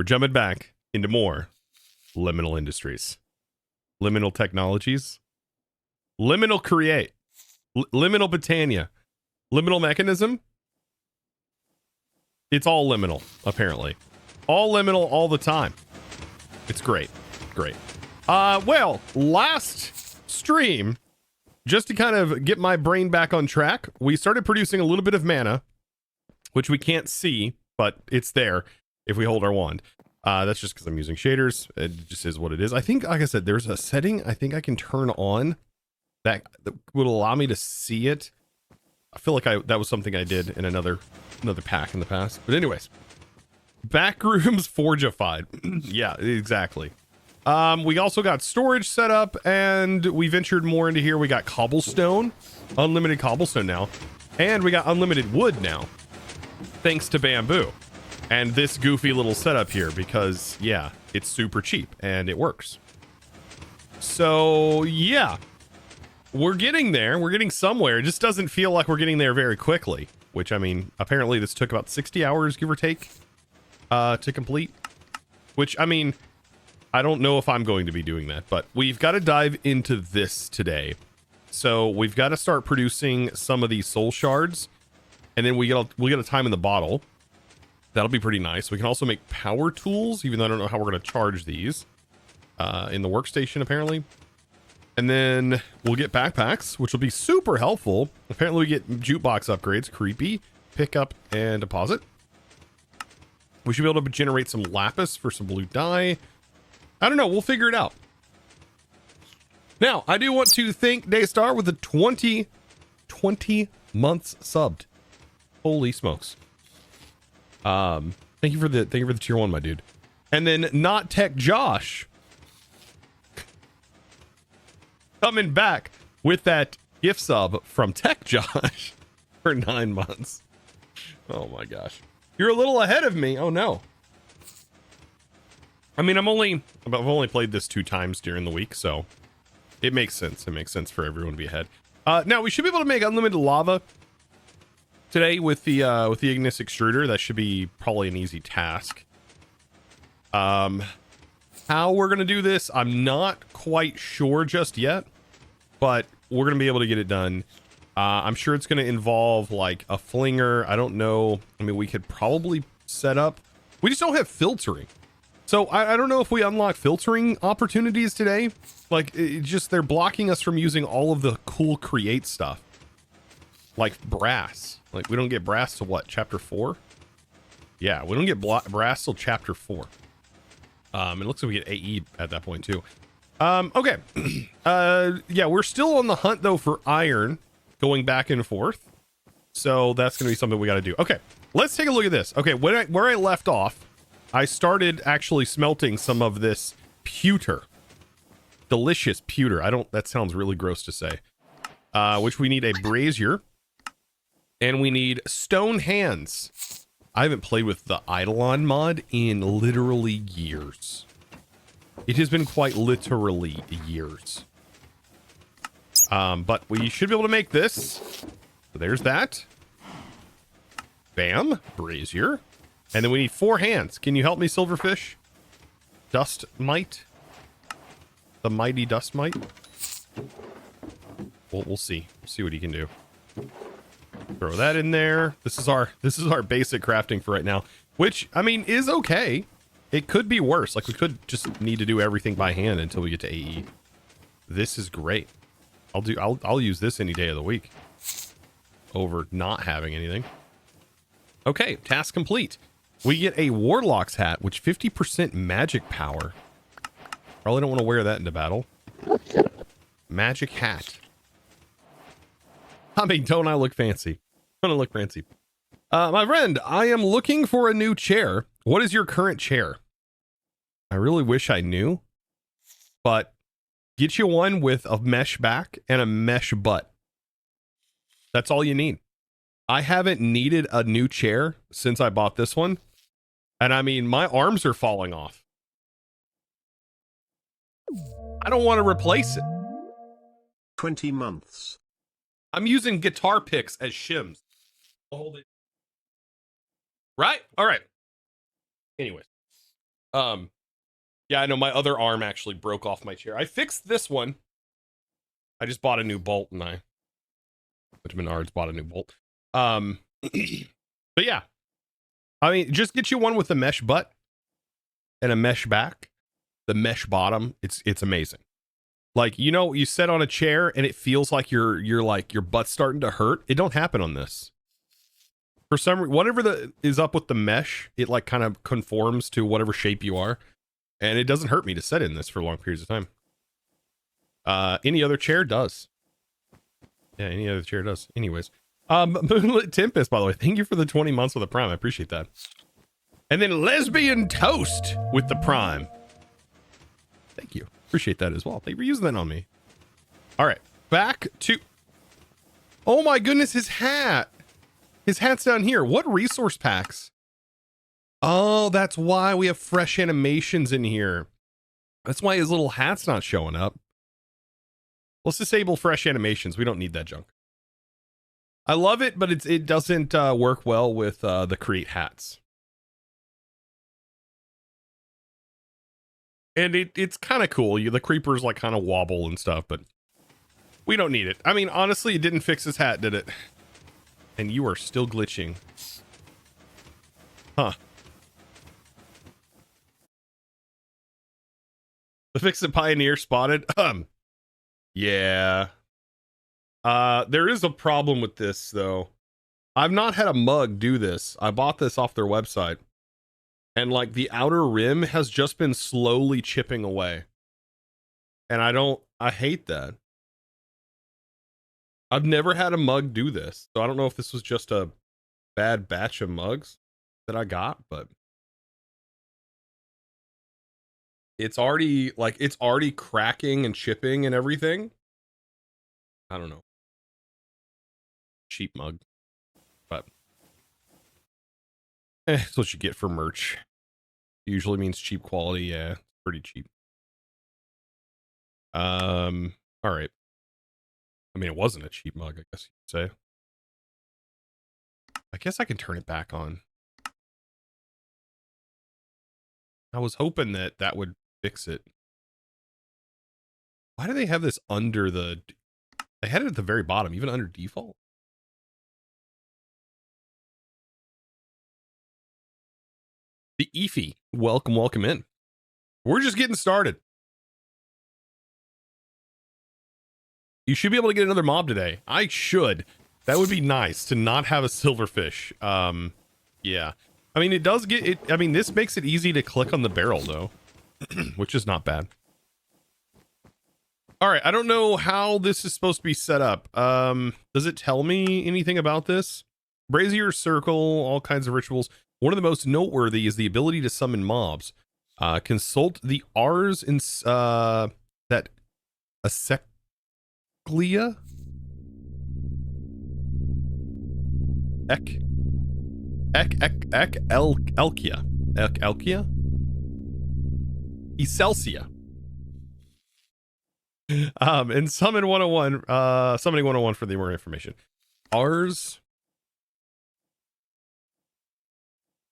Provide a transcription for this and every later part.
We're jumping back into more Liminal Industries, Liminal Technologies, Liminal Create, Liminal Botania, Liminal Mechanism. It's all liminal, apparently. All liminal all the time. It's great. Great. Well, last stream, just to kind of get my brain back on track, we started producing a little bit of mana, which we can't see, but it's there if we hold our wand. That's just because I'm using shaders. It just is what it is. I think, like I said, there's a setting I think I can turn on that would allow me to see it. I feel like that was something I did in another pack in the past. But anyways, Backrooms Forgified. Yeah, exactly. We also got storage set up, and we ventured more into here. We got cobblestone, unlimited cobblestone now, and we got unlimited wood now, thanks to bamboo and this goofy little setup here, because yeah, it's super cheap and it works. So yeah, we're getting there. We're getting somewhere. It just doesn't feel like we're getting there very quickly, which, I mean, apparently this took about 60 hours, give or take, to complete, which, I mean, I don't know if I'm going to be doing that, but we've got to dive into this today. So we've got to start producing some of these soul shards, and then we get a time in the bottle. That'll be pretty nice. We can also make power tools, even though I don't know how we're going to charge these in the workstation, apparently. And then we'll get backpacks, which will be super helpful. Apparently we get jukebox upgrades, creepy, pick up and deposit. We should be able to generate some lapis for some blue dye. I don't know. We'll figure it out. Now, I do want to thank Daystar with the 20 months subbed. Holy smokes. Thank you for the tier 1, my dude. And then Not Tech Josh coming back with that gift sub from Tech Josh for 9 months. Oh my gosh. You're a little ahead of me. Oh no. I mean, I've only played this 2 times during the week, so it makes sense. It makes sense for everyone to be ahead. Now we should be able to make unlimited lava today with the Ignis extruder. That should be probably an easy task. How we're gonna do this, I'm not quite sure just yet, but we're gonna be able to get it done. I'm sure it's gonna involve like a flinger. I don't know. I mean, we could probably set up. We just don't have filtering. So I don't know if we unlock filtering opportunities today. Like, they're blocking us from using all of the cool create stuff. Like brass. Like, we don't get brass till what, chapter 4? Yeah, we don't get brass till chapter 4. It looks like we get AE at that point too. Okay. Yeah, we're still on the hunt though for iron, going back and forth. So that's gonna be something we gotta do. Okay, let's take a look at this. Okay, where I left off, I started actually smelting some of this pewter. Delicious pewter. That sounds really gross to say. Which we need a brazier. And we need stone hands. I haven't played with the Eidolon mod in literally years. It has been quite literally years. But we should be able to make this. So there's that. Bam. Brazier. And then we need 4 hands. Can you help me, Silverfish? Dust Mite? The mighty Dust Mite? We'll see. We'll see what he can do. Throw that in there. This is our basic crafting for right now, which, I mean, is okay. It could be worse. Like, we could just need to do everything by hand until we get to AE. This is great. I'll use this any day of the week over not having anything. Okay, task complete. We get a Warlock's hat, which 50% magic power. Probably don't want to wear that into battle. Magic hat. I mean, don't I look fancy? Don't I look fancy? My friend, I am looking for a new chair. What is your current chair? I really wish I knew, but get you one with a mesh back and a mesh butt. That's all you need. I haven't needed a new chair since I bought this one. And I mean, my arms are falling off. I don't want to replace it. 20 months. I'm using guitar picks as shims. I'll hold it. Right? All right. Anyways. Yeah, I know my other arm actually broke off my chair. I fixed this one. I just bought a new bolt, and I went to Menards, bought a new bolt. But yeah, I mean, just get you one with a mesh butt and a mesh back, the mesh bottom. It's amazing. Like, you know, you sit on a chair and it feels like you're like your butt's starting to hurt. It don't happen on this. For some reason, whatever is up with the mesh, it like kind of conforms to whatever shape you are, and it doesn't hurt me to sit in this for long periods of time. Any other chair does. Yeah, any other chair does. Anyways, Moonlit Tempest, by the way, thank you for the 20 months with the Prime. I appreciate that. And then Lesbian Toast with the Prime. Thank you. Appreciate that as well. Thank you for using that on me. All right, back to... Oh my goodness, his hat. His hat's down here. What resource packs? Oh, that's why we have fresh animations in here. That's why his little hat's not showing up. Let's disable fresh animations. We don't need that junk. I love it, but it doesn't work well with the create hats. And it's kind of cool. The creepers like kind of wobble and stuff, but we don't need it. I mean, honestly, it didn't fix his hat, did it? And you are still glitching. Huh. The Fix-It Pioneer spotted. Yeah. There is a problem with this, though. I've not had a mug do this. I bought this off their website. And, like, the outer rim has just been slowly chipping away. And I hate that. I've never had a mug do this, so I don't know if this was just a bad batch of mugs that I got, but it's already cracking and chipping and everything. I don't know. Cheap mug, but it's what you get for merch. Usually means cheap quality. Yeah, it's pretty cheap. All right. I mean, it wasn't a cheap mug, I guess you could say. I guess I can turn it back on. I was hoping that would fix it. Why do they have this under the... They had it at the very bottom, even under default. The Eefy, welcome in. We're just getting started. You should be able to get another mob today. I should. That would be nice to not have a silverfish. Yeah. I mean, it does get it. I mean, this makes it easy to click on the barrel though, which is not bad. All right. I don't know how this is supposed to be set up. Does it tell me anything about this? Brazier circle, all kinds of rituals. One of the most noteworthy is the ability to summon mobs. Consult the R's in that Aseclia? Elkia? Excelsia. And summon 101, summoning 101 for the more information. R's.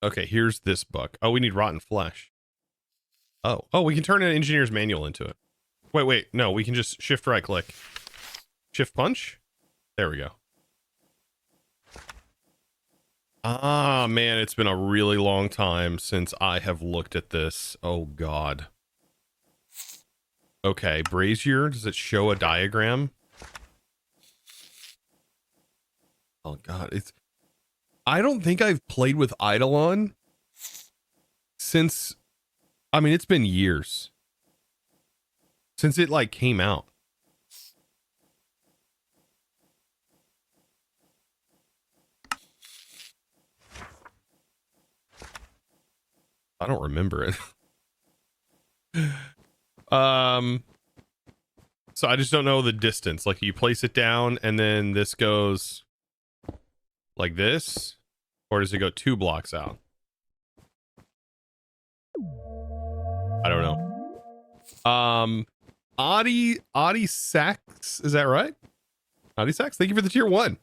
Okay, here's this book. Oh, we need rotten flesh. Oh, we can turn an engineer's manual into it. Wait, no, we can just shift right click. Shift punch? There we go. Ah, man, it's been a really long time since I have looked at this. Oh, God. Okay, brazier, does it show a diagram? Oh, God, I don't think I've played with Eidolon since... I mean, it's been years since it like came out. I don't remember it. So I just don't know the distance. Like you place it down and then this goes like this, or does it go 2 blocks out? I don't know. Audi Sachs, is that right? Audi Sachs, thank you for the tier 1.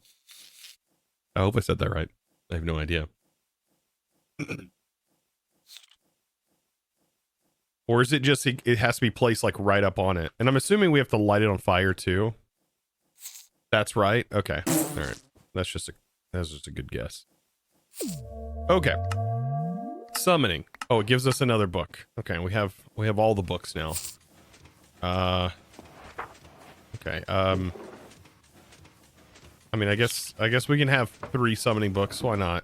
I hope I said that right. I have no idea. Or is it just, it has to be placed like right up on it? And I'm assuming we have to light it on fire too. That's right. Okay. All right. That's just a good guess. Okay. Summoning. Oh, it gives us another book. Okay, we have all the books now. Okay. I mean, I guess we can have 3 summoning books. Why not?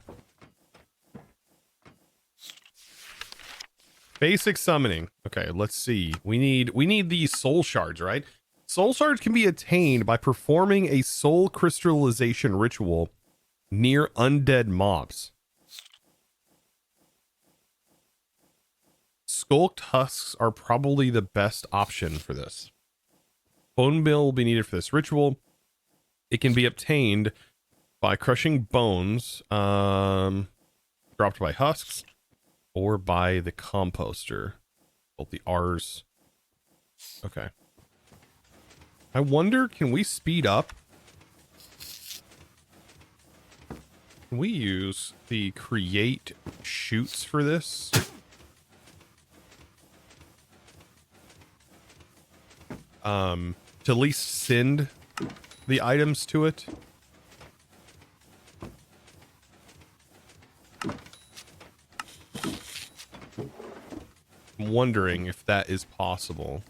Basic summoning. Okay, let's see. We need these soul shards, right? Soul shards can be attained by performing a soul crystallization ritual near undead mobs. Skulked husks are probably the best option for this. Bone meal will be needed for this ritual. It can be obtained by crushing bones dropped by husks or by the composter. Both the R's. Okay. I wonder, can we speed up? Can we use the create shoots for this? To at least send the items to it. I'm wondering if that is possible.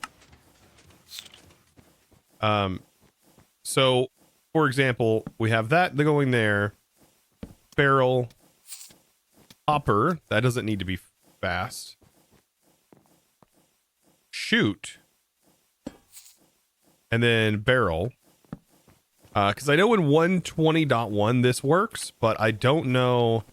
So for example, we have that going there. Barrel, hopper, that doesn't need to be fast. Shoot. And then barrel. Because I know in 120.1 this works, but I don't know.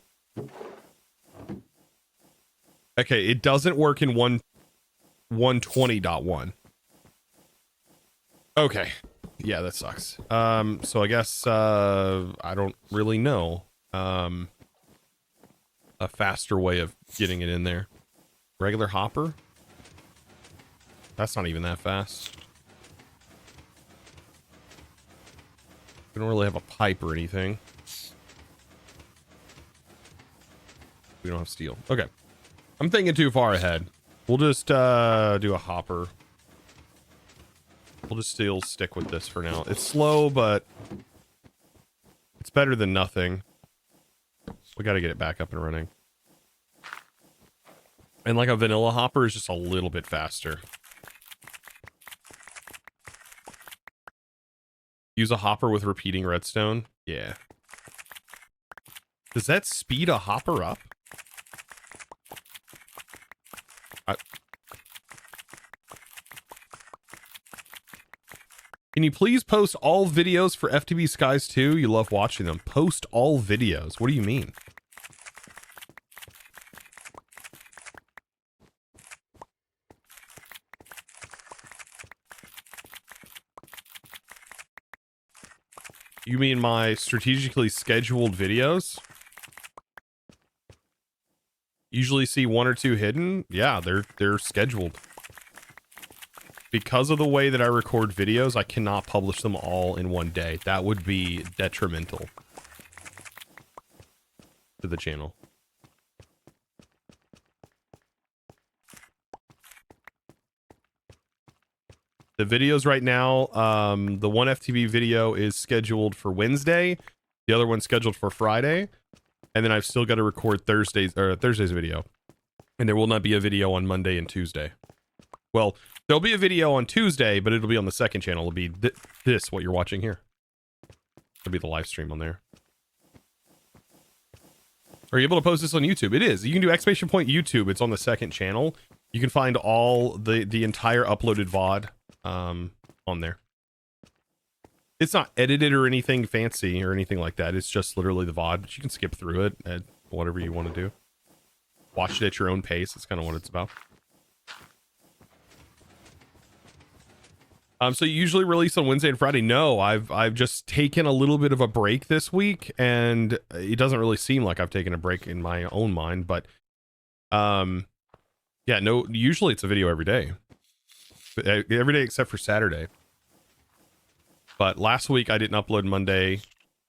Okay, it doesn't work in 120.1. Okay. Yeah, that sucks. So I guess I don't really know a faster way of getting it in there. Regular hopper? That's not even that fast. We don't really have a pipe or anything. We don't have steel. Okay. I'm thinking too far ahead. We'll just do a hopper. We'll just still stick with this for now. It's slow, but it's better than nothing. We got to get it back up and running. And like a vanilla hopper is just a little bit faster. Use a hopper with repeating redstone. Yeah. Does that speed a hopper up? Can you please post all videos for FTB Skies 2? You love watching them. Post all videos. What do you mean? You mean my strategically scheduled videos? Usually see 1 or 2 hidden? Yeah, they're scheduled. Because of the way that I record videos, I cannot publish them all in one day. That would be detrimental to the channel. The videos right now, the one FTB video is scheduled for Wednesday. The other one's scheduled for Friday. And then I've still got to record Thursday's video. And there will not be a video on Monday and Tuesday. Well, there'll be a video on Tuesday, but it'll be on the second channel. It'll be this, what you're watching here. It'll be the live stream on there. Are you able to post this on YouTube? It is. You can do exclamation point YouTube. It's on the second channel. You can find all the entire uploaded VOD on there. It's not edited or anything fancy or anything like that. It's just literally the VOD, but you can skip through it at whatever you want to do. Watch it at your own pace. That's kind of what it's about. So you usually release on Wednesday and Friday. No, I've just taken a little bit of a break this week, and it doesn't really seem like I've taken a break in my own mind, but yeah, no, usually it's a video every day. Every day except for Saturday. But last week I didn't upload Monday,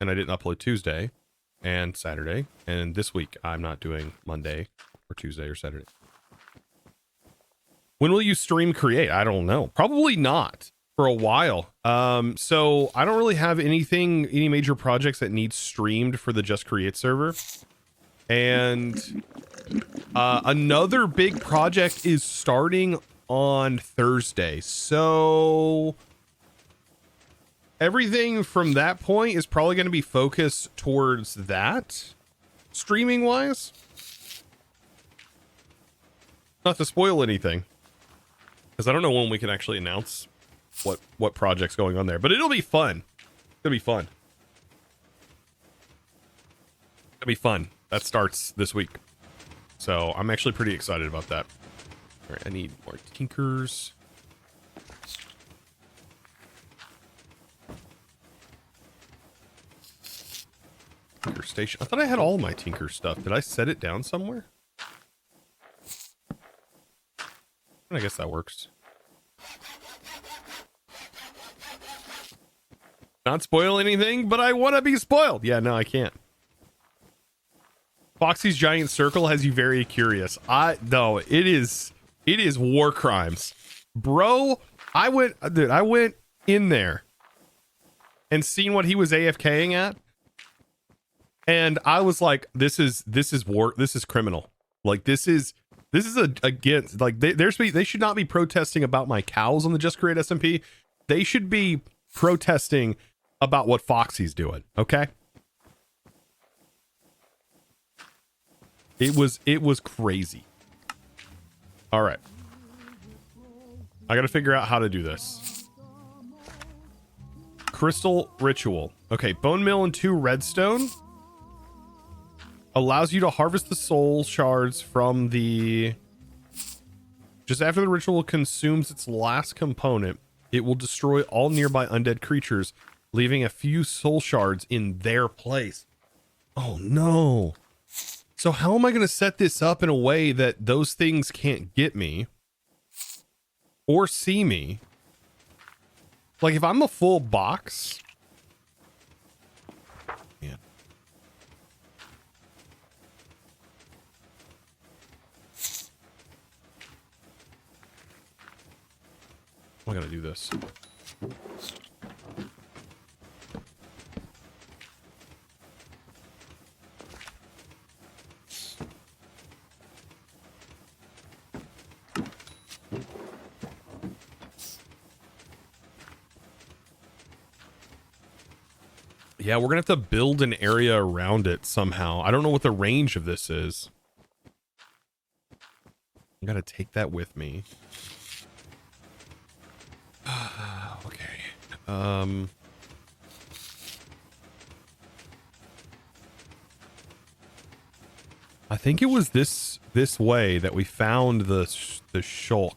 and I didn't upload Tuesday and Saturday, and this week I'm not doing Monday or Tuesday or Saturday. When will you stream create? I don't know. Probably not for a while. So I don't really have any major projects that need streamed for the Just Create server. And another big project is starting on Thursday. So everything from that point is probably going to be focused towards that, streaming wise. Not to spoil anything, because I don't know when we can actually announce what project's going on there, but it'll be fun. It'll be fun. It'll be fun. That starts this week, so I'm actually pretty excited about that. All right, I need more tinkers. Tinker station. I thought I had all my tinker stuff. Did I set it down somewhere? I guess that works. Not spoil anything, but I want to be spoiled. Yeah, no, I can't. Foxy's giant circle has you very curious. No, it is war crimes. Bro, I went in there and seen what he was AFKing at. And I was like, this is war. This is criminal. Like, this is against, like, they should not be protesting about my cows on the Just Create SMP. They should be protesting about what Foxy's doing. Okay. It was crazy. All right. I got to figure out how to do this. Crystal ritual. Okay. Bone meal and 2 redstone. Allows you to harvest the soul shards from the... Just after the ritual consumes its last component, it will destroy all nearby undead creatures, leaving a few soul shards in their place. Oh no. So how am I going to set this up in a way that those things can't get me or see me? Like, if I'm a full box... Yeah. I'm gonna do this. Yeah, we're gonna have to build an area around it somehow. I don't know what the range of this is. I gotta take that with me. Okay. I think it was this way that we found the shulk.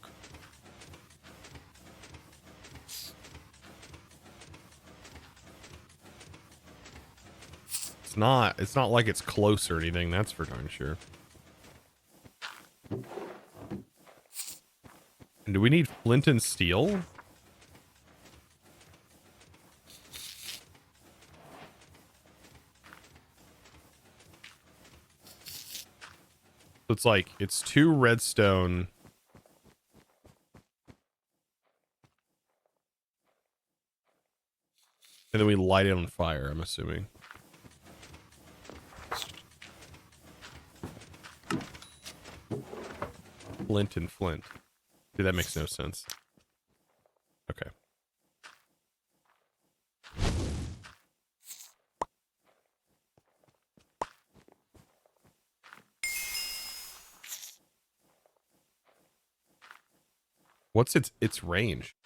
It's not like it's close or anything, that's for darn sure. And do we need flint and steel? So it's like, it's 2 redstone. And then we light it on fire, I'm assuming. Flint and flint. Dude, that makes no sense. Okay. What's its range?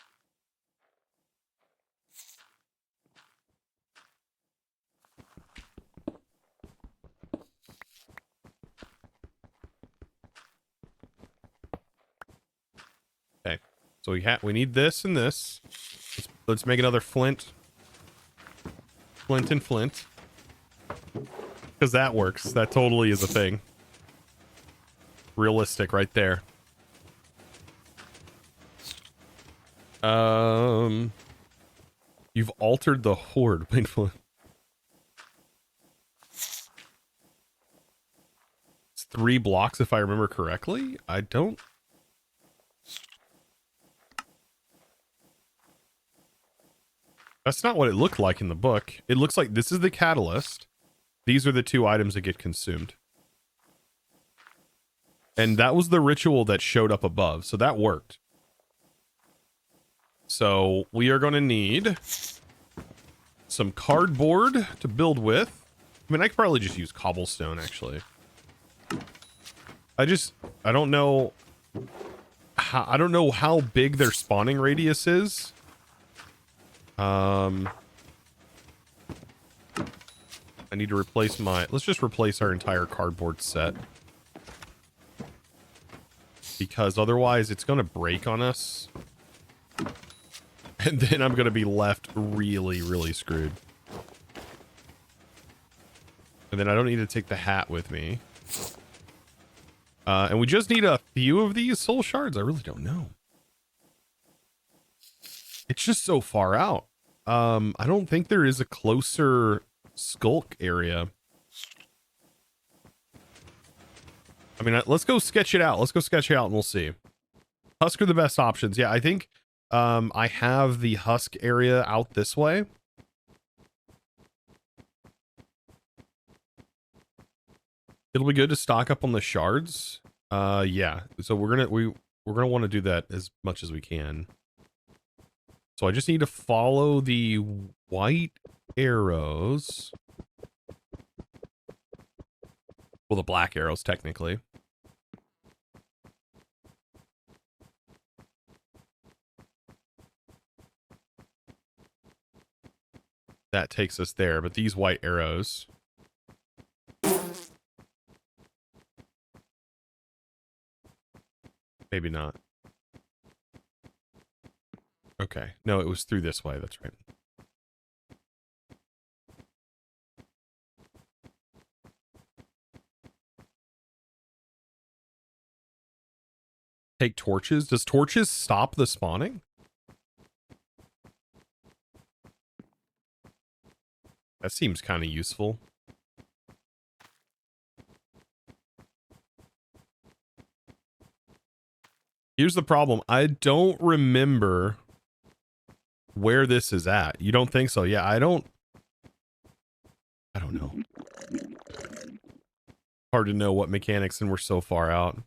Okay. So we need this and this. Let's make another flint. Flint and flint. Because that works. That totally is a thing. Realistic right there. You've altered the horde. It's 3 blocks if I remember correctly. I don't That's not what it looked like in the book. It looks like this is the catalyst. These are the two items that get consumed. And that was the ritual that showed up above. So that worked. So we are going to need some cardboard to build with. I mean, I could probably just use cobblestone, actually. I don't know how big their spawning radius is. I need to replace let's just replace our entire cardboard set. Because otherwise it's going to break on us. And then I'm going to be left really, really screwed. And then I don't need to take the hat with me. And we just need a few of these soul shards. I really don't know. It's just so far out. I don't think there is a closer skulk area. I mean, let's go sketch it out. Let's go sketch it out and we'll see. Husk are the best options. Yeah, I think I have the husk area out this way. It'll be good to stock up on the shards. Yeah. So we're gonna want to do that as much as we can. So I just need to follow the white arrows. Well, the black arrows, technically. That takes us there, but these white arrows. Maybe not. Okay. No, it was through this way. That's right. Take torches. Does torches stop the spawning? That seems kind of useful. Here's the problem. I don't remember where this is at. You don't think so? Yeah, I don't know. Hard to know what mechanics, and we're so far out.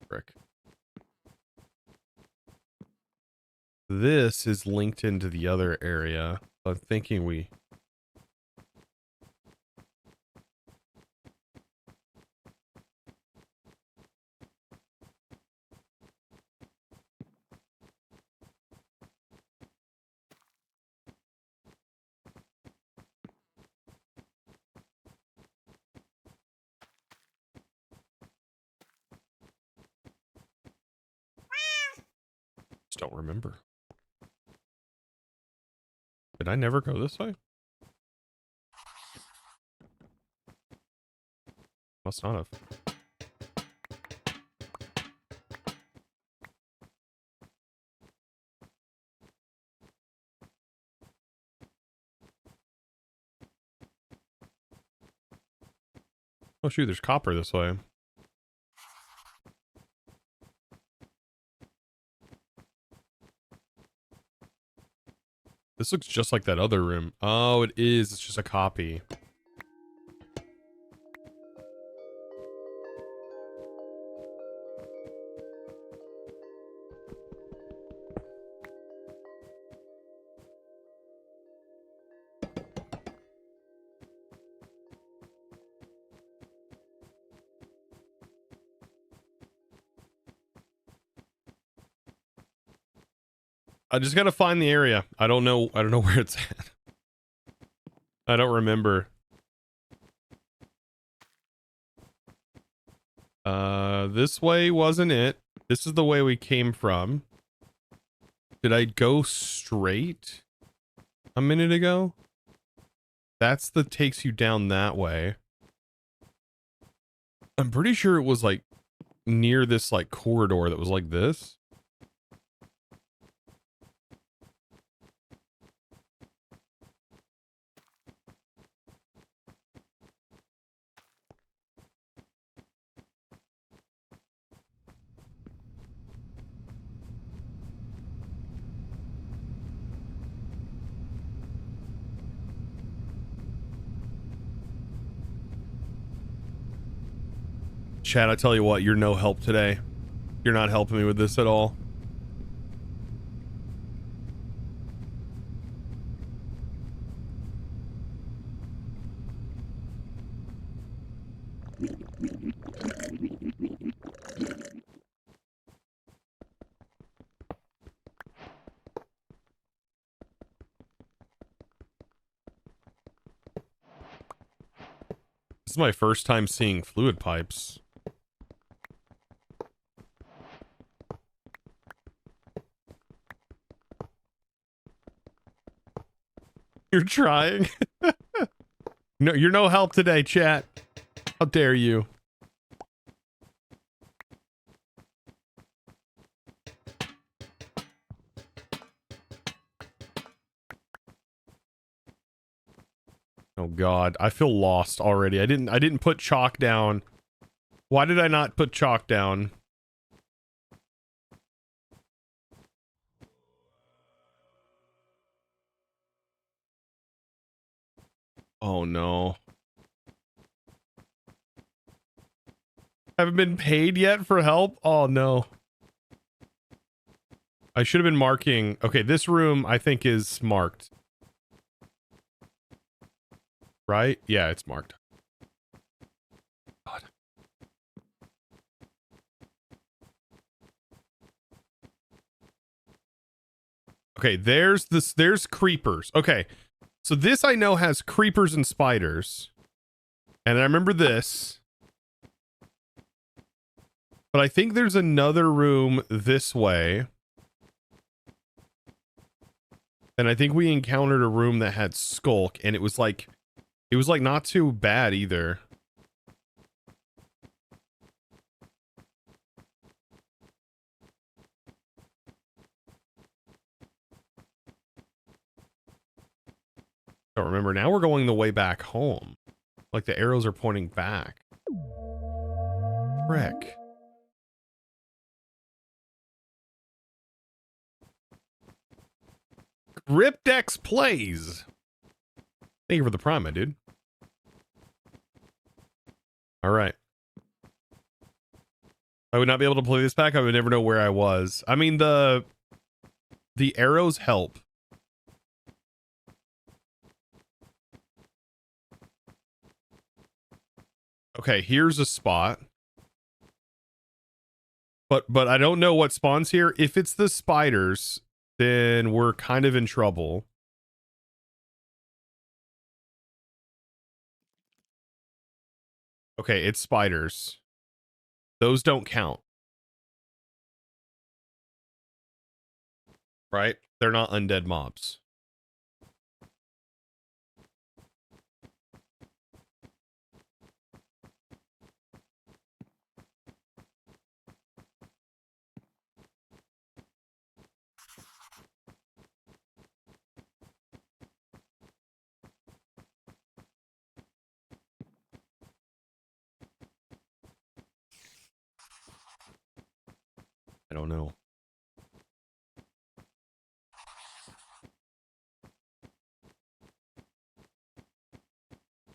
Frick. This is linked into the other area. I'm thinking we... Just don't remember. Did I never go this way? Must not have. Oh shoot, there's copper this way. This looks just like that other room. Oh, it is. It's just a copy. I just gotta find the area. I don't know where it's at. I don't remember. This way wasn't it. This is the way we came from. Did I go straight a minute ago? That's the takes you down that way. I'm pretty sure it was like near this like corridor that was like this. Chad, I tell you what, you're no help today. You're not helping me with this at all. This is my first time seeing fluid pipes. You're trying. No, you're no help today, chat. How dare you? Oh God, I feel lost already. I didn't put chalk down. Why did I not put chalk down? Oh no. Haven't been paid yet for help? Oh no. I should have been marking. Okay, this room I think is marked. Right? Yeah, it's marked. God. Okay, there's creepers. Okay. So this I know has creepers and spiders. And I remember this. But I think there's another room this way. And I think we encountered a room that had skulk, and it was like not too bad either. Don't remember. Now we're going the way back home. Like the arrows are pointing back. Frick. Ripdex plays. Thank you for the prime, my dude. All right. I would not be able to play this pack. I would never know where I was. I mean, the arrows help. Okay, here's a spot. But I don't know what spawns here. If it's the spiders, then we're kind of in trouble. Okay, it's spiders. Those don't count. Right? They're not undead mobs. I don't know.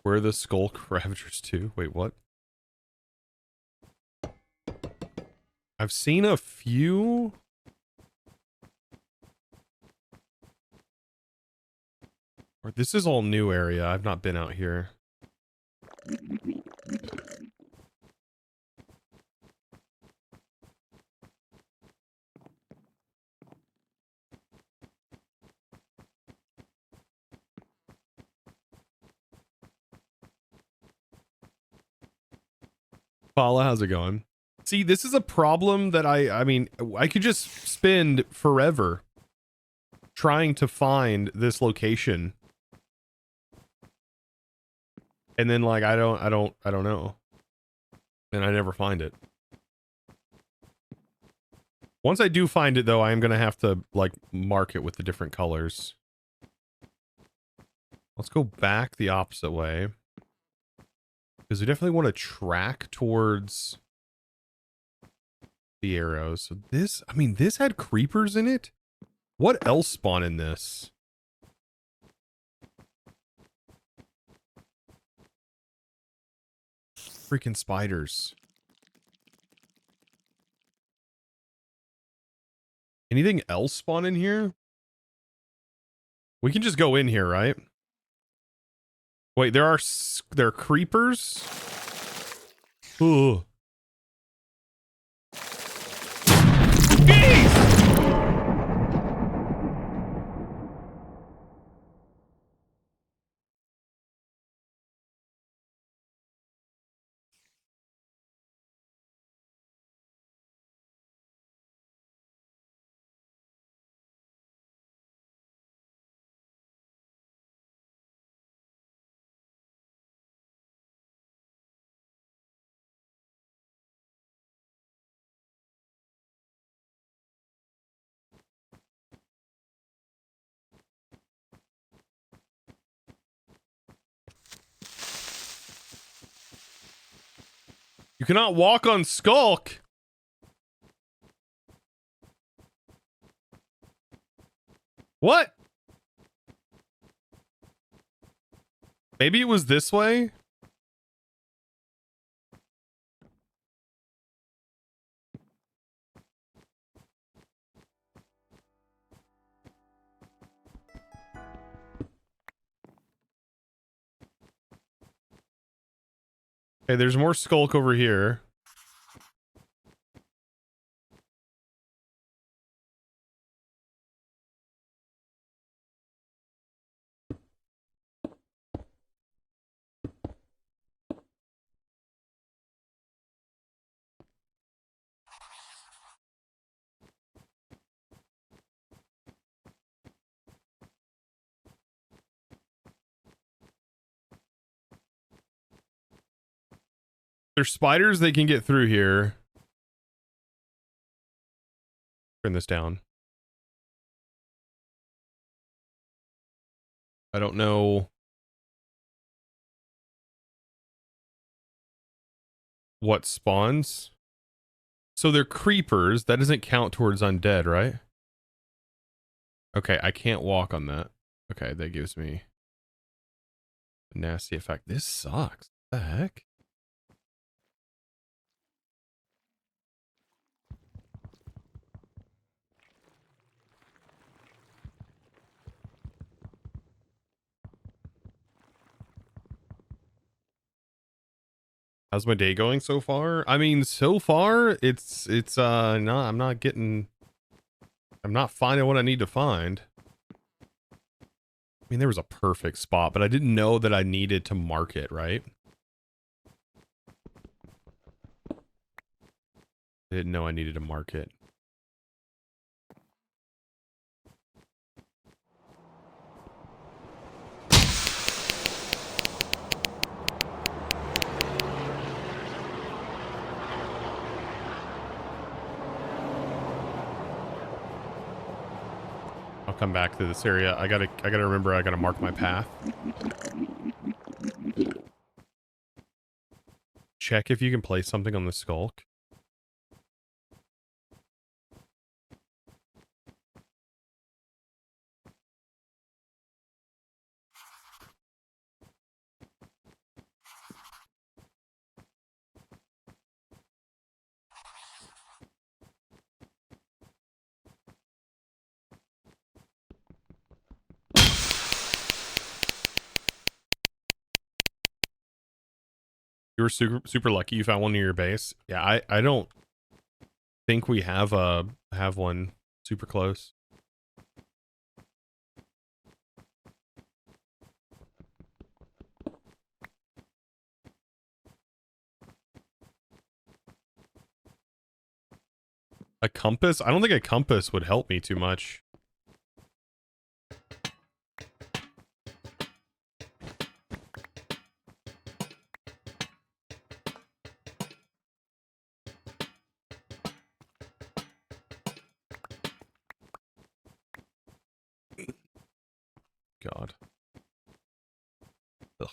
Where are the skull ravagers too? Wait, what? I've seen a few. Or this is all new area. I've not been out here. Paula, how's it going? See, this is a problem that I mean, I could just spend forever trying to find this location. And then like I don't know. And I never find it. Once I do find it though, I am going to have to like mark it with the different colors. Let's go back the opposite way. Because we definitely want to track towards the arrows. So this, I mean, this had creepers in it. What else spawned in this? Freaking spiders. Anything else spawn in here? We can just go in here, right? Wait, there are creepers? Ooh. Jeez! You cannot walk on Skulk. What? Maybe it was this way? Okay, there's more Skulk over here. There's spiders they can get through here. Turn this down. I don't know what spawns. So they're creepers. That doesn't count towards undead, right? Okay, I can't walk on that. Okay, that gives me a nasty effect. This sucks. What the heck? How's my day going so far? I mean, so far it's no, I'm not finding what I need to find. I mean, there was a perfect spot, but I didn't know that I needed to mark it, right? I didn't know I needed to mark it. I'll come back to this area. I gotta remember I gotta mark my path. Check if you can place something on the Skulk. You were super lucky you found one near your base. Yeah, I don't think we have one super close. A compass? I don't think a compass would help me too much. God. Ugh.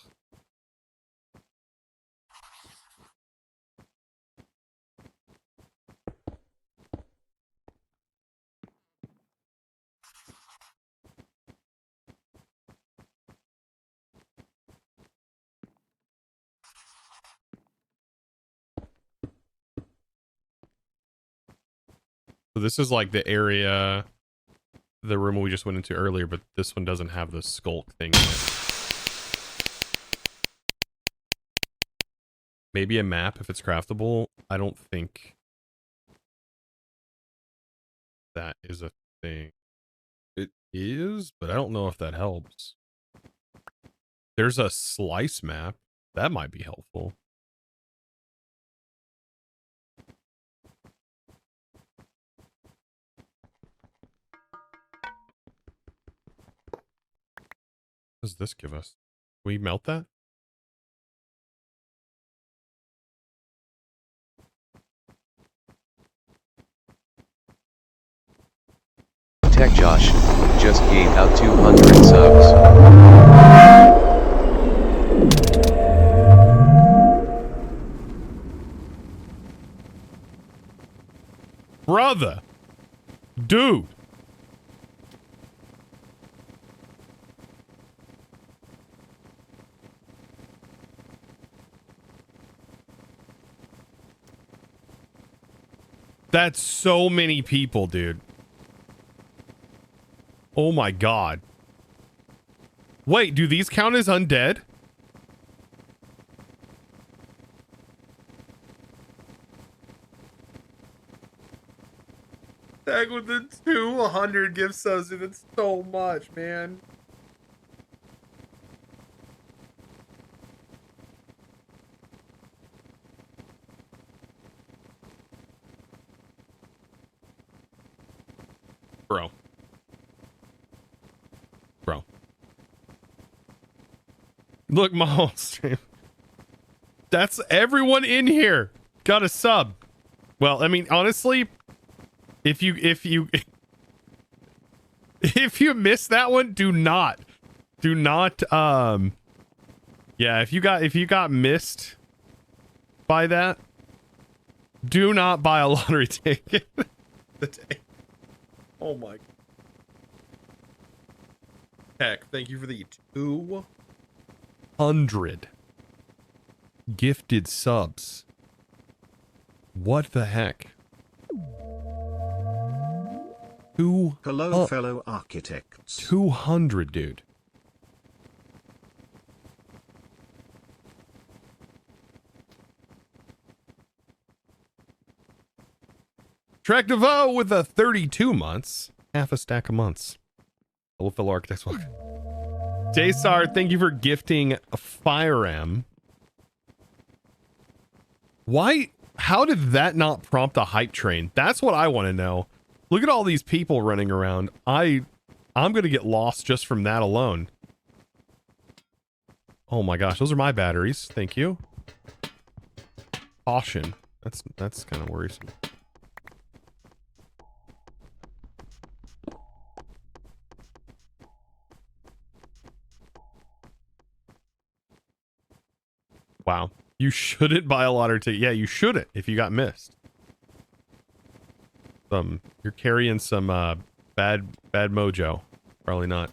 So this is like the area, the room we just went into earlier, but this one doesn't have the skulk thing in it. Maybe a map if it's craftable. I don't think that is a thing. It is, but I don't know if that helps. There's a slice map. That might be helpful. What does this give us? Can we melt that? Tech Josh just gave out 200 subs. Brother. Dude. That's so many people, dude. Oh my god. Wait, do these count as undead? Tag with the 200 gift subs, dude. That's so much, man. Bro. Bro. Look, my whole stream. That's everyone in here. Got a sub. Well, I mean, honestly, if you if you miss that one, do not yeah, if you got missed by that, do not buy a lottery ticket the day. Oh my. Heck, thank you for the 200 gifted subs. What the heck? Hello, fellow architects. 200, dude. Trek Devo with a 32 months. Half a stack of months. Hello, fellow architects. Welcome. Daysar, thank you for gifting a Fire M. Why? How did that not prompt a hype train? That's what I want to know. Look at all these people running around. I'm going to get lost just from that alone. Oh my gosh, those are my batteries. Thank you. Caution. That's kind of worrisome. Wow. You shouldn't buy a lottery ticket. Yeah, you shouldn't if you got missed. You're carrying some bad mojo. Probably not.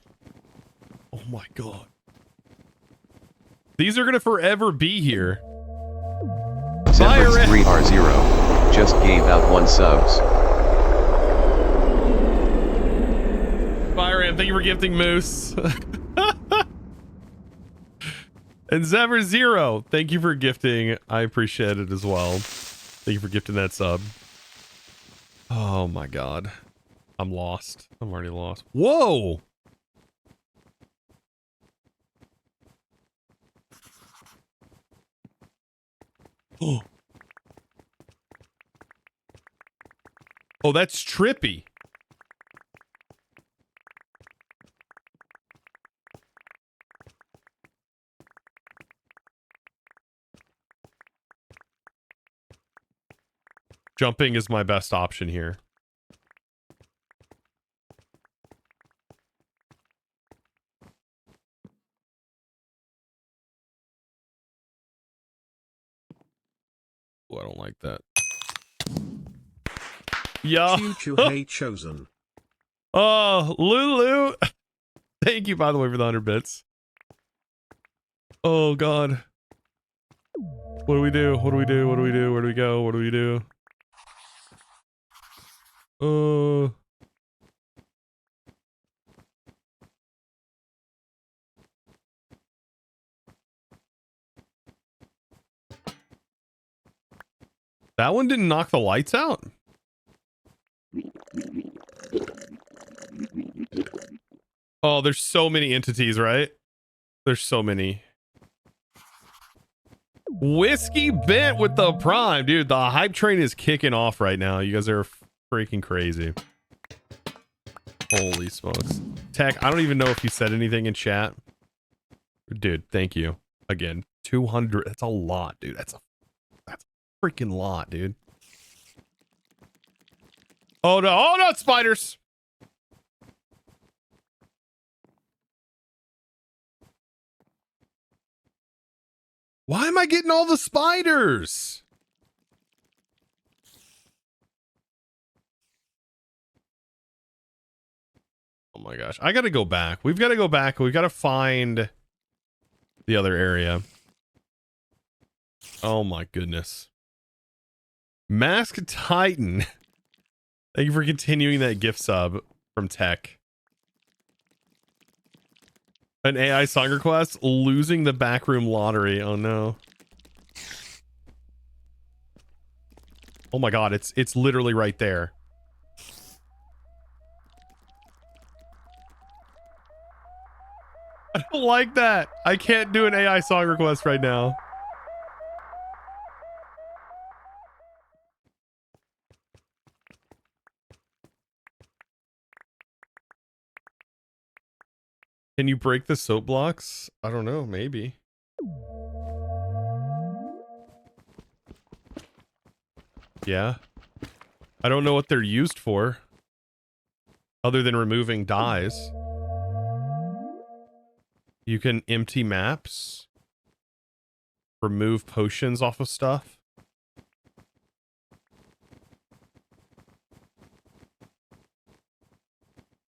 Oh my god. These are gonna forever be here. Zembers3R0 just gave out 1 subs. Byram, thank you for gifting Moose. And Zever Zero, thank you for gifting. I appreciate it as well. Thank you for gifting that sub. Oh my god. I'm lost. I'm already lost. Whoa! Oh. Oh, that's trippy. Jumping is my best option here. Oh, I don't like that. Yeah. Hey chosen. Oh, Lulu. Thank you, by the way, for the 100 bits. Oh, God. What do we do? What do we do? What do we do? Where do we go? What do we do? Uh. That one didn't knock the lights out? Oh, there's so many entities, right? There's so many. Whiskey Bent with the prime. Dude, the hype train is kicking off right now. You guys are freaking crazy. Holy smokes. Tech, I don't even know if you said anything in chat. Dude, thank you. Again, 200. That's a lot, dude. That's a freaking lot, dude. Oh, no. Oh, no, it's spiders. Why am I getting all the spiders? Oh my gosh. I got to go back. We've got to go back. We've got to find the other area. Oh my goodness. Mask Titan. Thank you for continuing that gift sub from Tech. An AI song request, losing the backroom lottery. Oh no. Oh my god, it's literally right there. I don't like that. I can't do an AI song request right now. Can you break the soap blocks? I don't know, maybe. Yeah. I don't know what they're used for. Other than removing dyes. You can empty maps. Remove potions off of stuff.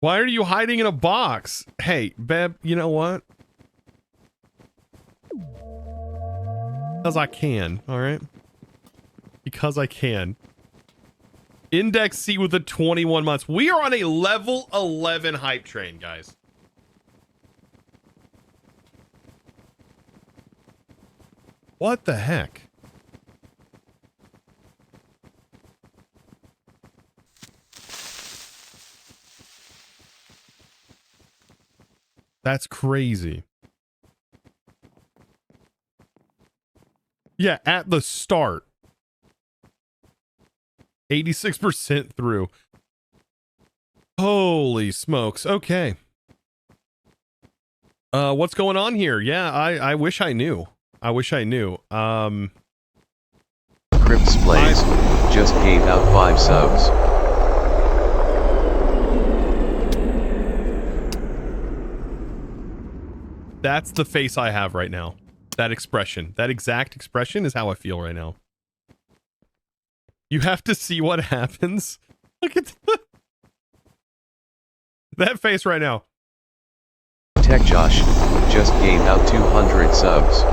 Why are you hiding in a box? Hey, Beb, you know what? Because I can, alright? Because I can. Index C with the 21 months. We are on a level 11 hype train, guys. What the heck? That's crazy. Yeah, at the start. 86% through. Holy smokes. Okay. What's going on here? Yeah, I wish I knew. I wish I knew. Crips Plays just gave out 5 subs. That's the face I have right now. That expression. That exact expression is how I feel right now. You have to see what happens. Look at that face right now. Tech Josh just gave out 200 subs.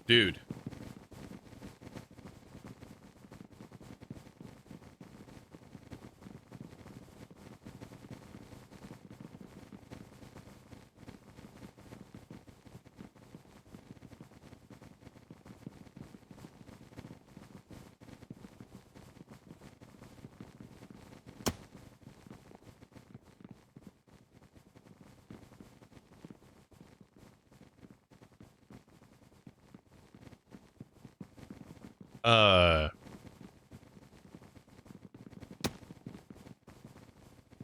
Dude.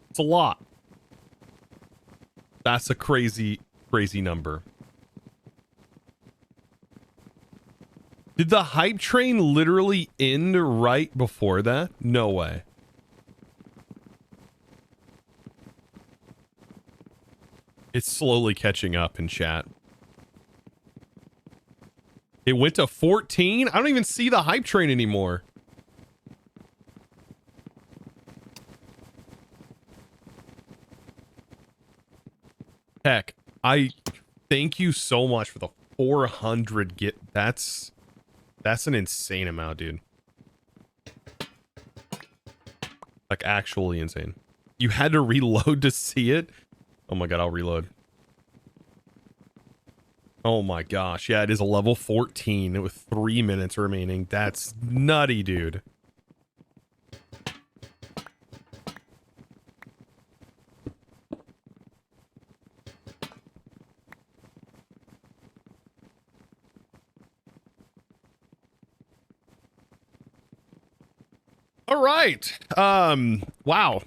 It's a lot. That's a crazy, crazy number. Did the hype train literally end right before that? No way. It's slowly catching up in chat. It went to 14? I don't even see the hype train anymore. Heck, I thank you so much for the 400 that's an insane amount, dude. Like actually insane. You had to reload to see it? Oh my god, I'll reload. Oh my gosh. Yeah, it is a level 14 with 3 minutes remaining. That's nutty, dude. All right. Wow.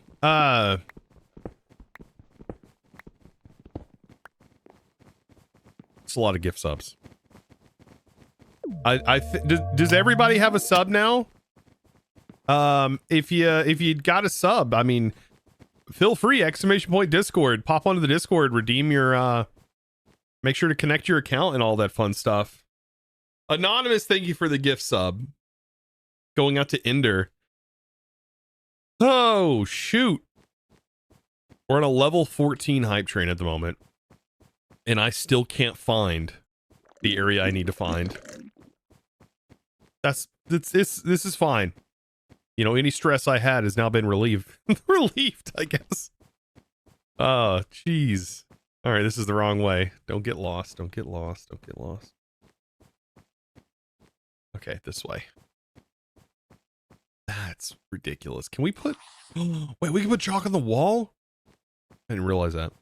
It's a lot of gift subs. Does everybody have a sub now? If you got a sub, I mean, feel free, !Discord, pop onto the Discord, redeem your make sure to connect your account and all that fun stuff. Anonymous, thank you for the gift sub. Going out to Ender. Oh shoot. We're on a level 14 hype train at the moment. And I still can't find the area I need to find. This is fine. You know, any stress I had has now been relieved, I guess. Oh, jeez. All right, this is the wrong way. Don't get lost. Don't get lost. Don't get lost. Okay, this way. That's ridiculous. Can we put... Wait, we can put chalk on the wall? I didn't realize that.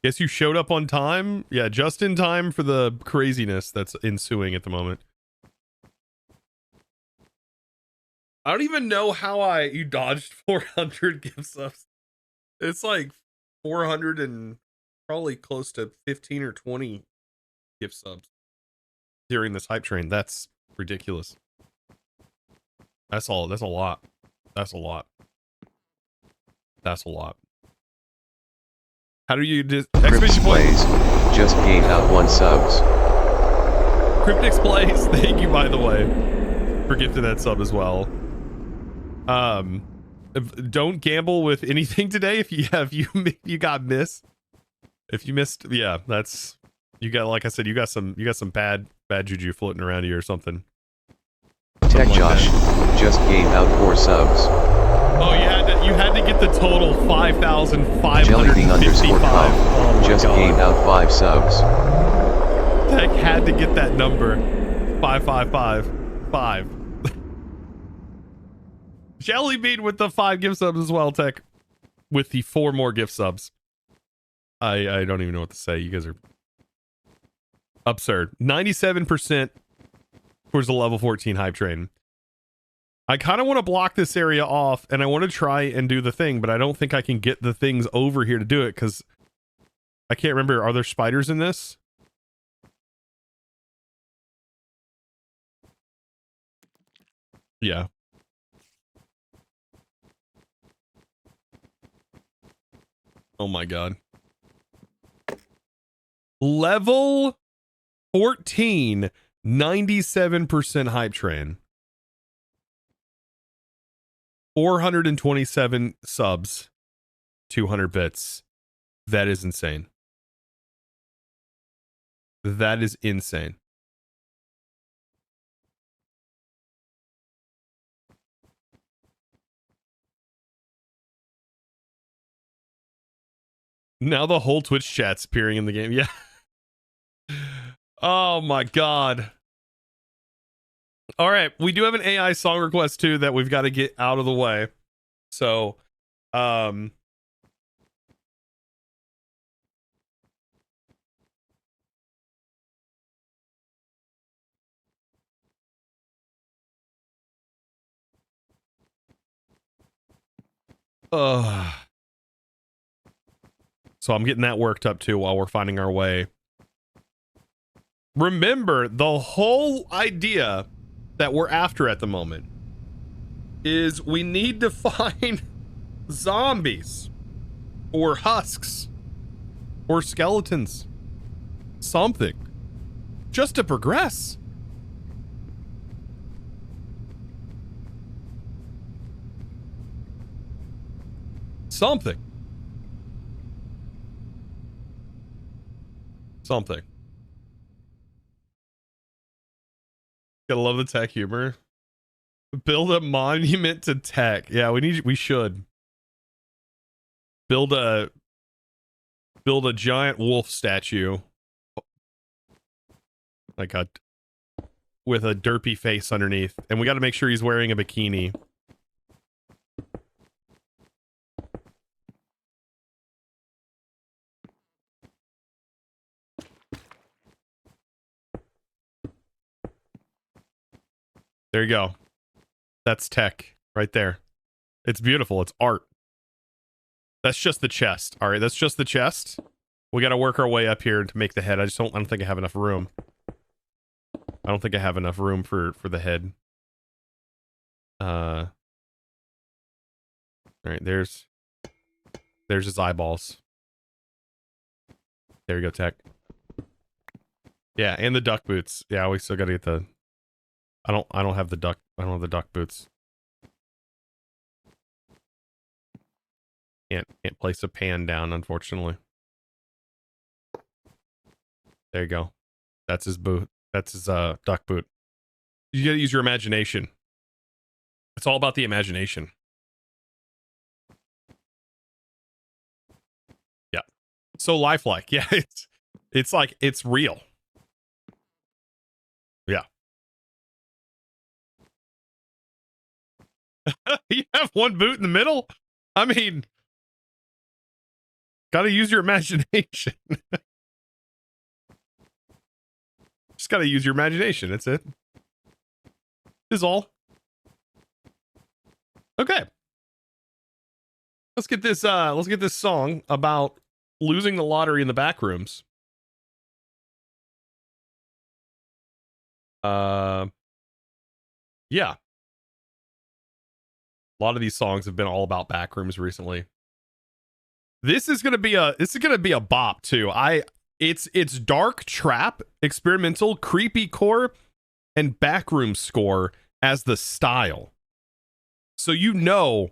Guess you showed up on time? Yeah, just in time for the craziness that's ensuing at the moment. I don't even know how you dodged 400 gift subs. It's like 400 and probably close to 15 or 20 gift subs during this hype train. That's ridiculous. That's all. That's a lot. That's a lot. That's a lot. How do you Cryptix Plays just gained out 1 subs. Cryptix Plays, thank you by the way for gifting that sub as well. Don't gamble with anything today. If you got missed. If you missed, yeah, that's you got, like I said, you got some bad juju floating around you or something. Tech Josh just gained out 4 subs. Oh, you had to get the total 5,555. Oh just gained out 5 subs. Tech had to get that number. 5555. Jelly Bean with the 5 gift subs as well, Tech. With the 4 more gift subs. I don't even know what to say. You guys are absurd. 97% towards the level 14 hype train. I kind of want to block this area off, and I want to try and do the thing, but I don't think I can get the things over here to do it, because I can't remember. Are there spiders in this? Yeah. Oh my god. Level 14, 97% hype train. 427 subs, 200 bits. That is insane. That is insane. Now the whole Twitch chat's appearing in the game. Yeah. Oh my god. All right, we do have an AI song request too that we've got to get out of the way. So, so I'm getting that worked up too while we're finding our way. Remember, the whole idea that we're after at the moment is we need to find zombies or husks or skeletons, something just to progress. Something. Gotta love the tech humor. Build a monument to tech. Yeah, we should build a giant wolf statue, like with a derpy face underneath, and we got to make sure he's wearing a bikini. There you go. That's tech right there. It's beautiful. It's art. That's just the chest. All right, that's just the chest. We got to work our way up here to make the head. I don't think I have enough room. I don't think I have enough room for the head. All right, there's his eyeballs. There you go, tech. Yeah, and the duck boots. Yeah, we still got to get the I don't have the duck boots. Can't place a pan down, unfortunately. There you go. That's his boot. That's his duck boot. You gotta use your imagination. It's all about the imagination. Yeah. So lifelike. Yeah, it's like it's real. Yeah. You have one boot in the middle? I mean, gotta use your imagination. Just gotta use your imagination. That's it. Is all. Okay. Let's get this song about losing the lottery in the back rooms. Yeah. A lot of these songs have been all about backrooms recently. This is gonna be a bop too. It's dark trap, experimental, creepy core, and backroom score as the style. So you know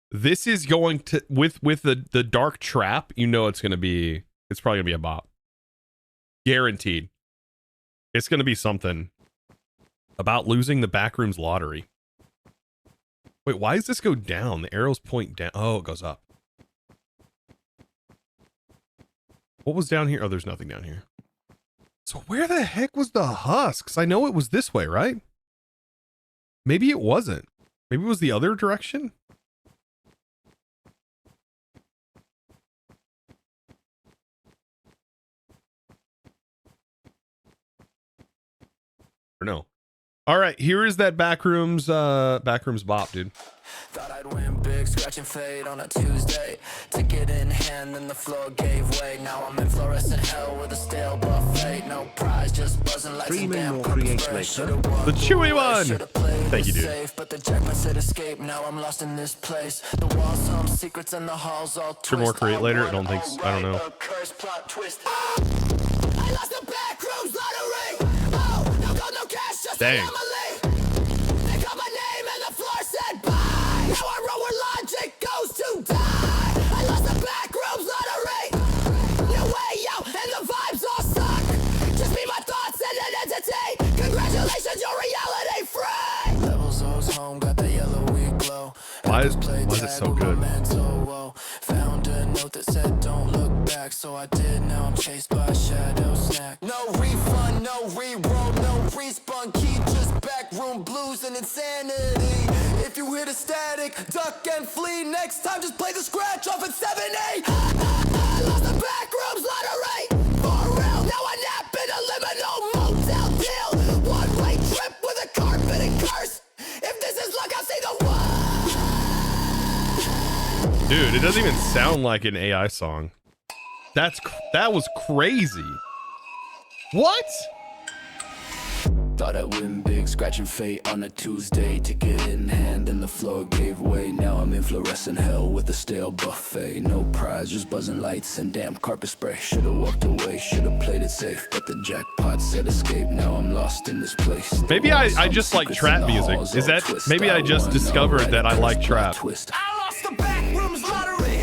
this is going to with the dark trap, you know it's probably gonna be a bop. Guaranteed. It's gonna be something about losing the backrooms lottery. Wait, why does this go down? The arrows point down. Oh, it goes up. What was down here? Oh, there's nothing down here. So where the heck was the husks? I know it was this way, right? Maybe it wasn't. Maybe it was the other direction? Or no. All right, here is that backrooms bop, dude. Thought I'd win big, scratch and fade on a Tuesday. Ticket in hand, then the floor gave way. Now I'm in fluorescent hell with a stale buffet. No prize, just buzzing like some damn the chewy one. Thank you, dude. Safe, but the jackman said escape. Now I'm lost in this place. The walls, some secrets, and the halls all twist. Should more create later? I don't know. A curse plot twist. I lost the backrooms lottery. Oh, no gold, no cash, just dang. anomaly. They called my name and the floor said bye. Now I roll where logic goes to die. I lost the backrooms lottery. New way out and the vibes all suck. Just be my thoughts and an entity. Congratulations, you're reality free. Levels O's home, got the yellowy glow. Why is it so good? Found a note that said don't look back, so I did. Now I'm chased by a shadow snack. No refund, no reroll, no respawn key, just backroom blues and insanity. If you hear the static, duck and flee. Next time, just play the scratch off at 7-8. I lost the backrooms lottery. For real, now I nap in a liminal motel deal. One-way trip with a carpet and curse. If this is luck, I'll see the one. Dude, it doesn't even sound like an AI song. That was crazy. What? Thought I'd win big. logic, scratching fate on a Tuesday. Ticket in hand and the floor gave way. Now I'm in fluorescent hell with a stale buffet. No prize, just buzzing lights and damn carpet spray. Should've walked away, should've played it safe, but the jackpot said escape. Now I'm lost in this place. Maybe I just like trap music. Is that maybe I just discovered that I like trap? I lost the Backrooms lottery.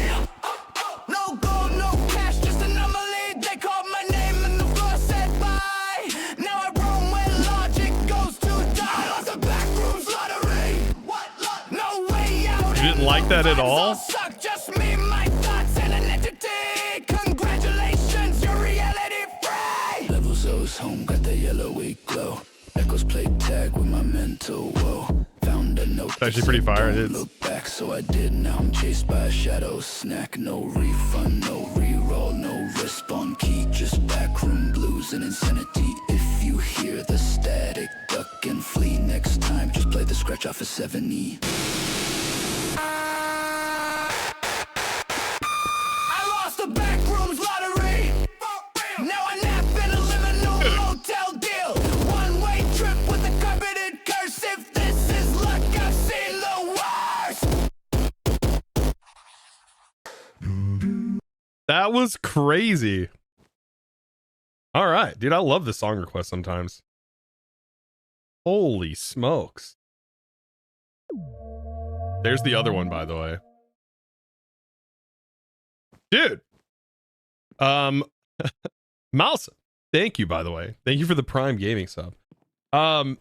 No gold, no cash, just an anomaly. They called my name and the floor said bye. Now I roam where logic goes to die. I lost the Backrooms lottery. What luck? No way out. You didn't like that at all? Suck, just me, my thoughts, and an entity. Congratulations, you're reality free. Levels O's home, got the yellowy glow. Echoes play tag with my mental woe. Found a note. It's actually pretty fire. It is. Look back, so I did. Now I'm chased by a shadow snack. No refund, no reroll, no respawn key. Just backroom blues and insanity. If you hear the static, duck and flee. Next time, just play the scratch off a 7E. I lost the Backrooms lottery. Now I nap in a liminal motel deal. One-way trip with a carpeted curse. If this is luck, I've seen the worst. That was crazy. All right, dude, I love the song request sometimes. Holy smokes. There's the other one, by the way. Dude. Mouse, thank you, by the way. Thank you for the Prime Gaming sub. I'm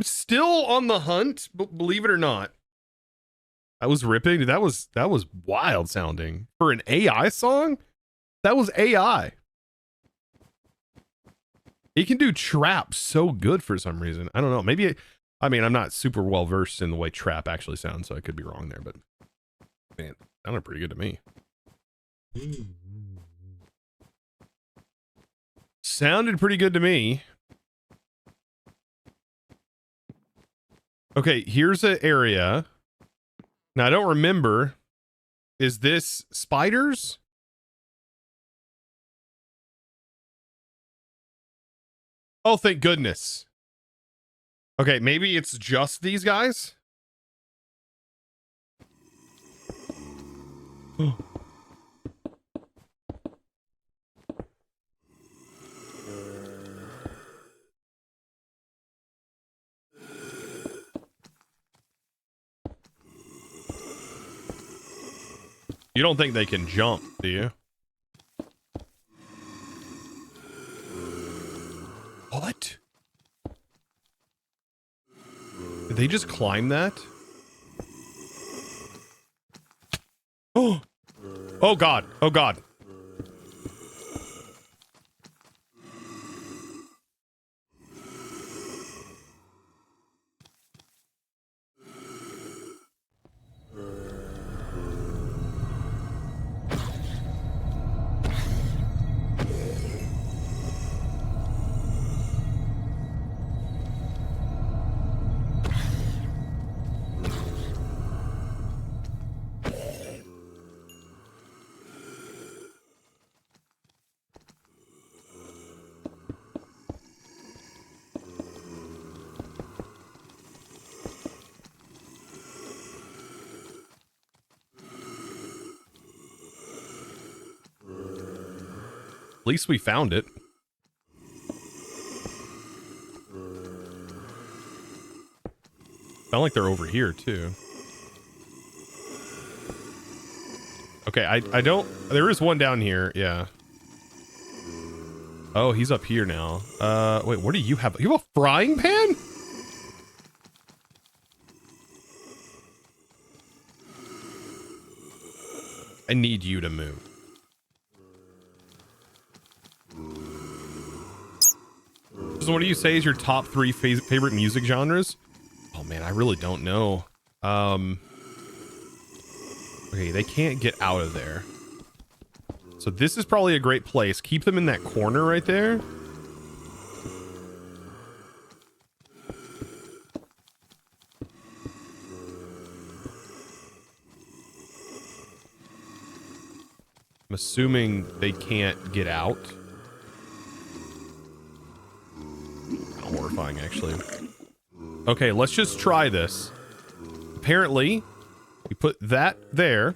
still on the hunt, believe it or not. That was ripping. That was wild sounding. For an AI song? That was AI. He can do trap so good for some reason. I don't know. Maybe, I mean, I'm not super well versed in the way trap actually sounds, so I could be wrong there, but man, sounded pretty good to me. Sounded pretty good to me. Okay, here's an area. Now, I don't remember. Is this spiders? Oh, thank goodness. Okay, maybe it's just these guys? You don't think they can jump, do you? What? Did they just climb that? Oh! Oh God! Oh God! At least we found it. Sound like they're over here too. Okay, I don't. There is one down here. Yeah. Oh, he's up here now. Wait, what do you have? You have a frying pan? I need you to move. So what do you say is your top 3 favorite music genres? Oh man, I really don't know. Okay, they can't get out of there. So this is probably a great place. Keep them in that corner right there. I'm assuming they can't get out. Horrifying, actually. Okay, let's just try this. Apparently, we put that there.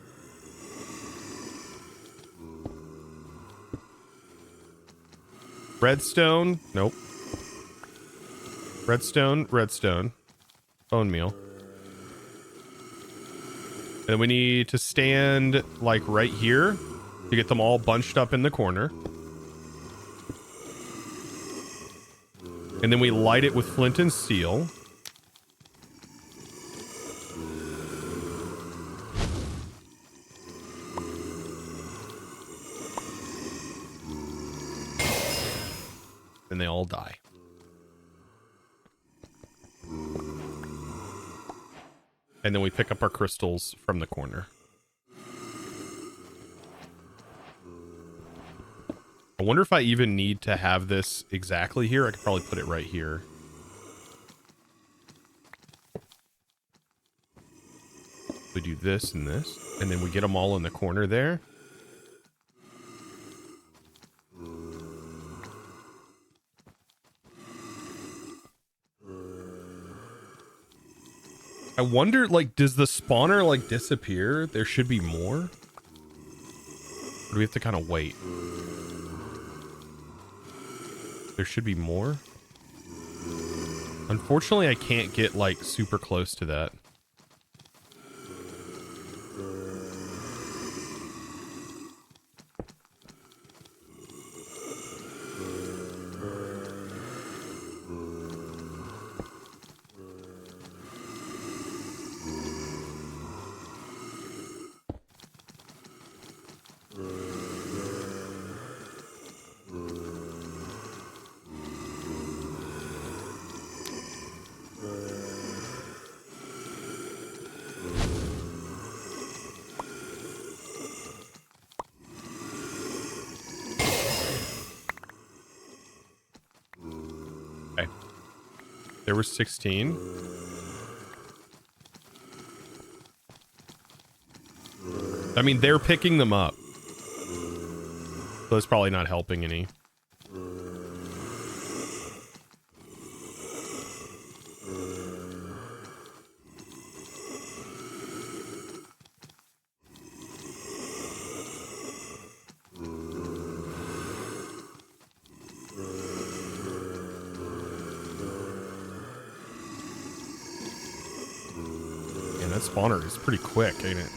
Redstone. Nope. Redstone, redstone. Bone meal. And we need to stand like right here to get them all bunched up in the corner. And then we light it with flint and steel. And they all die. And then we pick up our crystals from the corner. I wonder if I even need to have this exactly here. I could probably put it right here. We do this and this, and then we get them all in the corner there. I wonder, like, does the spawner, like, disappear? There should be more. Or do we have to kind of wait? There should be more. Unfortunately, I can't get, like, super close to that. There were 16. I mean, they're picking them up. So it's probably not helping any. Spawner is pretty quick, ain't it?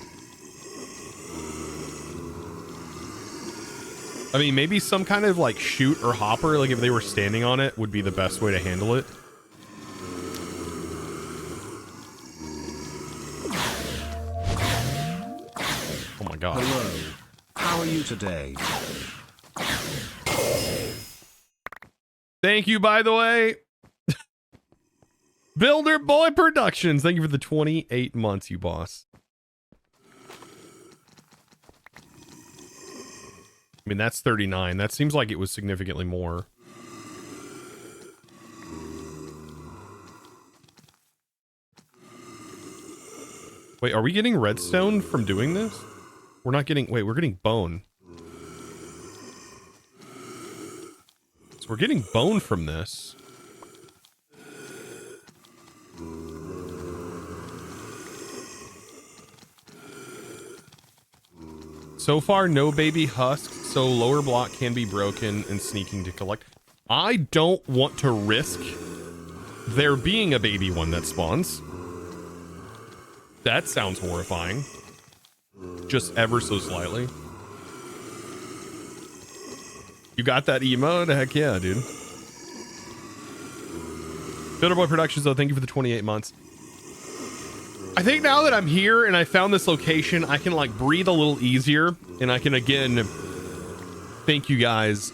I mean, maybe some kind of like chute or hopper, like if they were standing on it, would be the best way to handle it. Oh my god. Hello. How are you today? Thank you, by the way. Builder Boy Productions, thank you for the 28 months, you boss. I mean, that's 39. That seems like it was significantly more. Wait, are we getting redstone from doing this? We're not getting... Wait, we're getting bone. So we're getting bone from this. So far, no baby husks, so lower block can be broken and sneaking to collect. I don't want to risk there being a baby one that spawns. That sounds horrifying. Just ever so slightly. You got that emote? Heck yeah, dude. Builder Boy Productions, though, thank you for the 28 months. I think now that I'm here and I found this location, I can like breathe a little easier, and I can again thank you guys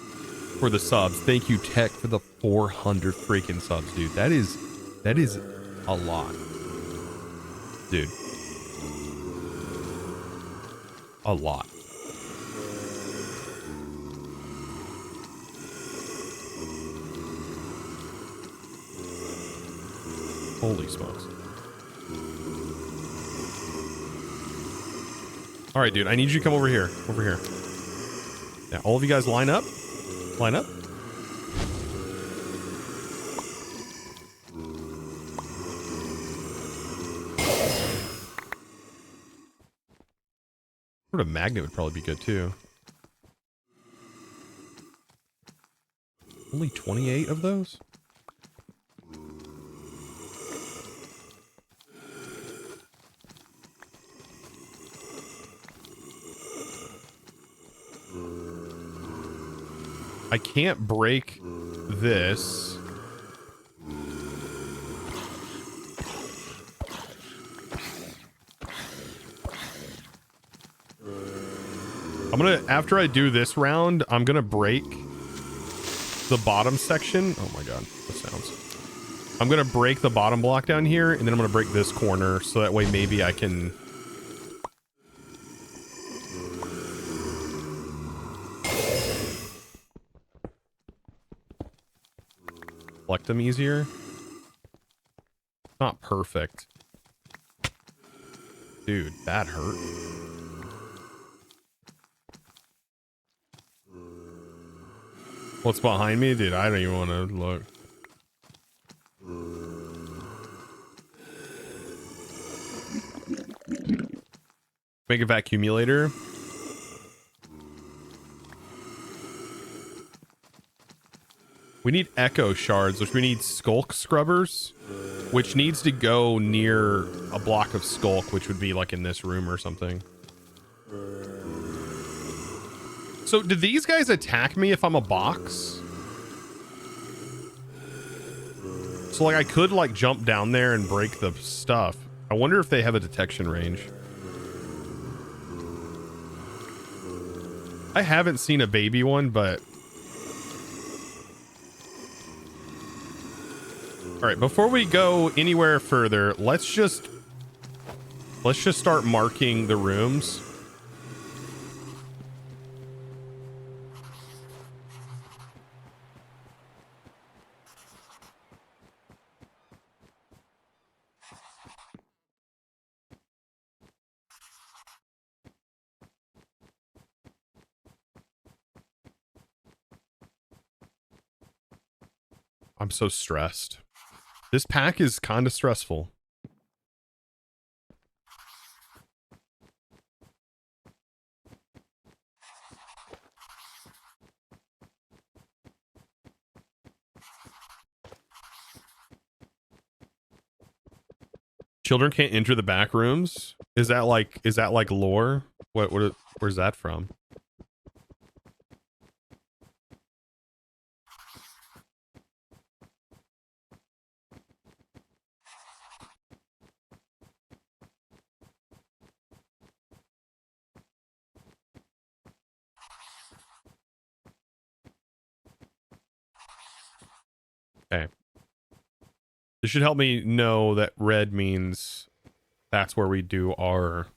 for the subs. Thank you, Tech, for the 400 freaking subs, dude. That is a lot, dude. A lot. Holy smokes. All right, dude, I need you to come over here. Over here. Yeah, all of you guys line up. Line up. Sort of magnet would probably be good too. Only 28 of those? I can't break this. I'm gonna, after I do this round, I'm gonna break the bottom section. Oh my god, the sounds. I'm gonna break the bottom block down here, and then I'm gonna break this corner, so that way maybe I can... collect them easier. Not perfect. Dude, that hurt. What's behind me? Dude, I don't even want to look. Make a vacuumulator. We need echo shards, which we need skulk scrubbers, which needs to go near a block of skulk, which would be like in this room or something. So do these guys attack me if I'm a box? So like I could like jump down there and break the stuff. I wonder if they have a detection range. I haven't seen a baby one, but... All right, before we go anywhere further, let's just start marking the rooms. I'm so stressed. This pack is kind of stressful. Children can't enter the back rooms. Is that like lore? Where's that from? Okay. This should help me know that red means that's where we do our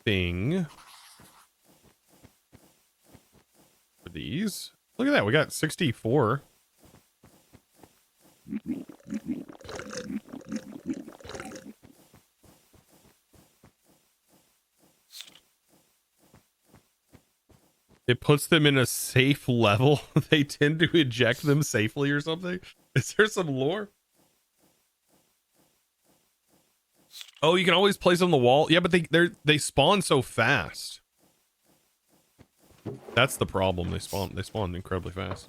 thing. For these. Look at that. We got 64. It puts them in a safe level. They tend to eject them safely or something. Is there some lore? Oh, you can always place them on the wall. Yeah, but they spawn so fast. That's the problem. They spawn incredibly fast.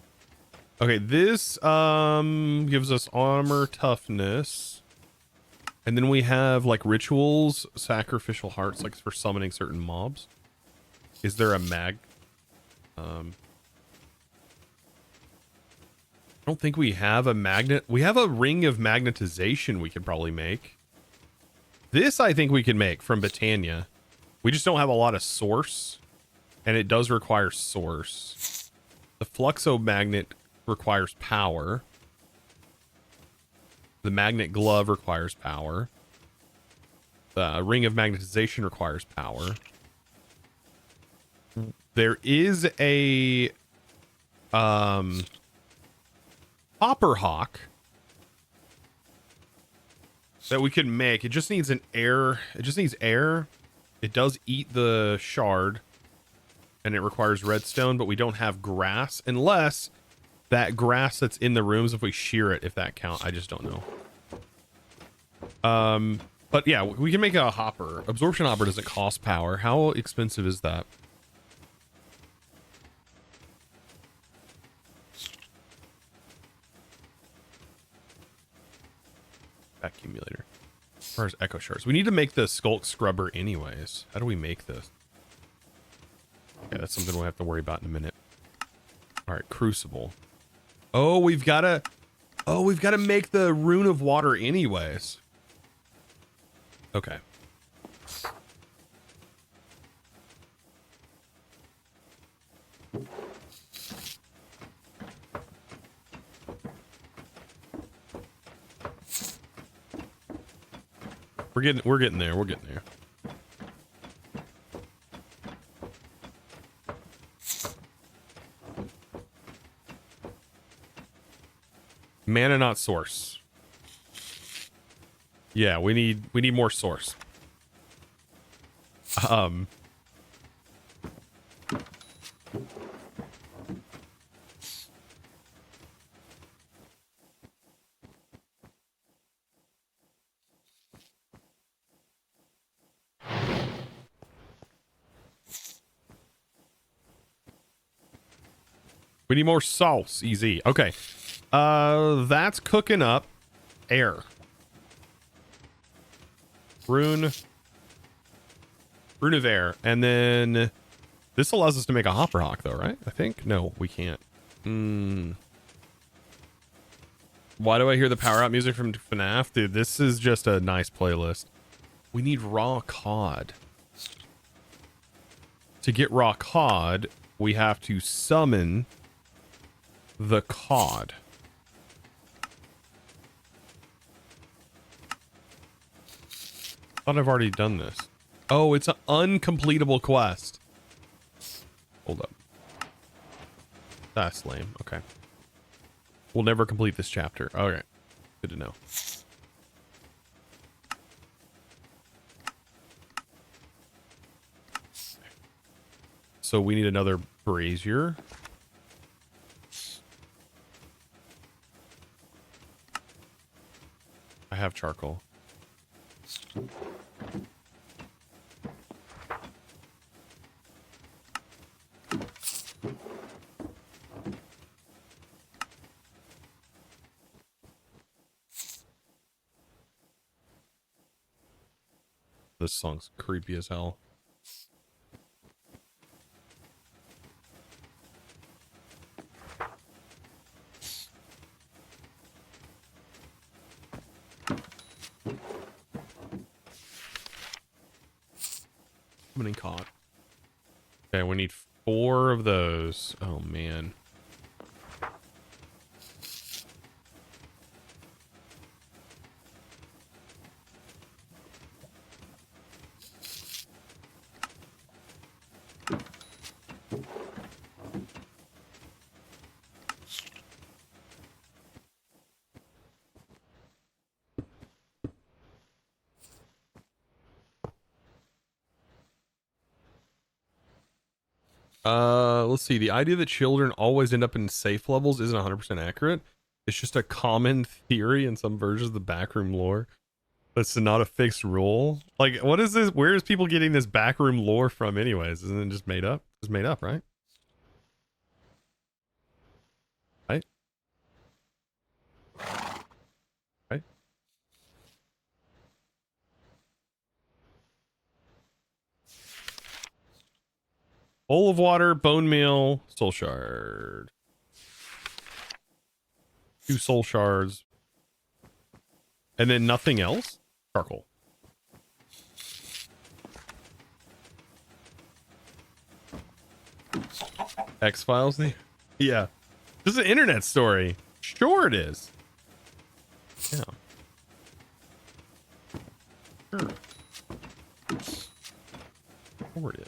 Okay, this gives us armor toughness. And then we have like rituals, sacrificial hearts, like for summoning certain mobs. Is there a mag? I don't think we have a magnet. We have a ring of magnetization we could probably make. This I think we can make from Botania. We just don't have a lot of source, and it does require source. The fluxo magnet requires power. The magnet glove requires power. The ring of magnetization requires power. There is a Hopper Hawk that we can make. It just needs an air. It just needs air. It does eat the shard, and it requires redstone, but we don't have grass unless that grass that's in the rooms, if we shear it, if that count. I just don't know. But yeah, we can make a hopper. Absorption hopper doesn't cost power. How expensive is that? Accumulator. As far as echo shards, we need to make the skulk scrubber anyways. How do we make this? Okay, that's something we'll have to worry about in a minute. All right, crucible. Oh, we've got to make the rune of water anyways. Okay. We're getting there. We're getting there. Mana not source. Yeah, we need more source. We need more sauce. Easy. Okay. That's cooking up air. Rune of air. And then this allows us to make a hopper hawk though, right? I think. No, we can't. Why do I hear the power out music from FNAF? Dude, this is just a nice playlist. We need raw cod. To get raw cod, we have to summon the cod. Thought I've already done this. Oh, it's an uncompletable quest. Hold up. That's lame. Okay. We'll never complete this chapter. All right. Good to know. So we need another brazier. I have charcoal. This song's creepy as hell. Summoning cod. Okay, we need 4 of those. Oh man. Let's see. The idea that children always end up in safe levels isn't 100% accurate. It's just a common theory in some versions of the backroom lore. But it's not a fixed rule. Like, what is this? Where is people getting this backroom lore from anyways? Isn't it just made up? It's made up, right? Right? Right? Bowl of water, bone meal, soul shard. 2 soul shards. And then nothing else? Charcoal. X-Files? Yeah. This is an internet story. Sure it is. Yeah. Sure. Sure it is.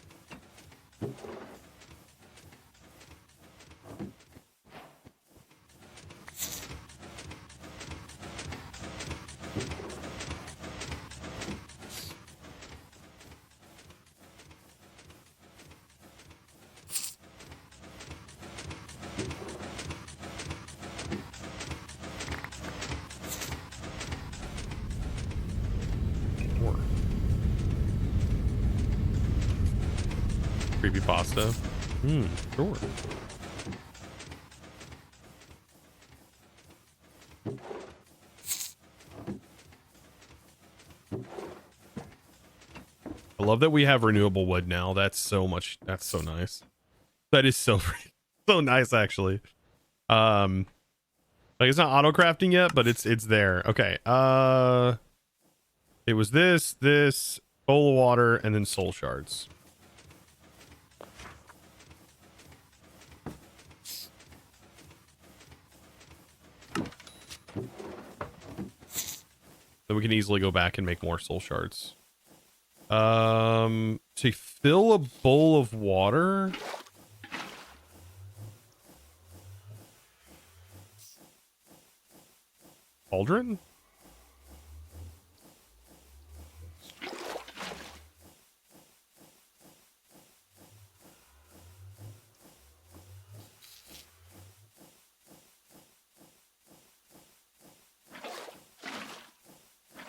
Creepypasta. Sure. I love that we have renewable wood now. That's so much. That's so nice. That is so so nice, actually. Like it's not auto crafting yet, but it's there. Okay. It was this bowl of water, and then soul shards. Then we can easily go back and make more soul shards. To fill a bowl of water. Cauldron?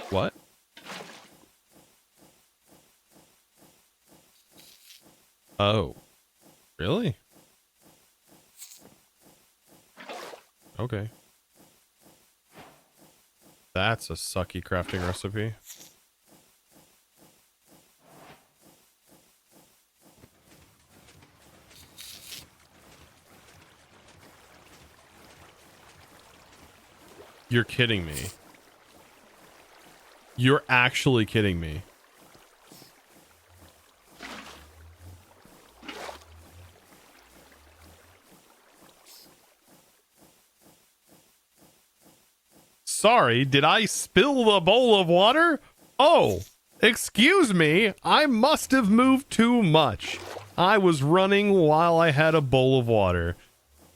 What? Oh, really? Okay. That's a sucky crafting recipe. You're kidding me. You're actually kidding me. Sorry, did I spill the bowl of water? Oh, excuse me. I must have moved too much. I was running while I had a bowl of water.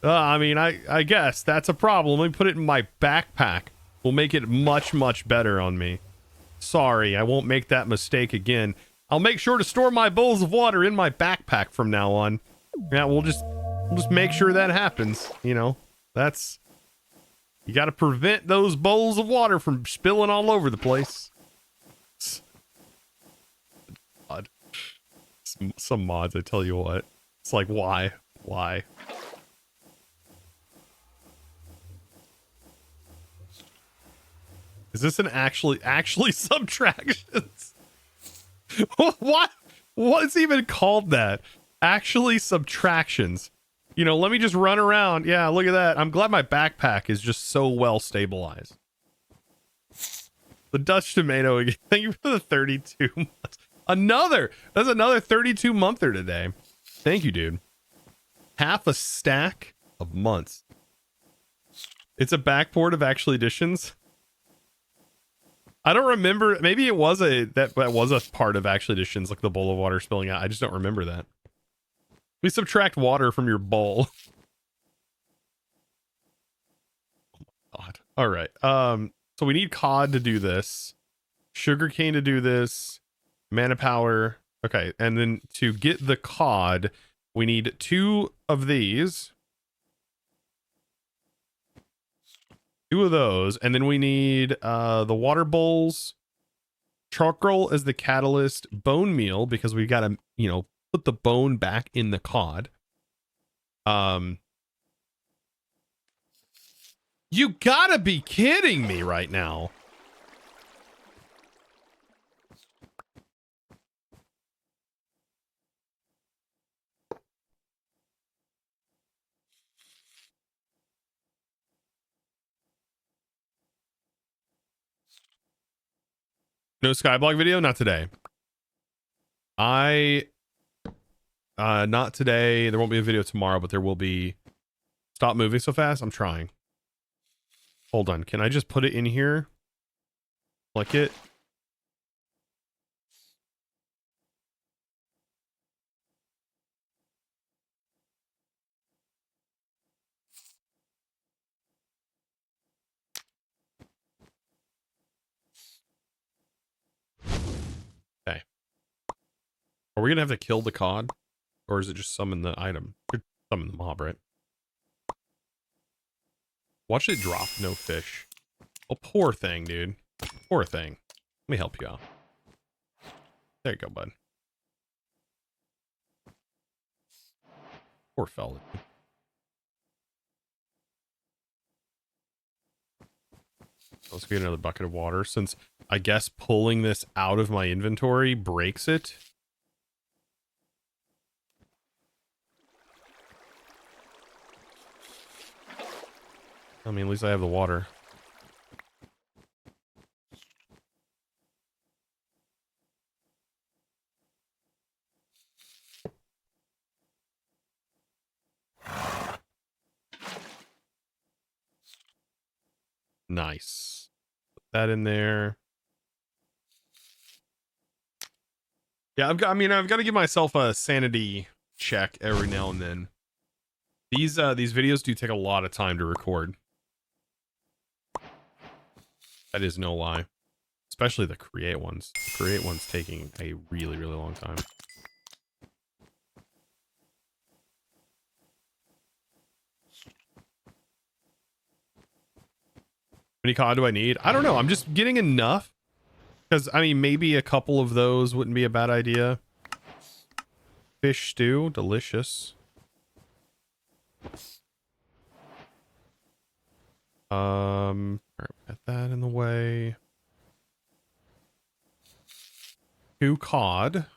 I mean, I guess that's a problem. Let me put it in my backpack. We'll make it much, much better on me. Sorry, I won't make that mistake again. I'll make sure to store my bowls of water in my backpack from now on. Yeah, we'll just make sure that happens. You know, that's... You got to prevent those bowls of water from spilling all over the place. God. Some mods, I tell you what. It's like, why? Why? Is this an actually subtractions? What? What's even called that? Actually subtractions. You know, let me just run around. Yeah, look at that. I'm glad my backpack is just so well stabilized. The Dutch tomato again. Thank you for the 32 months. That's another 32 monther today. Thank you, dude. Half a stack of months. It's a backport of actual editions. I don't remember. Maybe it was that was a part of actual editions, like the bowl of water spilling out. I just don't remember that. We subtract water from your bowl. Oh my God. All right. So we need cod to do this, sugarcane to do this, mana power. Okay, and then to get the cod, we need 2 of these, 2 of those, and then we need the water bowls, charcoal as the catalyst, bone meal because we got to, you know, put the bone back in the cod. You gotta be kidding me right now. No Skyblock video? Not today. Not today. There won't be a video tomorrow, but there will be. Stop moving so fast. I'm trying. Hold on. Can I just put it in here? Click it. Okay. Are we gonna have to kill the cod? Or is it just summon the item? Summon the mob, right? Watch it drop no fish. Oh, poor thing, dude. Poor thing. Let me help you out. There you go, bud. Poor fella. Let's get another bucket of water, since I guess pulling this out of my inventory breaks it. I mean, at least I have the water. Nice. Put that in there. Yeah, I've got to give myself a sanity check every now and then. These videos do take a lot of time to record. That is no lie. Especially the create ones. The create ones taking a really, really long time. How many cod do I need? I don't know. I'm just getting enough. Because, I mean, maybe a couple of those wouldn't be a bad idea. Fish stew. Delicious. All right, got that in the way. 2 cod.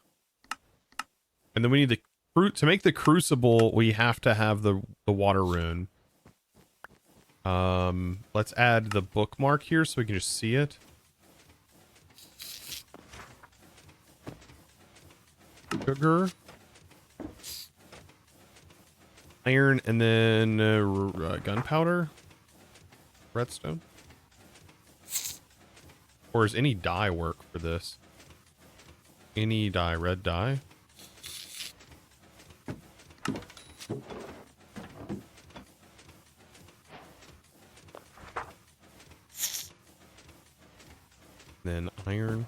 And then we need the fruit to make the crucible. We have to have the water rune. Let's add the bookmark here so we can just see it. Sugar, iron, and then gunpowder, redstone. Or is any dye work for this? Any dye, red dye. Then iron.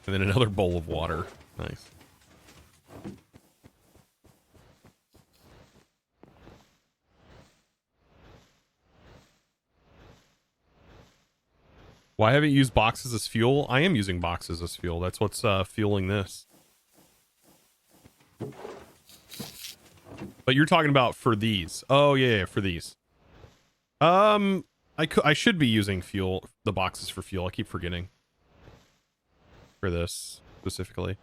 And then another bowl of water. Nice. Why haven't you used boxes as fuel? I am using boxes as fuel. That's what's fueling this. But you're talking about for these. Oh yeah, for these. I should be using fuel, the boxes for fuel. I keep forgetting. For this specifically.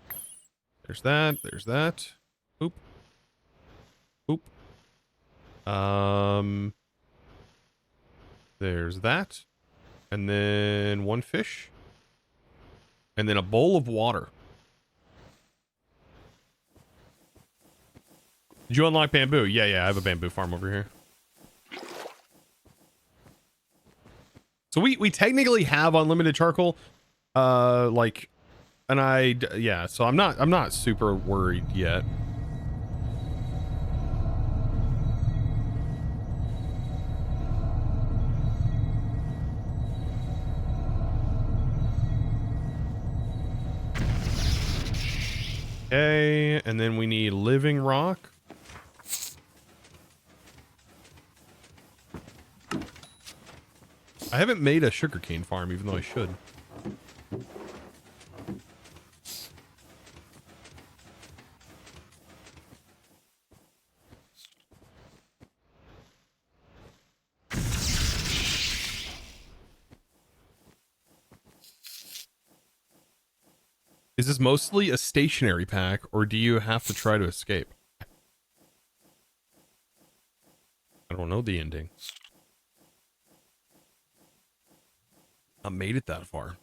There's that. There's that. Oop. Oop. There's that. And then 1 fish. And then a bowl of water. Did you unlock bamboo? Yeah, I have a bamboo farm over here. So we technically have unlimited charcoal. Like, and yeah, so I'm not super worried yet. Okay, and then we need living rock. I haven't made a sugarcane farm, even though I should. Is this mostly a stationary pack, or do you have to try to escape? I don't know the ending. I made it that far.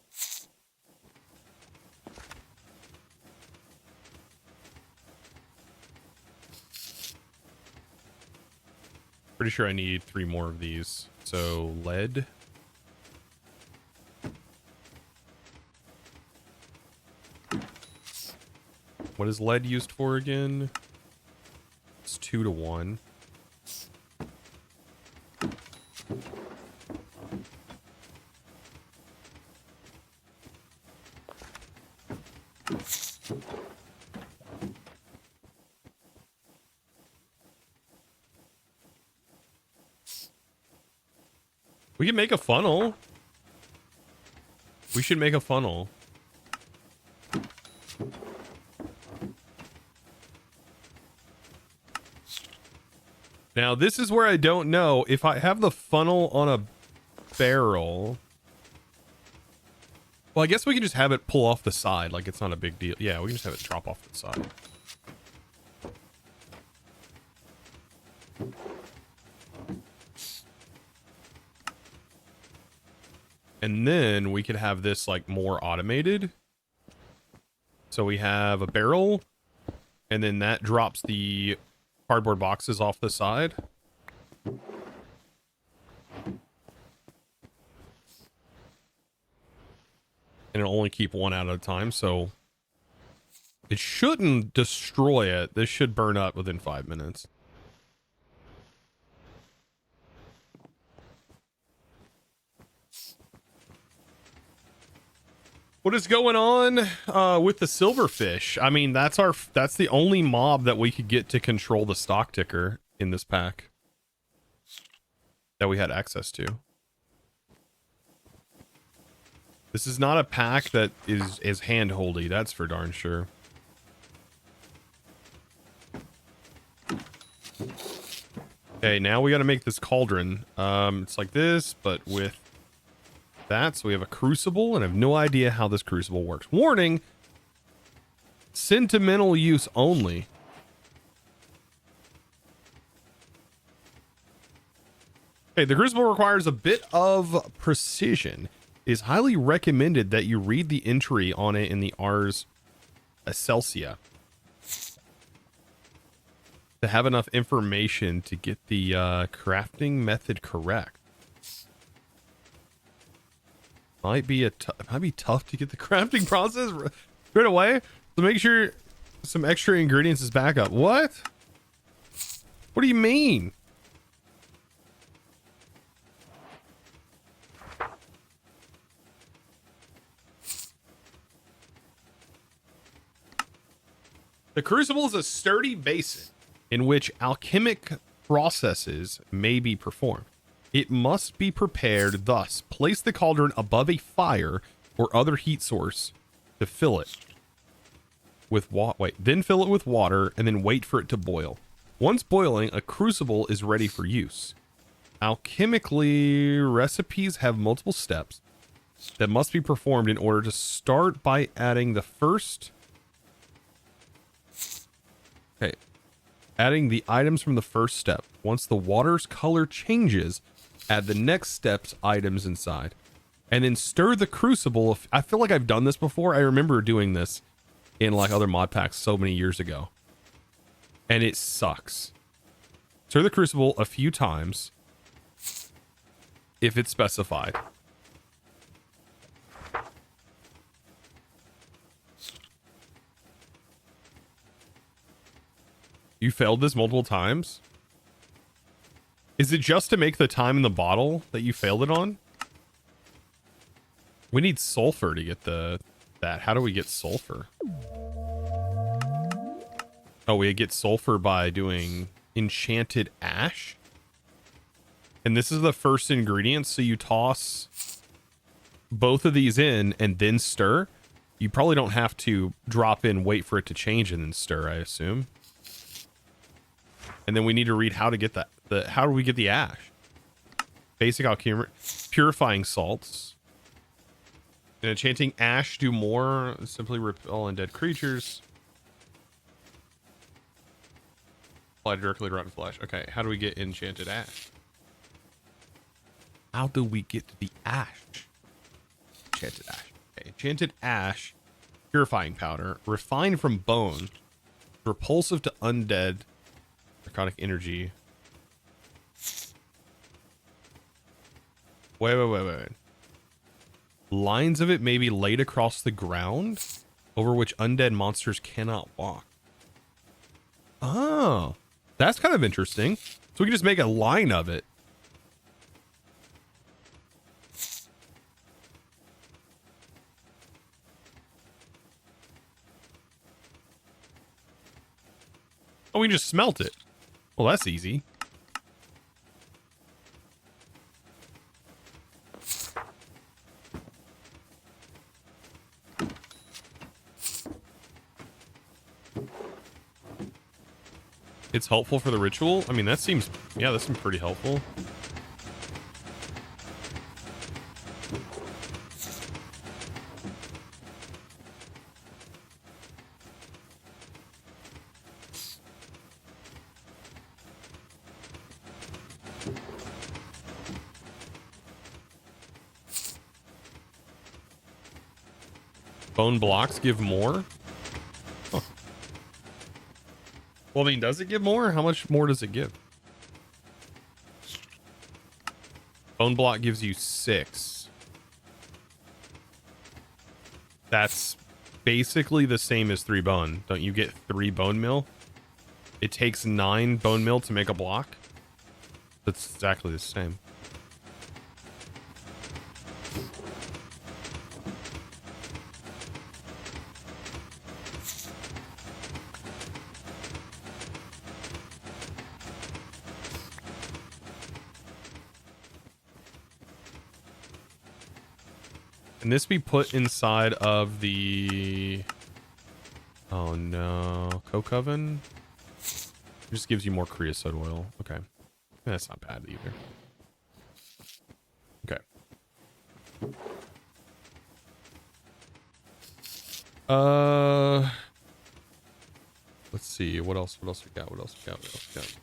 Pretty sure I need 3 more of these. So lead. What is lead used for again? It's 2 to 1. We can make a funnel. We should make a funnel. Now, this is where I don't know if I have the funnel on a barrel. Well, I guess we can just have it pull off the side. Like, it's not a big deal. Yeah, we can just have it drop off the side. And then we could have this like more automated. So we have a barrel, and then that drops the cardboard boxes off the side. And it'll only keep one out at a time, so it shouldn't destroy it. This should burn up within 5 minutes. What is going on with the silverfish? I mean, that's the only mob that we could get to control the stock ticker in this pack that we had access to. This is not a pack that is hand-holdy, that's for darn sure. Okay, now we got to make this cauldron. It's like this, but with that. So we have a crucible, and I have no idea how this crucible works. Warning, sentimental use only. Okay, the crucible requires a bit of precision. It is highly recommended that you read the entry on it in the Ars Excelsia to have enough information to get the crafting method correct. Might be tough to get the crafting process right away. So make sure some extra ingredients is back up. What? What do you mean? The crucible is a sturdy basin in which alchemic processes may be performed. It must be prepared, thus place the cauldron above a fire or other heat source to fill it with then fill it with water and then wait for it to boil. Once boiling, a crucible is ready for use. Alchemically, recipes have multiple steps that must be performed in order to start by adding the first. Okay. Adding the items from the first step. Once the water's color changes, add the next step's items inside. And then stir the crucible. I feel like I've done this before. I remember doing this in like other mod packs so many years ago. And it sucks. Stir the crucible a few times if it's specified. You failed this multiple times? Is it just to make the time in the bottle that you failed it on? We need sulfur to get that. How do we get sulfur? Oh, we get sulfur by doing enchanted ash. And this is the first ingredient, so you toss both of these in and then stir. You probably don't have to drop in, wait for it to change, and then stir, I assume. And then we need to read how to get that. How do we get the ash? Basic alchemy, purifying salts. And enchanting ash do more. Simply repel undead creatures. Apply directly to rotten flesh. Okay, how do we get enchanted ash? How do we get to the ash? Enchanted ash. Okay, enchanted ash, purifying powder, refined from bone, repulsive to undead, narcotic energy. Wait. Lines of it may be laid across the ground over which undead monsters cannot walk. Oh, that's kind of interesting. So we can just make a line of it. Oh, we can just smelt it. Well, that's easy. It's helpful for the ritual. I mean, that seems, yeah, that seems pretty helpful. Bone blocks give more? Huh. Well, I mean, does it give more? How much more does it give? Bone block gives you 6. That's basically the same as 3 bone. Don't you get 3 bone meal? It takes 9 bone meal to make a block. That's exactly the same. Can this be put inside of the... Oh no. Coke oven? It just gives you more creosote oil. Okay. That's not bad either. Okay. Let's see. What else we got? What else we got?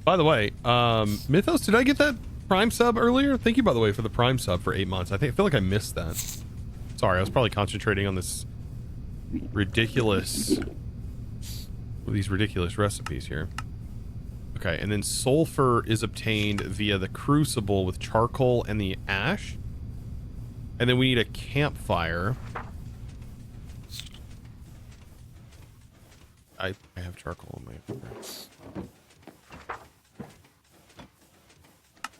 By the way, Mythos, did I get that Prime sub earlier? Thank you, by the way, for the Prime sub for 8 months. I feel like I missed that. Sorry, I was probably concentrating on this ridiculous, these ridiculous recipes here. Okay, and then sulfur is obtained via the crucible with charcoal and the ash. And then we need a campfire. I have charcoal in my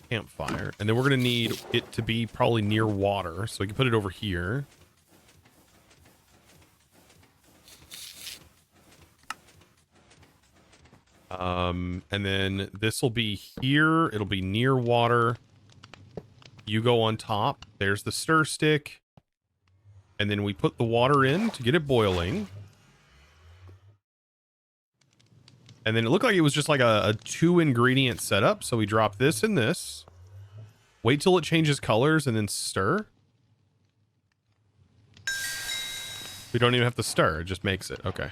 campfire, and then we're gonna need it to be probably near water, so we can put it over here. And then this will be here. It'll be near water. You go on top. There's the stir stick, and then we put the water in to get it boiling. And then it looked like it was just like a 2 ingredient setup. So we drop this and this. Wait till it changes colors and then stir. We don't even have to stir. It just makes it. Okay.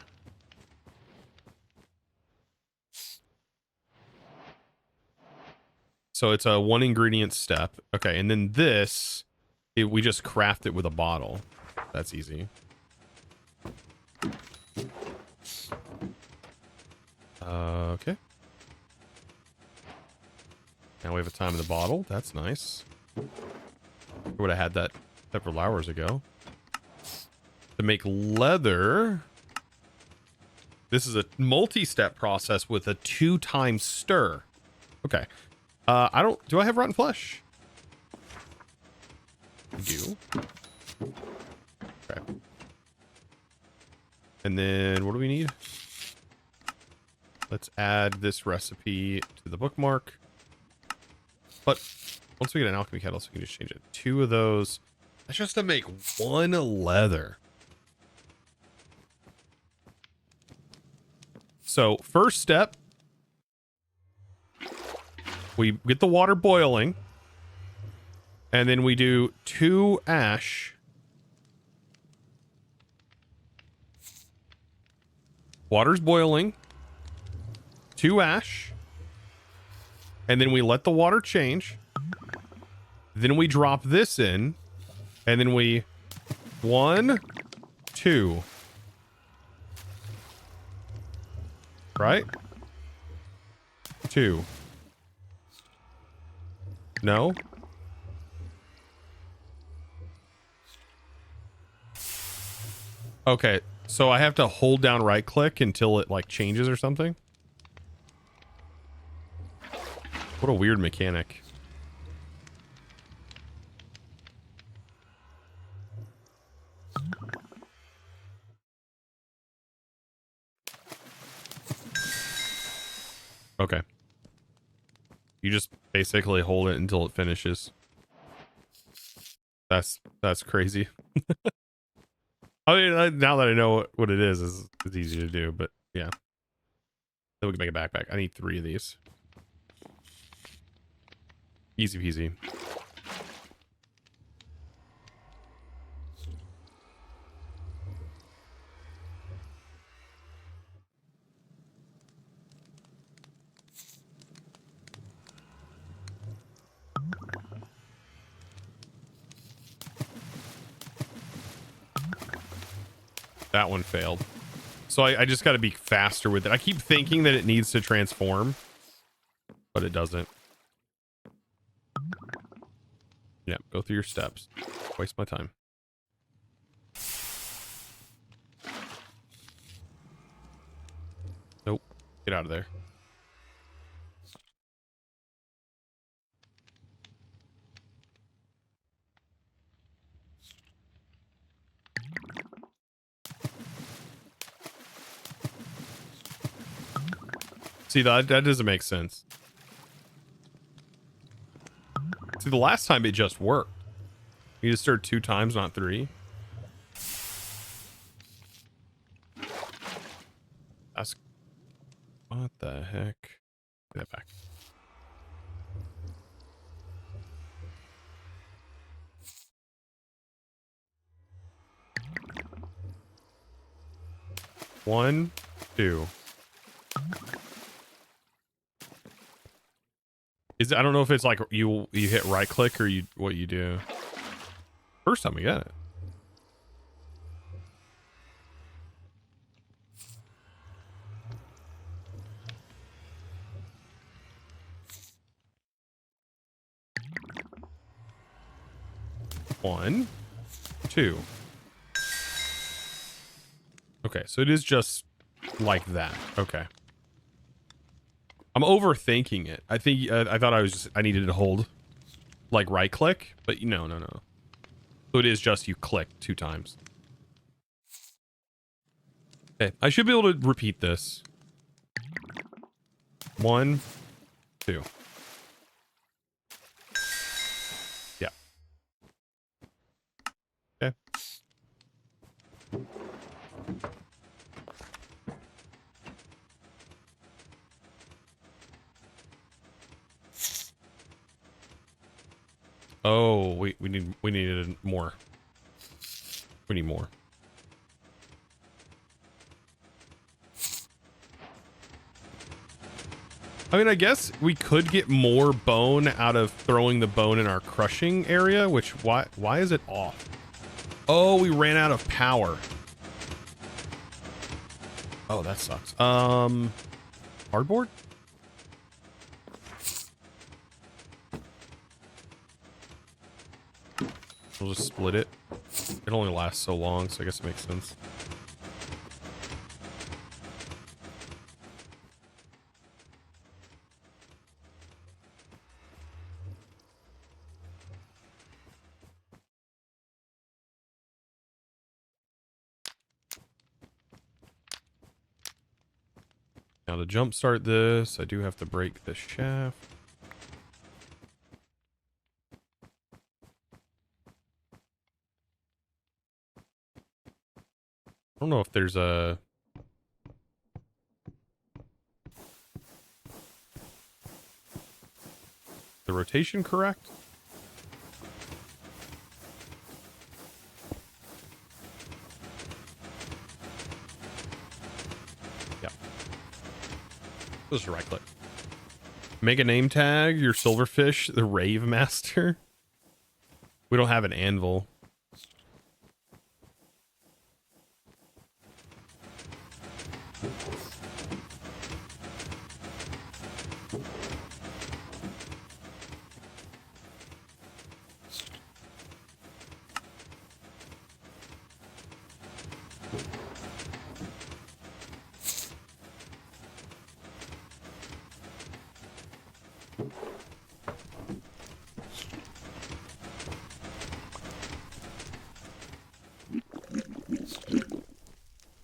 So it's a 1 ingredient step. Okay. And then this, we just craft it with a bottle. That's easy. Okay. Now we have a time in the bottle. That's nice. I would have had that several hours ago. To make leather, this is a multi-step process with a 2 times stir. Okay. Do I have rotten flesh? I do. Okay. And then what do we need? Let's add this recipe to the bookmark. But once we get an alchemy kettle, so we can just change it. 2 of those. That's just to make 1 leather. So first step, we get the water boiling, and then we do 2 ash. Water's boiling. 2 ash, and then we let the water change. Then we drop this in, and then we 1, 2, right? 2. No. Okay, so I have to hold down right click until it like changes or something. What a weird mechanic. Okay. You just basically hold it until it finishes. That's crazy. I mean, now that I know what it is, it's easy to do. But yeah, then we can make a backpack. I need 3 of these. Easy peasy. That one failed. So I just got to be faster with it. I keep thinking that it needs to transform, but it doesn't. Yeah, go through your steps. Waste my time. Nope. Get out of there. See, that doesn't make sense. See, the last time it just worked. You just stirred 2 times, not 3. That's... What the heck? Get that back. One, 2. Is I don't know if it's like you hit right click or what you do. First time we got it. One, 2. Okay, so it is just like that. Okay. I'm overthinking it. I think I thought I needed to hold like right click, but no. So it is just you click 2 times. Okay, I should be able to repeat this. 1, 2. Yeah. Okay. Oh, we needed more. We need more. I mean, I guess we could get more bone out of throwing the bone in our crushing area, which why is it off? Oh, we ran out of power. Oh, that sucks. Cardboard? We'll just split it. It only lasts so long, so I guess it makes sense. Now to jumpstart this, I do have to break the shaft. I don't know if there's a... The rotation correct? Yeah. This is right click. Make a name tag, your silverfish, the Rave Master. We don't have an anvil.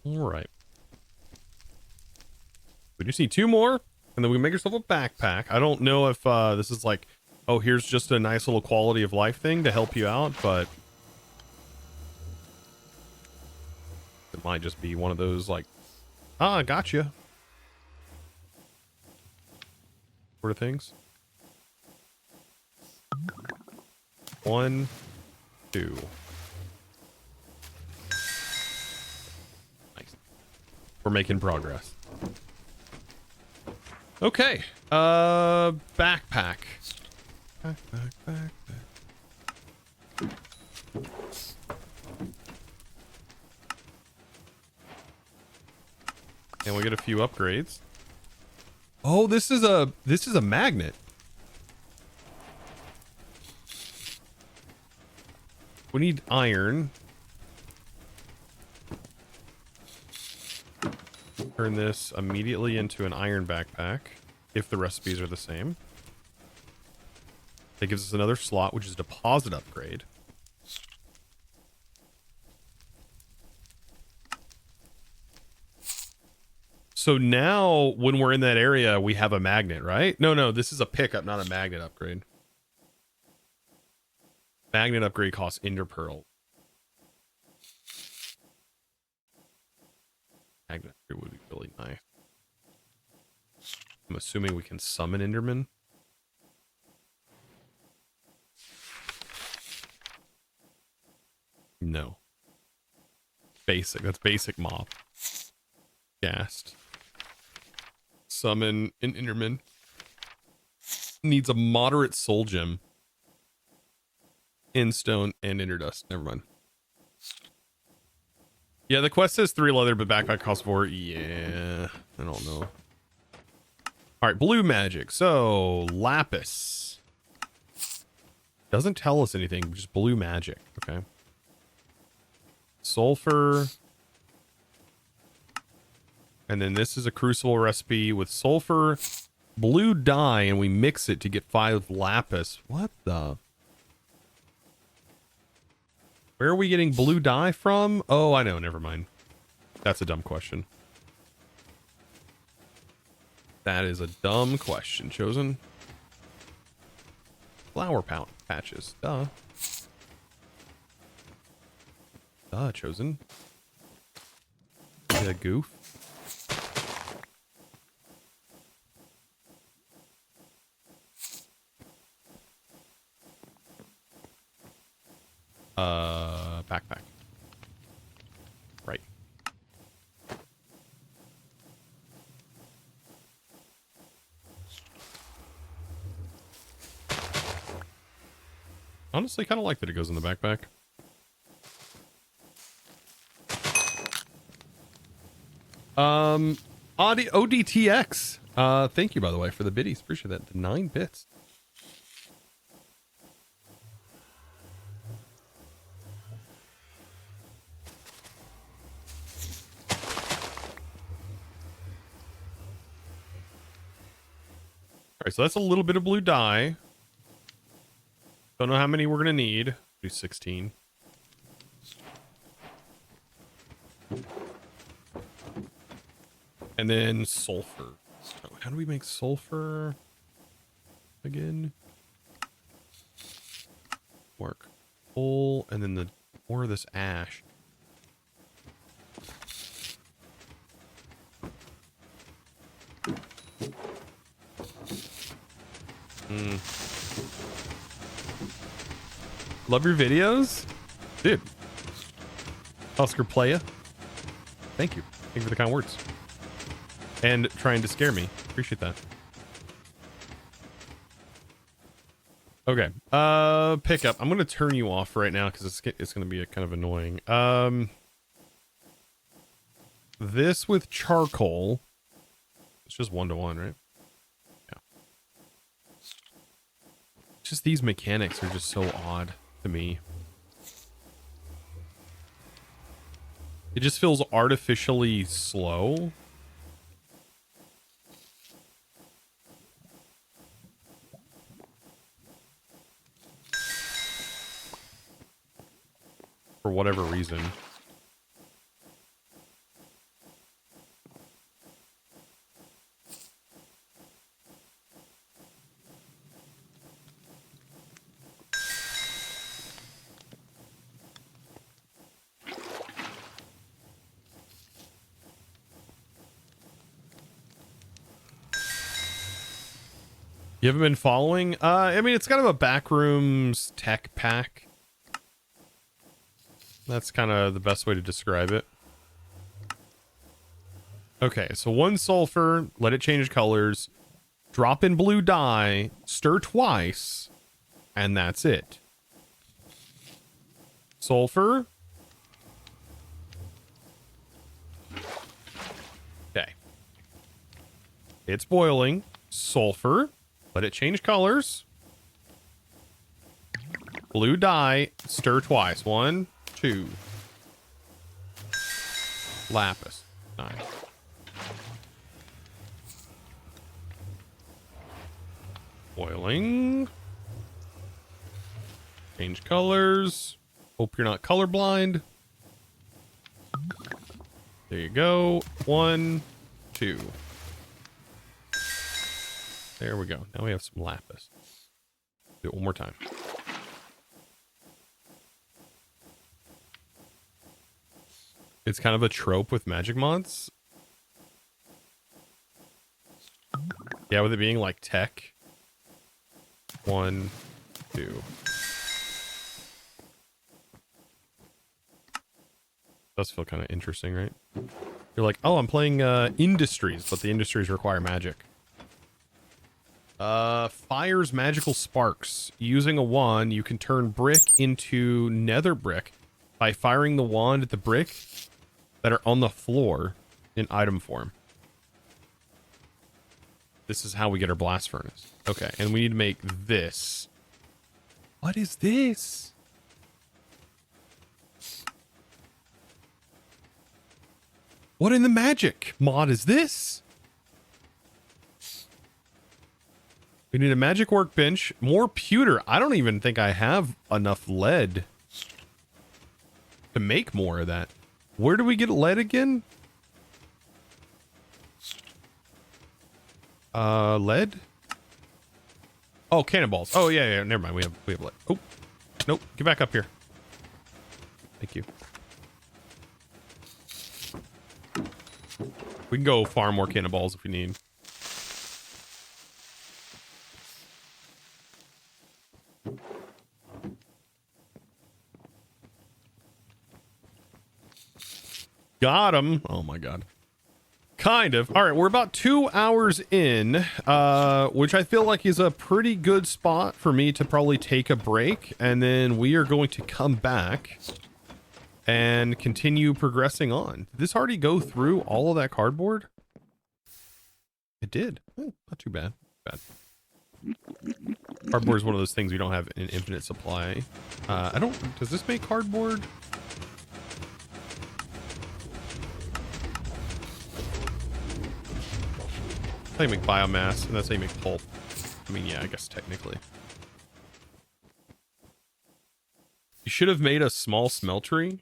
All right. We just need 2 more, and then we can make ourselves a backpack. I don't know if this is like, oh, here's just a nice little quality of life thing to help you out, but It might just be one of those like, ah, gotcha sort of things. 1, 2. Nice. We're making progress. Okay. Backpack. Backpack. And we get a few upgrades. Oh, this is a magnet. We need iron. Turn this immediately into an iron backpack if the recipes are the same. That gives us another slot, which is a deposit upgrade. So now when we're in that area, we have a magnet, right? No, this is a pickup, not a magnet upgrade. Magnet upgrade costs Ender Pearl. Magnet upgrade would be really nice. I'm assuming we can summon Enderman. No. Basic. That's basic mob. Cast. Summon an Enderman. Needs a moderate soul gem. Endstone and Ender Dust. Never mind. Yeah, the quest says 3 leather, but backpack costs 4. Yeah, I don't know. All right, blue magic. So, lapis. Doesn't tell us anything, just blue magic. Okay. Sulfur. And then this is a crucible recipe with sulfur, blue dye, and we mix it to get 5 lapis. What the? Where are we getting blue dye from? Oh, I know. Never mind. That's a dumb question. That is a dumb question, Chosen. Flower patches. Duh. Duh, Chosen. Yeah, goof. Backpack. Right. Honestly, kind of like that it goes in the backpack. ODTX. Thank you, by the way, for the biddies. Appreciate that. The 9 bits. All right, so that's a little bit of blue dye. Don't know how many we're gonna need. Do 16. And then sulfur. How do we make sulfur again? Work. Coal, and then the more of this ash. Love your videos, dude. Oscar Playa, thank you. Thank you for the kind words and trying to scare me. Appreciate that. Okay, pickup. I'm gonna turn you off right now because it's gonna be a kind of annoying. This with charcoal. It's just 1-to-1, right? Yeah. Just these mechanics are just so odd to me. It just feels artificially slow. For whatever reason. You haven't been following? I mean, it's kind of a Backrooms tech pack. That's kind of the best way to describe it. Okay, so 1 sulfur, let it change colors, drop in blue dye, stir twice, and that's it. Sulfur. Okay. It's boiling. Sulfur. Let it change colors. Blue dye. Stir twice. 1, 2. Lapis. Nice. Boiling. Change colors. Hope you're not colorblind. There you go. 1, 2. There we go. Now we have some lapis. Do it one more time. It's kind of a trope with magic mods. Yeah, with it being like tech. 1, 2. Does feel kind of interesting, right? You're like, oh, I'm playing Industries, but the Industries require magic. Fires magical sparks. Using a wand, you can turn brick into nether brick by firing the wand at the brick that are on the floor in item form. This is how we get our blast furnace. Okay, and we need to make this. What is this? What in the magic mod is this? We need a magic workbench, more pewter. I don't even think I have enough lead to make more of that. Where do we get lead again? Lead? Oh, cannonballs. Oh, yeah, never mind. We have lead. Oh, nope. Get back up here. Thank you. We can go farm more cannonballs if we need. Got him. Oh my god. Kind of. All right, we're about 2 hours in, which I feel like is a pretty good spot for me to probably take a break, and then we are going to come back and continue progressing on. Did this already go through all of that cardboard? It did. Oh, not too bad. Cardboard is one of those things we don't have an infinite supply. Does this make cardboard? That's how you make biomass, and that's how you make pulp. I mean, yeah, I guess technically. You should have made a small smeltery.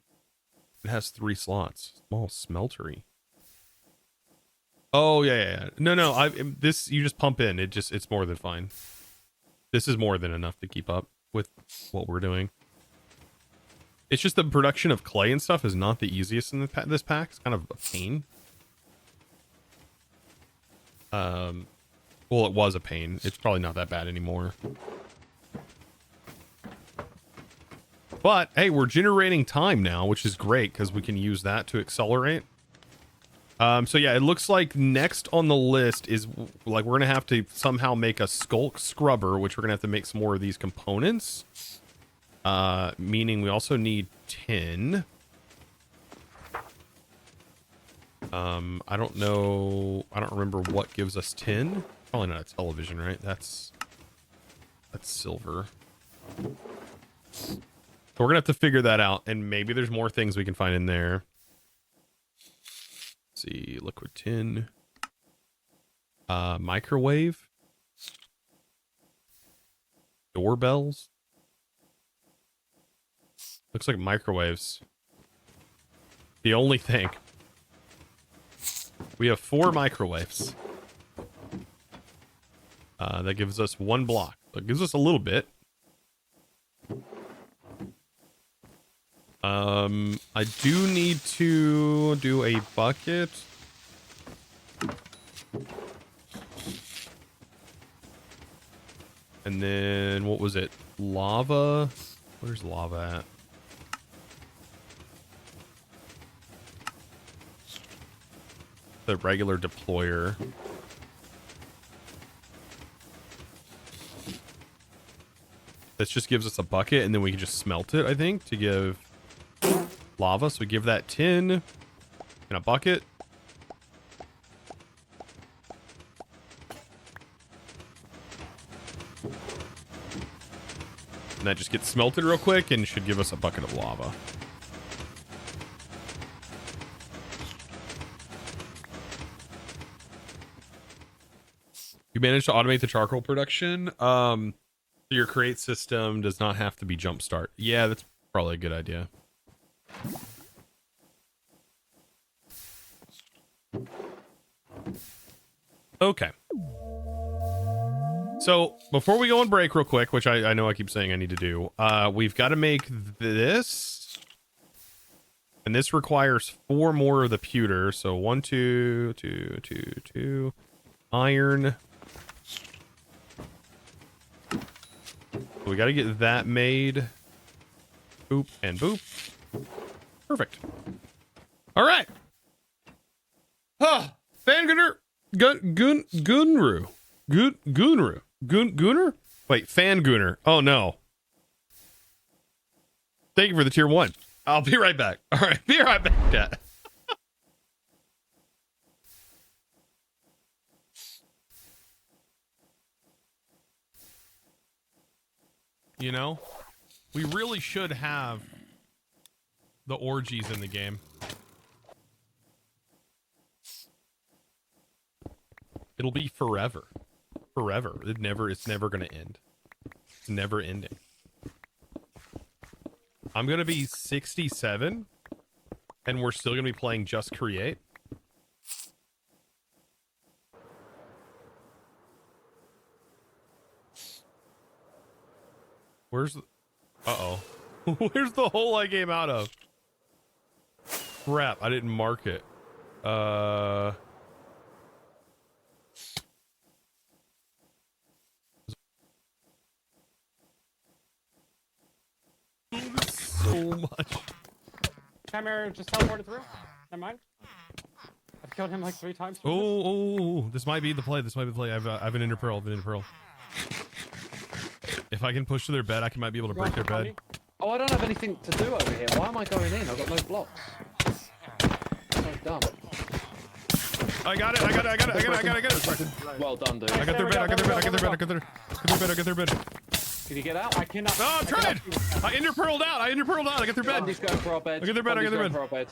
It has 3 slots. Small smeltery. Oh, yeah. No, this, you just pump in. It's more than fine. This is more than enough to keep up with what we're doing. It's just the production of clay and stuff is not the easiest in this pack. It's kind of a pain. Well, it was a pain. It's probably not that bad anymore. But, hey, we're generating time now, which is great because we can use that to accelerate. So yeah, it looks like next on the list is, like, we're going to have to somehow make a skulk scrubber, which we're going to have to make some more of these components. Meaning we also need tin. I don't know. I don't remember what gives us tin. Probably not a television, right? That's silver. So we're gonna have to figure that out, and maybe there's more things we can find in there. Let's see, liquid tin, microwave, doorbells. Looks like microwaves. The only thing. We have 4 microwaves. That gives us 1 block. That gives us a little bit. I do need to do a bucket. And then what was it? Lava. Where's lava at? The regular deployer. This just gives us a bucket, and then we can just smelt it, I think, to give lava. So we give that tin and a bucket. And that just gets smelted real quick and should give us a bucket of lava. You managed to automate the charcoal production. Your create system does not have to be jumpstart. Yeah, that's probably a good idea. Okay. So before we go on break real quick, which I know I keep saying I need to do, we've got to make this. And this requires 4 more of the pewter. So 1, 2, 2, 2, 2. Iron. So we got to get that made. Boop and boop. Perfect. All right. Fangunner. Gunru. Gunner? Wait, Fangunner. Oh no. Thank you for the tier 1. I'll be right back. All right, be right back, chat. You know, we really should have the orgies in the game. It'll be forever. Forever. It's never going to end. It's never ending. I'm going to be 67 and we're still going to be playing Just Create. Where's the... Uh-oh. Where's the hole I came out of? Crap, I didn't mark it. So much. Chimera just teleported through. Never mind. I've killed him like 3 times. Oh, this might be the play. This might be the play. I have an ender pearl. If I can push to their bed, I might be able to break their bed. Oh, I don't have anything to do over here. Why am I going in? I've got no blocks. So dumb. I got it. Well done, dude. I got their bed. Can you get out? I cannot. No, I'm trying. I ender pearled out. I got their bed. Andy's going for our bed. I got their bed.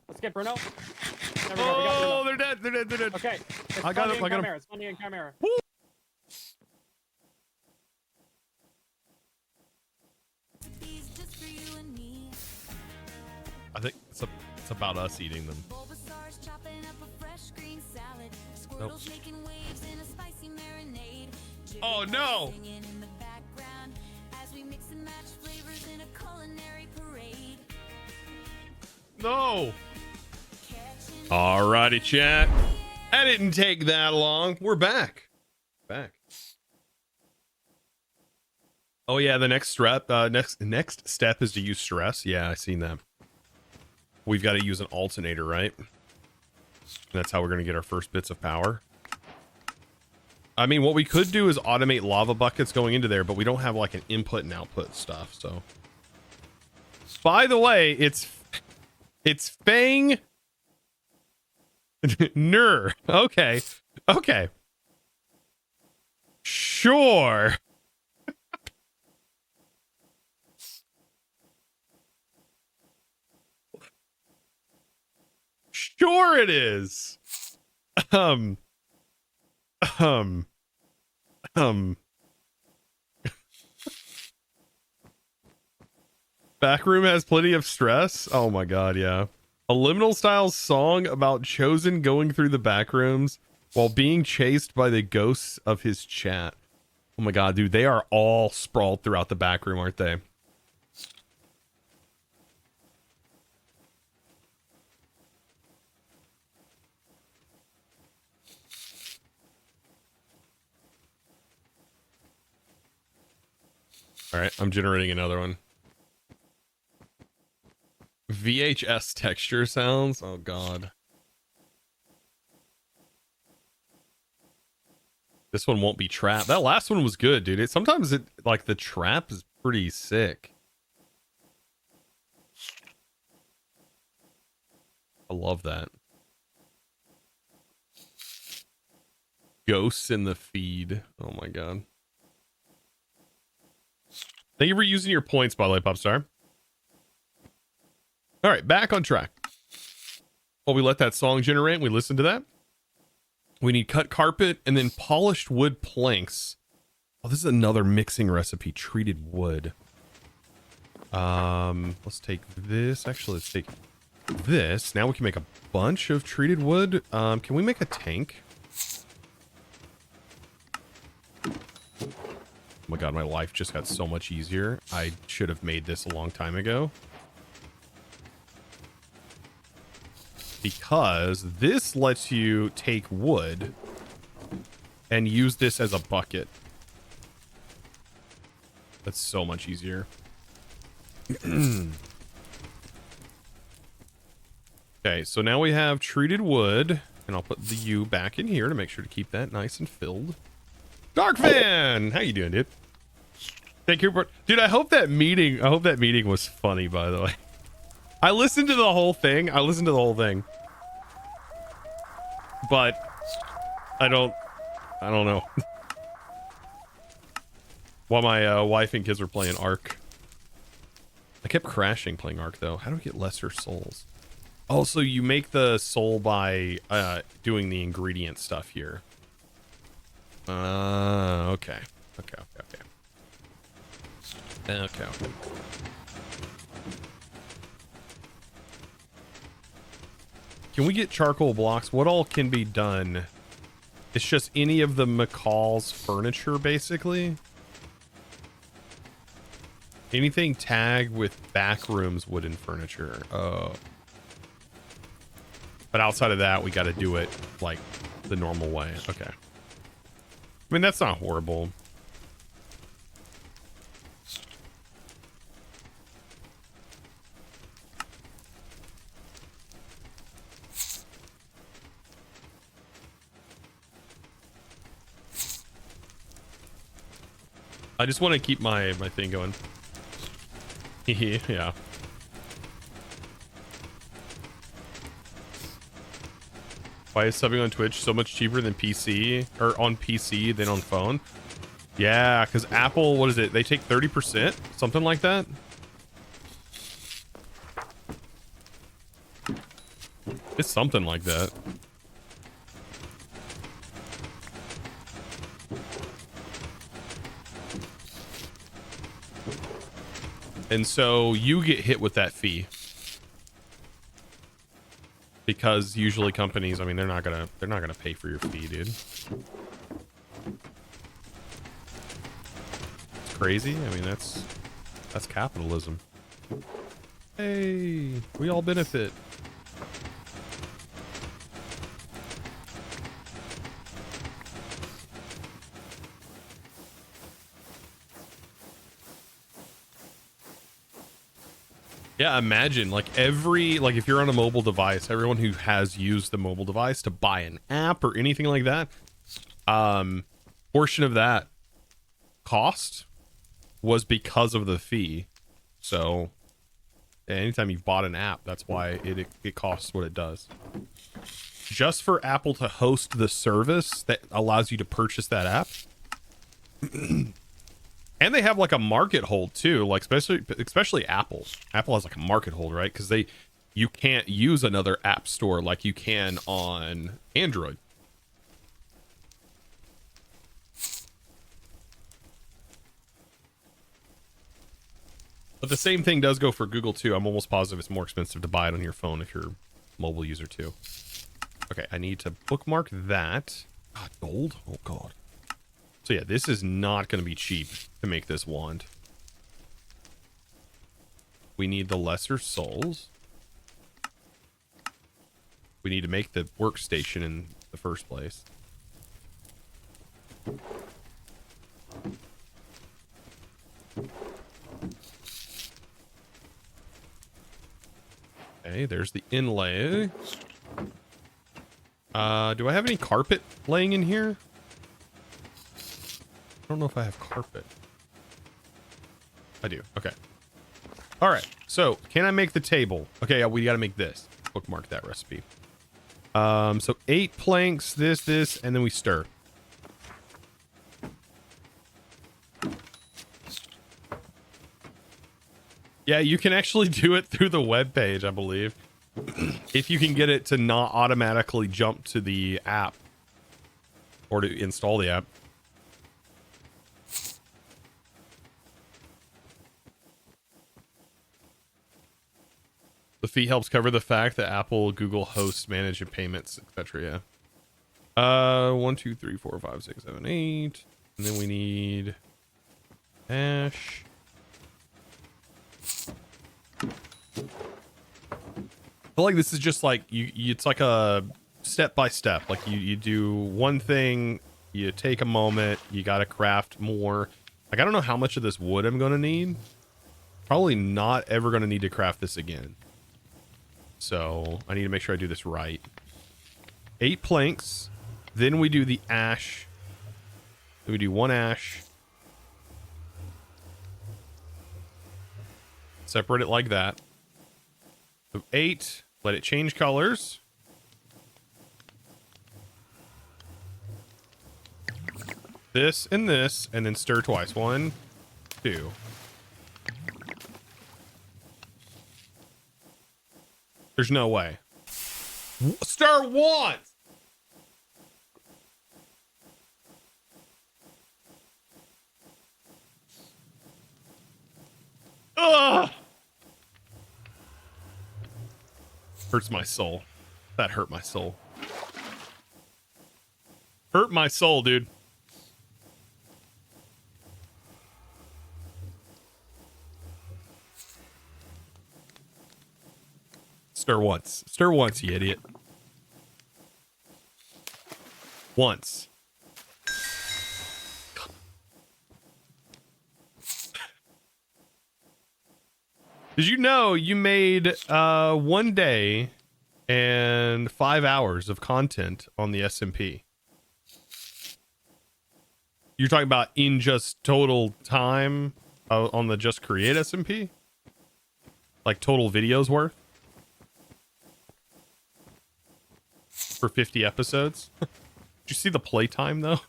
Let's get Bruno. There we go, Oh, we they're dead. Okay. I got him. It's Bunny and Chimera. I think it's about us eating them. Nope. Oh no! No! Alrighty, chat. That didn't take that long. We're back. Oh yeah, the next step is to use stress. Yeah, I seen that. We've got to use an alternator, right? And that's how we're going to get our first bits of power. I mean, what we could do is automate lava buckets going into there, but we don't have like an input and output stuff. So, by the way, it's Fang Ner. Okay. Sure. Sure it is. Backroom has plenty of stress. Oh my god, yeah. A liminal style song about Chosen going through the backrooms while being chased by the ghosts of his chat. Oh my god, dude, they are all sprawled throughout the backroom, aren't they? All right, I'm generating another one. VHS texture sounds. Oh God. This one won't be trapped. That last one was good, dude. Sometimes like the trap is pretty sick. I love that. Ghosts in the feed. Oh my God. Thank you for using your points, by the way, Popstar. All right, back on track. While we let that song generate, we listen to that. We need cut carpet and then polished wood planks. Oh, this is another mixing recipe, treated wood. Let's take this. Actually, let's take this. Now we can make a bunch of treated wood. Can we make a tank? Oh my God, my life just got so much easier. I should have made this a long time ago. Because this lets you take wood and use this as a bucket. That's so much easier. Okay, so now we have treated wood, and I'll put the U back in here to make sure to keep that nice and filled. Darkfan, how you doing, dude? Thank you, dude. I hope that meeting was funny. By the way, I listened to the whole thing. But I don't know. While my wife and kids were playing Ark, I kept crashing playing Ark though. How do we get lesser souls? Oh, so you make the soul by doing the ingredient stuff here. Okay. Can we get charcoal blocks? What all can be done? It's just any of the McCall's furniture, basically. Anything tagged with Backrooms wooden furniture. Oh. But outside of that, we got to do it like the normal way. Okay. I mean, that's not horrible. I just want to keep my thing going. Yeah. Why is subbing on Twitch so much cheaper than PC or on PC than on phone? Yeah, because Apple, what is it? They take 30%, something like that. It's something like that. And so you get hit with that fee. Because usually companies, I mean, they're not gonna pay for your fee, dude. It's crazy. I mean, that's capitalism. Hey, we all benefit. Yeah, imagine like if you're on a mobile device, everyone who has used the mobile device to buy an app or anything like that, portion of that cost was because of the fee. So anytime you've bought an app, that's why it costs what it does. Just for Apple to host the service that allows you to purchase that app. And they have like a market hold too, like especially Apple. Apple has like a market hold, right? Because you can't use another app store like you can on Android. But the same thing does go for Google too. I'm almost positive it's more expensive to buy it on your phone if you're a mobile user too. Okay, I need to bookmark that. God, gold? Oh God. So yeah, this is not going to be cheap to make this wand. We need the lesser souls. We need to make the workstation in the first place. Okay, there's the inlay. Do I have any carpet laying in here? I don't know if I have carpet. I do. Okay. All right. So can I make the table? Okay. Yeah, we got to make this. Bookmark that recipe. So 8 planks, this, and then we stir. Yeah, you can actually do it through the web page, I believe. If you can get it to not automatically jump to the app or to install the app. The fee helps cover the fact that Apple, Google hosts, manage your payments, etc. Yeah. 1, 2, 3, 4, 5, 6, 7, 8. And then we need ash. I feel like this is just like it's like a step by step. Like you do one thing, you take a moment, you gotta craft more. Like I don't know how much of this wood I'm gonna need. Probably not ever gonna need to craft this again. So I need to make sure I do this right. 8 planks, then we do the ash. Then we do 1 ash. Separate it like that. So 8, let it change colors. This, and then stir twice. 1, 2. There's no way. Stir once! Ugh! Hurts my soul. That hurt my soul. Hurt my soul, dude. Stir once. Stir once, you idiot. Once. Did you know you made 1 day and 5 hours of content on the SMP? You're talking about in just total time on the Just Create SMP? Like total videos worth? For 50 episodes? Did you see the playtime though?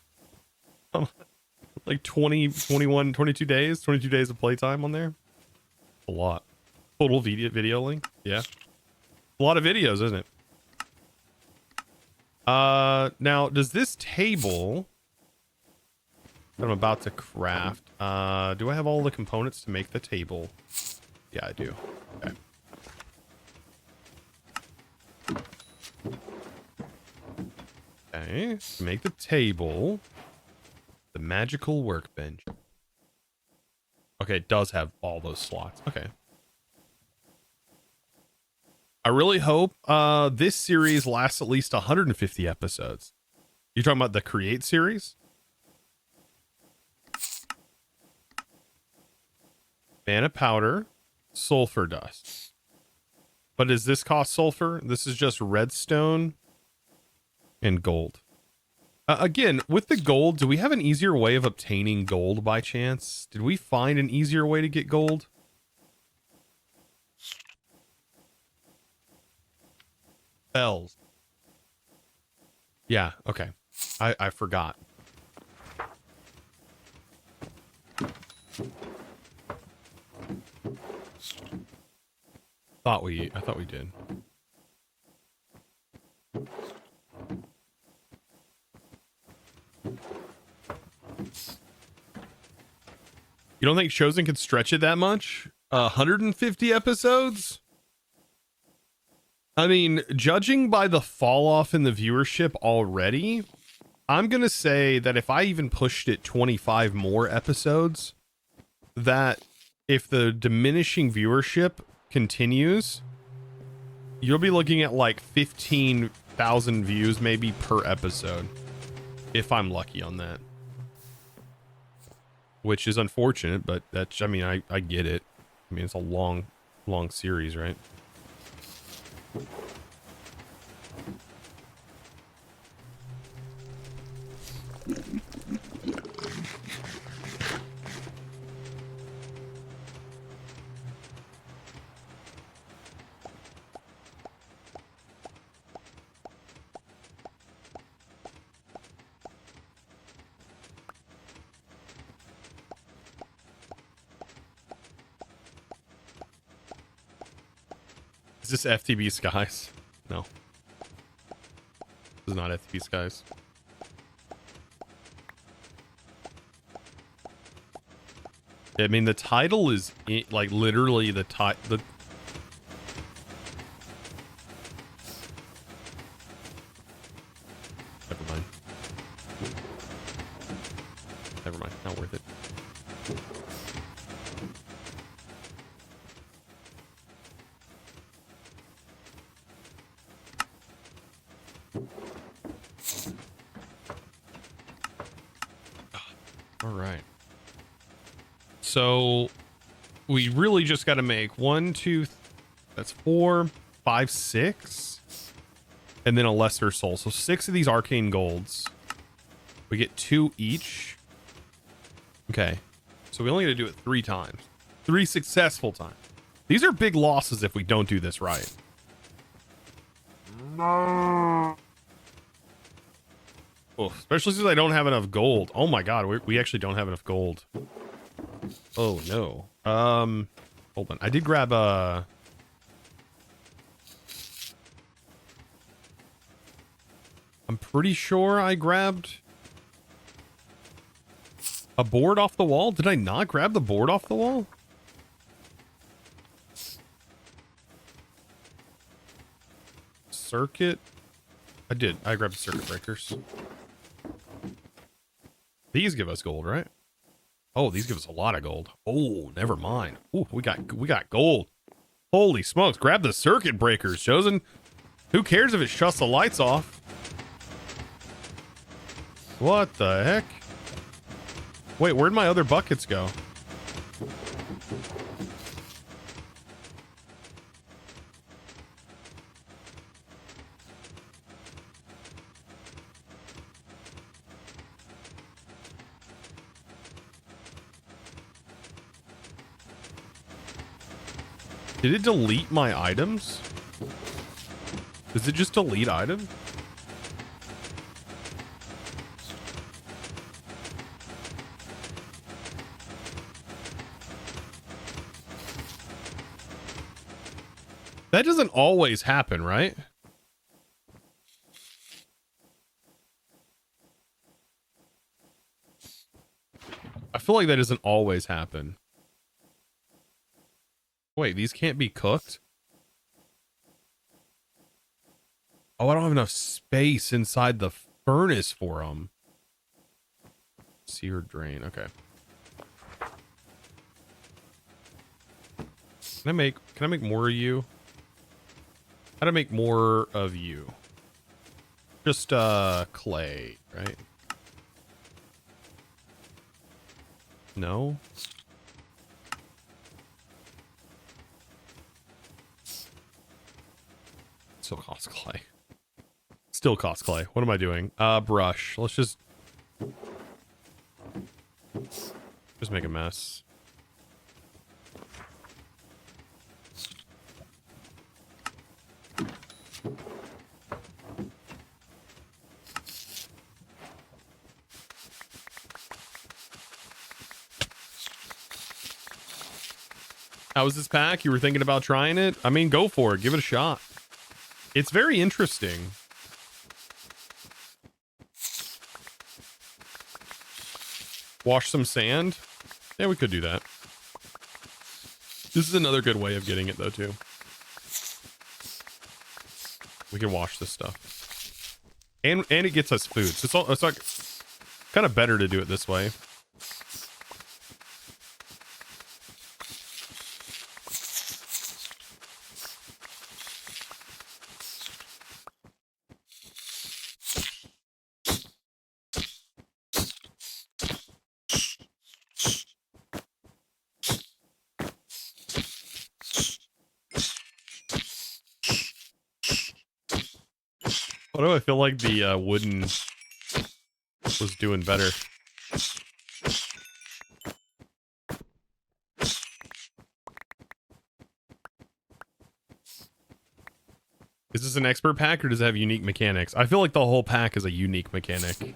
Like 20, 21, 22 days? 22 days of playtime on there? A lot. Total video link? Yeah. A lot of videos, isn't it? Now, does this table that I'm about to craft, do I have all the components to make the table? Yeah, I do. Okay. Okay, to make the table, the magical workbench. Okay, it does have all those slots. Okay. I really hope this series lasts at least 150 episodes. You're talking about the Create series? Mana powder, sulfur dust. But does this cost sulfur? This is just redstone and gold. Again, with the gold, do we have an easier way of obtaining gold by chance? Did we find an easier way to get gold? Bells. Yeah, okay. I forgot. I thought we did. You don't think Chosen could stretch it that much? 150 episodes? I mean, judging by the fall off in the viewership already, I'm going to say that if I even pushed it 25 more episodes, that if the diminishing viewership continues, you'll be looking at like 15,000 views maybe per episode, if I'm lucky on that. Which is unfortunate, but that's, I mean, I get it. I mean, it's a long series, right? Is this FTB Skies? No. This is not FTB Skies. I mean, the title is like literally the title. Never mind. Never mind. Not worth it. All right. So we really just got to make 1, 2, that's 4, 5, 6, and then a lesser soul. So 6 of these arcane golds. We get 2 each. Okay. So we only got to do it 3 times. 3 successful times. These are big losses if we don't do this right. No. Oh, especially since I don't have enough gold. Oh my god, we actually don't have enough gold. Oh no. Hold on. I did grab a... I'm pretty sure I grabbed a board off the wall. Did I not grab the board off the wall? Circuit? I did. I grabbed the circuit breakers. These give us gold, right? Oh, these give us a lot of gold. Oh, never mind. Ooh, we got gold. Holy smokes. Grab the circuit breakers, Chosen. Who cares if it shuts the lights off? What the heck? Wait, where'd my other buckets go? Did it delete my items? Does it just delete items? That doesn't always happen, right? I feel like that doesn't always happen. Wait, these can't be cooked? Oh, I don't have enough space inside the furnace for them. Sear drain, okay. Can I make more of you? How to make more of you? Just clay, right? No? Still costs clay. Still costs clay. What am I doing? Brush. Let's just make a mess. How was this pack? You were thinking about trying it? I mean, go for it. Give it a shot. It's very interesting. Wash some sand? Yeah, we could do that. This is another good way of getting it, though, too. We can wash this stuff. And it gets us food. So it's like kind of better to do it this way. Why do I feel like the wooden was doing better? Is this an expert pack or does it have unique mechanics? I feel like the whole pack is a unique mechanic.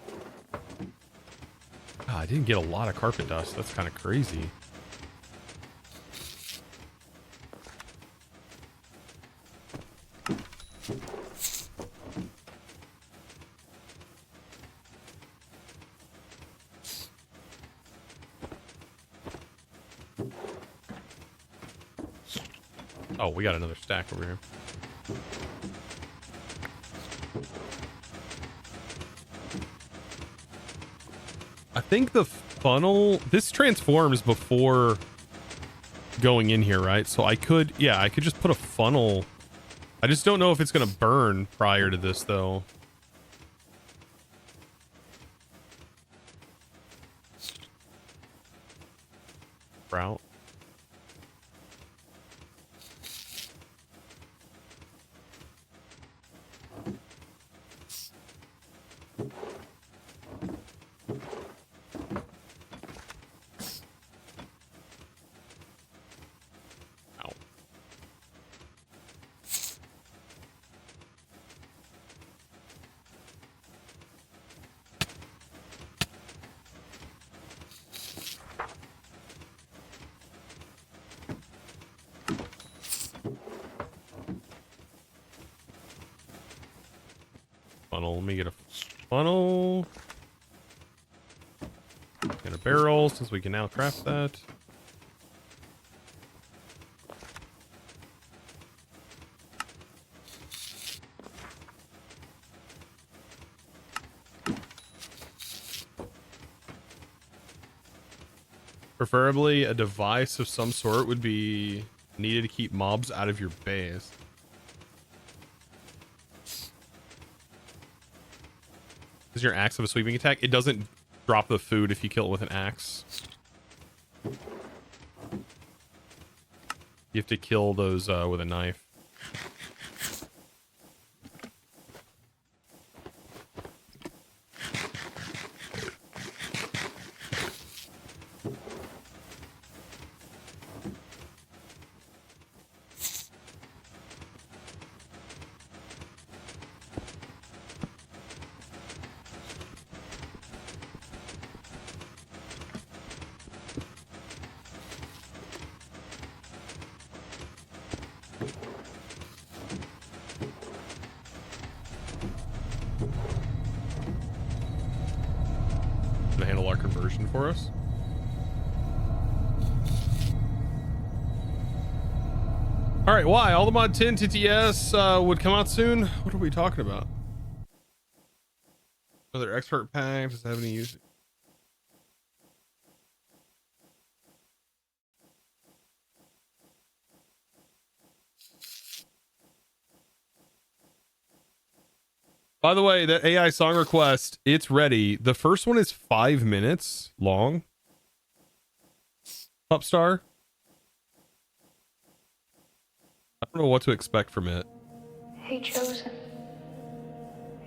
Ah, I didn't get a lot of carpet dust. That's kind of crazy. Oh, we got another stack over here. I think the funnel, this transforms before going in here, right? So I could, yeah, I could just put a funnel. I just don't know if it's going to burn prior to this, though. Route. Ow. Funnel. Let me get a funnel and a barrel, since we can now craft that. Preferably a device of some sort would be needed to keep mobs out of your base. Does your axe have a sweeping attack? It doesn't drop the food if you kill it with an axe. You have to kill those with a knife. To handle our conversion for us. All right, why? All the mod 10 TTS would come out soon? What are we talking about? Another expert pack. Does it have any use? By the way, that AI song request, it's ready. The first one is 5 minutes long. Upstar. I don't know what to expect from it. Hey, Chosen.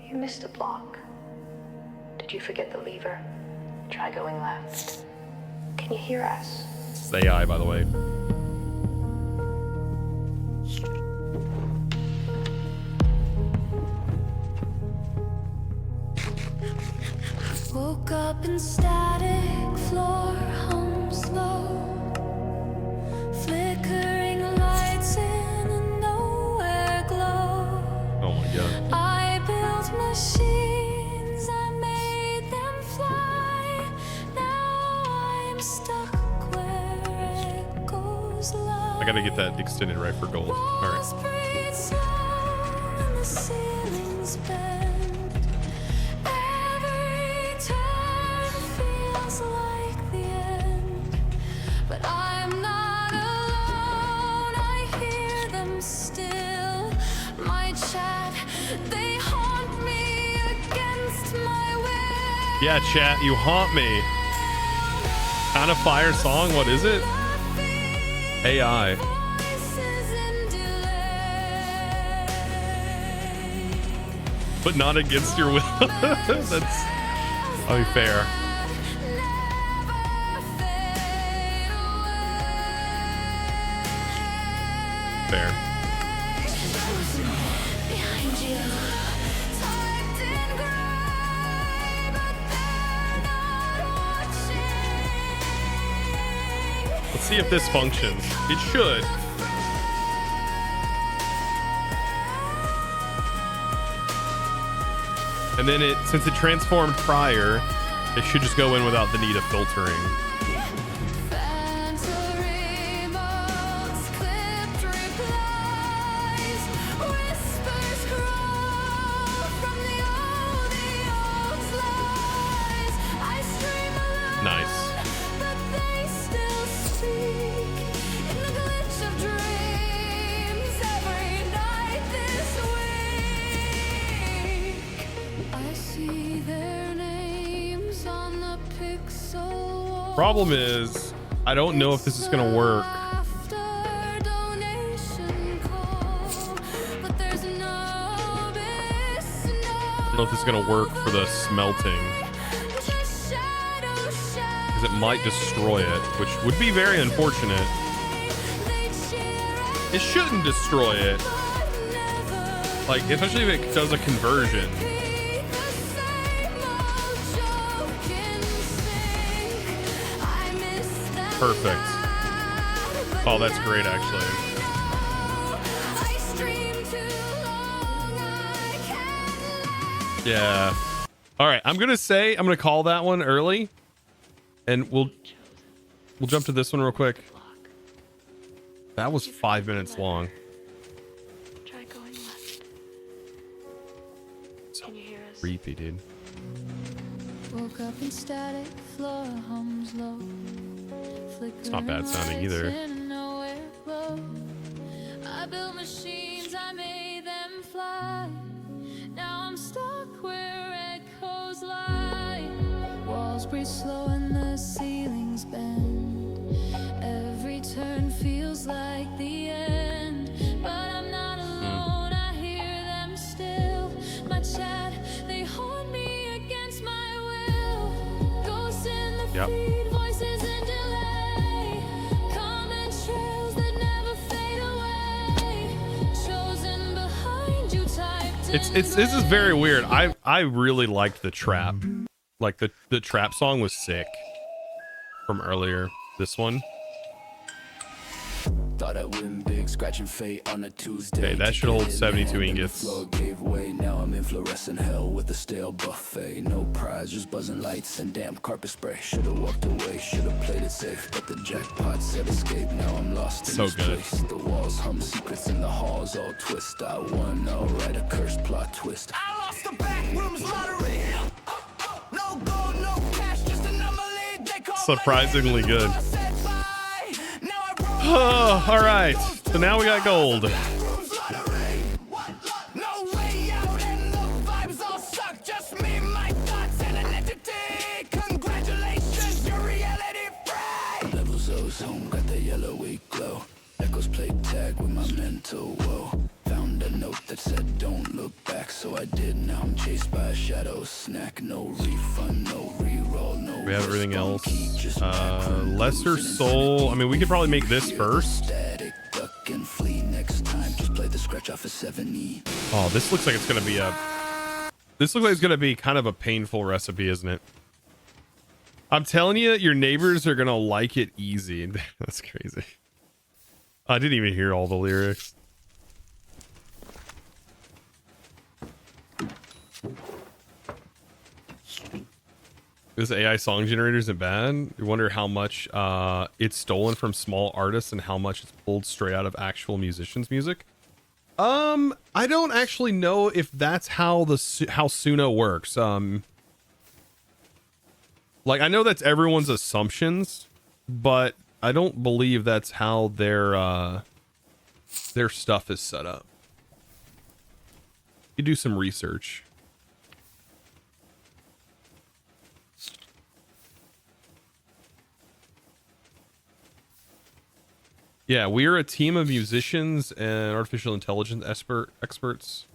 You missed a block. Did you forget the lever? Try going left. Can you hear us? It's AI, by the way. Woke up in static, floor hums low, flickering lights in a nowhere glow. Oh my god. I built machines, I made them fly. Now I'm stuck where it goes live. I gotta get that extended right for gold. All right. Walls breathe slow and the ceiling's bent. Every turn feels like the end, but I'm not alone. I hear them still. My chat, they haunt me against my will. Yeah, chat, you haunt me. Kind of fire song. What is it? AI. Voices in delay. But not against your will. That's, I'll be fair. Fair. Behind you, typed in gray, but they're not watching. Let's see if this functions. It should. And then it, since it transformed prior, it should just go in without the need of filtering. Phantom remotes, clipped replies. Problem is, I don't know if this is gonna work. I don't know if this is gonna work for the smelting, because it might destroy it, which would be very unfortunate. It shouldn't destroy it, like especially if it does a conversion. Perfect. Oh, that's great, actually. Yeah. All right, I'm gonna call that one early, and we'll jump to this one real quick. That was 5 minutes long. Try going left. So Can you hear us? creepy, dude. Woke up in static, floor hums low. It's not bad sounding either. I built machines, I made them fly. Now I'm stuck where echoes lie. Walls breathe slow and the ceilings bend. Every turn feels like the end, but I'm not alone. I hear them still. My chat, they haunt me against my will. Ghosts in the feed, voices in delay. Common trails that never fade away. Chosen behind you, typed in This is very weird. I really liked the trap. Like the trap song was sick from earlier. This one. Thought I win big, scratching fate on a Tuesday. Okay, that should hold 72 ingots. Floor gave way, now I'm in fluorescent hell with a stale buffet. No prize, just buzzing lights and damn carpet spray. Should've walked away, should've played it safe, but the jackpot said escape. Now I'm lost in this place. The walls hum, secrets in the halls all twist. I won, alright, a cursed plot twist. I lost the Backrooms lottery. No gold, no cash, just an anomaly. They call Surprisingly good. Oh, all right. So now we got gold. Home got the yellowy glow. Echoes played tag with my mental woe. Found a note that said don't look back, so I did. Now I'm chased by a shadow snack. No refund, no reroll, no. We have everything else. Lesser soul. I mean, we could probably make this first. Duck and flee next time. Just play the scratch off of 70. Oh, this looks like it's gonna be a. This looks like it's gonna be kind of a painful recipe, isn't it? I'm telling you, your neighbors are gonna like it easy. That's crazy. I didn't even hear all the lyrics. This AI song generator isn't bad. You wonder how much it's stolen from small artists and how much it's pulled straight out of actual musicians' music. I don't actually know if that's how how Suno works. Like, I know that's everyone's assumptions, but I don't believe that's how their stuff is set up. You do some research. Yeah, we are a team of musicians and artificial intelligence experts.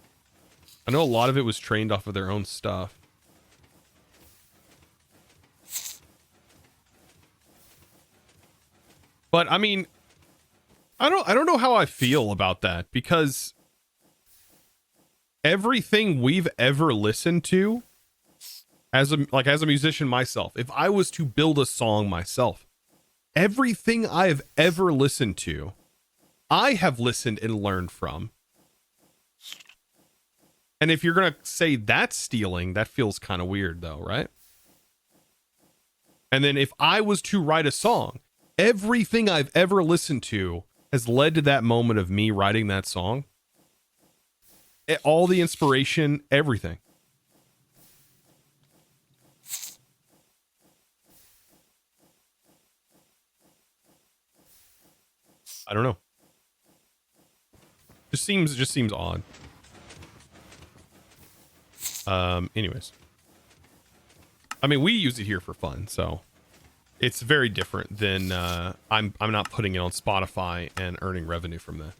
I know a lot of it was trained off of their own stuff. But I mean, I don't know how I feel about that, because everything we've ever listened to as a musician myself, if I was to build a song myself, everything I've ever listened to, I have listened and learned from. And if you're going to say that's stealing, that feels kind of weird though, right? And then if I was to write a song, everything I've ever listened to has led to that moment of me writing that song. All the inspiration, everything. I don't know. It just seems odd. Anyways. I mean, we use it here for fun, so it's very different than I'm not putting it on Spotify and earning revenue from that.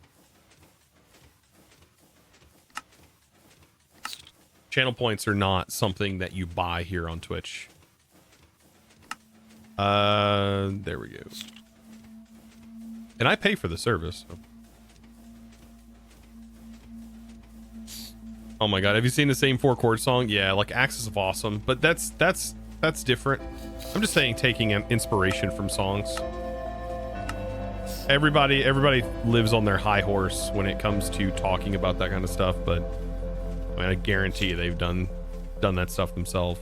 Channel points are not something that you buy here on Twitch. There we go. And I pay for the service. So. Oh my god, have you seen the same 4-chord song? Yeah, like Axis of Awesome, but that's different. I'm just saying, taking an inspiration from songs. Everybody lives on their high horse when it comes to talking about that kind of stuff, but I mean, I guarantee you they've done that stuff themselves.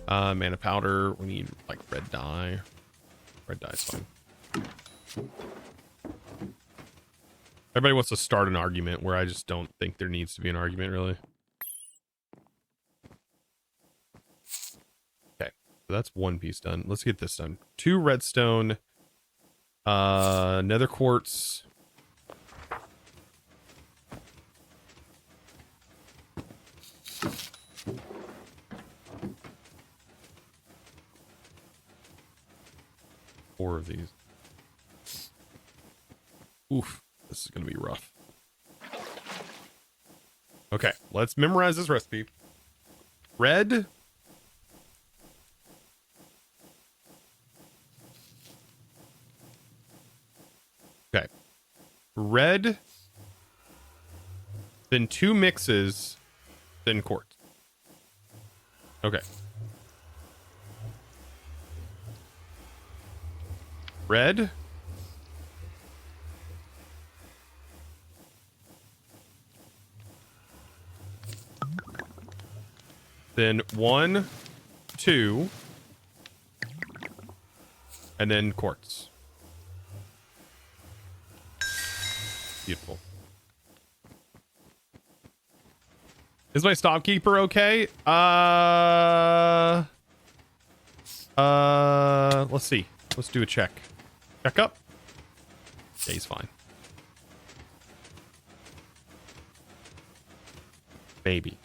Mana powder, we need like red dye. Red dye's fine. Everybody wants to start an argument where I just don't think there needs to be an argument, really. Okay, so that's one piece done. Let's get this done. 2 redstone, nether quartz. Four of these. Oof. This is going to be rough. Okay, let's memorize this recipe. Red. Okay. Red. Then 2 mixes. Then quartz. Okay. Red. Then 1, 2, and then quartz. Beautiful. Is my stopkeeper okay? Let's see. Let's do a check. Check up. Yeah, he's fine. Maybe.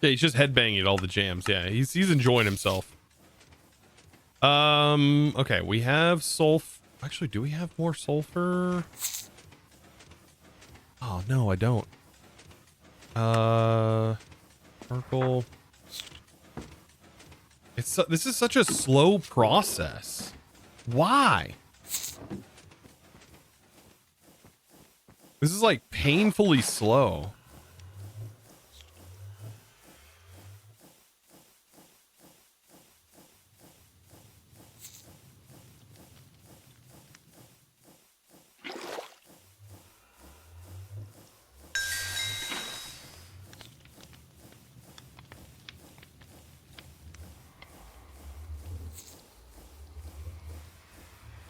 Yeah, he's just headbanging at all the jams. Yeah, he's enjoying himself. Okay, we have sulfur. Actually, do we have more sulfur? Oh no, I don't. Sparkle. This is such a slow process. Why? This is like painfully slow.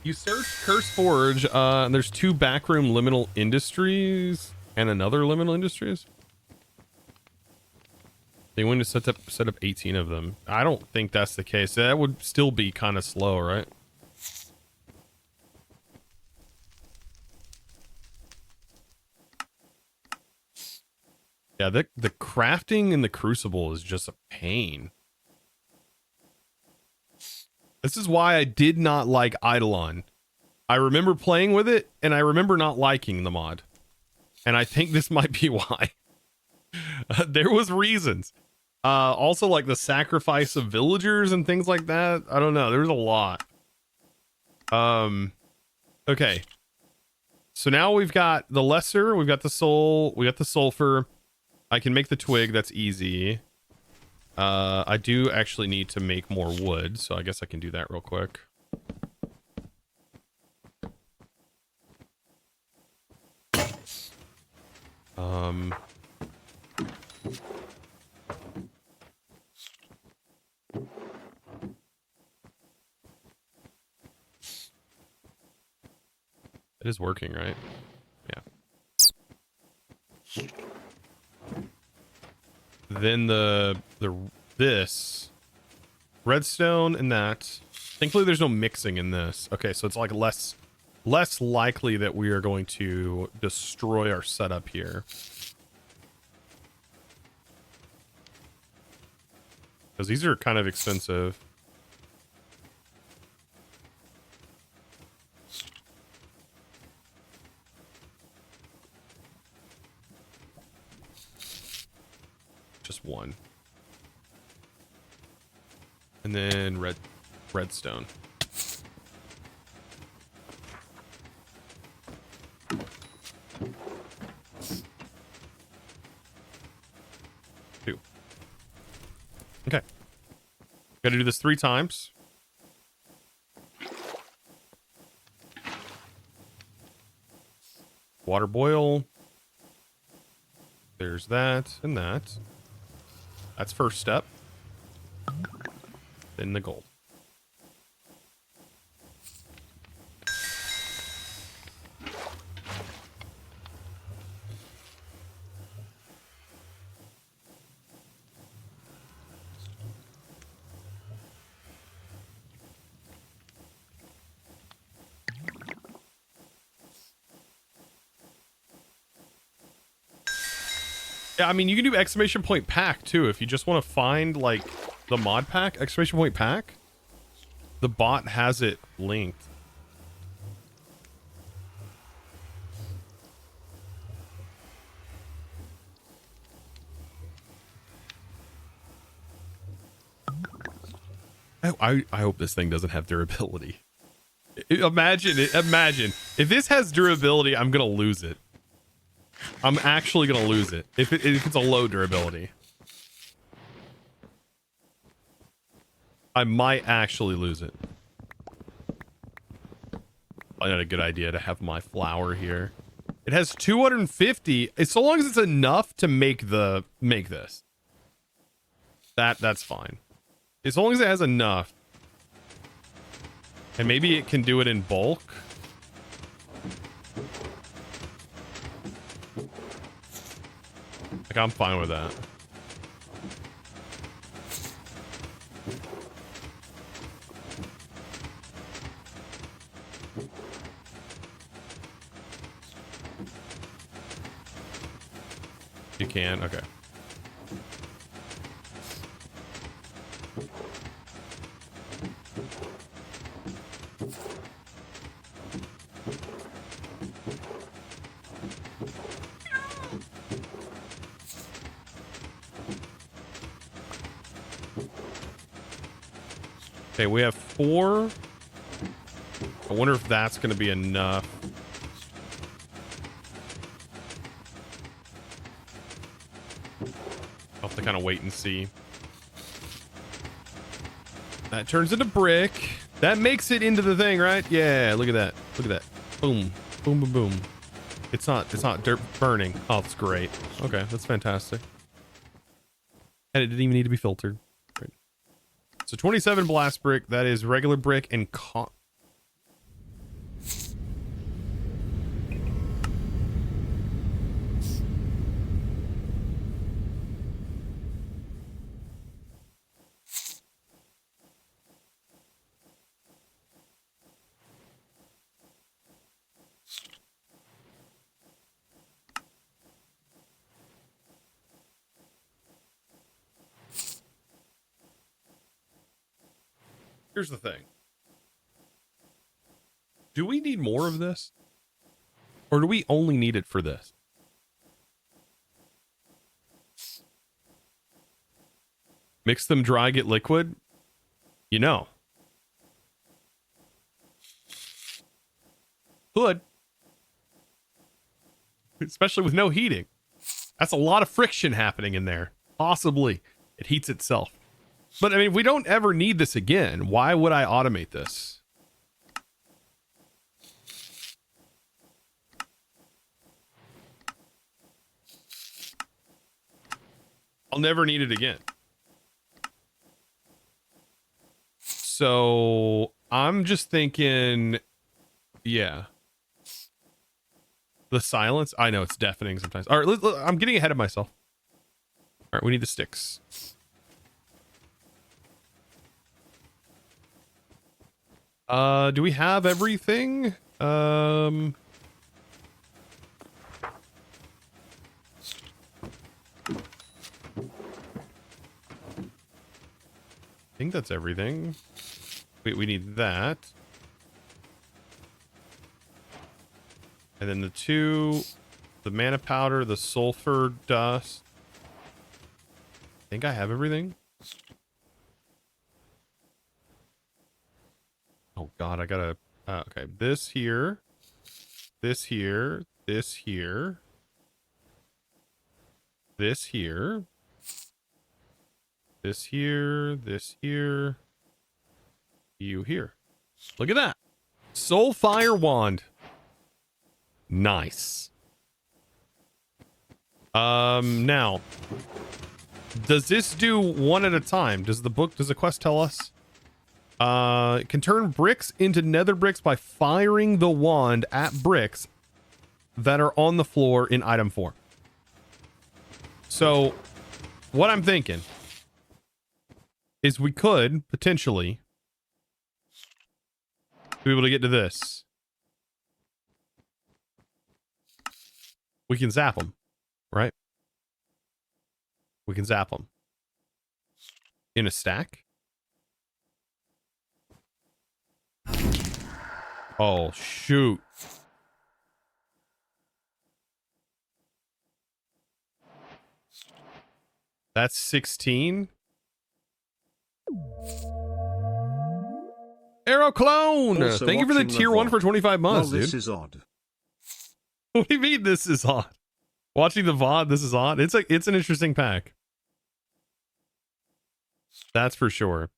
You search Curse Forge, and there's 2 backroom Liminal Industries and another Liminal Industries. They want to set up 18 of them. I don't think that's the case. That would still be kind of slow, right? Yeah, the crafting in the Crucible is just a pain. This is why I did not like Eidolon. I remember playing with it, and I remember not liking the mod. And I think this might be why. There was reasons. Also, like the sacrifice of villagers and things like that. I don't know. There was a lot. Okay. So now we've got the lesser, we've got the soul, we got the sulfur. I can make the twig. That's easy. I do actually need to make more wood, so I guess I can do that real quick. It is working, right? Yeah. Then this Redstone and that. Thankfully, there's no mixing in this. Okay, so it's like less likely that we are going to destroy our setup here. Because these are kind of expensive. Just one. And then redstone. Two. Okay. Gotta do this 3 times. Water boil. There's that and that. That's first step. Then the gold. Yeah, I mean, you can do exclamation point pack too if you just want to find like the mod pack, exclamation point pack. The bot has it linked. I hope this thing doesn't have durability. Imagine if this has durability, I'm gonna lose it. I'm actually gonna lose it if it's a low durability. I might actually lose it. I had a good idea to have my flour here. It has 250. So long as it's enough to make this. That's fine. As long as it has enough. And maybe it can do it in bulk. Like, I'm fine with that. You can? Okay. Okay, we have 4. I wonder if that's going to be enough. I'll have to kind of wait and see. That turns into brick. That makes it into the thing, right? Yeah, look at that. Look at that. Boom. Boom, boom, boom. It's not dirt burning. Oh, that's great. Okay, that's fantastic. And it didn't even need to be filtered. Great. So 27 blast brick. That is regular brick and Here's the thing. Do we need more of this? Or do we only need it for this? Mix them dry, get liquid? You know. Could. Especially with no heating. That's a lot of friction happening in there. Possibly. It heats itself. But I mean, if we don't ever need this again, why would I automate this? I'll never need it again. So I'm just thinking, yeah. The silence. I know it's deafening sometimes. All right, I'm getting ahead of myself. All right, we need the sticks. Do we have everything? I think that's everything. Wait, we need that. And then the mana powder, the sulfur dust. I think I have everything. Oh God, I gotta, okay. This here, this here, this here, this here, this here, this here, you here. Look at that. Soul Fire Wand. Nice. Now, does this do one at a time? Does the quest tell us? It can turn bricks into nether bricks by firing the wand at bricks that are on the floor in item form. So, what I'm thinking is we could potentially be able to get to this. We can zap them, right? We can zap them in a stack. Oh, shoot. That's 16. Arrow Clone! Also Thank you for the watching the tier 1 VOD. for 25 months, Well, this dude. is odd. What do you mean this is odd? Watching the VOD, this is odd. It's an interesting pack. That's for sure.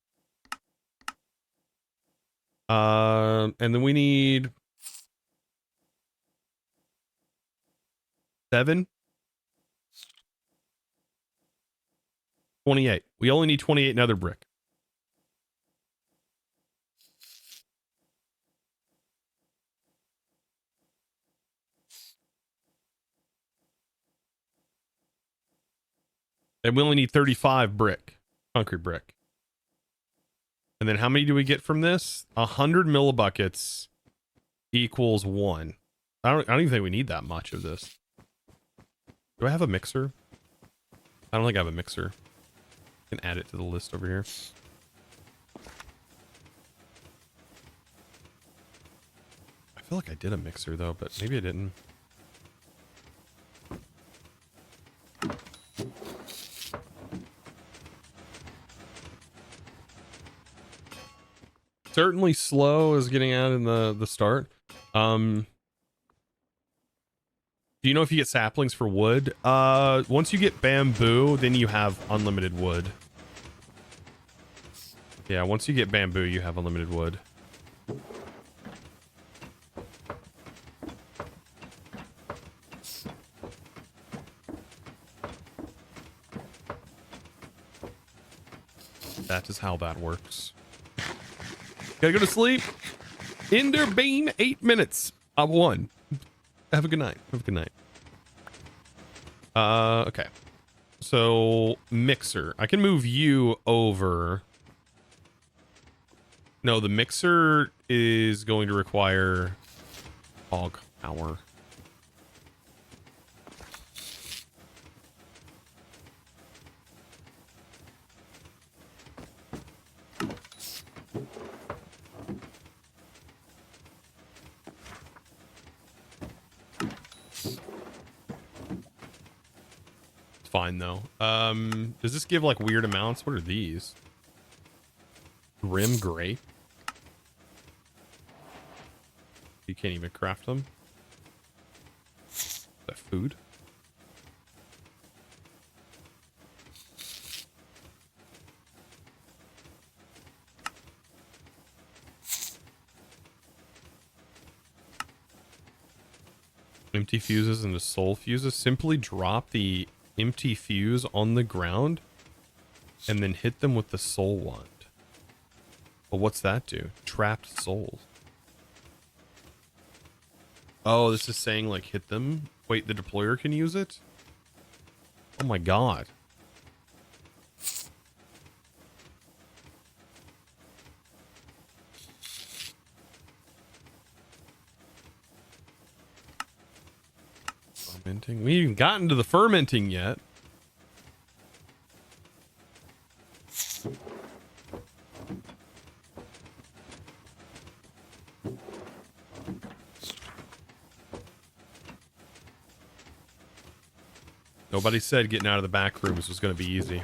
And then we need 7. 28. We only need 28 nether brick. And we only need 35 brick. Concrete brick. And then how many do we get from this? 100 millibuckets equals 1. I don't even think we need that much of this. Do I have a mixer? I don't think I have a mixer. I can add it to the list over here. I feel like I did a mixer though, but maybe I didn't. Certainly slow as getting out in the start. Do you know if you get saplings for wood? Once you get bamboo, then you have unlimited wood. Yeah, once you get bamboo, you have unlimited wood. That is how that works. Gotta go to sleep. Ender Beam, 8 minutes. I've won. Have a good night. Have a good night. Okay. So, mixer. I can move you over. No, the mixer is going to require hog power. Fine though. Does this give like weird amounts? What are these? Grim grape. You can't even craft them. Is that food? Empty fuses into soul fuses. Simply drop the empty fuse on the ground and then hit them with the soul wand. But what's that do? Trapped souls. Oh, this is saying like hit them. Wait, the deployer can use it? Oh my god. Fermenting. We haven't gotten to the fermenting yet. Nobody said getting out of the back rooms was going to be easy.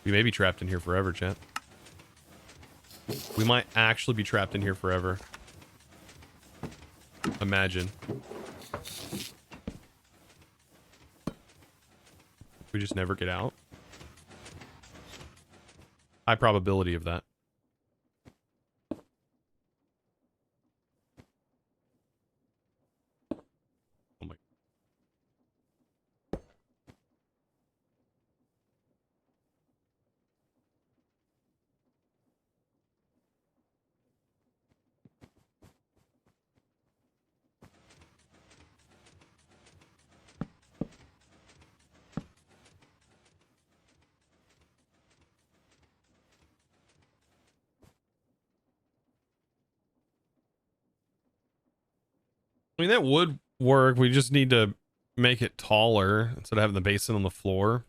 We may be trapped in here forever, chat. We might actually be trapped in here forever. Imagine. We just never get out. High probability of that. Oh my. I mean, that would work. We just need to make it taller instead of having the basin on the floor.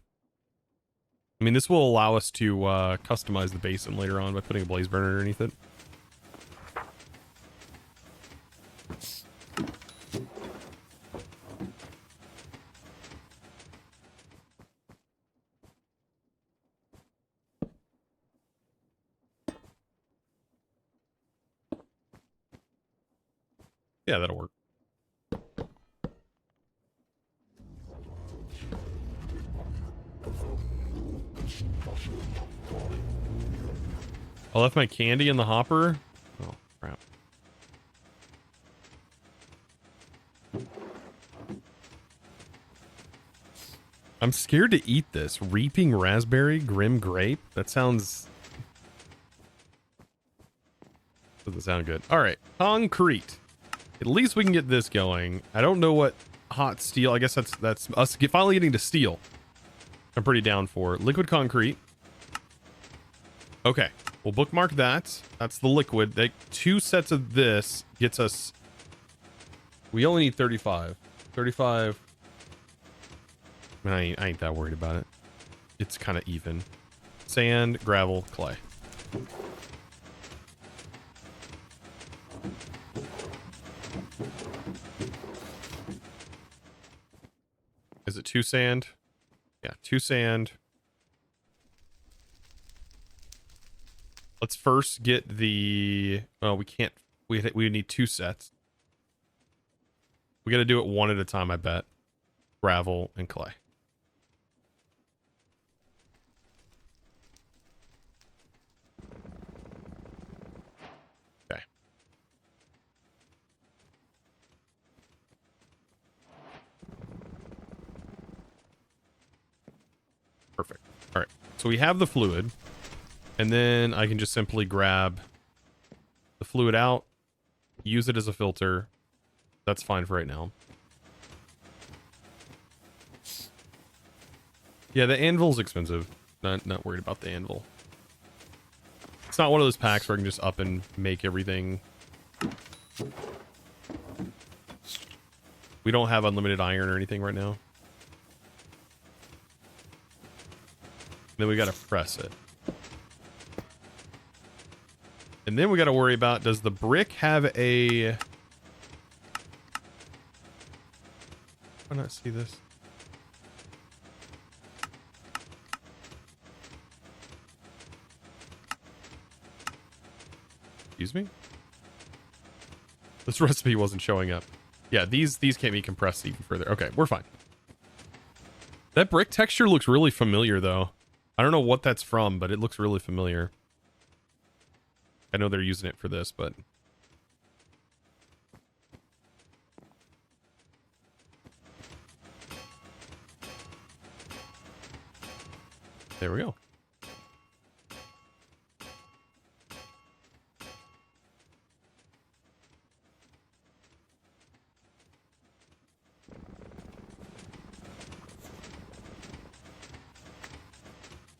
I mean, this will allow us to customize the basin later on by putting a blaze burner underneath it. Yeah, that'll work. I left my candy in the hopper. Oh, crap. I'm scared to eat this. Reaping raspberry, grim grape. That sounds... doesn't sound good. All right, concrete. At least we can get this going. I don't know what hot steel... I guess that's us finally getting to steel. I'm pretty down for liquid concrete. Okay. We'll bookmark that. That's the liquid. 2 sets of this gets us... We only need 35. 35. I mean, I ain't that worried about it. It's kind of even. Sand, gravel, clay. Is it 2 sand? Yeah, 2 sand. Let's first get the... Oh, we can't... We need 2 sets. We got to do it one at a time, I bet. Gravel and clay. Okay. Perfect. All right. So we have the fluid. And then I can just simply grab the fluid out, use it as a filter. That's fine for right now. Yeah, the anvil's expensive. Not worried about the anvil. It's not one of those packs where I can just up and make everything. We don't have unlimited iron or anything right now. Then we gotta press it. And then we got to worry about, does the brick have a... Why not see this? Excuse me? This recipe wasn't showing up. Yeah, these can't be compressed even further. Okay, we're fine. That brick texture looks really familiar, though. I don't know what that's from, but it looks really familiar. I know they're using it for this, but... There we go.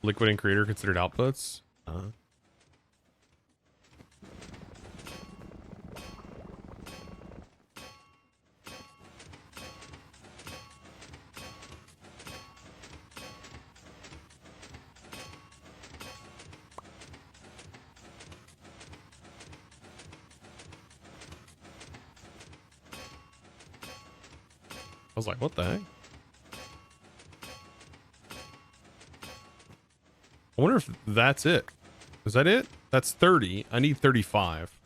Liquid and creator considered outputs? was like, what the heck? I wonder if that's it. Is that it? That's 30. I need 35.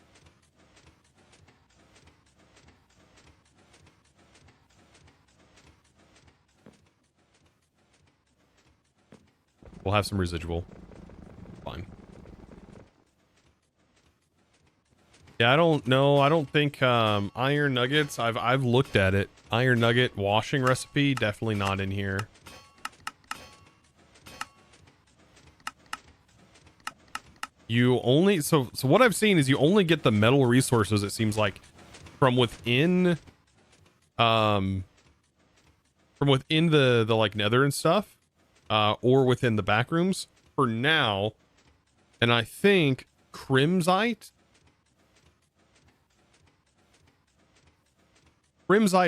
We'll have some residual. Fine. Yeah, I don't know. I don't think iron nuggets. I've looked at it. Iron nugget washing recipe, definitely not in here. You only so what I've seen is you only get the metal resources, it seems like, from within the like nether and stuff, or within the backrooms for now. And I think crimsite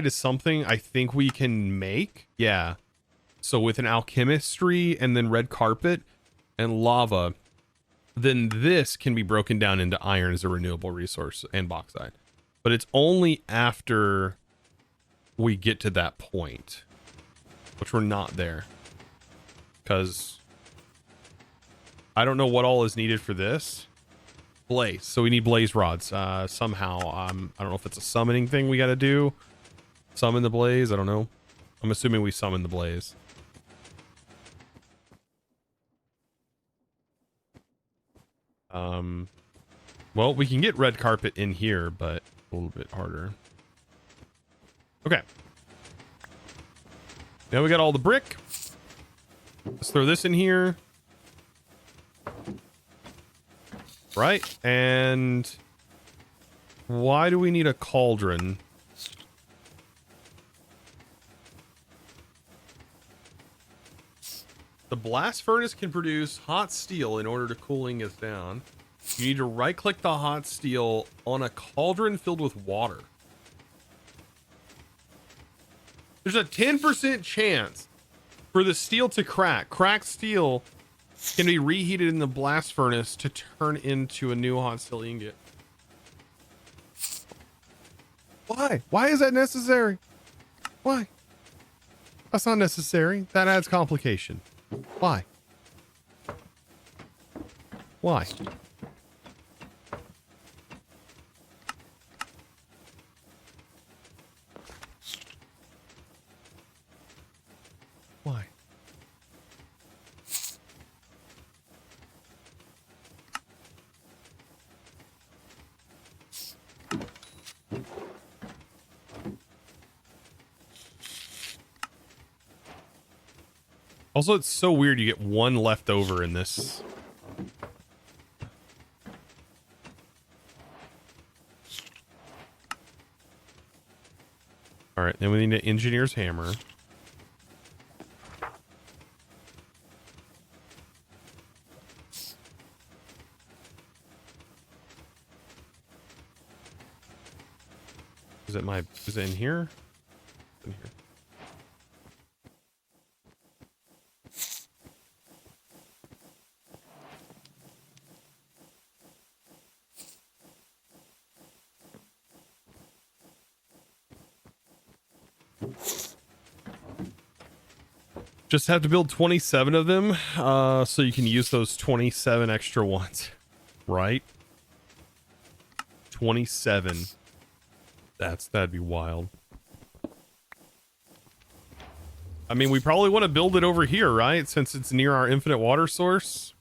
is something I think we can make. Yeah. So with an alchemistry and then red carpet and lava, then this can be broken down into iron as a renewable resource and bauxite. But it's only after we get to that point, which we're not there. Because I don't know what all is needed for this. Blaze. So we need blaze rods somehow. I don't know if it's a summoning thing we got to do. Summon the blaze. I don't know. I'm assuming we summon the blaze. Well, we can get red carpet in here, but a little bit harder. Okay. Now we got all the brick. Let's throw this in here. Right. And why do we need a cauldron? The blast furnace can produce hot steel in order to cooling it down. You need to right click the hot steel on a cauldron filled with water. There's a 10% chance for the steel to crack. Cracked steel can be reheated in the blast furnace to turn into a new hot steel ingot. Why? Why is that necessary? Why? That's not necessary. That adds complication. Why? Why? Why? Also, it's so weird you get one left over in this. All right, then we need an engineer's hammer. Is it in here? In here. Just have to build 27 of them, so you can use those 27 extra ones, right? 27. That'd be wild. I mean, we probably want to build it over here, right? Since it's near our infinite water source.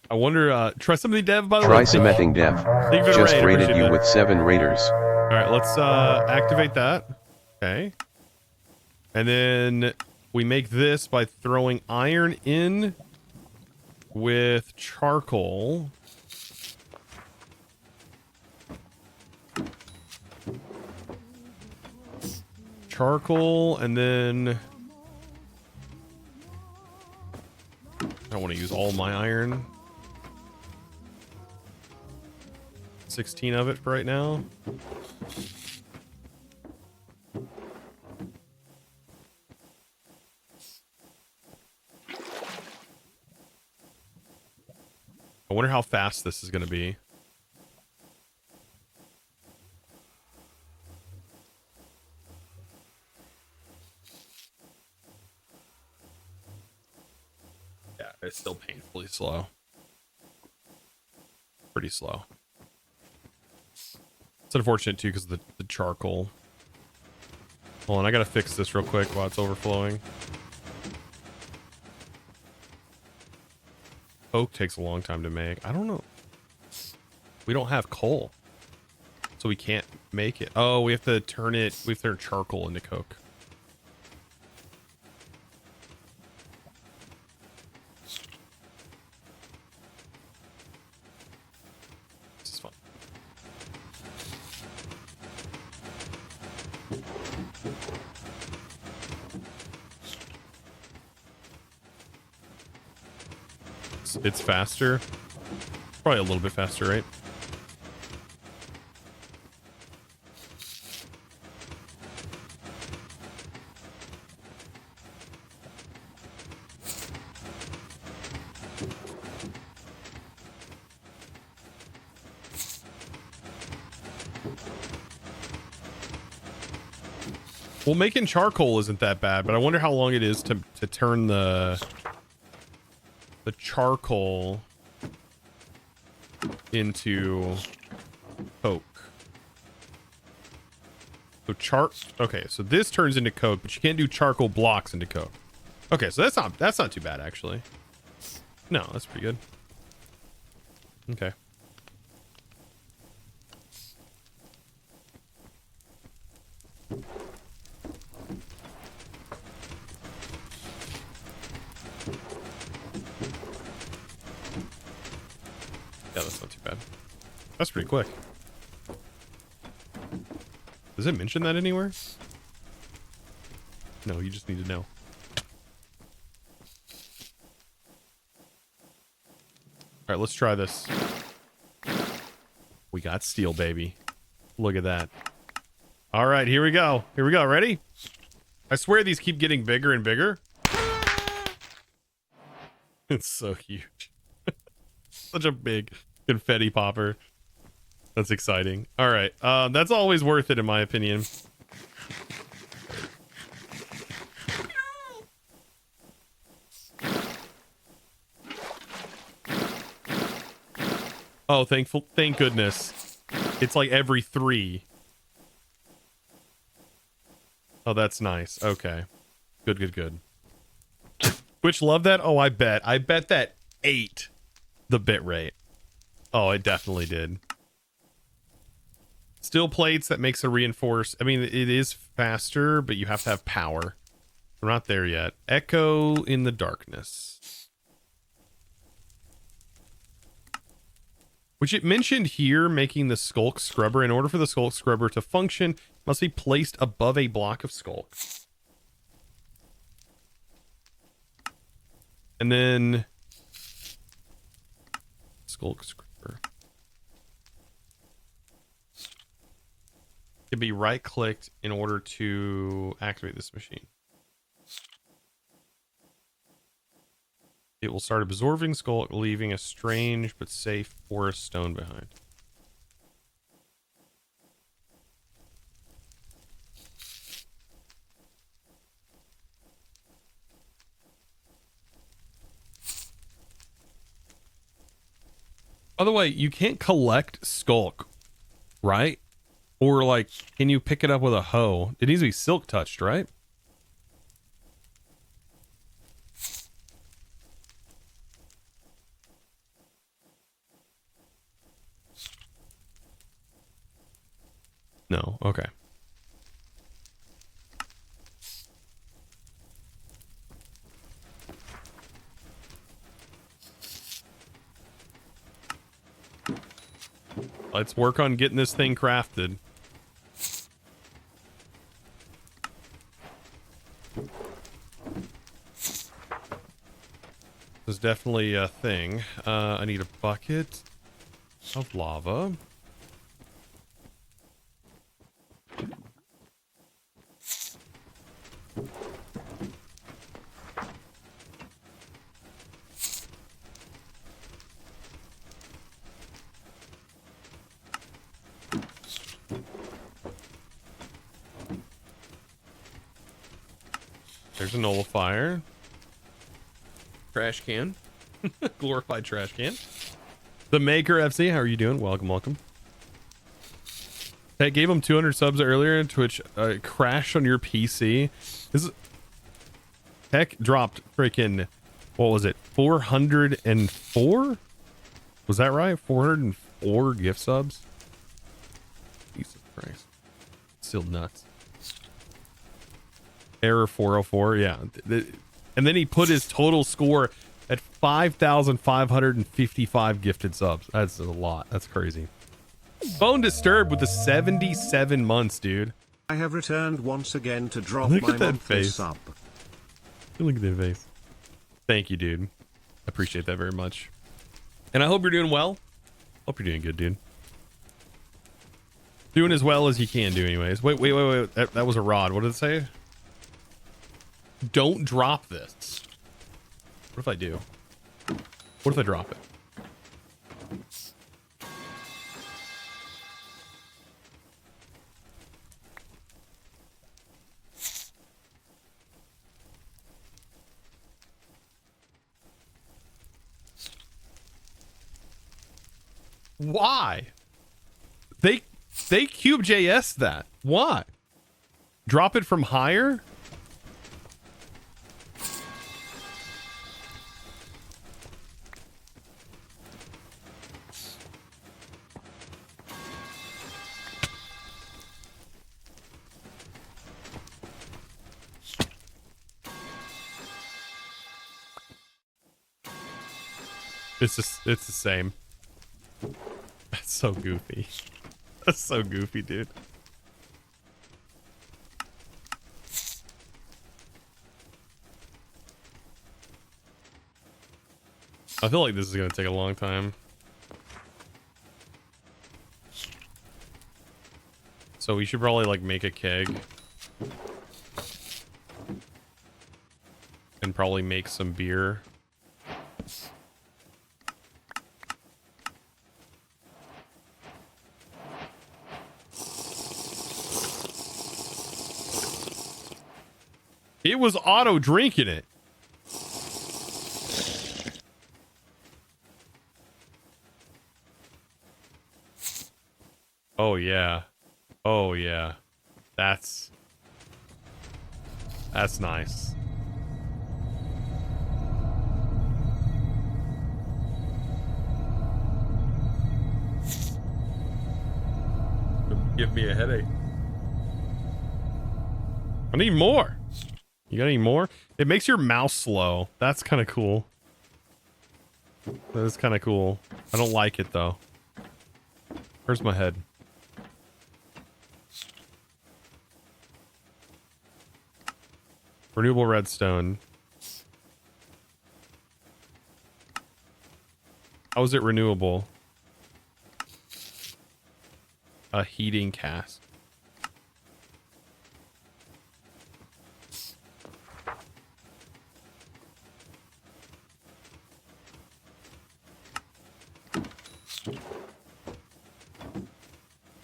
I wonder, try something, Dev, by the way. Try Smelting, Dev. Just rated you with 7 raiders. All right, let's activate that. Okay. And then we make this by throwing iron in with charcoal. Charcoal, and then want to use all my iron. 16 of it for right now. I wonder how fast this is going to be. Yeah, it's still painfully slow. Pretty slow. It's unfortunate too because of the charcoal. Hold on, I gotta fix this real quick while it's overflowing. Oak takes a long time to make. I don't know. We don't have coal, so we can't make it. Oh, we have to turn it. We have to turn charcoal into coke. This is fun. It's faster. Probably a little bit faster, right? Well, making charcoal isn't that bad, but I wonder how long it is to turn the charcoal into coke. So okay, so this turns into coke, but you can't do charcoal blocks into coke. Okay, so that's not too bad actually. No, that's pretty good. Okay. Yeah, that's not too bad. That's pretty quick. Does it mention that anywhere? No, you just need to know. All right, let's try this. We got steel, baby. Look at that. All right, here we go. Here we go. Ready? I swear these keep getting bigger and bigger. It's so huge. Such a big confetti popper. That's exciting. All right. That's always worth it in my opinion. Oh, thank goodness. It's like every 3. Oh, that's nice. Okay. Good. Twitch love that? Oh, I bet that ate the bit rate. Oh, it definitely did. Steel plates, that makes a reinforce. I mean, it is faster, but you have to have power. We're not there yet. Echo in the darkness. Which it mentioned here, making the skulk scrubber. In order for the skulk scrubber to function, must be placed above a block of skulk. And then skulk scrubber can be right clicked in order to activate this machine. It will start absorbing skulk, leaving a strange but safe porous stone behind. By the way, you can't collect skulk, right? Or like, can you pick it up with a hoe? It needs to be silk touched, right? No, okay. Let's work on getting this thing crafted. There's definitely a thing. I need a bucket of lava. There's a nullifier. Trash can. Glorified trash can. The Maker FC, how are you doing? Welcome, welcome. I gave him 200 subs earlier and Twitch crashed on your PC. This is... Heck dropped freaking, what was it? 404? Was that right? 404 gift subs? Jesus Christ. Still nuts. Error 404, yeah. And then he put his total score at 5,555 gifted subs. That's a lot. That's crazy. Phone disturbed with the 77 months, dude. I have returned once again to drop Look my at that monthly face. sub. Look at that face. Thank you, dude. I appreciate that very much. And I hope you're doing well. Hope you're doing good, dude. Doing as well as you can do anyways. Wait. That was a rod. What did it say? Don't drop this. What if I do? What if I drop it? Why? They CubeJS that. Why? Drop it from higher? It's the same. That's so goofy. That's so goofy, dude. I feel like this is gonna take a long time. So we should probably like make a keg. And probably make some beer. It was auto drinking it. Oh yeah. Oh yeah. That's nice. Give me a headache. I need more. You got any more? It makes your mouse slow. That's kind of cool. That is kind of cool. I don't like it though. Where's my head? Renewable redstone. How is it renewable? A heating cask.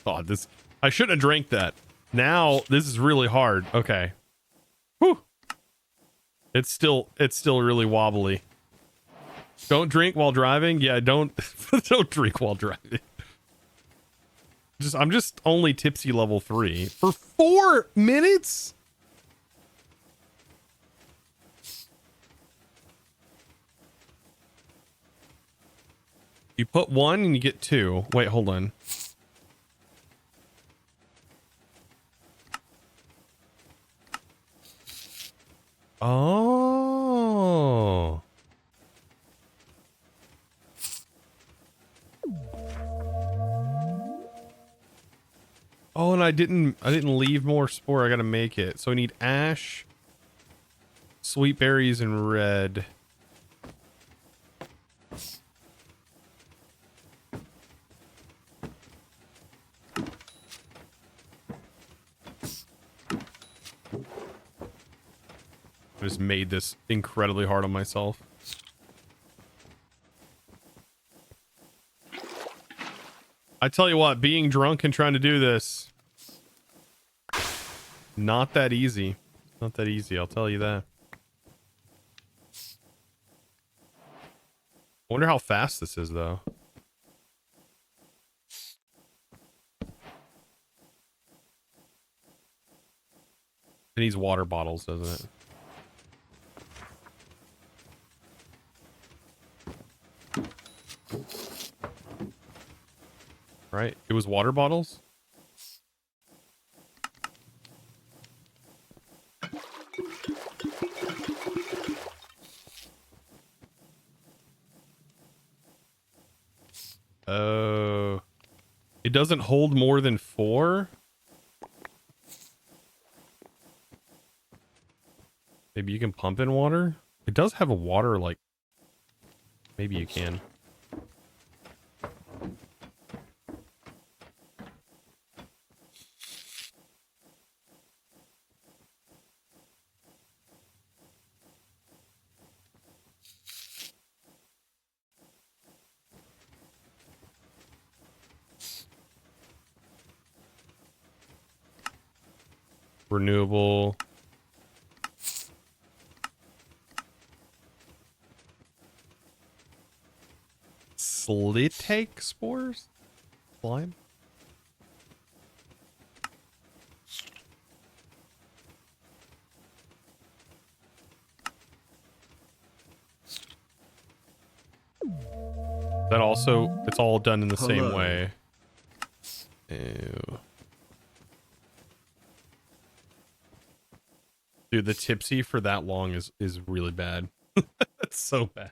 Oh, this... I shouldn't have drank that. Now, this is really hard. Okay. Whew. It's still really wobbly. Don't drink while driving? Yeah, don't drink while driving. I'm just only tipsy level 3. For 4 minutes? You put 1 and you get 2. Wait, hold on. Oh. Oh, and I didn't leave more spore. I gotta make it. So I need ash, sweet berries, and red. just made this incredibly hard on myself. I tell you what, being drunk and trying to do this, not that easy. Not that easy, I'll tell you that. I wonder how fast this is, though. It needs water bottles, doesn't it? Right? It was water bottles? Oh. It doesn't hold more than 4? Maybe you can pump in water? It does have a water, like... Maybe you can. Renewable. Slitake spores? Slime? That also, it's all done in the same way. Ew. Dude, the tipsy for that long is really bad. That's so bad.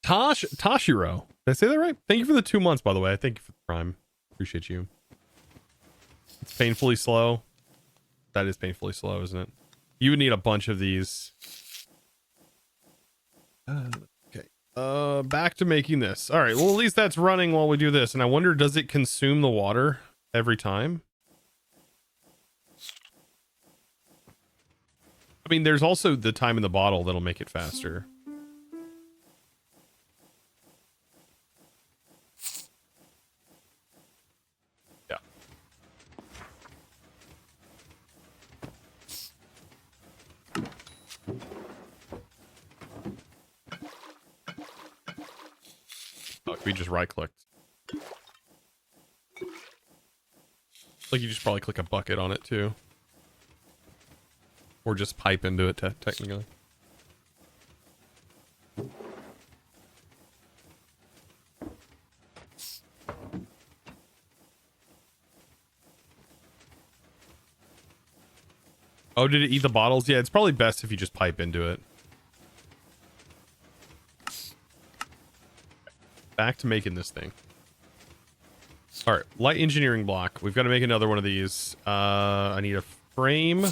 Toshiro. Did I say that right? Thank you for the 2 months, by the way. Thank you for the prime. Appreciate you. It's painfully slow. That is painfully slow, isn't it? You would need a bunch of these. Okay. Back to making this. All right. Well, at least that's running while we do this. And I wonder, does it consume the water every time? I mean, there's also the time in the bottle that'll make it faster. Yeah. Oh, we just right clicked. Like you just probably click a bucket on it too. Or just pipe into it, technically. Oh, did it eat the bottles? Yeah, it's probably best if you just pipe into it. Back to making this thing. All right, light engineering block. We've got to make another one of these. I need a frame.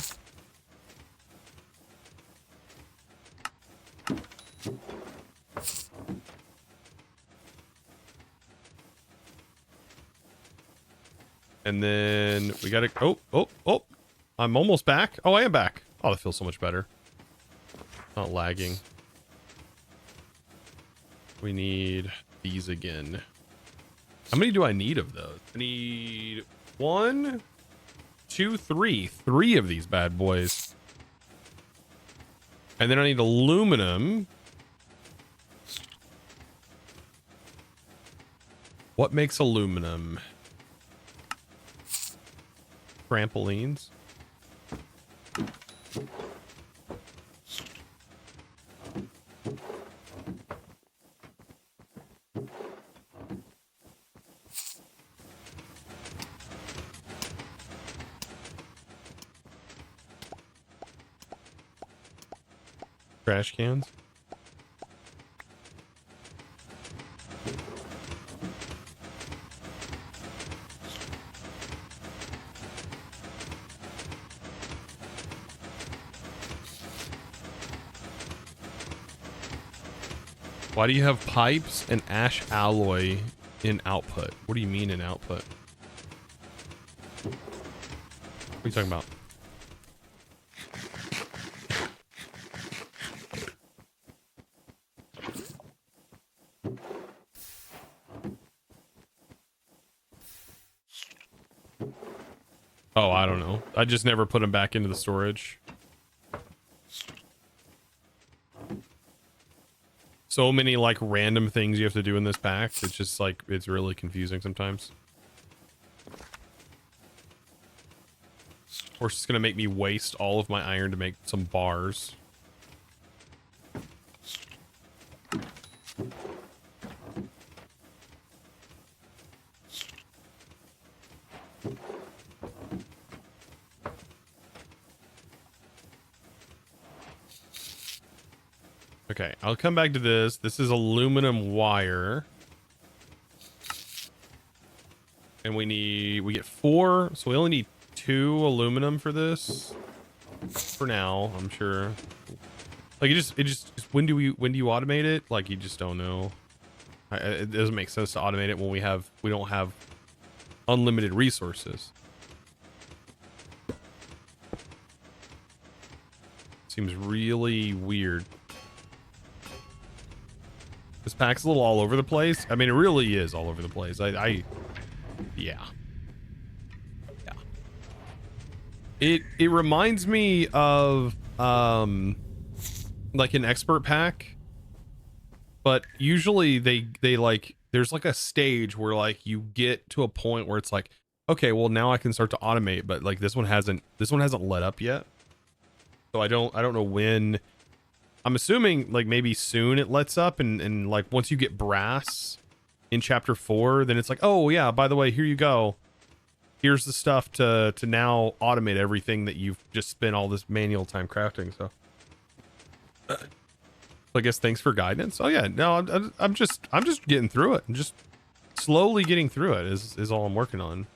And then we got to... Oh. I'm almost back. Oh, I am back. Oh, that feels so much better. Not lagging. We need these again. How many do I need of those? I need 1, 2, 3. 3 of these bad boys. And then I need aluminum. What makes aluminum? Trampolines. Trash cans. Why do you have pipes and ash alloy in output? What do you mean in output? What are you talking about? Oh, I don't know. I just never put them back into the storage. So many like random things you have to do in this pack. It's just like, it's really confusing sometimes. Or it's just going to make me waste all of my iron to make some bars. Okay, I'll come back to this. This is aluminum wire. And we get 4, so we only need 2 aluminum for this. For now, I'm sure. Like it just when do you automate it? Like you just don't know. It doesn't make sense to automate it when we don't have unlimited resources. Seems really weird. This pack's a little all over the place. I mean, it really is all over the place. Yeah. It reminds me of like an expert pack, but usually they like there's like a stage where like you get to a point where it's like, okay, well now I can start to automate, but like this one hasn't let up yet. So I don't know when. I'm assuming like maybe soon it lets up, and like once you get brass in chapter 4, then it's like, oh yeah, by the way, here you go. Here's the stuff to now automate everything that you've just spent all this manual time crafting. So I guess thanks for guidance. Oh yeah, no, I'm just getting through it. I'm just slowly getting through it is all I'm working on.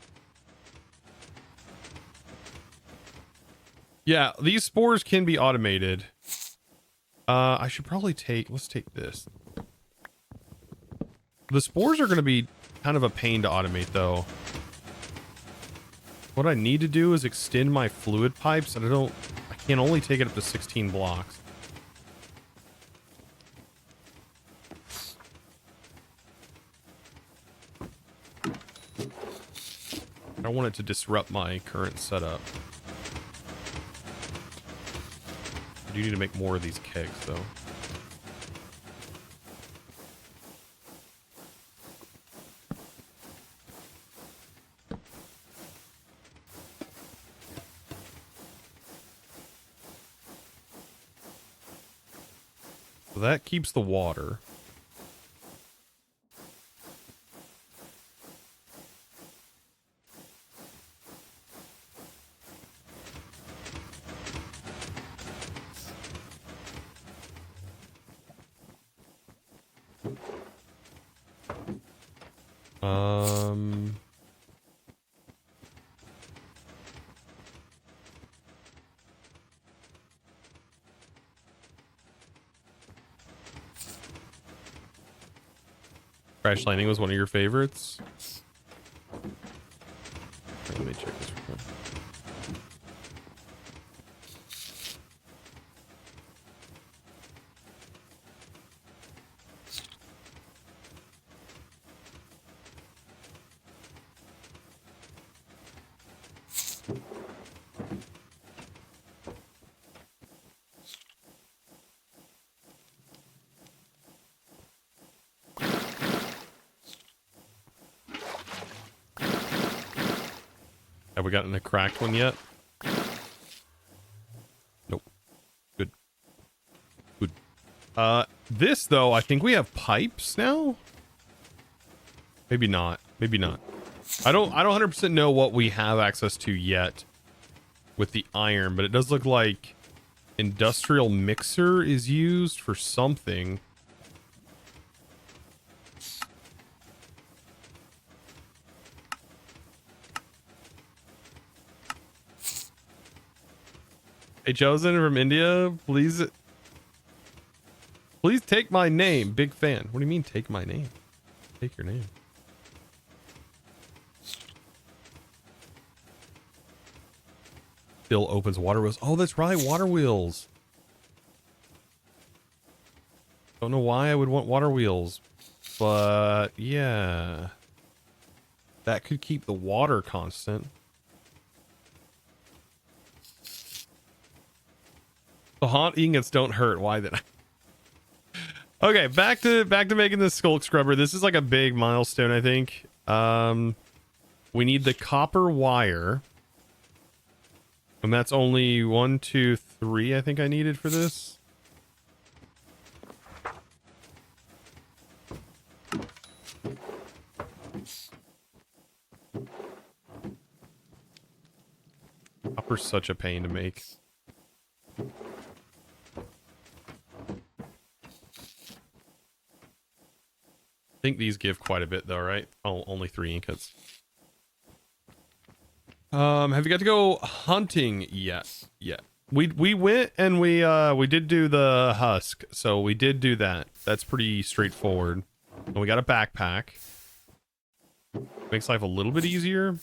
Yeah, these spores can be automated. I should probably let's take this. The spores are going to be kind of a pain to automate though. What I need to do is extend my fluid pipes, and I can only take it up to 16 blocks. I don't want it to disrupt my current setup. I do need to make more of these kegs though. So that keeps the water. Crash Landing was one of your favorites. Let me check this real quick. Have we gotten a cracked one yet? Nope. Good. Good. This though, I think we have pipes now. Maybe not. Maybe not. I don't 100% know what we have access to yet with the iron, but it does look like industrial mixer is used for something. Hey, Chosen from India, please take my name. Big fan. What do you mean take my name? Take your name. Still opens water wheels. Oh, that's right, water wheels. Don't know why I would want water wheels, but yeah. That could keep the water constant. The haunt ingots don't hurt. Why then? Okay, back to making this skulk scrubber. This is like a big milestone, I think. We need the copper wire. And that's only 1, 2, 3, I think I needed for this. Copper's such a pain to make. I think these give quite a bit though, right? Oh, only 3 ingots. Have you got to go hunting yet? Yeah. We went and we did do the husk, so we did do that. That's pretty straightforward. And we got a backpack. Makes life a little bit easier.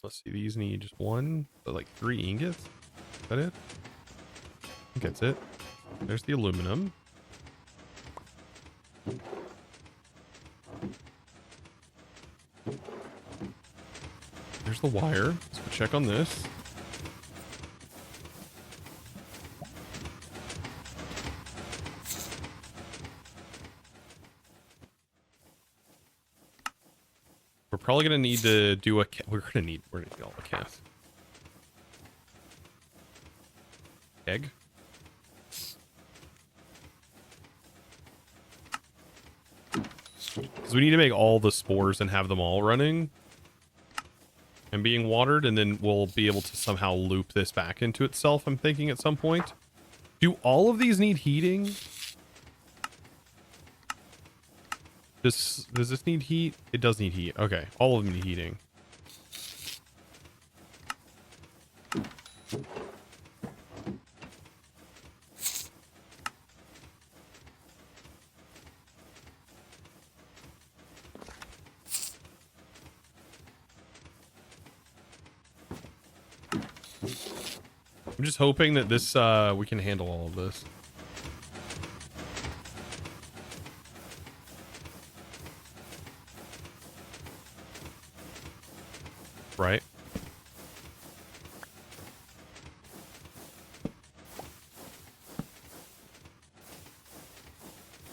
Let's see, these need just 1, but like 3 ingots. Is that it? I think that's it. There's the aluminum. There's the wire. Let's go check on this. We're probably gonna need to do a. We're gonna need all the cast. Egg. Because we need to make all the spores and have them all running and being watered, and then we'll be able to somehow loop this back into itself, I'm thinking, at some point. Do all of these need heating? Does this need heat? It does need heat. Okay, all of them need heating. I'm just hoping that this we can handle all of this. Right.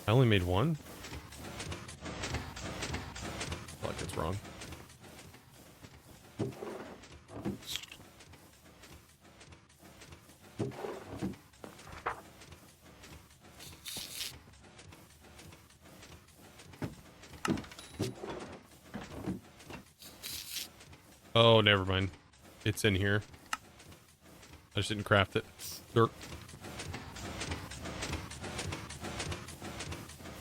I only made 1. I feel like it's wrong. Oh, never mind. It's in here. I just didn't craft it. Dirt.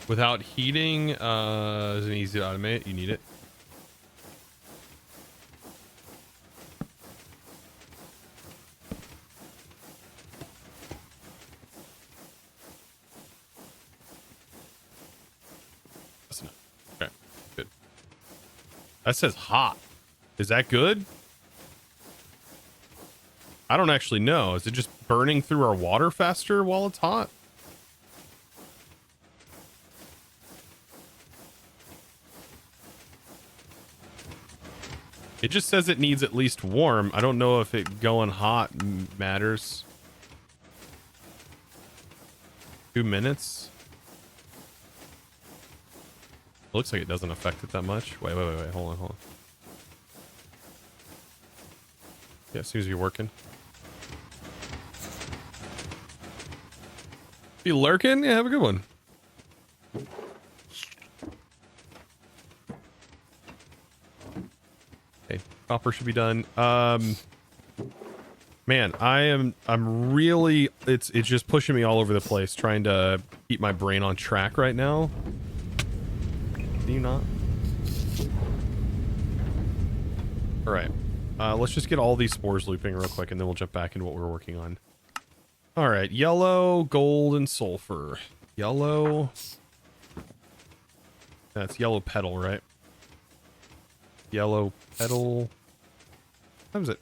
Without heating, is it easy to automate? You need it. That's enough. Okay, good. That says hot. Is that good? I don't actually know. Is it just burning through our water faster while it's hot? It just says it needs at least warm. I don't know if it going hot matters. 2 minutes. Looks like it doesn't affect it that much. Wait. Hold on. Yeah, it seems to be working. You lurking? Yeah, have a good one. Okay, copper should be done. Man, I'm really, it's just pushing me all over the place trying to keep my brain on track right now. Can you not? All right. Let's just get all these spores looping real quick, and then we'll jump back into what we're working on. All right, yellow, gold, and sulfur. Yellow. That's yellow petal, right? Yellow petal. What time is it?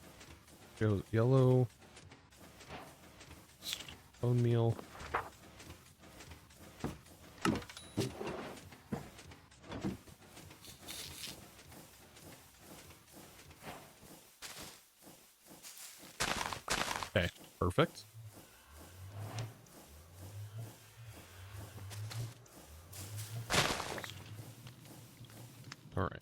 Yellow. Bone meal. Perfect. All right.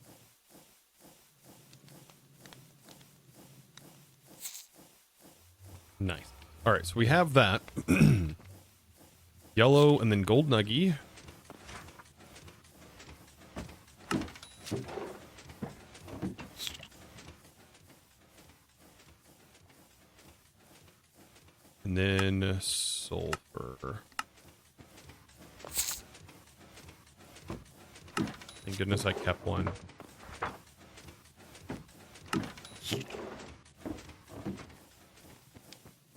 Nice. All right, so we have that. Yellow and then gold nuggy. And then sulfur. Thank goodness I kept one.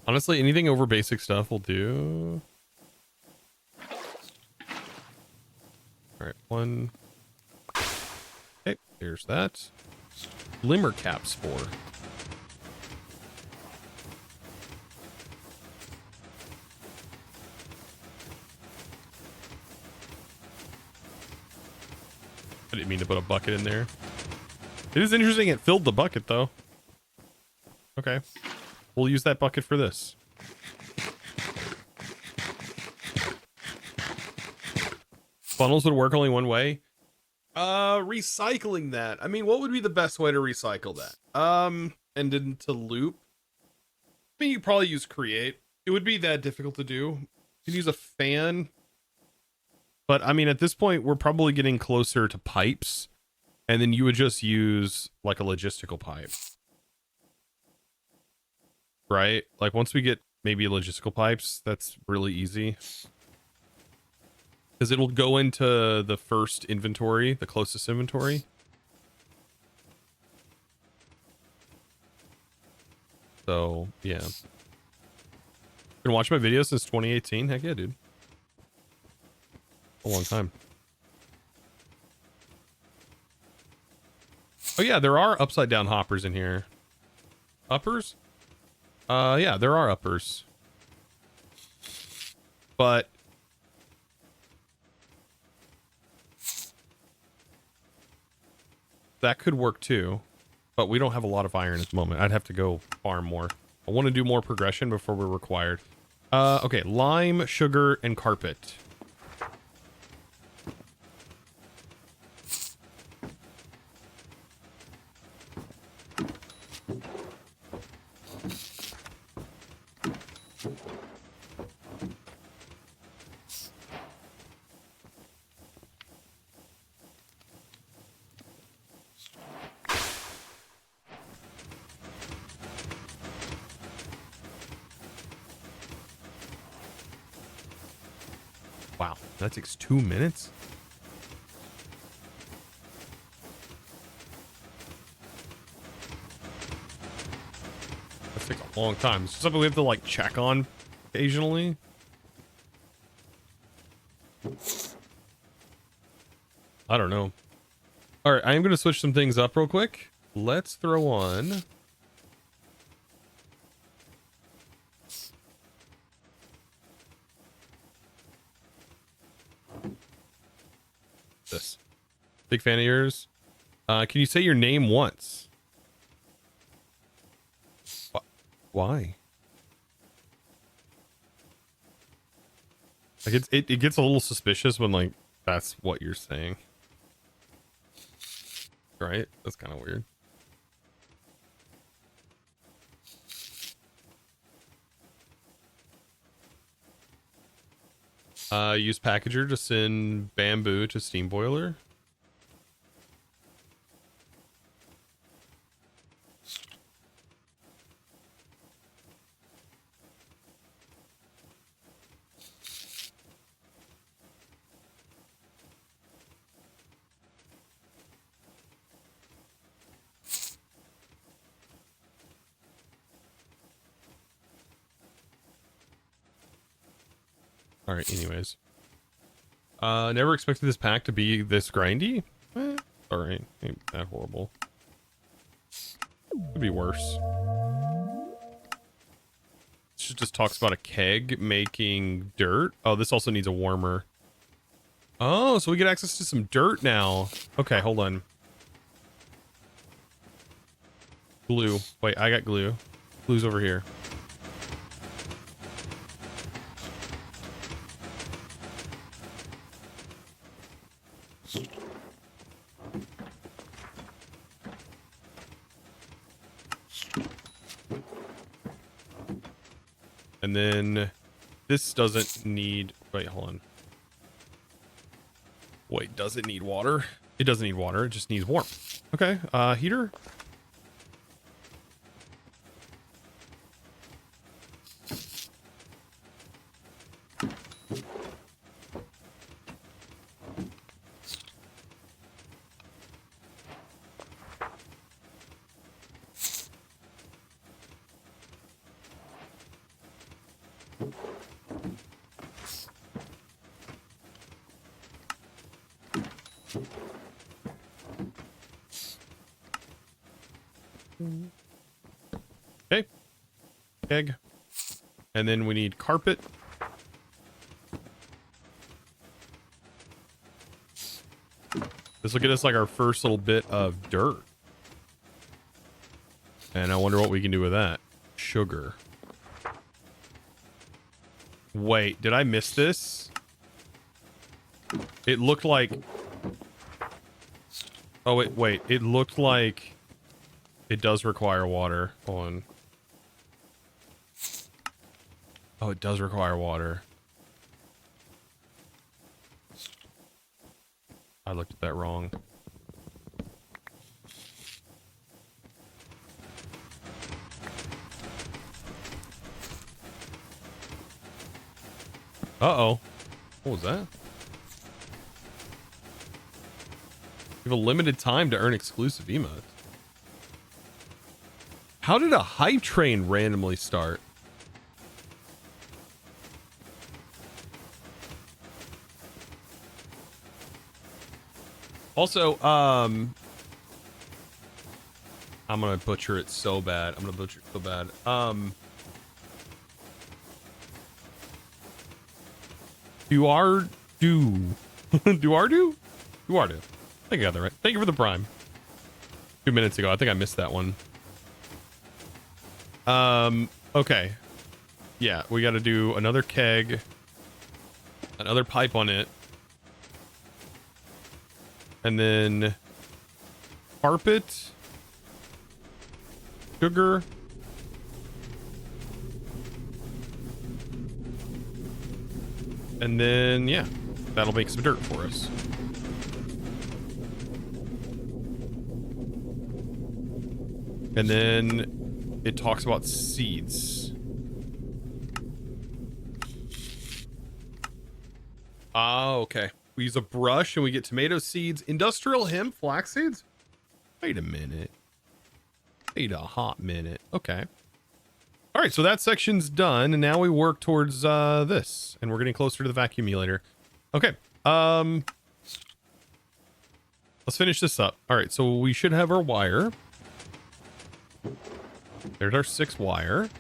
Honestly, anything over basic stuff will do. All right, one. Okay, there's that. Glimmer cap spore. I didn't mean to put a bucket in there. It is interesting it filled the bucket though. Okay. We'll use that bucket for this. Funnels would work only one way. Recycling that. I mean, what would be the best way to recycle that? And into loop. I mean, you probably use create. It would be that difficult to do. You can use a fan. But I mean, at this point, we're probably getting closer to pipes. And then you would just use like a logistical pipe. Right? Like once we get maybe logistical pipes, that's really easy. Because it'll go into the first inventory, the closest inventory. So, yeah. Been watching my videos since 2018? Heck yeah, dude. A long time. Oh yeah, there are upside down hoppers in here. Uppers? Yeah, there are uppers. But that could work too. But we don't have a lot of iron at the moment. I'd have to go farm more. I want to do more progression before we're required. Okay, lime, sugar, and carpet. Wow, that takes 2 minutes? That takes a long time. Is this something we have to like check on occasionally? I don't know. All right, I am going to switch some things up real quick. Let's throw on this. Big fan of yours. Can you say your name once? Why? Like it gets a little suspicious when like that's what you're saying. Right? That's kind of weird. Use packager to send bamboo to steam boiler. All right, anyways. Never expected this pack to be this grindy. All right, ain't that horrible. Could be worse. This just talks about a keg making dirt. Oh, this also needs a warmer. Oh, so we get access to some dirt now. Okay, hold on. Glue. Wait, I got glue. Glue's over here. And then this doesn't need, wait, hold on. Wait, does it need water? It doesn't need water. It just needs warmth. Okay. Heater. Okay. Egg. And then we need carpet. This will get us like our first little bit of dirt. And I wonder what we can do with that. Sugar. Wait, did I miss this? It looked like... Oh, wait. It looked like it does require water. Hold on. Oh, it does require water. I looked at that wrong. Uh-oh. What was that? You have a limited time to earn exclusive emotes. How did a hype train randomly start? Also, I'm gonna butcher it so bad. Duardu. Duardu? Duardu. I think I got that right. Thank you for the prime. 2 minutes ago. I think I missed that one. Okay. Yeah, we got to do another keg. Another pipe on it. And then carpet. Sugar. And then, yeah, that'll make some dirt for us. And then it talks about seeds. Ah, okay. We use a brush and we get tomato seeds, industrial hemp, flax seeds. Wait a minute. Wait a hot minute. Okay. All right, so that section's done, and now we work towards this, and we're getting closer to the vacuumulator. Okay. Let's finish this up. All right, so we should have our wire. There's our 6 wire.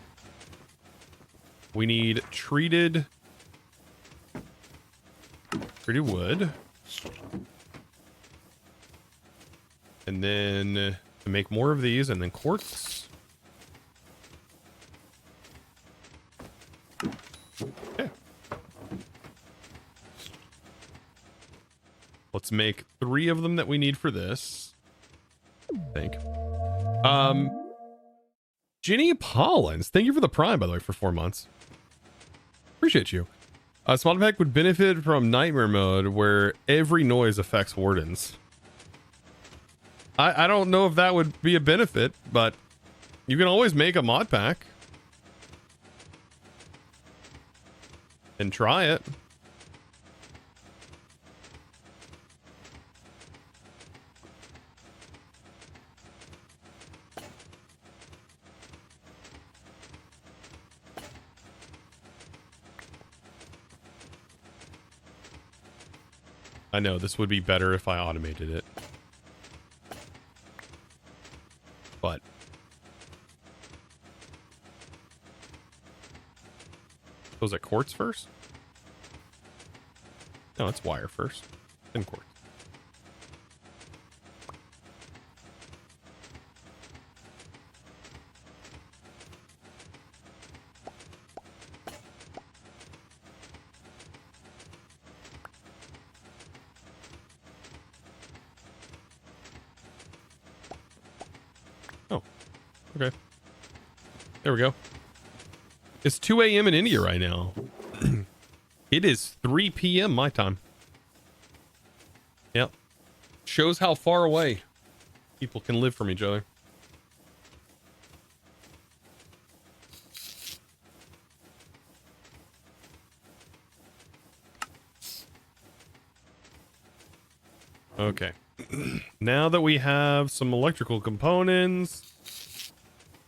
We need treated wood. And then to make more of these, and then quartz. Okay. Let's make 3 of them that we need for this. I think. Ginny Pollins, thank you for the prime, by the way, for 4 months. Appreciate you. Modpack would benefit from nightmare mode where every noise affects wardens. I don't know if that would be a benefit, but you can always make a mod pack and try it. I know this would be better if I automated it. But was it quartz first? No, it's wire first, then quartz. Okay. There we go. It's 2 a.m. in India right now. It is 3 p.m. my time. Yep. Shows how far away people can live from each other. Okay. Now that we have some electrical components,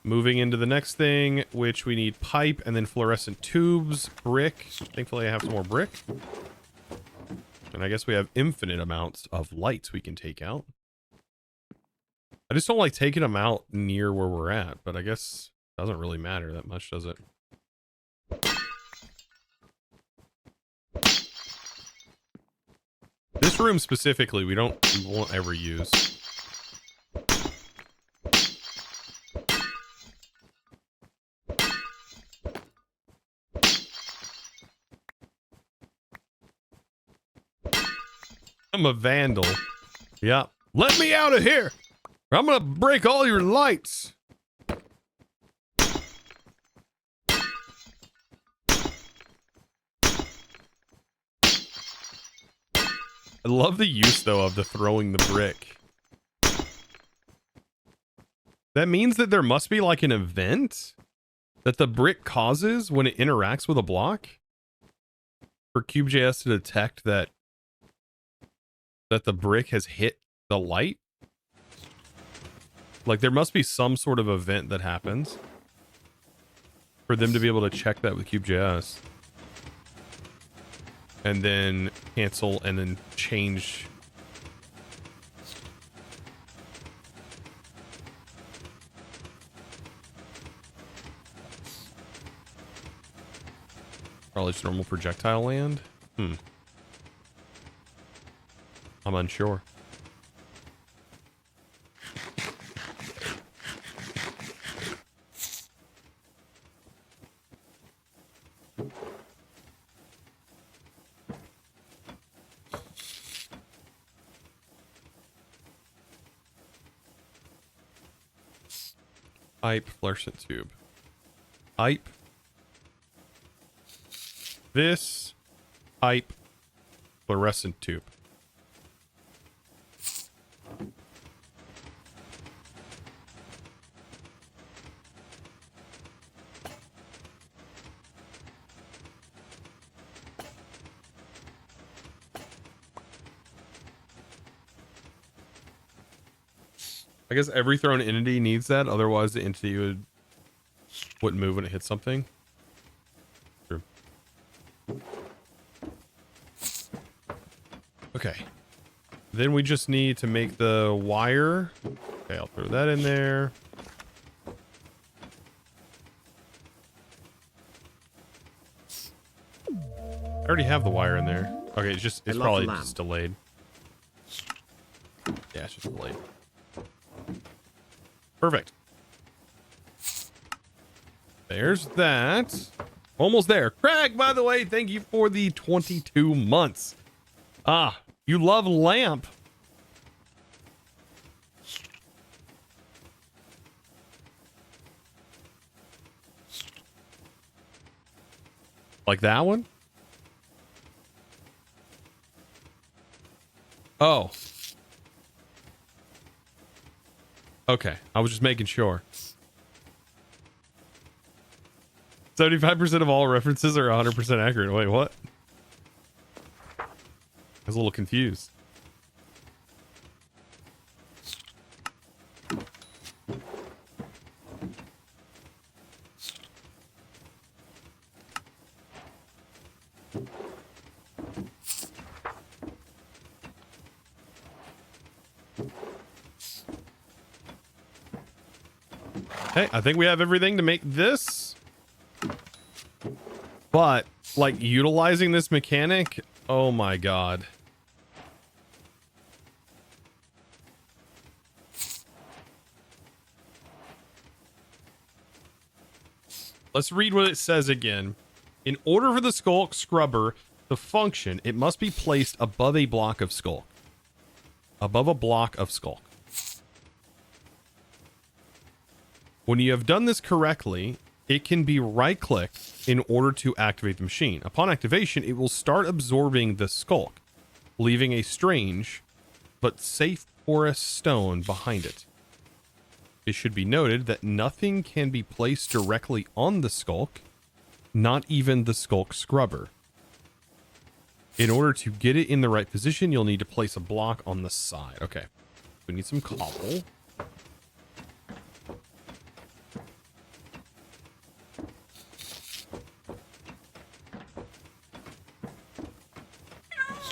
moving into the next thing, which we need pipe and then fluorescent tubes, brick. Thankfully I have some more brick. And I guess we have infinite amounts of lights we can take out. I just don't like taking them out near where we're at, but I guess it doesn't really matter that much, does it? This room specifically, we won't ever use. I'm a vandal. Yeah. Let me out of here, or I'm gonna break all your lights. I love the use, though, of the throwing the brick. That means that there must be like an event that the brick causes when it interacts with a block for CubeJS to detect that the brick has hit the light. Like there must be some sort of event that happens for them to be able to check that with CubeJS. And then cancel and then change. Probably just normal projectile land. I'm unsure. Pipe, fluorescent tube. Pipe. This. Pipe. Fluorescent tube. I guess every thrown entity needs that, otherwise the entity wouldn't move when it hits something. True. Okay. Then we just need to make the wire. Okay, I'll throw that in there. I already have the wire in there. Okay, it's probably just delayed. Yeah, it's just delayed. Perfect. There's that. Almost there. Craig, by the way, thank you for the 22 months. Ah, you love lamp. Like that one? Oh. Okay, I was just making sure. 75% of all references are 100% accurate. Wait, what? I was a little confused. Hey, I think we have everything to make this. But, like, utilizing this mechanic, oh my god. Let's read what it says again. In order for the skulk scrubber to function, it must be placed above a block of skulk. Above a block of skulk. When you have done this correctly, it can be right-clicked in order to activate the machine. Upon activation, it will start absorbing the skulk, leaving a strange but safe porous stone behind it. It should be noted that nothing can be placed directly on the skulk, not even the skulk scrubber. In order to get it in the right position, you'll need to place a block on the side. Okay. We need some cobble.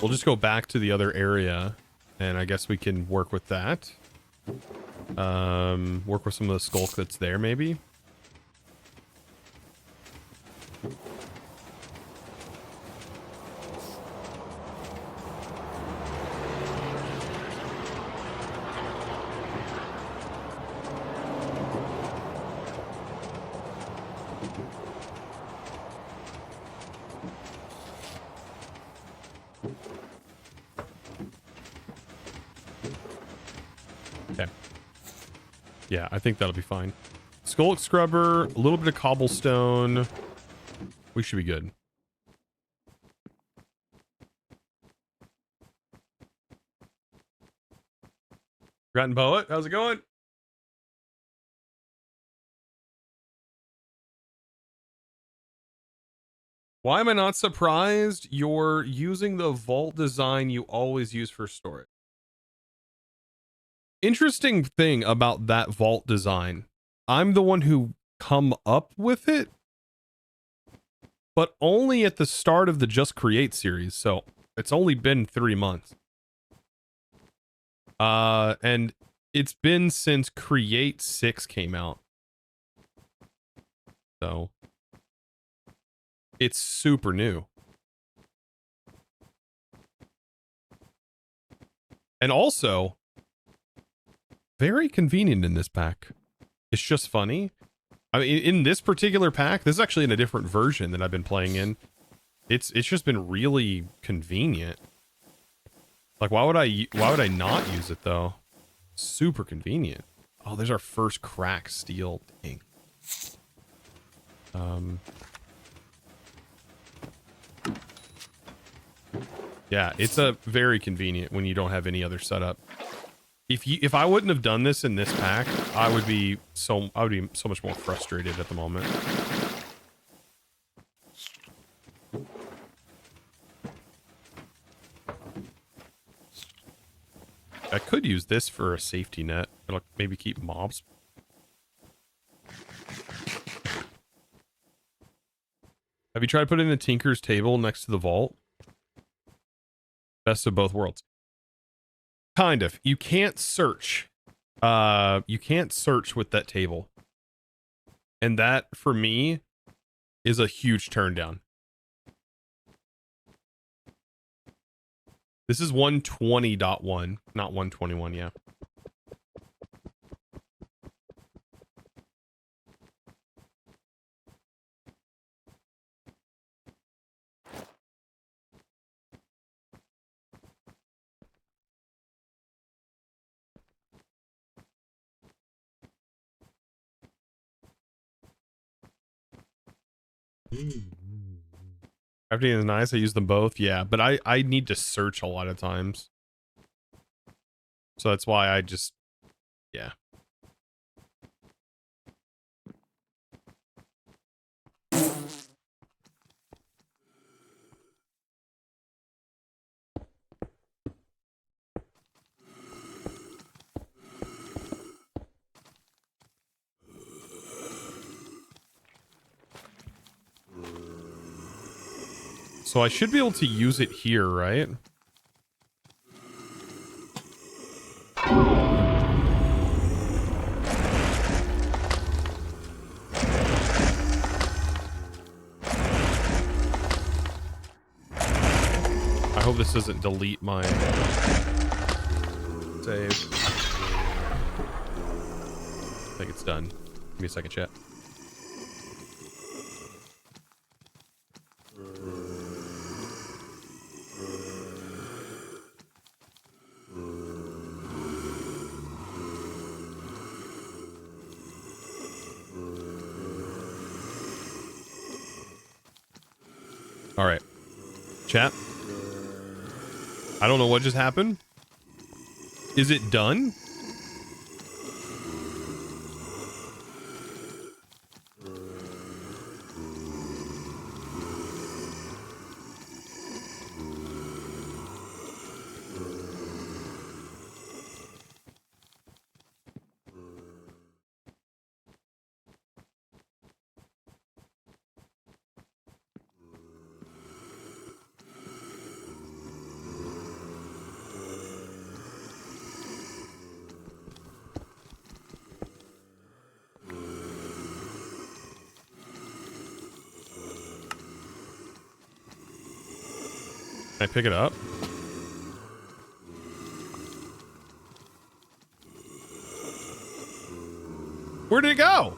We'll just go back to the other area, and I guess we can work with that. Work with some of the skulk that's there, maybe. Okay. Yeah, I think that'll be fine. Skulk scrubber, a little bit of cobblestone. We should be good. Forgotten Poet, how's it going? Why am I not surprised you're using the vault design you always use for storage? Interesting thing about that vault design. I'm the one who come up with it, but only at the start of the Just Create series. So it's only been 3 months. And it's been since Create 6 came out. So it's super new. And also very convenient in this pack. It's just funny. I mean, in this particular pack, this is actually in a different version that I've been playing in. It's just been really convenient. Like, why would I not use it though? Super convenient. Oh, there's our first crack steel. Dang. Yeah, it's a very convenient when you don't have any other setup. If I wouldn't have done this in this pack, I would be so much more frustrated at the moment. I could use this for a safety net. It'll maybe keep mobs. Have you tried putting a Tinker's table next to the vault? Best of both worlds. Kind of. You can't search. You can't search with that table. And that, for me, is a huge turn down. This is 120.1, not 121, yeah. Crafting is nice. I use them both. Yeah, but I need to search a lot of times. So that's why I just, yeah. So I should be able to use it here, right? I hope this doesn't delete my save. I think it's done. Give me a second, chat. All right, chat. I don't know what just happened. Is it done? Can I pick it up? Where did it go?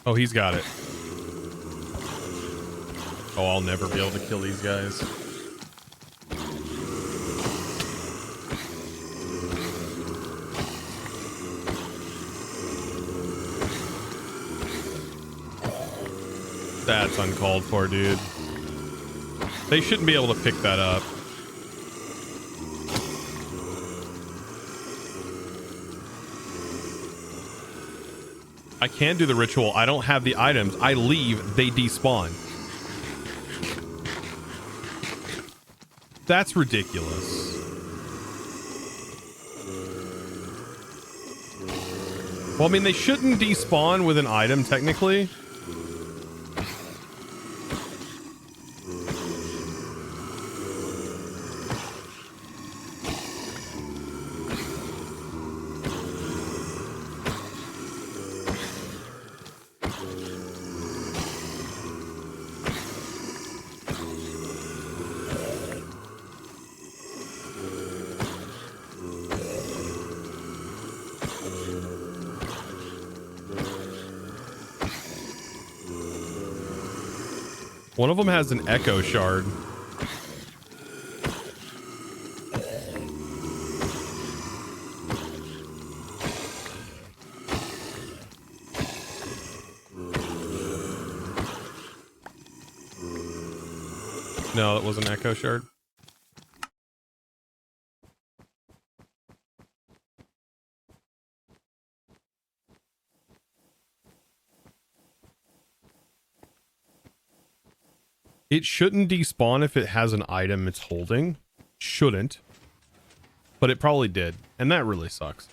Oh, he's got it. Oh, I'll never be able to kill these guys. That's uncalled for, dude. They shouldn't be able to pick that up. I can do the ritual. I don't have the items. I leave, they despawn. That's ridiculous. Well, I mean, they shouldn't despawn with an item, technically. One of them has an echo shard. No, it was an echo shard. It shouldn't despawn if it has an item it's holding. Shouldn't. But it probably did. And that really sucks.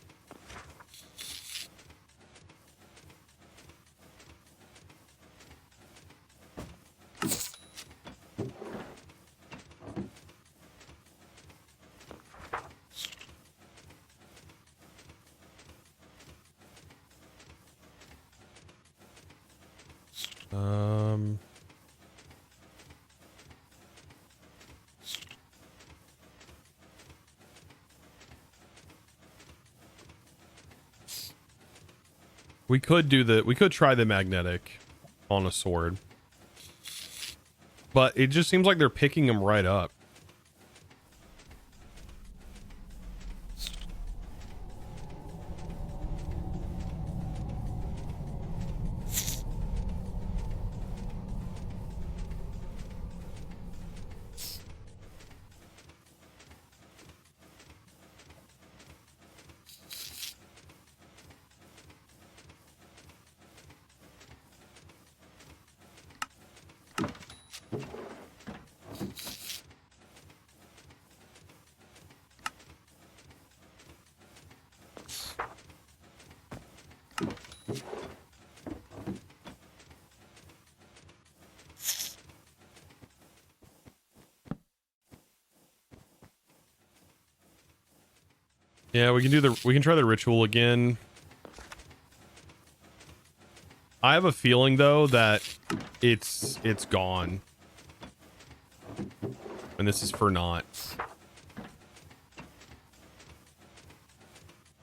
We could try the magnetic on a sword. But it just seems like they're picking them right up. Yeah, we can try the ritual again. I have a feeling though that it's gone. And this is for naught.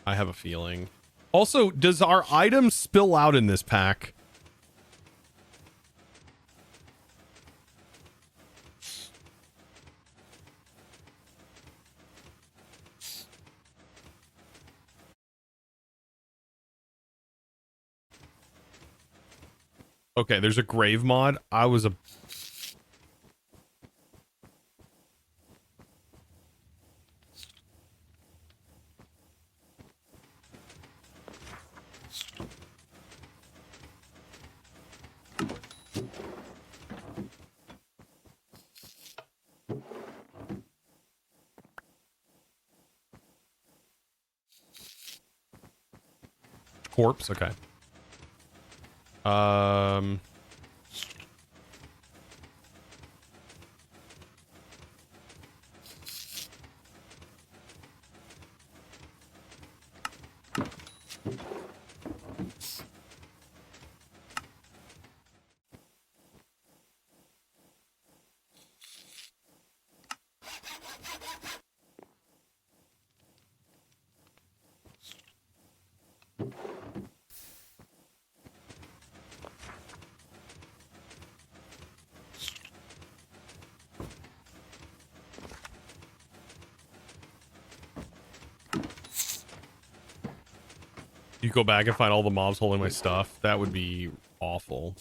I have a feeling. Also, does our item spill out in this pack? Okay, there's a grave mod. I was a... corpse, okay. You go back and find all the mobs holding my stuff. That would be awful.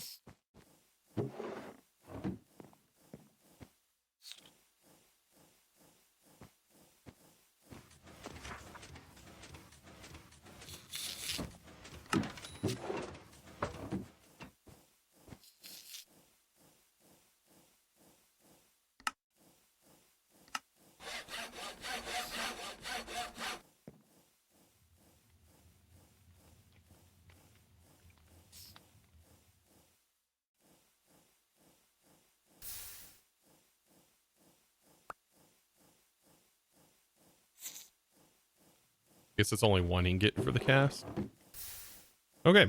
Guess it's only one ingot for the cast. Okay.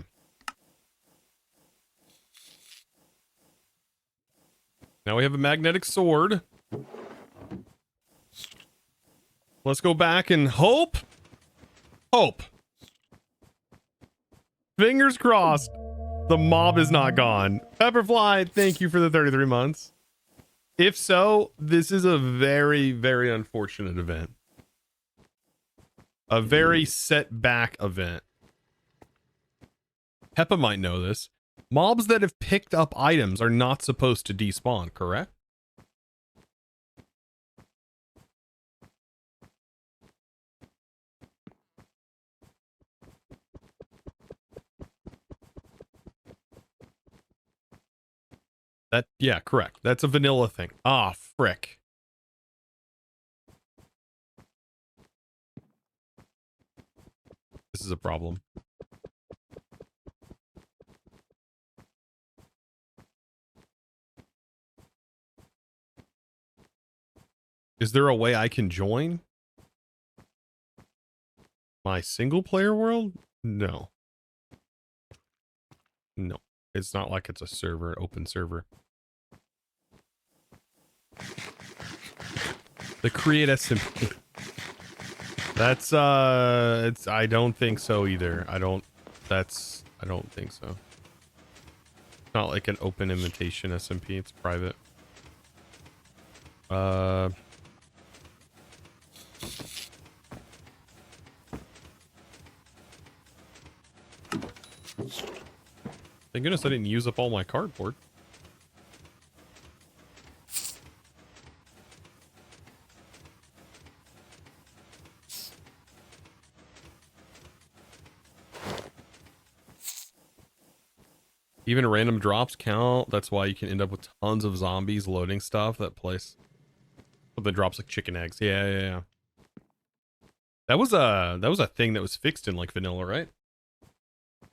Now we have a magnetic sword. Let's go back and hope. Fingers crossed. The mob is not gone. Pepperfly, thank you for the 33 months. If so, this is a very, very unfortunate event. A very setback event. Peppa might know this. Mobs that have picked up items are not supposed to despawn, correct? Yeah, correct. That's a vanilla thing. Ah, frick. This is a problem. Is there a way I can join my single player world? No. No. It's not like it's a server, open server. The create SMP. That's I don't think so either. I don't think so. It's not like an open invitation SMP, it's private. Thank goodness I didn't use up all my cardboard. Even random drops count. That's why you can end up with tons of zombies loading stuff. That place. Something drops like chicken eggs. Yeah. That was a thing that was fixed in like vanilla, right?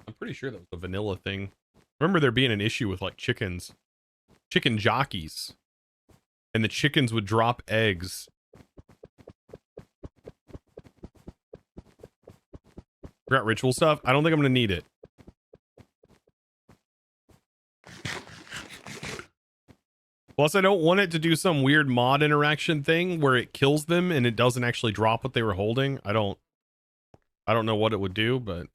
I'm pretty sure that was a vanilla thing. I remember there being an issue with like chicken jockeys, and the chickens would drop eggs. Forgot ritual stuff. I don't think I'm gonna need it. Plus, I don't want it to do some weird mod interaction thing where it kills them and it doesn't actually drop what they were holding. I don't know what it would do, but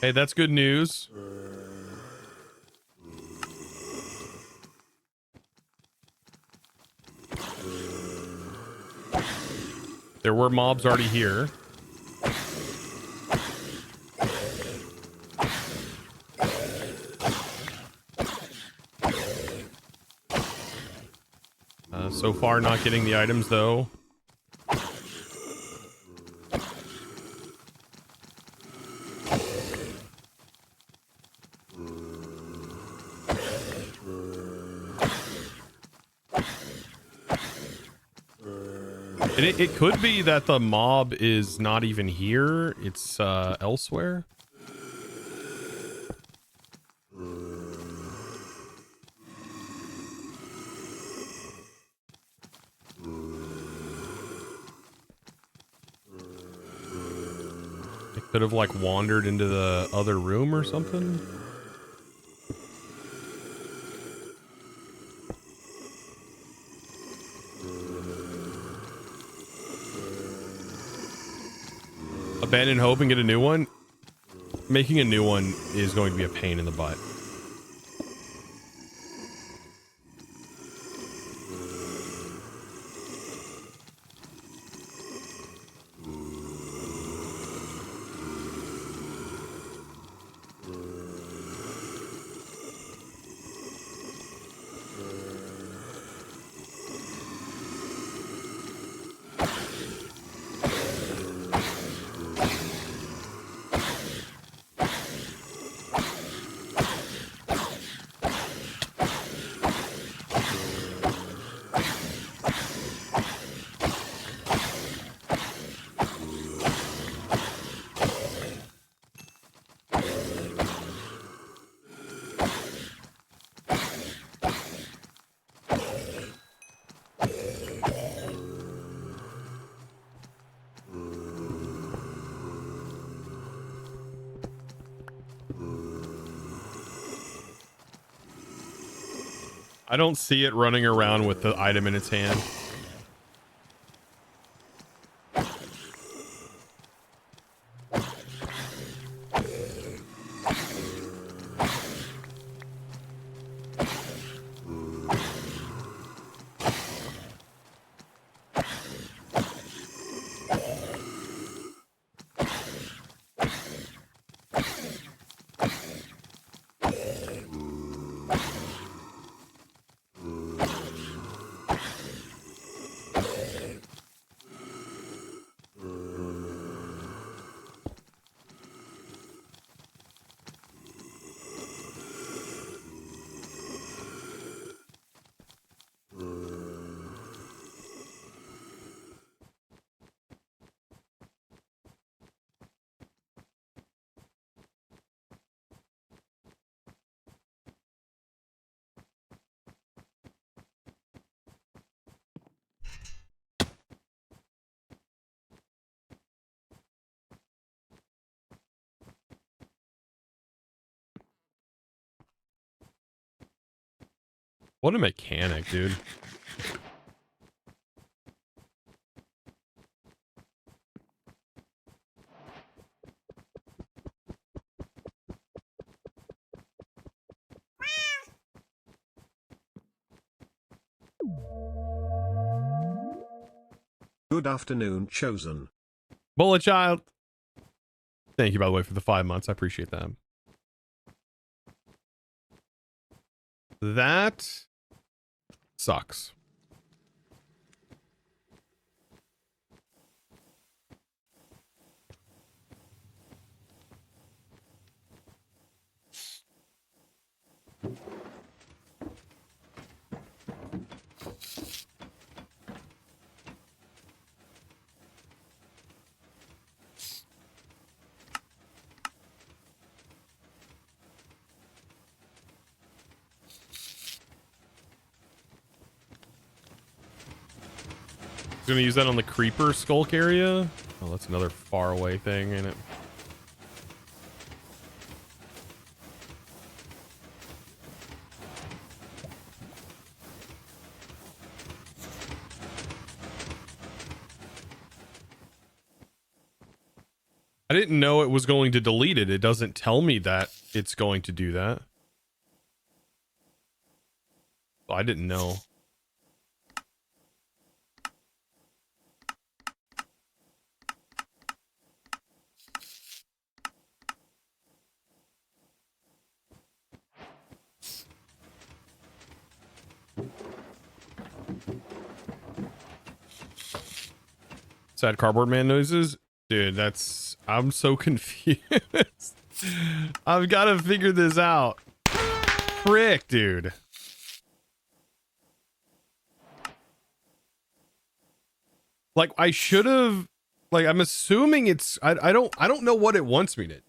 hey, that's good news. There were mobs already here. So far, not getting the items, though. And it could be that the mob is not even here. It's elsewhere. It could have like wandered into the other room or something. Abandon hope and get a new one. Making a new one is going to be a pain in the butt. I don't see it running around with the item in its hand. What a mechanic, dude. Good afternoon, Chosen. Bullet Child. Thank you, by the way, for the 5 months. I appreciate that. That sucks. Gonna use that on the creeper skulk area. Oh, that's another far away thing, ain't it? I didn't know it was going to delete it. It doesn't tell me that it's going to do that. I didn't know. Sad cardboard man noises? Dude, that's... I'm so confused. I've got to figure this out. Frick, dude. Like, I should have... Like, I'm assuming it's... I don't know what it wants me to...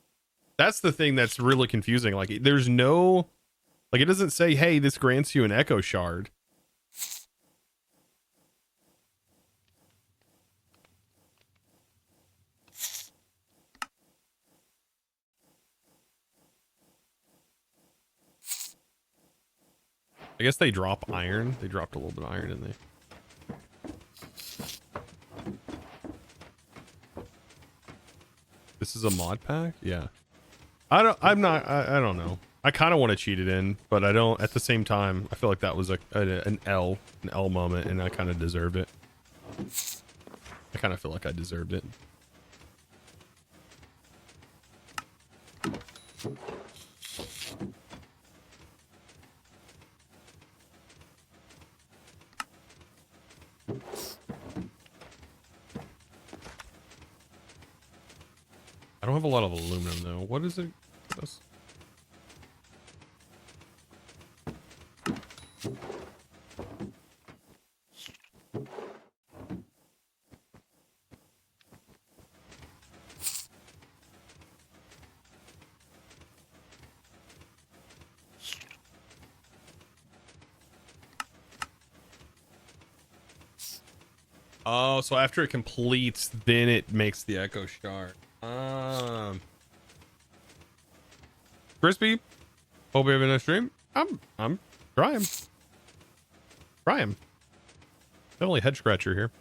That's the thing that's really confusing. Like, there's no... Like, it doesn't say, hey, this grants you an echo shard. I guess they drop iron. They dropped a little bit of iron in there. This is a mod pack? Yeah. I don't know. I kind of want to cheat it in, but I don't at the same time. I feel like that was an L moment and I kind of deserved it. I kind of feel like I deserved it. I don't have a lot of aluminum though. What is it? What's... Oh, so after it completes, then it makes the echo shard. Crispy, hope you have a nice stream. I'm trying. Definitely head scratcher here.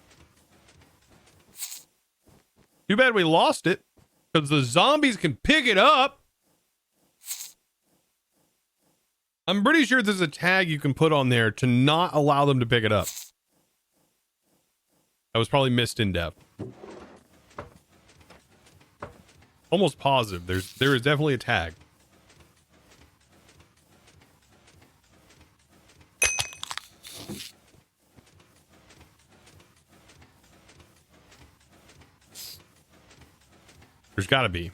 Too bad we lost it because the zombies can pick it up. I'm pretty sure there's a tag you can put on there to not allow them to pick it up. That was probably missed in depth. Almost positive. There is definitely a tag. There's got to be.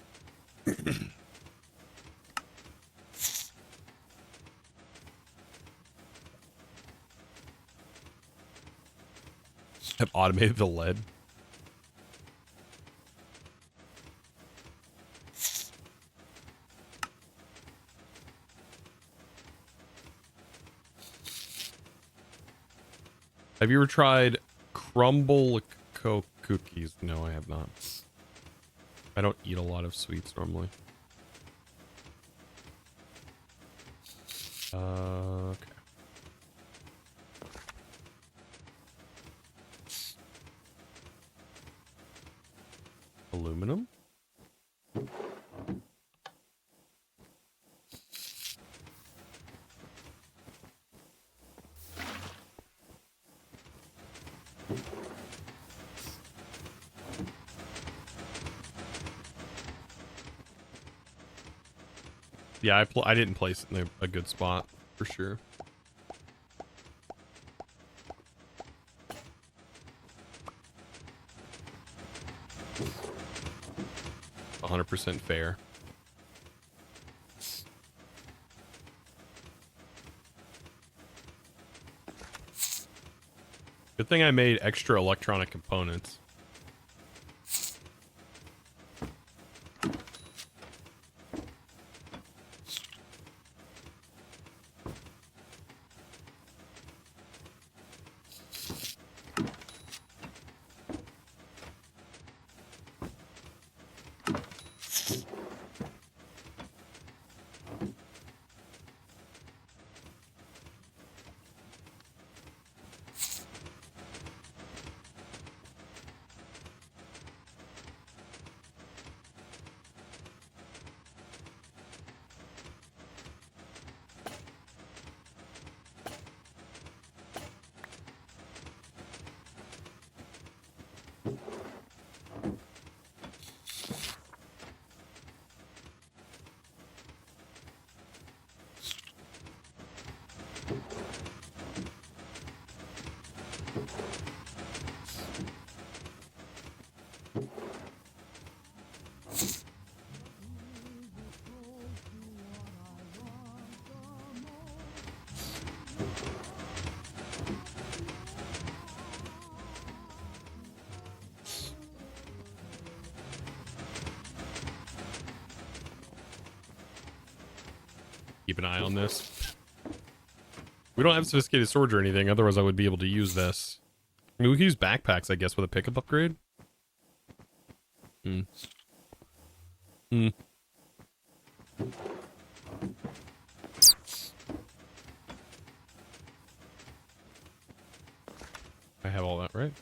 Have automated the lead. Have you ever tried crumble cookies? No, I have not. I don't eat a lot of sweets normally. Okay. Aluminum? Yeah, I didn't place it in a good spot for sure. %100% fair. Good thing I made extra electronic components. Keep an eye on this. We don't have sophisticated storage or anything, otherwise I would be able to use this. I mean, we can use backpacks, I guess, with a pickup upgrade. Hmm. Hmm. I have all that, right?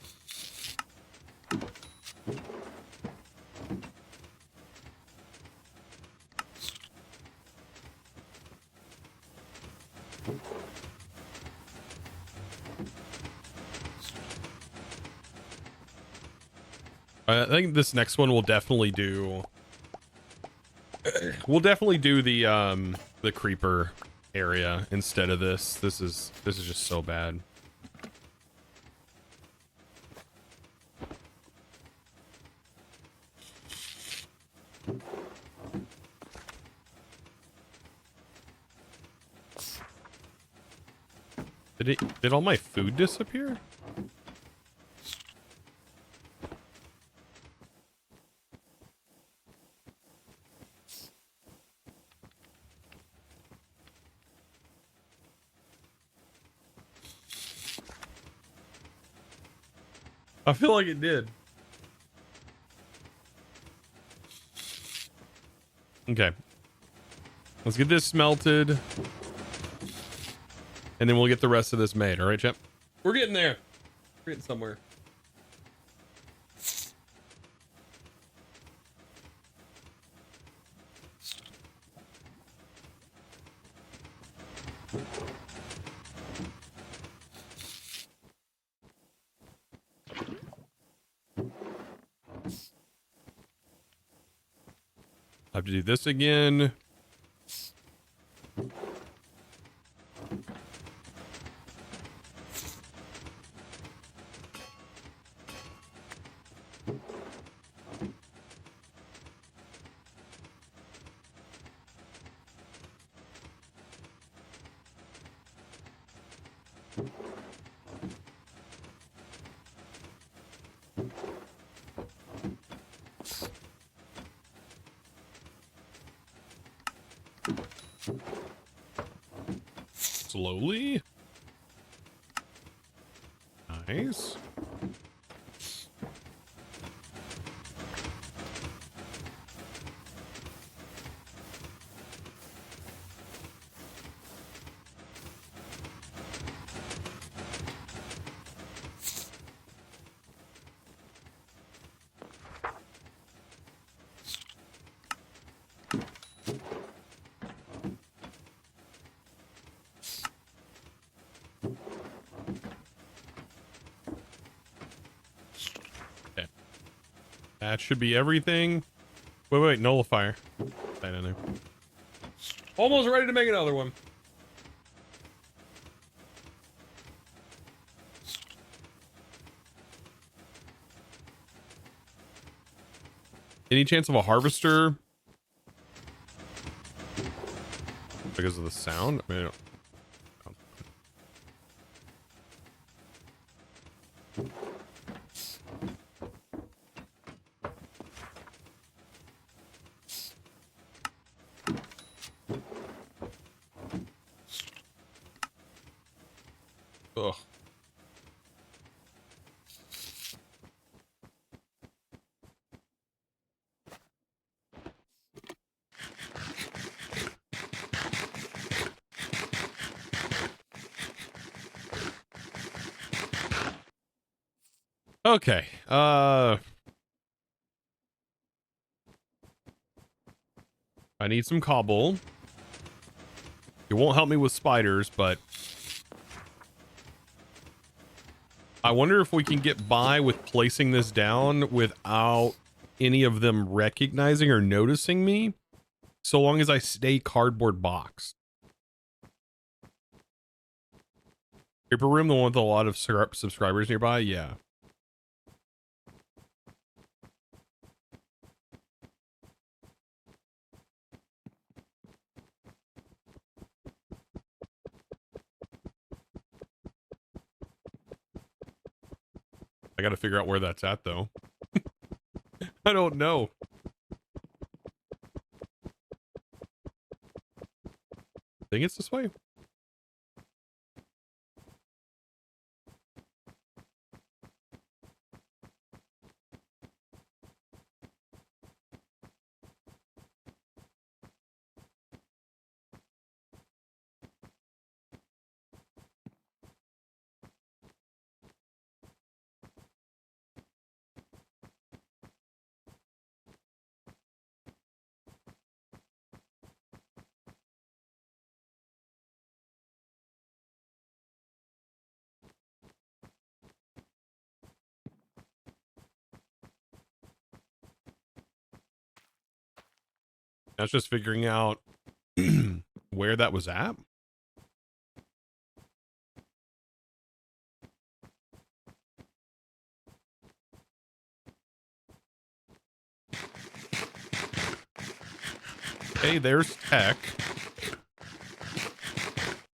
I think this next one will definitely do. We'll definitely do the creeper area instead of this. This is just so bad. Did all my food disappear? I feel like it did. Okay. Let's get this smelted. And then we'll get the rest of this made. All right, chap? We're getting there. We're getting somewhere. I have to do this again. Slowly. Nice. That should be everything. Wait, nullifier. That in there. Almost ready to make another one. Any chance of a harvester? Because of the sound? I mean, I don't. Ugh. Okay. I need some cobble. It won't help me with spiders, but I wonder if we can get by with placing this down without any of them recognizing or noticing me, so long as I stay cardboard boxed. Paper room, the one with a lot of subscribers nearby? Yeah. I gotta figure out where that's at, though. I don't know. I think it's this way. That's just figuring out where that was at. Okay, there's tech.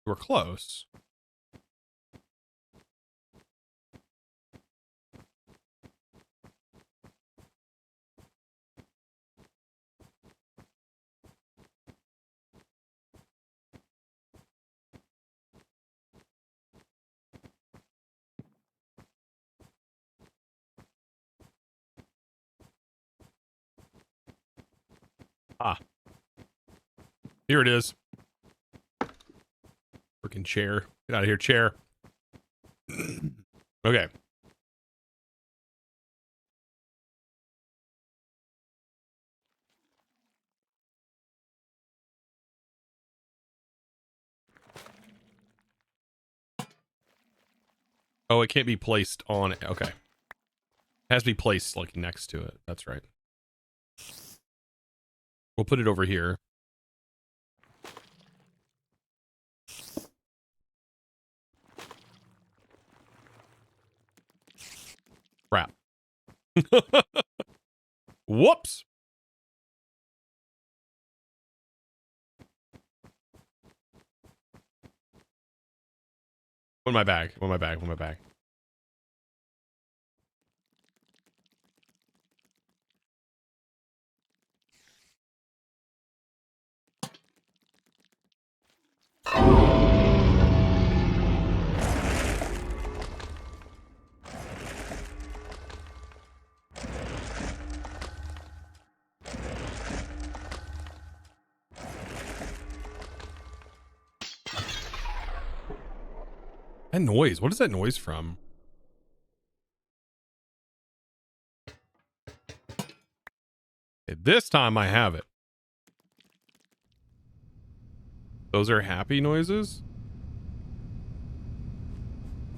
We're close. Ah. Here it is. Freaking chair. Get out of here, chair. Okay. Oh, it can't be placed on. Okay. It has to be placed like next to it. That's right. We'll put it over here. Crap. Whoops. One in my bag. One in my bag. One in my bag. That noise. What is that noise from? Okay, this time I have it. Those are happy noises?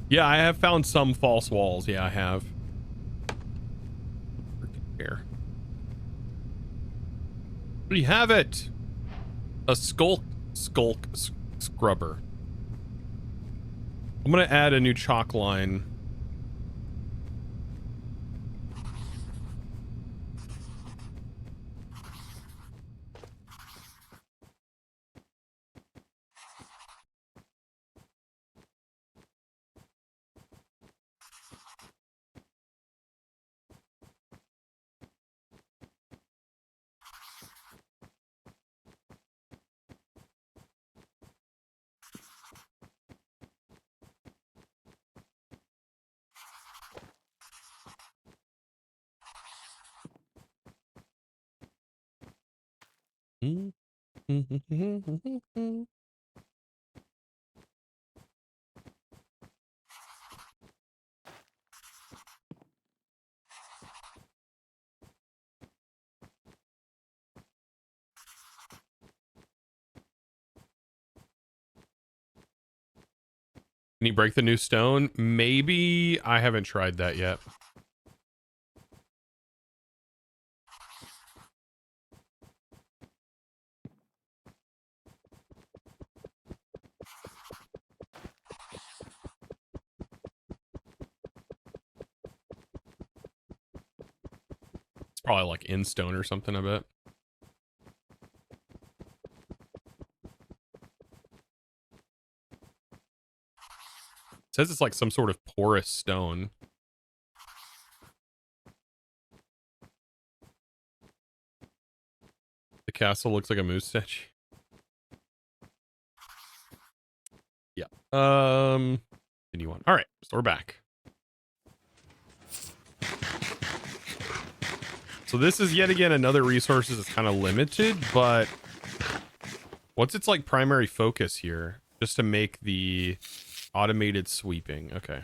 Yeah, I have found some false walls. Yeah, I have. Here. We have it. A skulk scrubber. I'm gonna add a new chalk line. Can you break the new stone? Maybe. I haven't tried that yet. It's probably like in stone or something, I bet. It says it's like some sort of porous stone. The castle looks like a moose statue. Yeah. Continue on. All right, so we're back. So this is yet again another resources that's kind of limited, but what's its like primary focus here? Just to make the automated sweeping. Okay.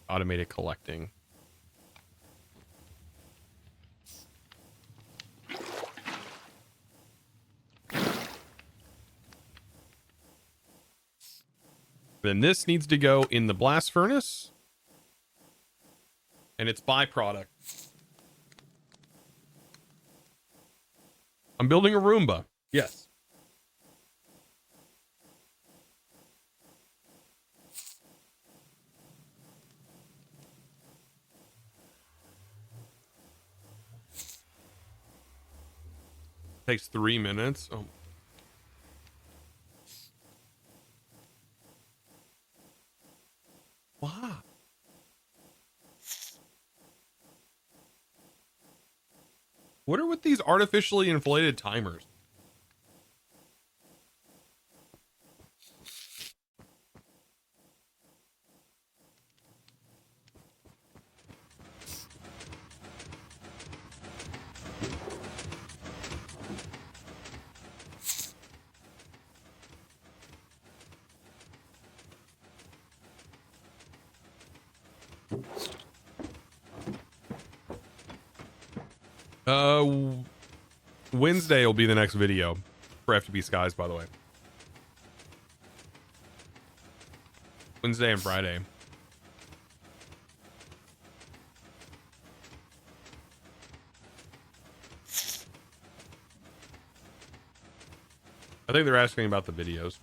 Automated collecting. Then this needs to go in the blast furnace. And its byproduct. I'm building a Roomba. Yes. Takes 3 minutes. Oh. Wow. What are with these artificially inflated timers? Wednesday will be the next video for FTP Skies, by the way. Wednesday and Friday. I think they're asking about the videos.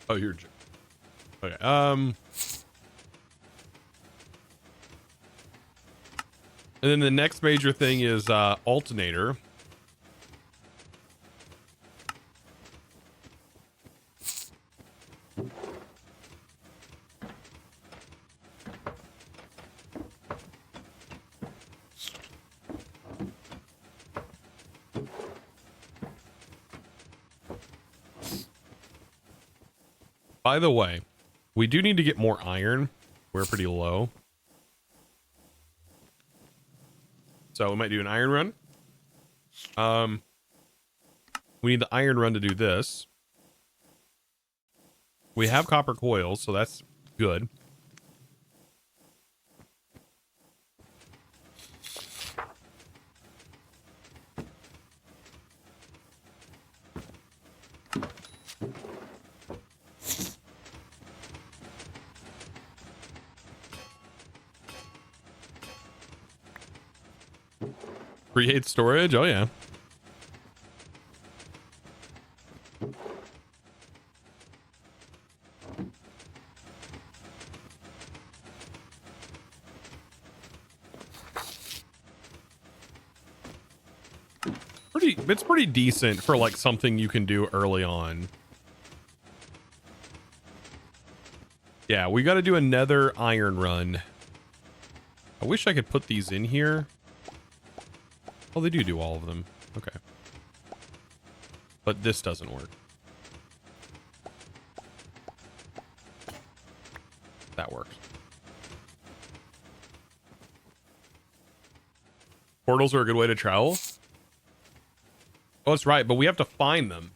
Oh, you're okay. And then the next major thing is alternator. By the way, we do need to get more iron. We're pretty low. So we might do an iron run. We need the iron run to do this. We have copper coils, so that's good. Create storage? Oh, yeah. It's pretty decent for like something you can do early on. Yeah, we got to do another iron run. I wish I could put these in here. Oh, they do all of them. Okay. But this doesn't work. That works. Portals are a good way to travel. Oh, that's right, but we have to find them.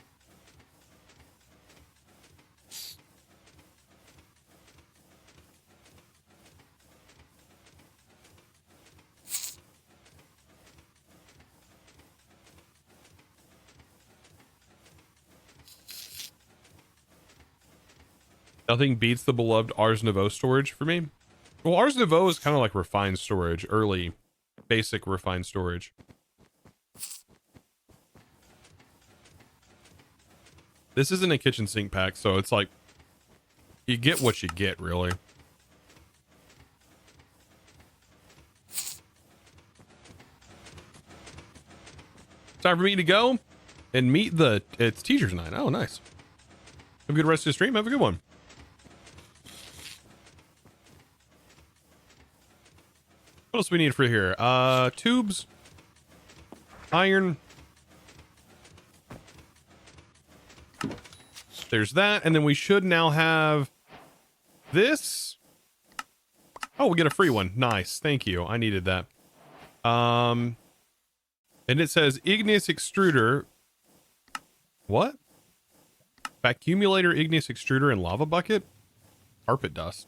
Nothing beats the beloved Ars Nouveau storage for me. Well, Ars Nouveau is kind of like refined storage, early, basic refined storage. This isn't a kitchen sink pack, so it's like You get what you get, really. Time for me to go and meet the it's teacher's night. Oh, nice. Have a good rest of the stream. Have a good one. What else do we need for here? Tubes, iron. There's that, and then we should now have this. Oh, we get a free one. Nice. Thank you. I needed that. And it says igneous extruder. What? Accumulator, igneous extruder, and lava bucket? Carpet dust.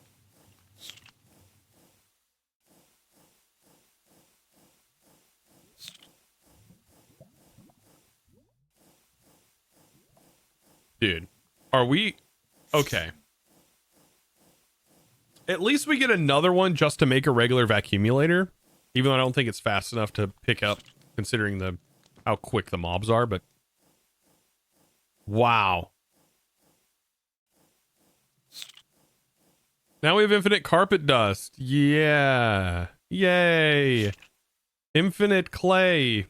Dude, are we okay? At least we get another one just to make a regular vacuumulator, even though I don't think it's fast enough to pick up considering the how quick the mobs are, but wow. Now we have infinite carpet dust. Yeah. Yay. Infinite clay.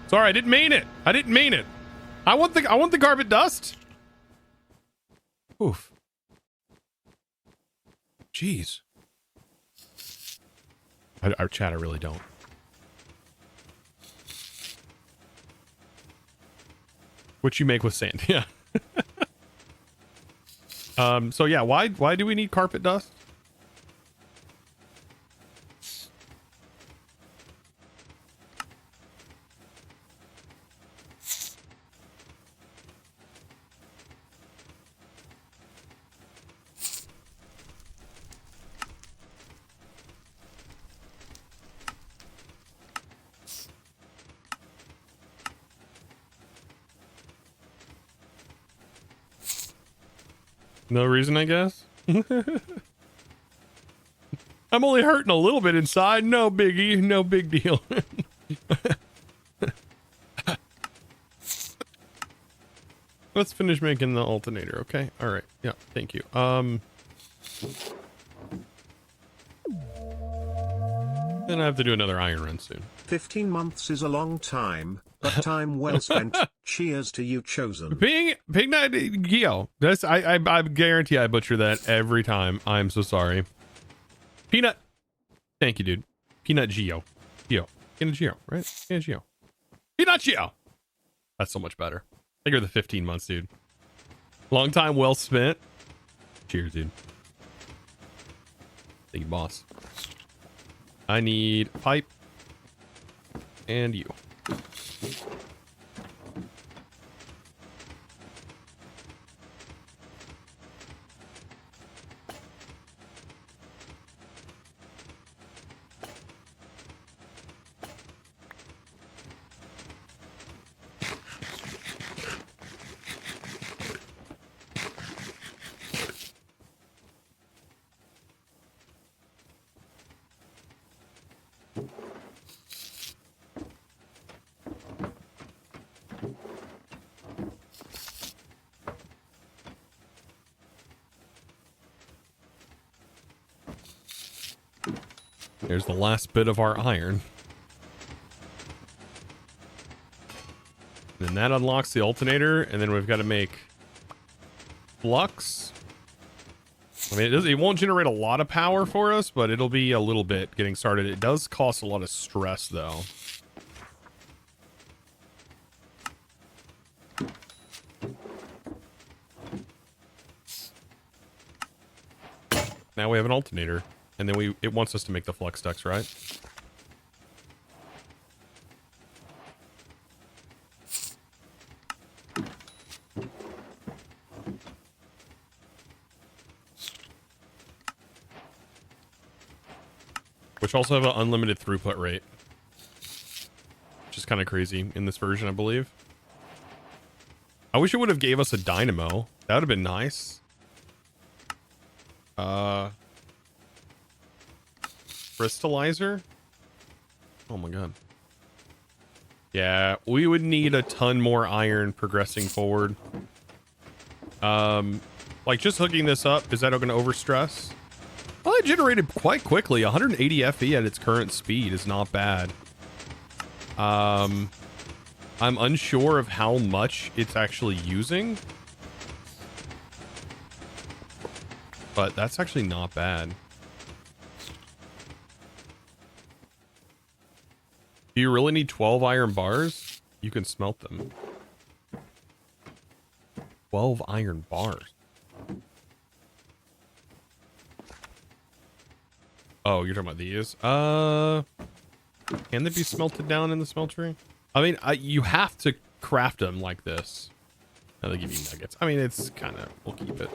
Sorry, I didn't mean it. I didn't mean it. I want the carpet dust. Oof. Jeez. Our chat, I really don't. What you make with sand? Yeah. So yeah, why do we need carpet dust? No reason, I guess. I'm only hurting a little bit inside. No biggie. No big deal. Let's finish making the alternator, okay? All right. Yeah, thank you. Then I have to do another iron run soon. 15 months is a long time, but time well spent. Cheers to you, Chosen. Pig Night Geo. That's I guarantee I butcher that every time. I'm so sorry. Peanut. Thank you, dude. Peanut Geo. Peanut Geo, right? Peanut Geo. Peanut Geo. That's so much better. Think of the 15 months, dude. Long time well spent. Cheers, dude. Thank you, boss. I need pipe and you. There's the last bit of our iron. And then that unlocks the alternator, and then we've got to make flux. I mean, it won't generate a lot of power for us, but it'll be a little bit getting started. It does cost a lot of stress, though. Now we have an alternator. And then it wants us to make the flux ducts, right? Which also have an unlimited throughput rate. Which is kind of crazy in this version, I believe. I wish it would have gave us a dynamo. That would have been nice. Crystallizer? Oh my god. Yeah, we would need a ton more iron progressing forward. Like just hooking this up, is that going to overstress? Well, it generated quite quickly. 180 FE at its current speed is not bad. I'm unsure of how much it's actually using, but that's actually not bad. Do you really need 12 iron bars? You can smelt them. 12 iron bars. Oh, you're talking about these? Can they be smelted down in the smeltery? I mean, you have to craft them like this. Now they give you nuggets. I mean, it's kind of, we'll keep it.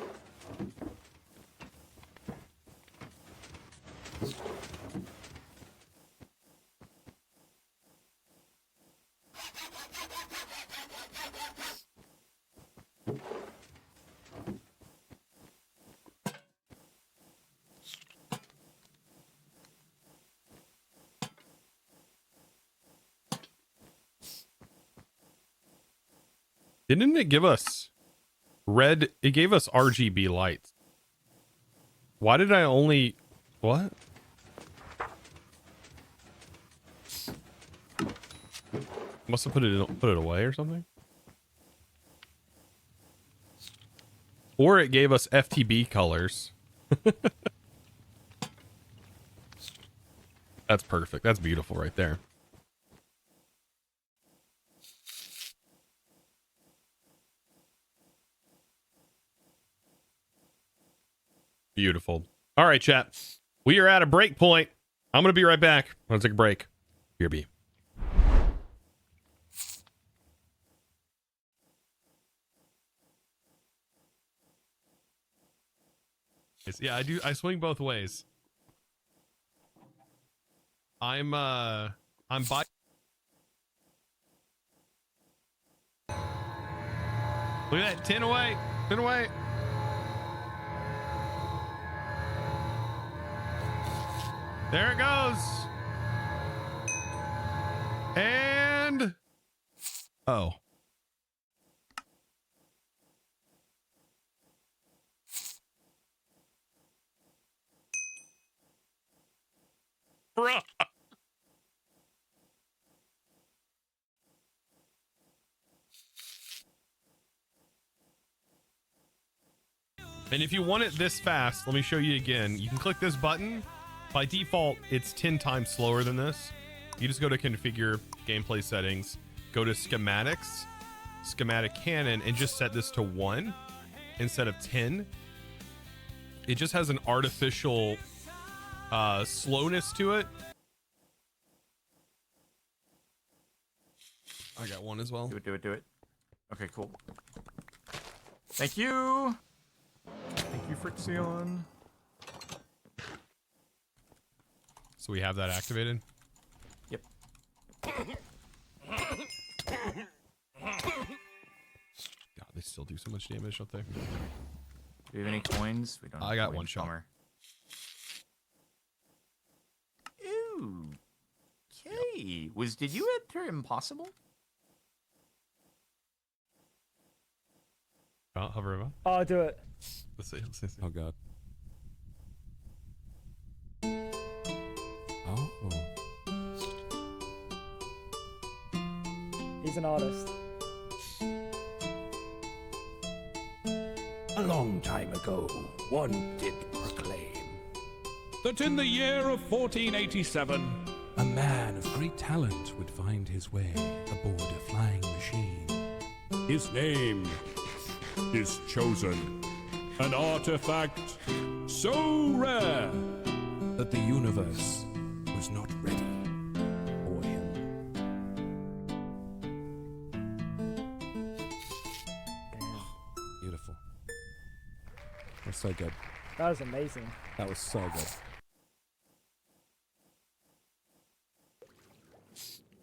Didn't it give us red? It gave us RGB lights. Why did I only... What? Must have put it away or something. Or it gave us FTB colors. That's perfect. That's beautiful right there. Beautiful. All right, chat. We are at a break point. I'm going to be right back. Let's take a break. BRB. Yeah, I do. I swing both ways. I'm by. Look at that. 10 away. 10 away. There it goes. And oh. Bruh. And if you want it this fast, let me show you again. You can click this button. By default, it's 10 times slower than this. You just go to configure gameplay settings, go to schematics, schematic cannon, and just set this to 1 instead of 10. It just has an artificial slowness to it. I got one as well. Do it. Okay, cool. Thank you. Thank you, Frixion. So we have that activated? Yep. God, they still do so much damage, don't they? Do we have any coins? We don't. I got one shot. Ooh. Okay. Did you enter impossible? Hover about. Oh, I'll do it. Let's see. Oh god. Oh. He's an artist. A long time ago, one did proclaim that in the year of 1487, a man of great talent would find his way aboard a flying machine. his name is Chosen, an artifact so rare that the universe was not ready for him. Beautiful. That's so good. That was amazing. That was so good.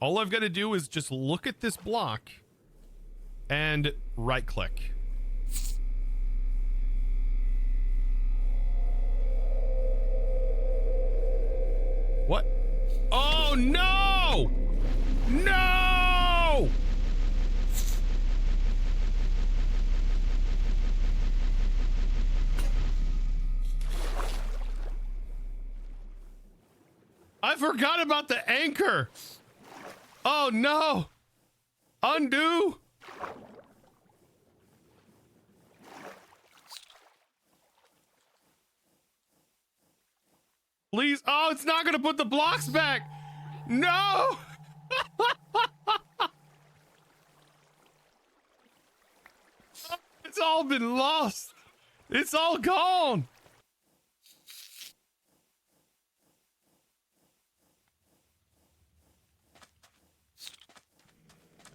All I've got to do is just look at this block and right click. What? Oh no! No! I forgot about the anchor. Oh no. Undo. Please. Oh, it's not going to put the blocks back. No. It's all been lost. It's all gone.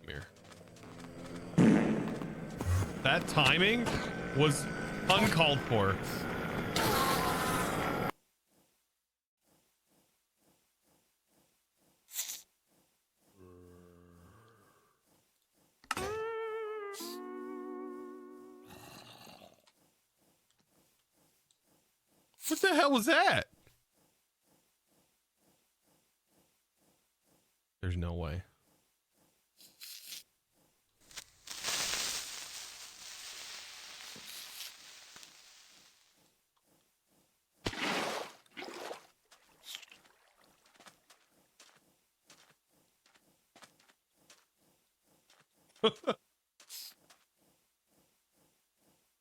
Come here. That timing was uncalled for. What the hell was that? There's no way.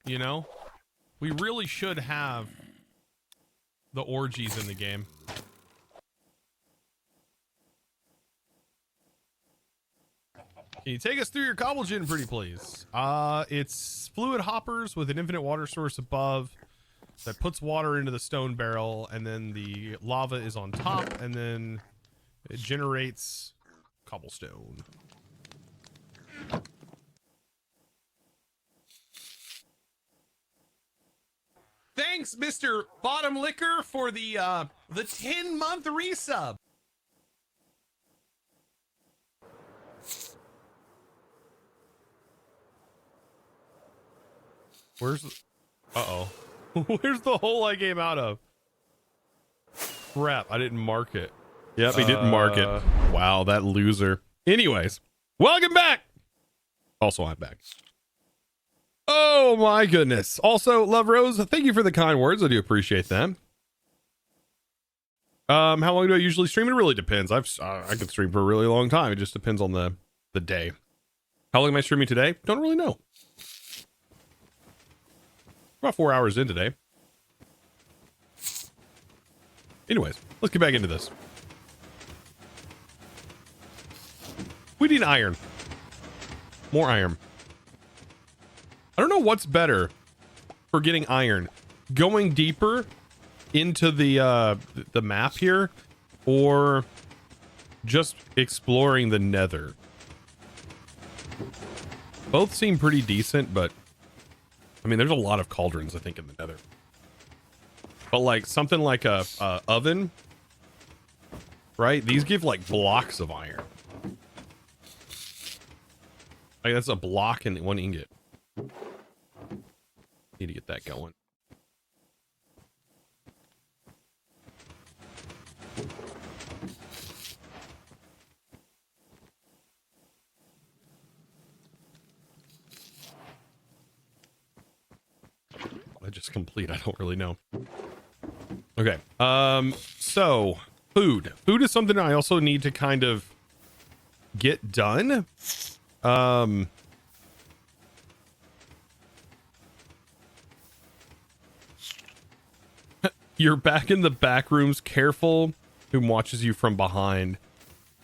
You know, we really should have the orgies in the game. Can you take us through your cobble gin, pretty please? It's fluid hoppers with an infinite water source above that puts water into the stone barrel, and then the lava is on top, and then it generates cobblestone. Thanks, Mr. Bottom Liquor, for the 10-month resub. Where's the... Uh-oh. Where's the hole I came out of? Crap, I didn't mark it. Yep, he didn't mark it. Wow, that loser. Anyways, welcome back. Also, I'm back. Oh my goodness. Also, Love Rose, thank you for the kind words. I do appreciate them. How long do I usually stream? It really depends. I could stream for a really long time. It just depends on the day. How long am I streaming today? Don't really know. About 4 hours in today. Anyways, let's get back into this. We need iron. More iron. I don't know what's better for getting iron. Going deeper into the map here, or just exploring the nether. Both seem pretty decent, but I mean, there's a lot of cauldrons, I think, in the nether. But like something like a oven, right? These give like blocks of iron. Like that's a block and 1 ingot. Need to get that going. I just complete. I don't really know. Okay. So food. Food is something I also need to kind of get done. You're back in the back rooms. Careful who watches you from behind.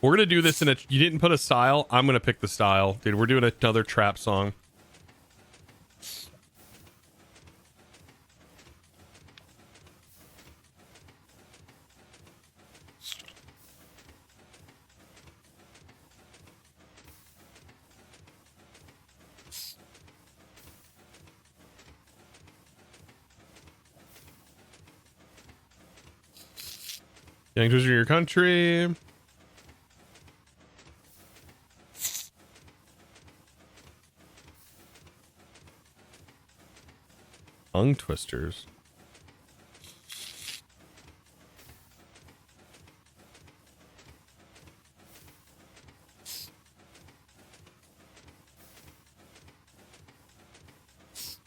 We're gonna do this in a... You didn't put a style. I'm gonna pick the style. Dude, we're doing another trap song. Youngsters in your country. Tongue twisters.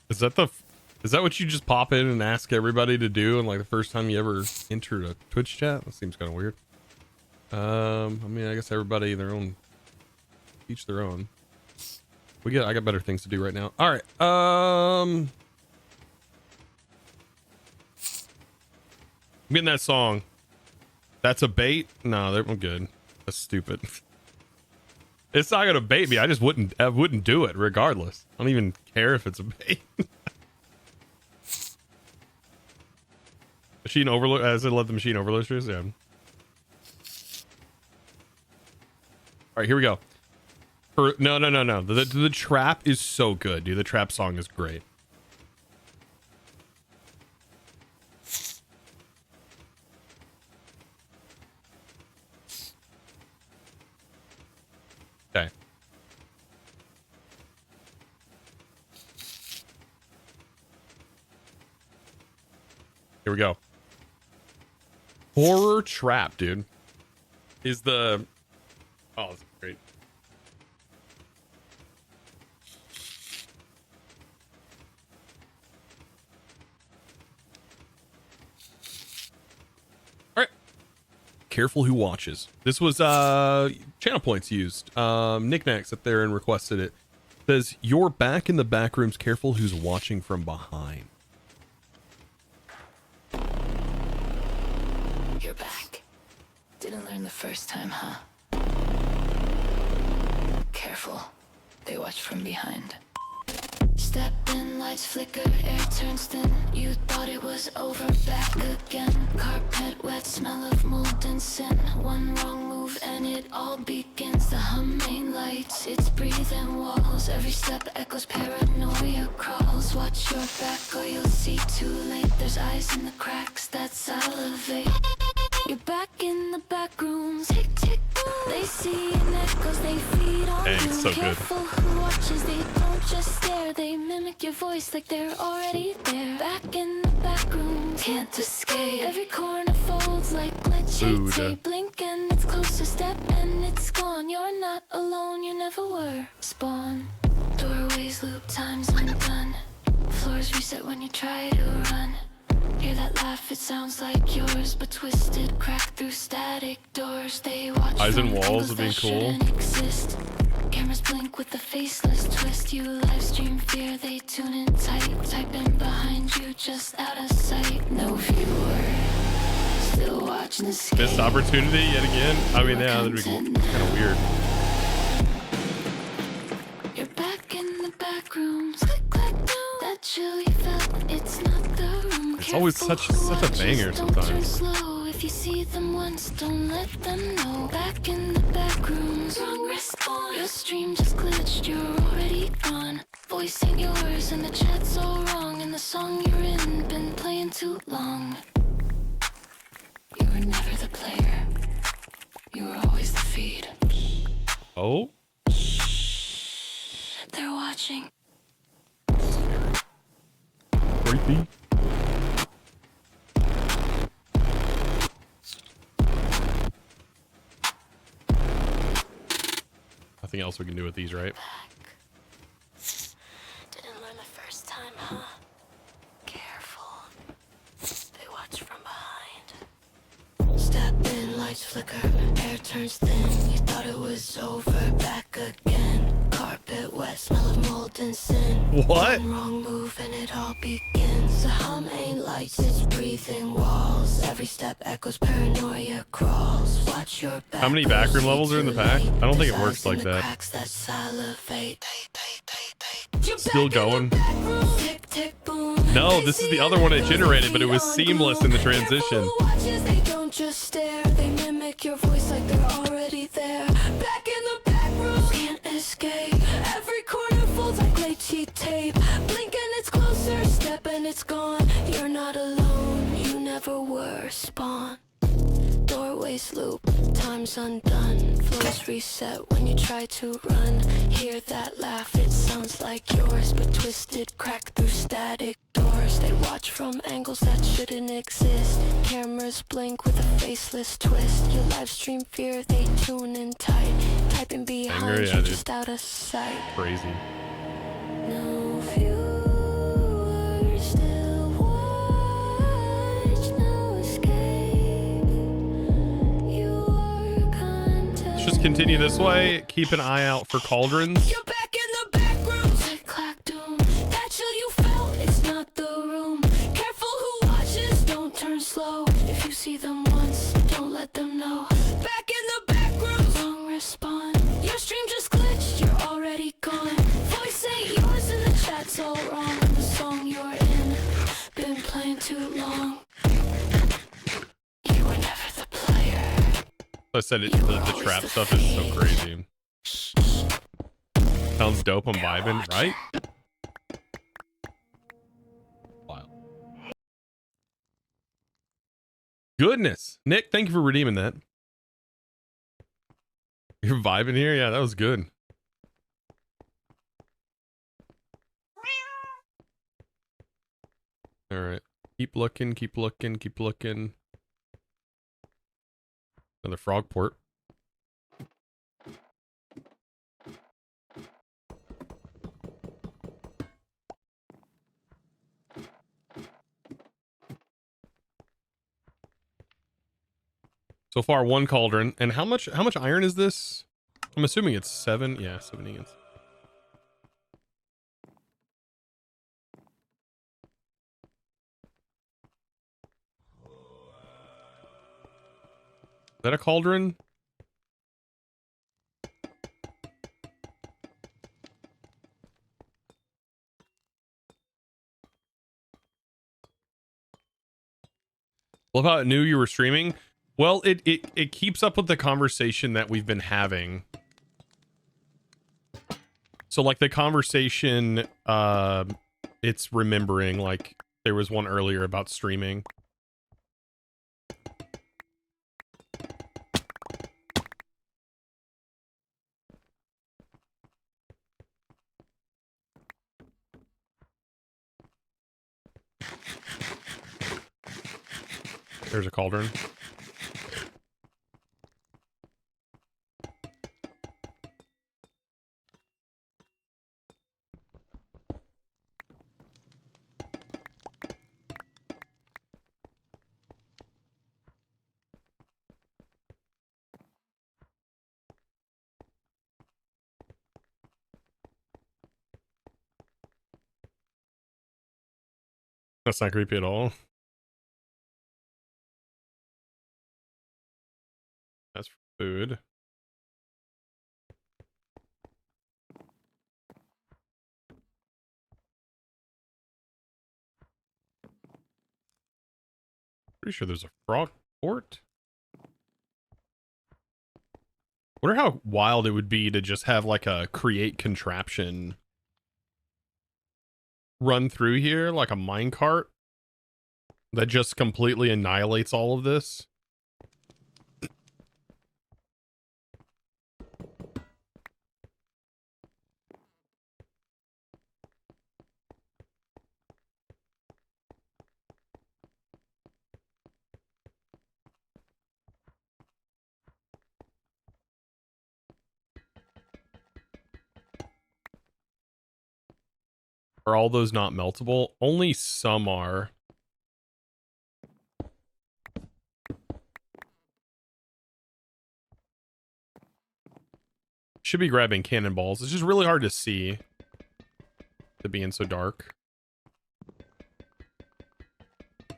Is that what you just pop in and ask everybody to do? And like the first time you ever entered a Twitch chat? That seems kind of weird. I mean, I guess everybody their own, each their own. I got better things to do right now. All right. I'm getting that song. That's a bait? No, they're good. That's stupid. It's not gonna bait me. I wouldn't do it regardless. I don't even care if it's a bait. Machine overload. As I let the machine overload. Yeah. All right, here we go. No. The trap is so good, dude. The trap song is great. Okay. Here we go. Horror trap, dude. Is the... Oh, that's great. All right. Careful who watches. This was channel points used. Knickknacks up there and requested it. Says, you're back in the back rooms. Careful who's watching from behind. You're back. Didn't learn the first time, huh? Careful. They watch from behind. Step in, lights flicker, air turns thin. You thought it was over, back again. Carpet wet, smell of mold and sin. One wrong move and it all begins. The humming lights, it's breathing walls. Every step echoes, paranoia crawls. Watch your back or you'll see too late. There's eyes in the cracks that salivate. You're back in the back rooms. Tick, tick, boom. They see in echoes, they feed on you. So Careful good. who watches, they don't just stare. They mimic your voice like they're already there. Back in the back rooms, can't escape. Every corner folds like glitchy tape. Blink and it's close to step and it's gone. You're not alone, you never were. Spawn. Doorways loop, time's undone. Floors reset when you try to run. Hear that laugh, it sounds like yours, but twisted, cracked through static doors. They watch Eyes and from walls angles would be that cool. shouldn't exist. Cameras blink with the faceless twist. You live stream fear, they tune in tight. Type in behind you, just out of sight. No viewer, still watching the scale. Missed opportunity yet again. I mean, yeah, that'd be kind of weird. You're back in the back rooms. Click, clack, boom. That chill you felt, it's not the room. It's always such a banger Don't turn sometimes. slow. If you see them once, don't let them know. Back in the back rooms, wrong response. Your stream just glitched, you're already gone. Voice ain't yours and the chat's all wrong. And the song you're in, been playing too long. You were never the player. You were always the feed. Oh? They're watching. Creepy. Nothing else we can do with these, right? Didn't learn the first time, huh? Careful. They watch from behind. Step in, lights flicker, air turns thin. You thought it was over, back again. Carpet wet, smell of mold and sin. What? One wrong move and it all begins. The hum ain't lights, it's breathing walls. Every step echoes, paranoia crawls. Watch your back. How many backroom levels are in the pack? I don't think it works like that. Cracks that salivate. Still going. No, this is the other one I generated, but it was seamless in the transition. They don't just stare, they mimic your voice like they're already there. Back in the back room, can't escape. Every corner folds like glitchy tape. Blink and it's closer, step and it's gone. You're not alone, you never were. Spawn. Doorways loop, time's undone. Floors reset when you try to run. Hear that laugh, it sounds like yours, but twisted, cracked through static doors. They watch from angles that shouldn't exist. Cameras blink with a faceless twist. You live stream fear, they tune in tight. Typing behind you, just out of sight. Crazy. No viewer, still watch, no escape. You are just continue this way. Keep an eye out for cauldrons. You're back in the back room. Click, clack, doom. That chill you felt, it's not the room. Careful who watches, don't turn slow. If you see them once, don't let them know. Back in the back room. Long respawn. Your stream just glitched, you're already gone. Voice ain't yours and the chat's all wrong. The song you're in, been playing too long. You were never the player. I said it, the trap stuff is so crazy. Sounds dope. I'm vibing, right? Wow. Goodness. Nick, thank you for redeeming that. You're vibing here? Yeah, that was good. All right. Keep looking, keep looking, keep looking. Another frog port. So far, one cauldron. And how much iron is this? I'm assuming it's 7. Yeah, 7 ingots. Is that a cauldron? Love how it knew you were streaming. Well, it keeps up with the conversation that we've been having. So like the conversation, it's remembering, like there was one earlier about streaming. There's a cauldron. That's not creepy at all. That's food. Pretty sure there's a frog port. Wonder how wild it would be to just have like a create contraption run through here, like a minecart that just completely annihilates all of this. Are all those not meltable? Only some are. Should be grabbing cannonballs. It's just really hard to see to being so dark. And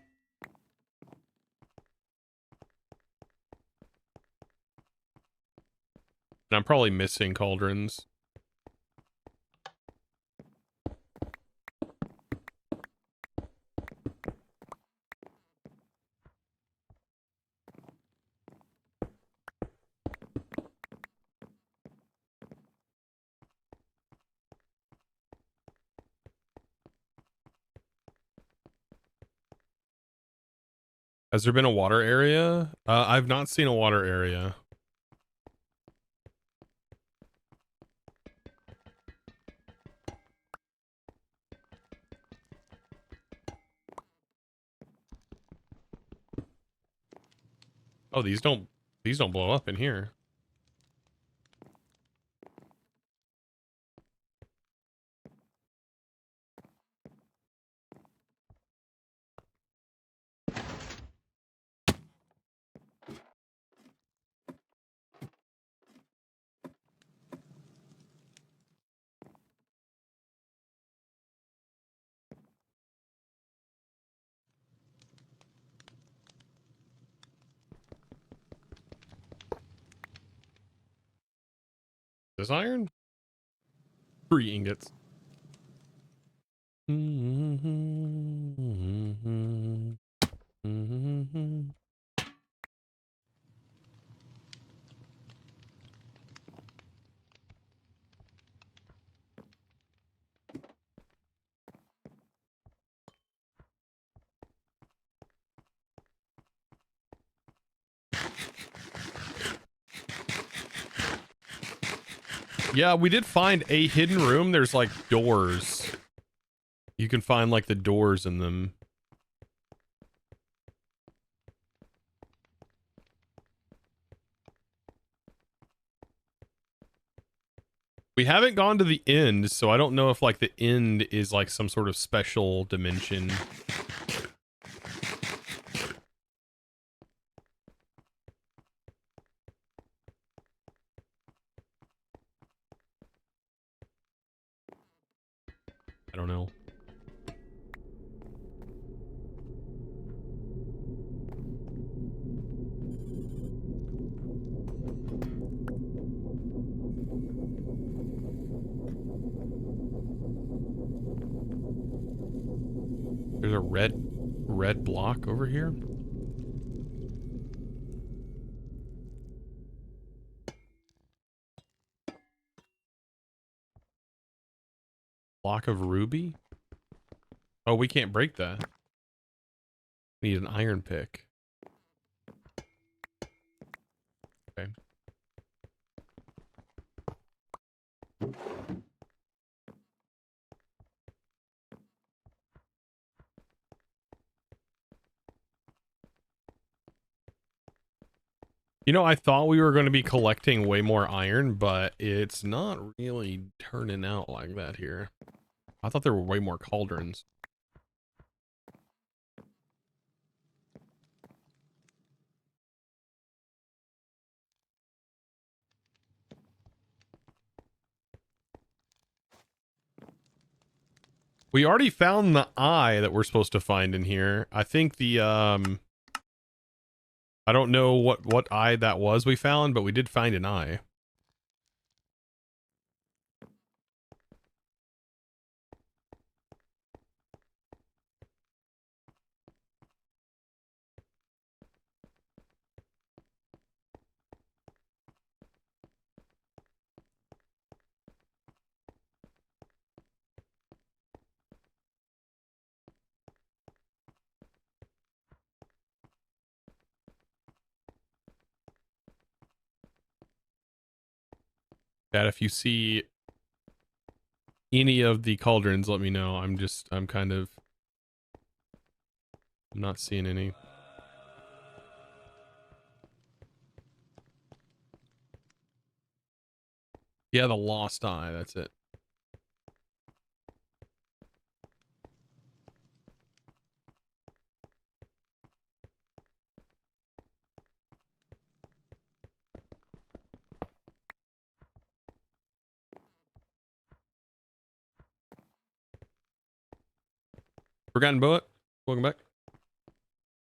I'm probably missing cauldrons. Has there been a water area? I've not seen a water area. Oh, these don't blow up in here. This iron? 3 ingots. Yeah, we did find a hidden room. There's like doors. You can find like the doors in them. We haven't gone to the end, so I don't know if like the end is like some sort of special dimension. I don't know. There's a red block over here. Block of ruby. Oh, we can't break that. We need an iron pick. Okay. You know, I thought we were going to be collecting way more iron, but it's not really turning out like that here. I thought there were way more cauldrons. We already found the eye that we're supposed to find in here. I think the, I don't know what eye that was we found, but we did find an eye. That if you see any of the cauldrons, let me know. I'm not seeing any. Yeah, the lost eye, that's it. Forgotten Bullet, welcome back.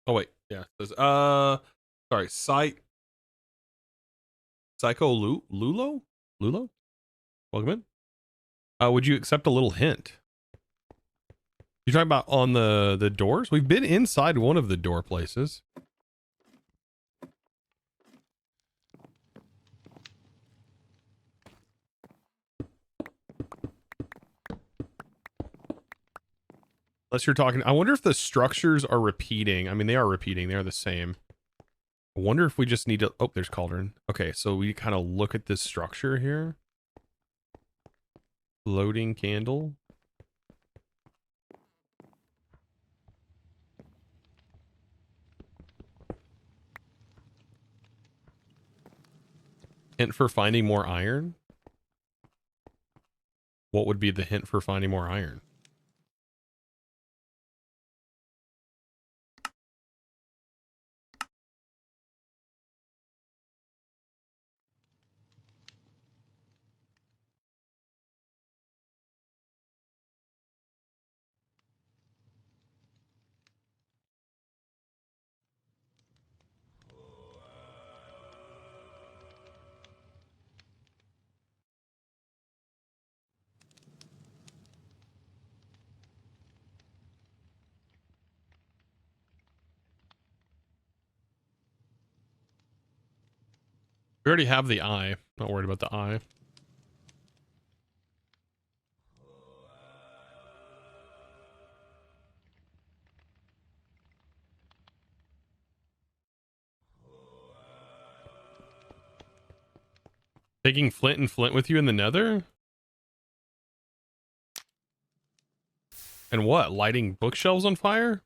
Oh wait, yeah. Sorry, Psycho Lulo? Welcome in. Would you accept a little hint? You're talking about on the doors? We've been inside one of the door places. Unless you're talking, I wonder if the structures are repeating. I mean, they are repeating. They are the same. I wonder if we just need to, oh, there's cauldron. Okay, so we kind of look at this structure here. Loading candle. Hint for finding more iron? What would be the hint for finding more iron? We already have the eye. Not worried about the eye. Taking flint and flint with you in the nether? And what? Lighting bookshelves on fire?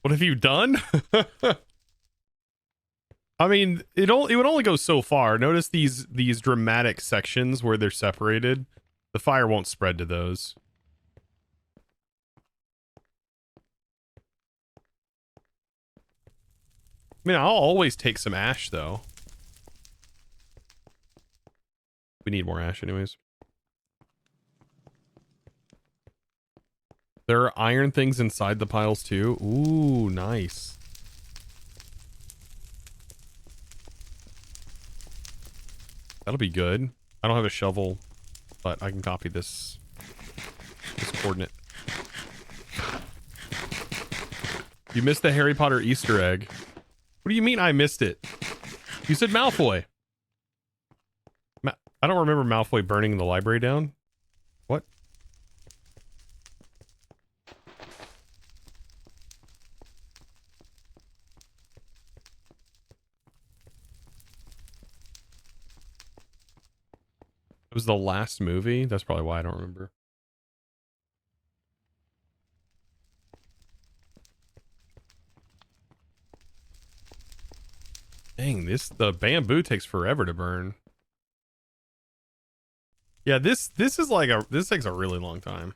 What have you done? I mean, it would only go so far. Notice these dramatic sections where they're separated. The fire won't spread to those. I mean, I'll always take some ash though. We need more ash anyways. There are iron things inside the piles too. Ooh, nice. That'll be good. I don't have a shovel, but I can copy this coordinate. You missed the Harry Potter Easter egg. What do you mean I missed it? You said Malfoy. I don't remember Malfoy burning the library down. What? It was the last movie. That's probably why I don't remember. Dang, the bamboo takes forever to burn. Yeah, this takes a really long time.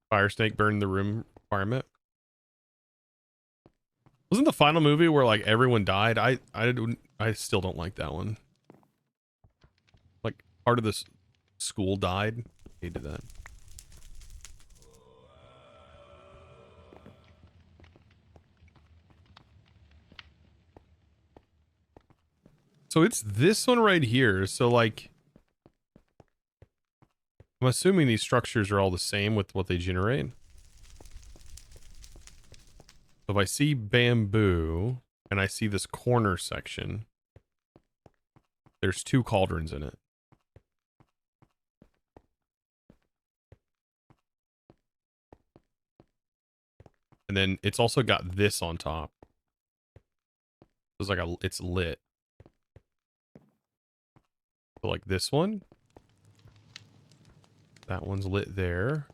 Fire snake burned the room requirement. Wasn't the final movie where like everyone died? I still don't like that one. Like part of this school died. Hated that. So it's this one right here. So like I'm assuming these structures are all the same with what they generate. So if I see bamboo and I see this corner section, there's 2 cauldrons in it. And then it's also got this on top. It's like it's lit. So like this one. That one's lit there.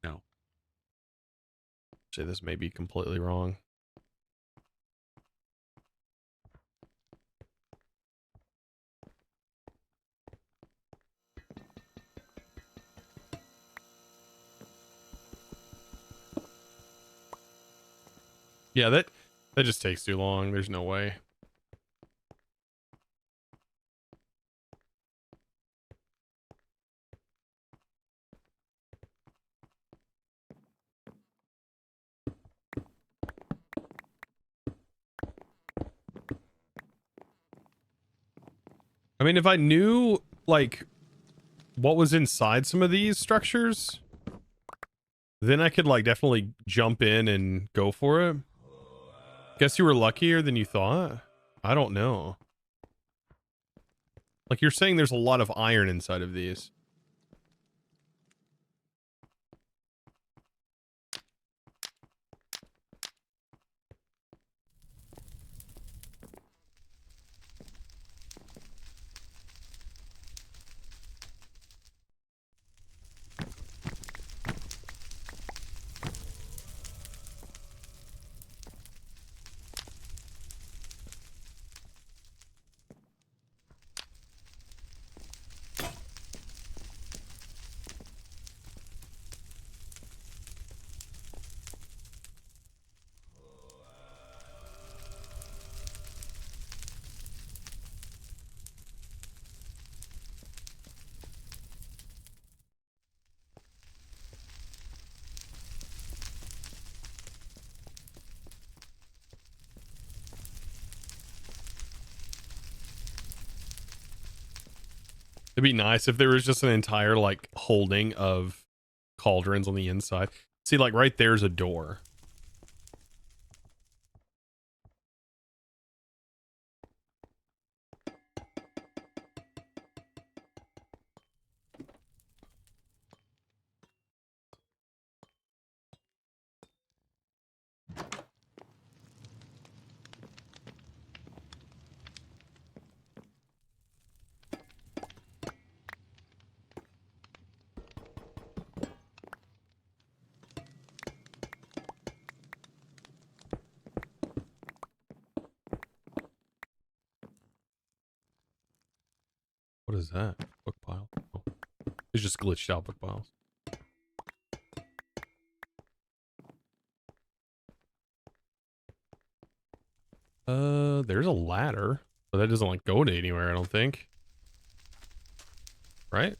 No. Say this may be completely wrong. Yeah, that just takes too long. There's no way. I mean, if I knew like what was inside some of these structures, then I could like definitely jump in and go for it. Guess you were luckier than you thought? I don't know. Like you're saying there's a lot of iron inside of these. It'd be nice if there was just an entire like holding of cauldrons on the inside. See, like right there's a door. What is that? Book pile. Oh. It's just glitched out book piles. There's a ladder, but that doesn't like go to anywhere, I don't think. Right?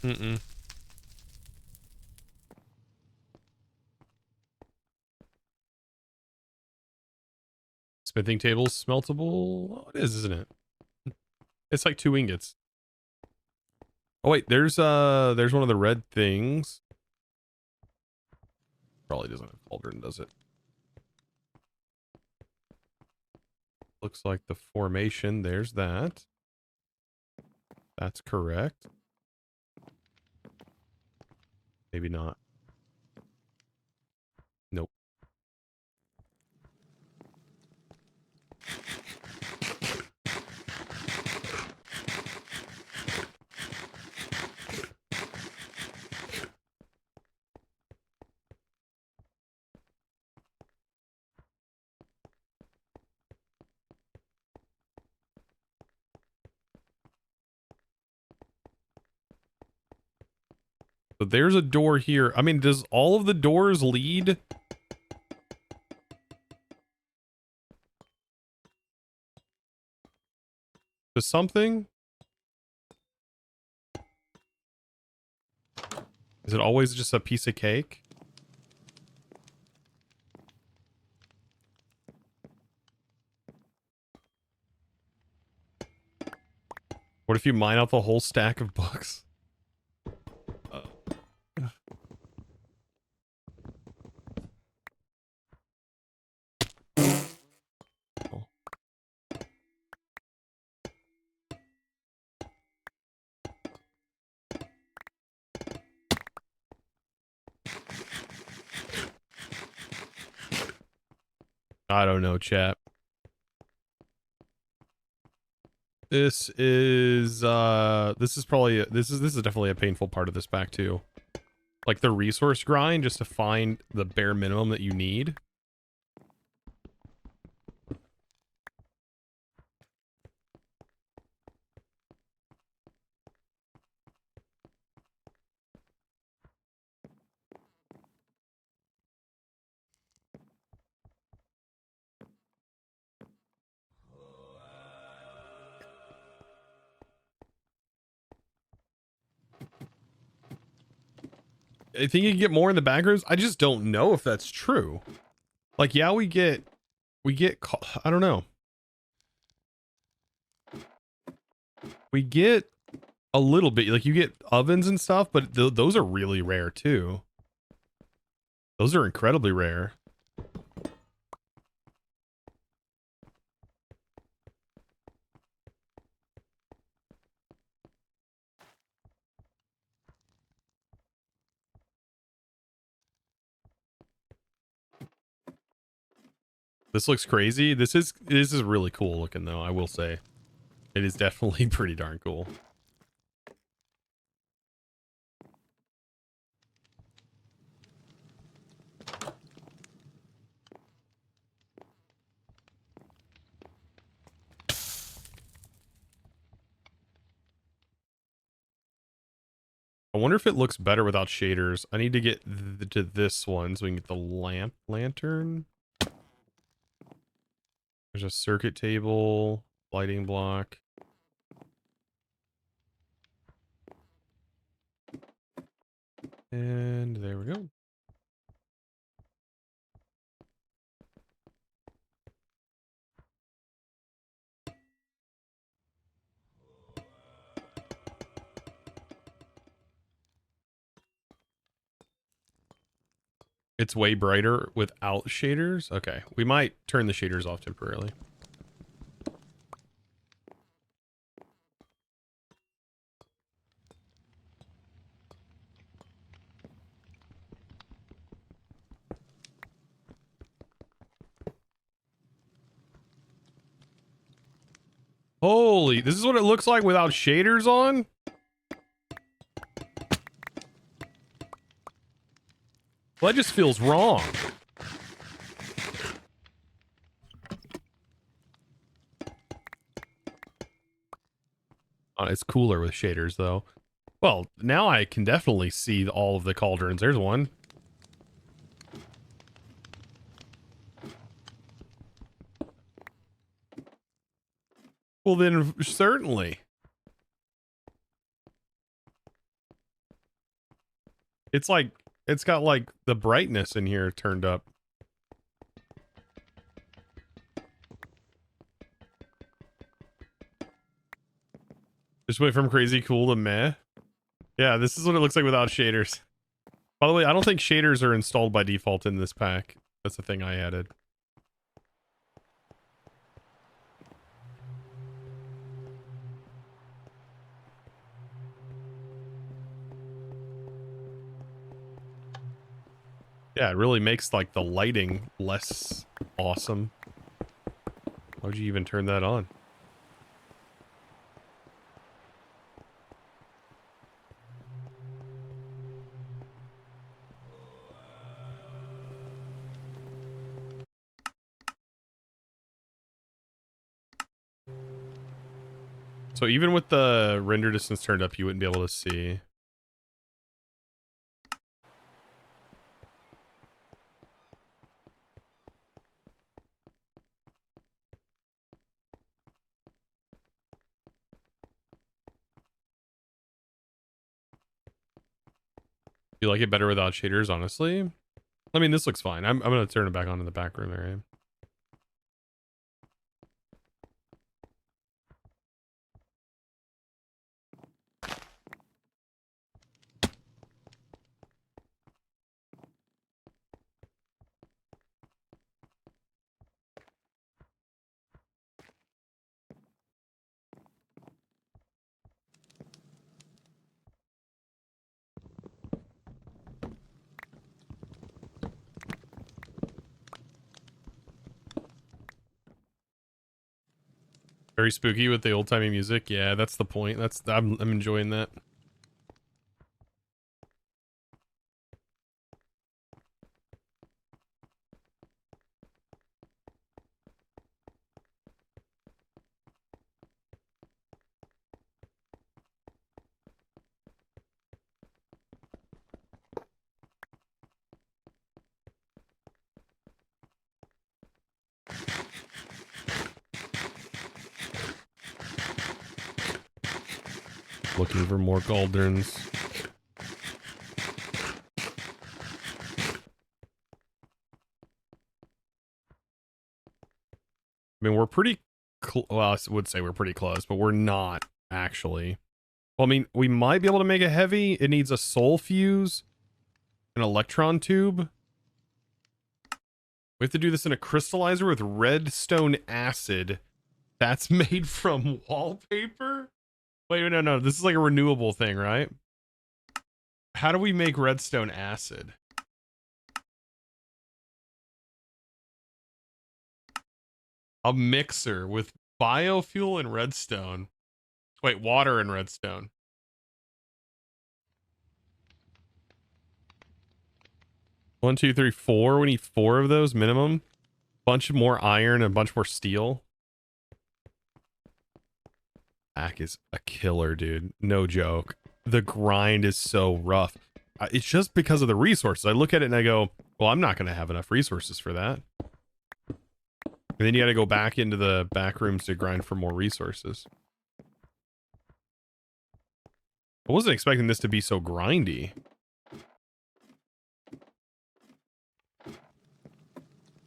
Mm-mm. Smithing table's smeltable. Oh, it is, isn't it? It's like 2 ingots. Oh wait, there's one of the red things. Probably doesn't have cauldron, does it? Looks like the formation. There's that. That's correct. Maybe not. Nope. So there's a door here. I mean, does all of the doors lead to something? Is it always just a piece of cake? What if you mine out the whole stack of books? I don't know, chat. This is probably this is definitely a painful part of this pack too. Like the resource grind just to find the bare minimum that you need. I think you can get more in the backrooms. I just don't know if that's true. Like, yeah, we get, I don't know. We get a little bit, like you get ovens and stuff, but those are really rare too. Those are incredibly rare. This looks crazy. This is really cool looking though, I will say. It is definitely pretty darn cool. I wonder if it looks better without shaders. I need to get to this one so we can get the lantern. There's a circuit table, lighting block. It's way brighter without shaders. Okay, we might turn the shaders off temporarily. Holy, this is what it looks like without shaders on? Well, that just feels wrong. It's cooler with shaders, though. Well, now I can definitely see all of the cauldrons. There's one. Well, then, certainly. It's like, it's got like the brightness in here turned up. Just went from crazy cool to meh. Yeah, this is what it looks like without shaders. By the way, I don't think shaders are installed by default in this pack. That's the thing I added. Yeah, it really makes like the lighting less awesome. Why'd you even turn that on? So even with the render distance turned up, you wouldn't be able to see. You like it better without shaders, honestly? I mean, this looks fine. I'm going to turn it back on in the back room area. Very spooky with the old-timey music. Yeah, that's the point. I'm enjoying that. Looking for more cauldrons. I mean, we're pretty well, I would say we're pretty close, but we're not actually. Well, I mean, we might be able to make a heavy. It needs a soul fuse, an electron tube. We have to do this in a crystallizer with redstone acid. That's made from wallpaper? Wait, no. This is like a renewable thing, right? How do we make redstone acid? A mixer with biofuel and redstone. Wait, water and redstone. One, two, three, four. We need 4 of those minimum. Bunch more iron and a bunch more steel. Pack is a killer, dude. No joke. The grind is so rough. It's just because of the resources. I look at it and I go, well, I'm not going to have enough resources for that. And then you got to go back into the back rooms to grind for more resources. I wasn't expecting this to be so grindy.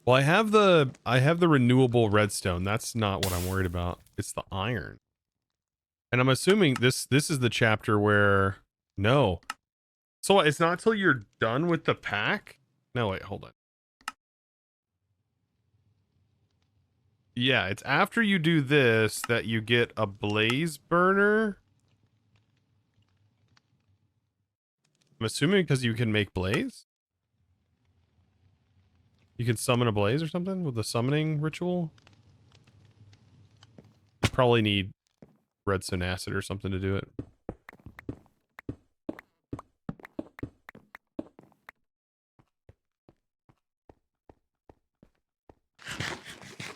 Well, I have the renewable redstone. That's not what I'm worried about. It's the iron. And I'm assuming this is the chapter where no. So it's not till you're done with the pack No, wait, hold on. Yeah, it's after you do this that you get a blaze burner. I'm assuming because you can make blaze. You can summon a blaze or something with the summoning ritual. You probably need redstone acid or something to do it.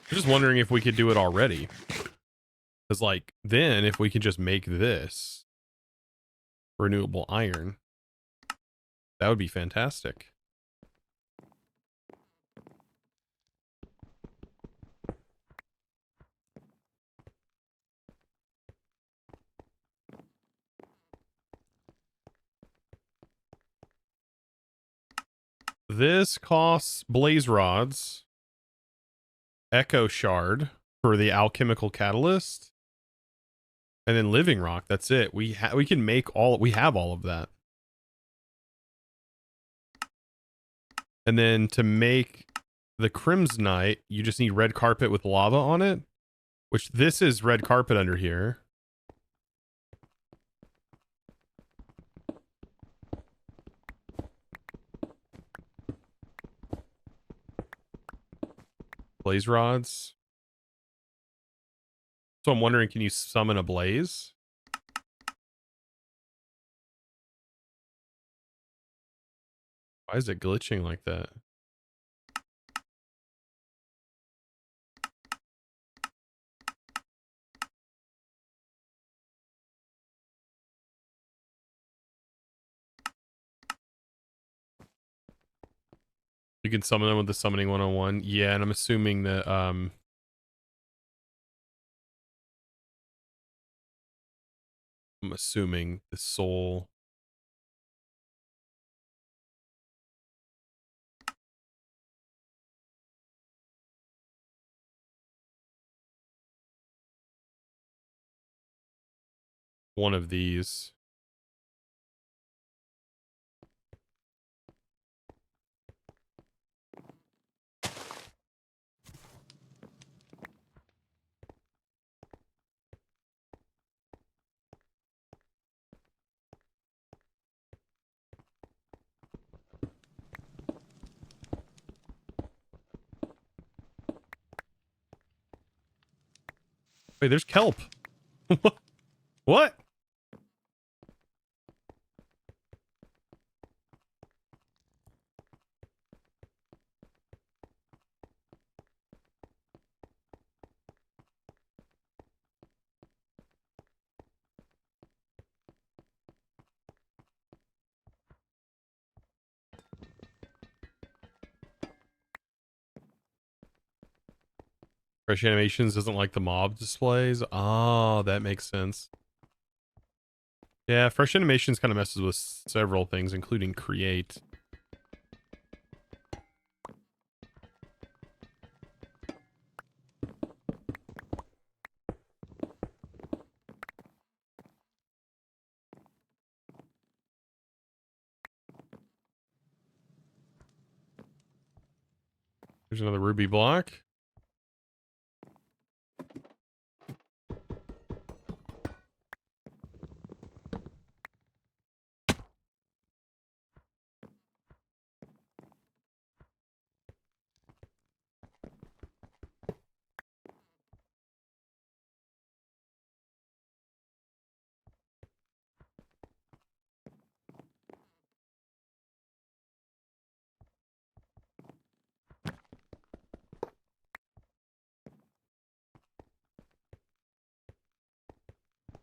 I'm just wondering if we could do it already. Because, like, then if we could just make this renewable iron, that would be fantastic. This costs blaze rods, echo shard for the alchemical catalyst, and then living rock. That's it. We can make all. We have all of that. And then to make the crimsonite, you just need red carpet with lava on it, which this is red carpet under here. Blaze rods. So I'm wondering, can you summon a blaze? Why is it glitching like that? You can summon them with the summoning 101. Yeah, and I'm assuming that I'm assuming the soul. One of these. Wait, there's kelp. What? Fresh Animations doesn't like the mob displays. Oh, that makes sense. Yeah, Fresh Animations kind of messes with several things, including create. There's another ruby block.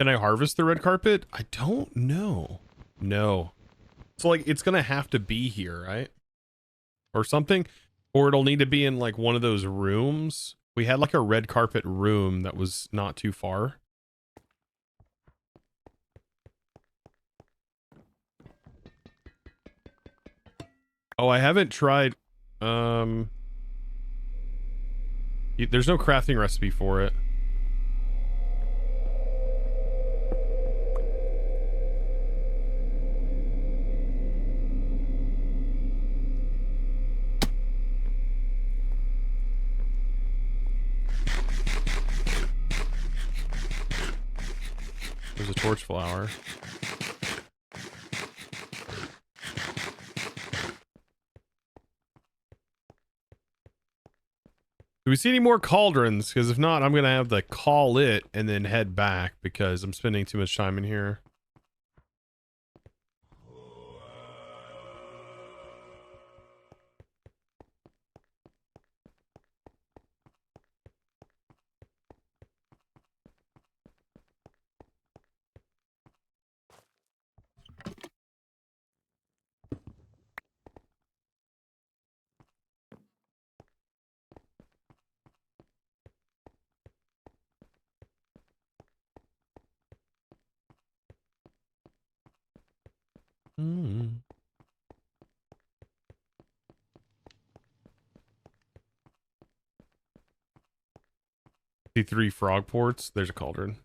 Can I harvest the red carpet? I don't know. No. So, like, it's going to have to be here, right? Or something. Or it'll need to be in, like, one of those rooms. We had, like, a red carpet room that was not too far. Oh, I haven't tried... There's no crafting recipe for it. torch flower. Do we see any more cauldrons? Because if not, I'm going to have to call it and then head back because I'm spending too much time in here. Mm. See 3 frog ports. There's a cauldron.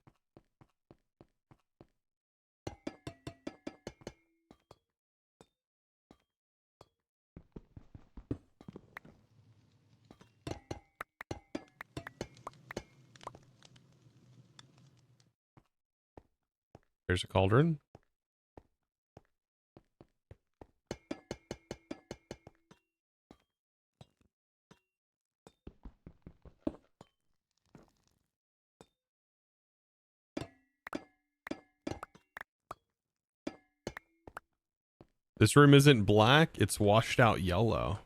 There's a cauldron. This room isn't black, it's washed out yellow.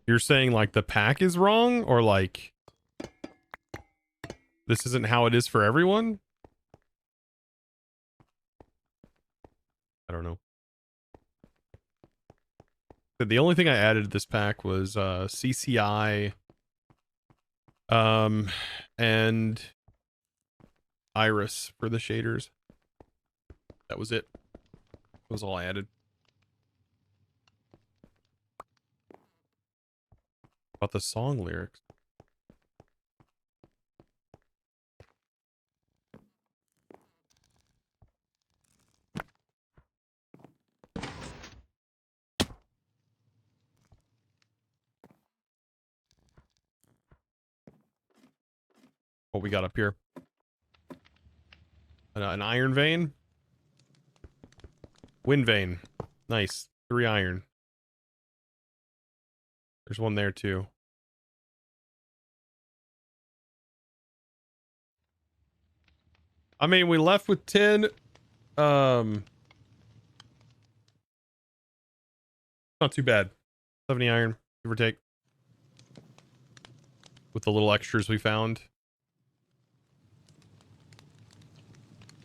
You're saying like the pack is wrong, or like this isn't how it is for everyone? I don't know. The only thing I added to this pack was CCI and Iris for the shaders. That was it. That was all I added. About the song lyrics. What we got up here? An iron vein? Wind vein. Nice. 3 iron. There's one there too. I mean, we left with 10. Not too bad. 70 iron, give or take. With the little extras we found.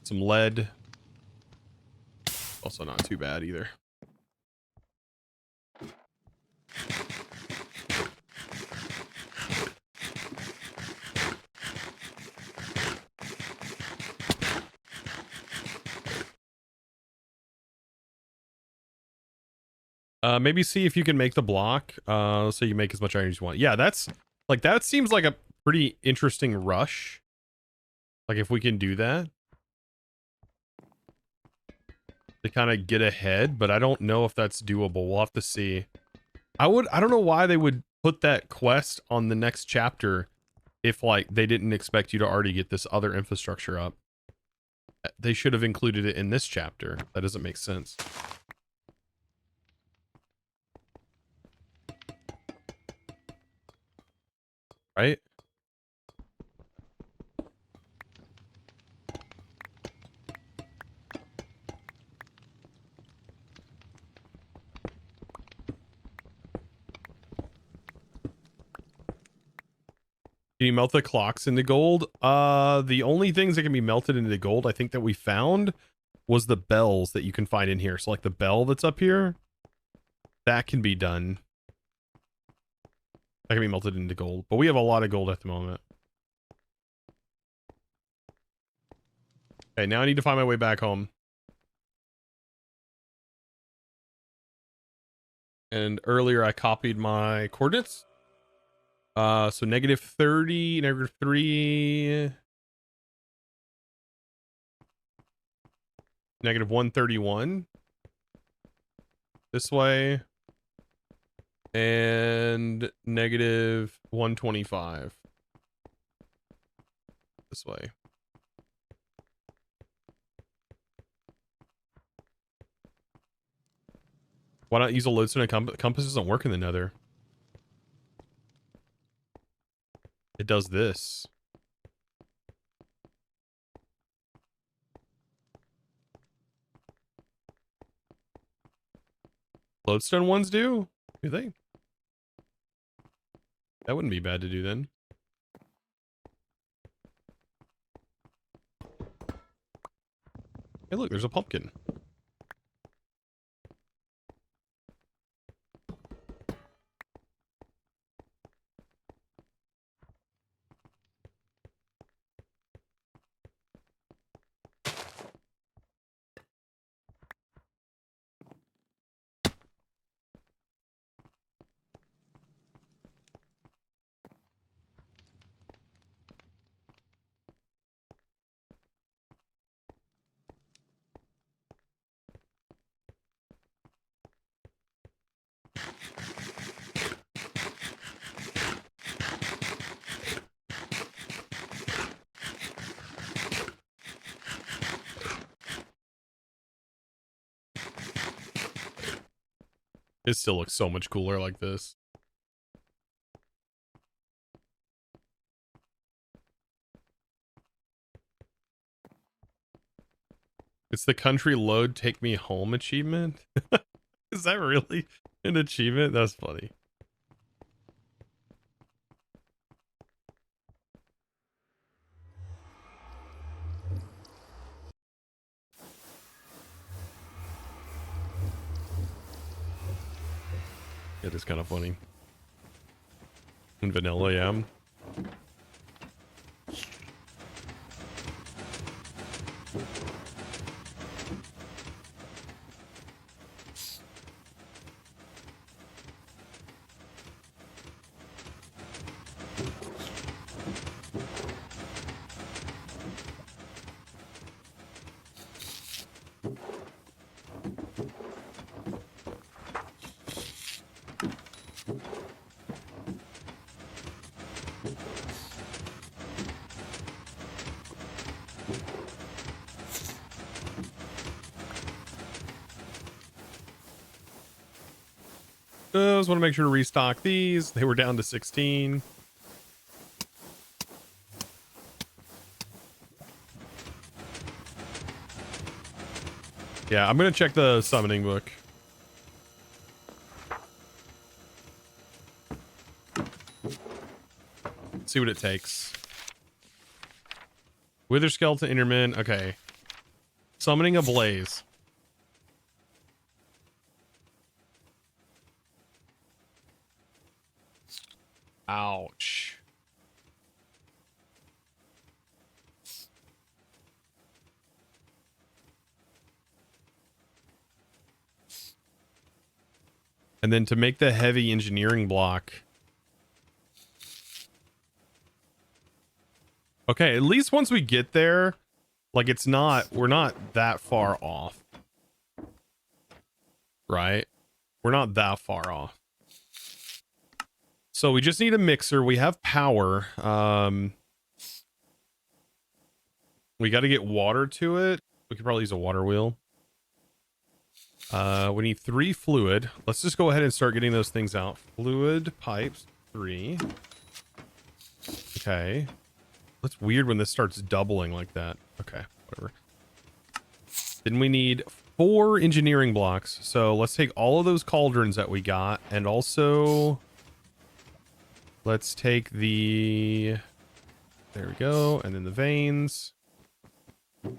Some lead. Also not too bad either. Maybe see if you can make the block so you make as much iron as you want. Yeah, that's like, that seems like a pretty interesting rush. Like if we can do that to kind of get ahead, but I don't know if that's doable. We'll have to see. I don't know why they would put that quest on the next chapter if like they didn't expect you to already get this other infrastructure up. They should have included it in this chapter. That doesn't make sense. Right? Can you melt the clocks into gold? The only things that can be melted into gold, I think that we found was the bells that you can find in here. So like the bell that's up here, that can be done. That can be melted into gold, but we have a lot of gold at the moment. Okay, now I need to find my way back home. And earlier I copied my coordinates. So -30, -3, -131. this way. And negative 125 this way. Why not use a lodestone compass? Doesn't work in the nether. It does this. Lodestone ones do they? That wouldn't be bad to do then. Hey, look, there's a pumpkin. It still looks so much cooler like this. It's the country load take me home achievement. Is that really an achievement? That's funny. It is kind of funny. In vanilla, yeah. Just want to make sure to restock these. They were down to 16. Yeah, I'm going to check the summoning book. See what it takes. Wither skeleton intermin. Okay. Summoning a blaze. Ouch. And then to make the heavy engineering block. Okay, at least once we get there, like we're not that far off. Right? We're not that far off. So we just need a mixer. We have power. We got to get water to it. We could probably use a water wheel. We need 3 fluid. Let's just go ahead and start getting those things out. Fluid pipes, 3. Okay. That's weird when this starts doubling like that. Okay, whatever. Then we need 4 engineering blocks. So let's take all of those cauldrons that we got, and also let's take the, there we go, and then the veins. Get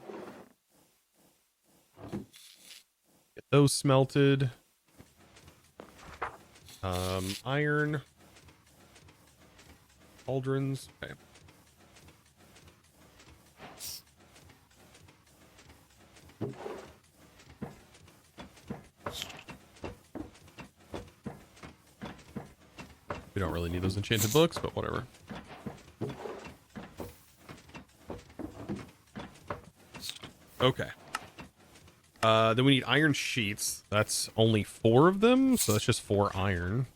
those smelted. Iron. Cauldrons. Okay. We don't really need those enchanted books, but whatever. Okay. Then we need iron sheets. That's only 4 of them, so that's just 4 iron.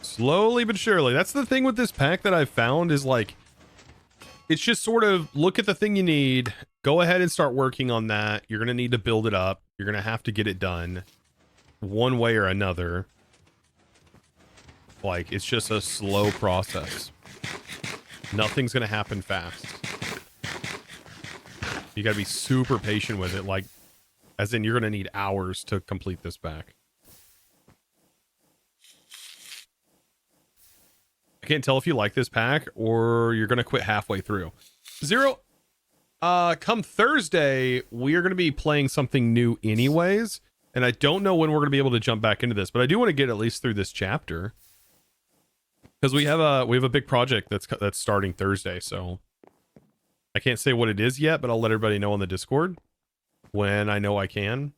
Slowly but surely. That's the thing with this pack that I've found is like, it's just sort of look at the thing you need, go ahead and start working on that. You're going to need to build it up. You're going to have to get it done one way or another. Like, it's just a slow process. Nothing's going to happen fast. You got to be super patient with it. Like, as in you're going to need hours to complete this pack. I can't tell if you like this pack or you're going to quit halfway through. Zero, come Thursday, we are going to be playing something new anyways. And I don't know when we're going to be able to jump back into this, but I do want to get at least through this chapter. Because we have a big project that's starting Thursday, so I can't say what it is yet, but I'll let everybody know on the Discord when I know I can.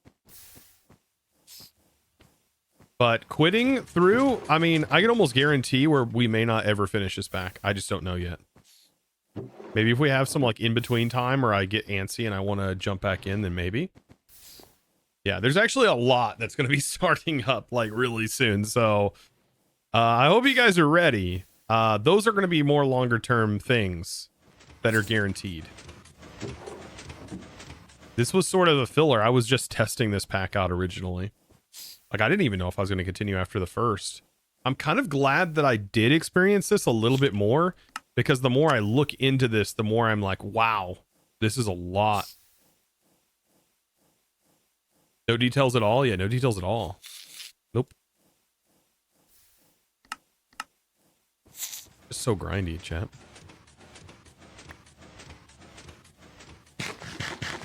But quitting through, I mean, I can almost guarantee where we may not ever finish this back. I just don't know yet. Maybe if we have some like in between time or I get antsy and I want to jump back in, then maybe. Yeah, there's actually a lot that's going to be starting up like really soon. So I hope you guys are ready. Those are going to be more longer term things that are guaranteed. This was sort of a filler. I was just testing this pack out originally. Like, I didn't even know if I was going to continue after the first. I'm kind of glad that I did experience this a little bit more, because the more I look into this, the more I'm like, wow, this is a lot. No details at all? Yeah, no details at all. Nope. Just so grindy, chat.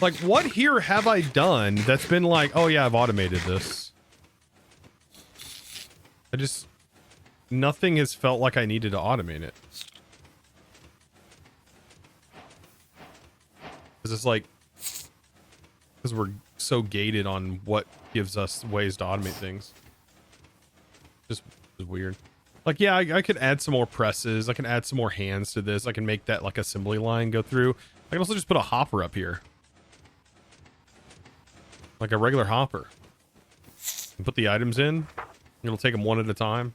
Like, what here have I done that's been like, oh yeah, I've automated this? Nothing has felt like I needed to automate it. Because we're so gated on what gives us ways to automate things. Just is weird. Like, yeah, I could add some more presses. I can add some more hands to this. I can make that like assembly line go through. I can also just put a hopper up here. Like a regular hopper. And put the items in. It'll take them one at a time.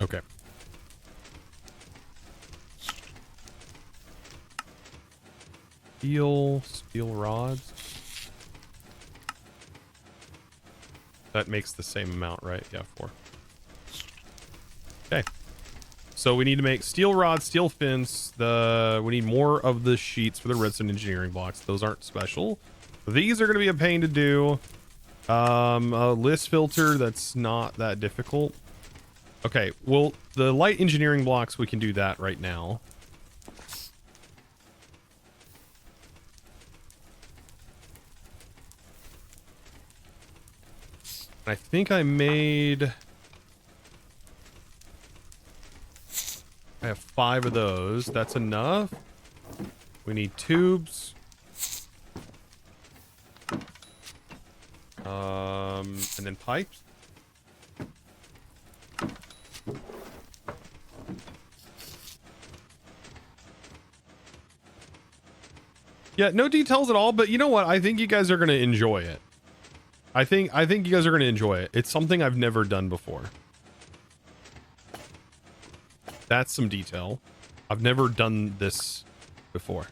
Okay. Steel rods. That makes the same amount, right? Yeah, 4. Okay. So we need to make steel rods, steel fins. We need more of the sheets for the redstone engineering blocks. Those aren't special. These are going to be a pain to do. A list filter, that's not that difficult. Okay, well, the light engineering blocks, we can do that right now. I think I have 5 of those. That's enough. We need tubes. And then pipes. Yeah, no details at all, but you know what? I think you guys are going to enjoy it. I think you guys are going to enjoy it. It's something I've never done before. That's some detail. I've never done this before.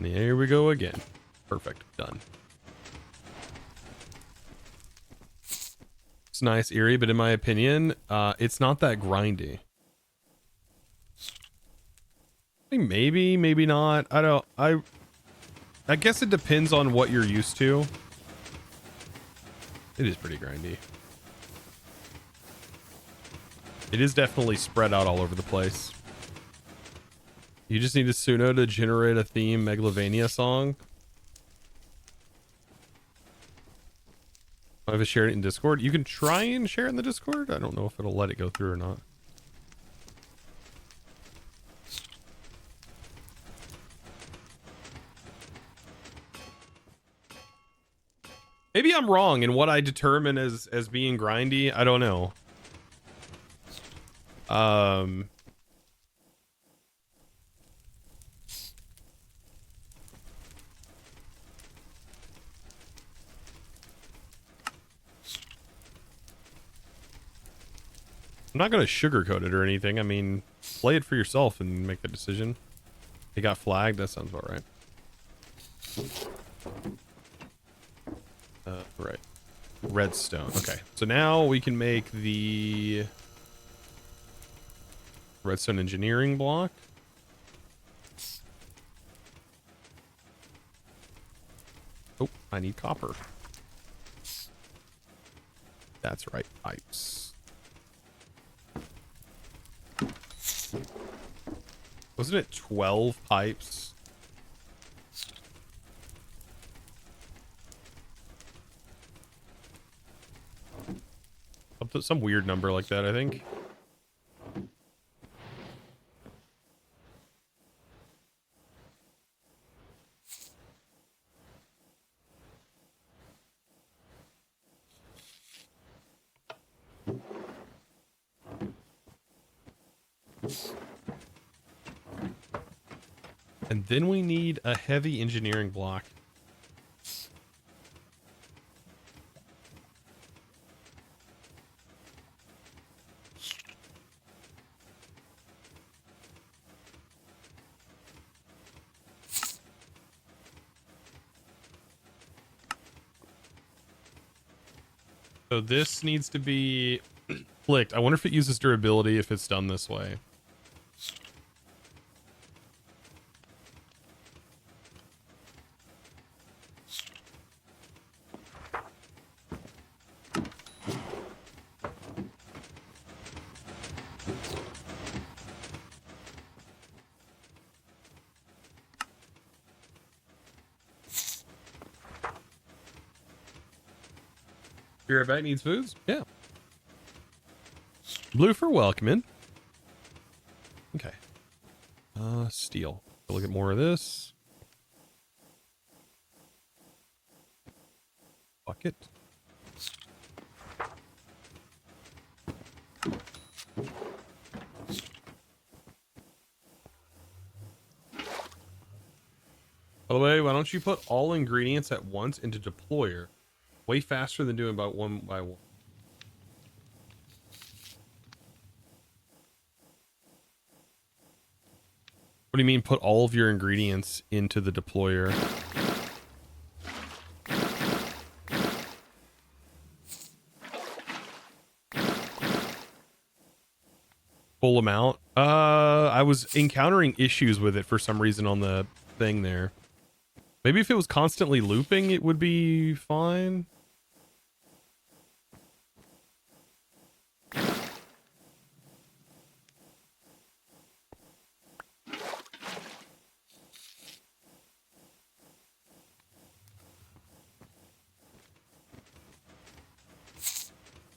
And here we go again. Perfect. Done. It's nice, eerie, but in my opinion, it's not that grindy. Maybe, maybe not. I guess it depends on what you're used to. It is pretty grindy. It is definitely spread out all over the place. You just need a Suno to generate a theme Megalovania song. I've shared it in Discord. You can try and share it in the Discord. I don't know if it'll let it go through or not. Maybe I'm wrong in what I determine as being grindy. I don't know. I'm not going to sugarcoat it or anything. I mean, play it for yourself and make the decision. It got flagged. That sounds about right. Right. Redstone. Okay. So now we can make the redstone engineering block. Oh, I need copper. That's right. Pipes. Wasn't it 12 pipes? Some weird number like that, I think. And then we need a heavy engineering block. So this needs to be flicked. I wonder if it uses durability if it's done this way. Your back needs foods? Yeah. Blue for welcoming. Okay. Steel. Look at more of this. Bucket. By the way, why don't you put all ingredients at once into deployer? Way faster than doing about one by one. What do you mean put all of your ingredients into the deployer? Full amount? I was encountering issues with it for some reason on the thing there. Maybe if it was constantly looping, it would be fine.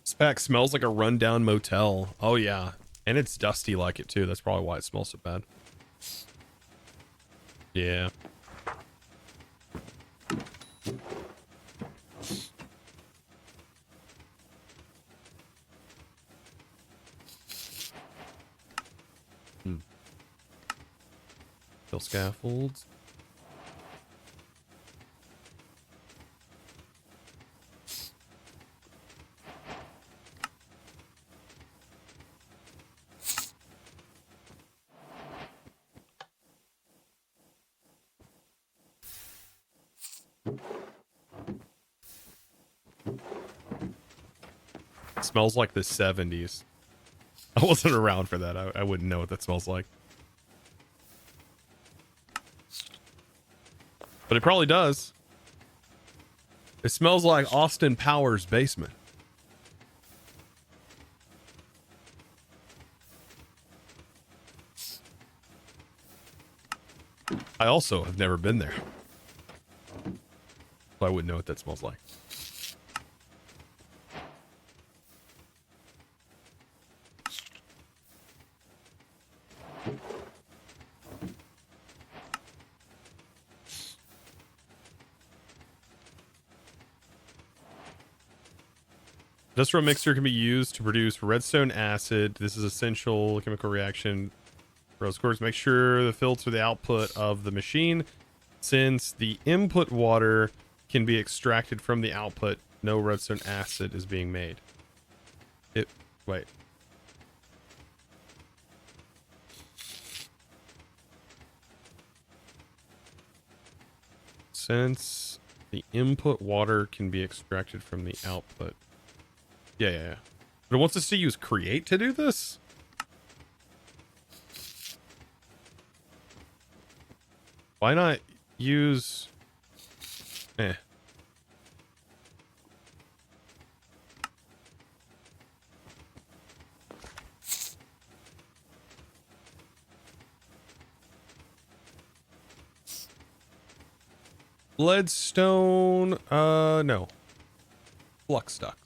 This pack smells like a rundown motel. Oh yeah. And it's dusty like it too. That's probably why it smells so bad. Yeah. Kill scaffolds. It smells like the 70s. I wasn't around for that. I wouldn't know what that smells like. But it probably does. It smells like Austin Powers' basement. I also have never been there. So I wouldn't know what that smells like. Industrial mixture can be used to produce redstone acid. This is essential chemical reaction. Rose quartz. Make sure the filter the output of the machine. Since the input water can be extracted from the output, no redstone acid is being made. Wait. Since the input water can be extracted from the output. Yeah. But it wants us to use create to do this? Why not use... Leadstone, no. Flux duct.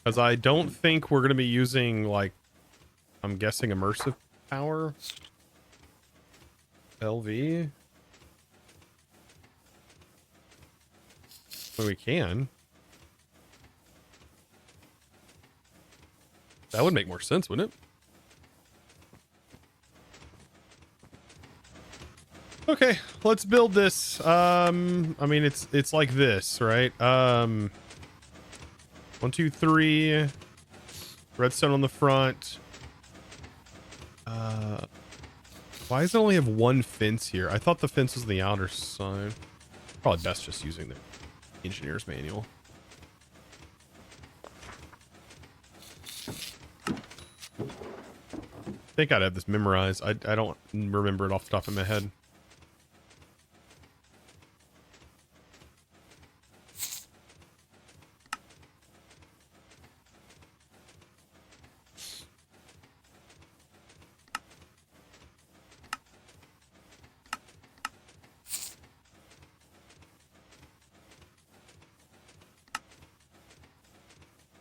Because I don't think we're going to be using, like, I'm guessing immersive power. LV. Well, we can. That would make more sense, wouldn't it? Okay, let's build this. I mean, it's like this, right? 1, 2, 3. Redstone on the front. Why does it only have one fence here? I thought the fence was on the outer side. Probably best just using the engineer's manual. I think I'd have this memorized. I don't remember it off the top of my head.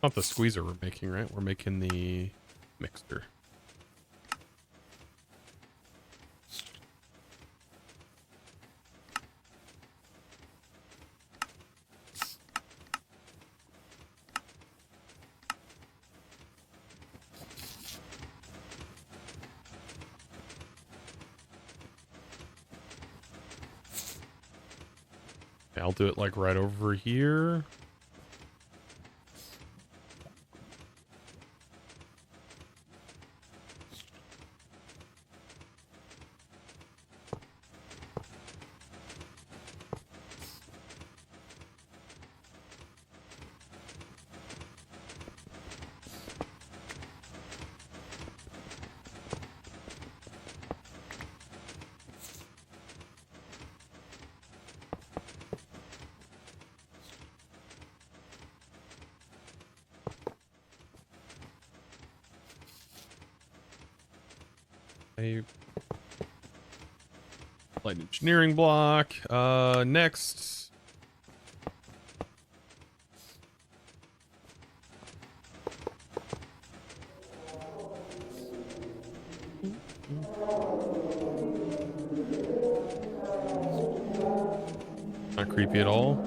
Not the squeezer we're making, right? We're making the mixer. Okay, I'll do it like right over here. Light engineering block. Next. Not creepy at all.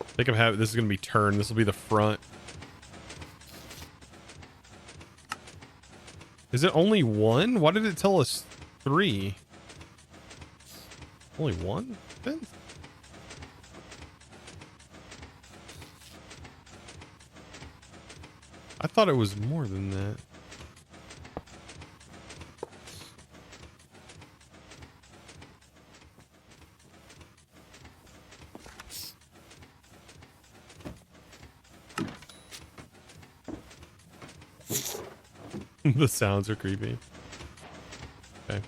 I think I'm having, this is going to be turned. This will be the front. Is it only one? Why did it tell us 3? Only one? Then? I thought it was more than that. The sounds are creepy. Okay.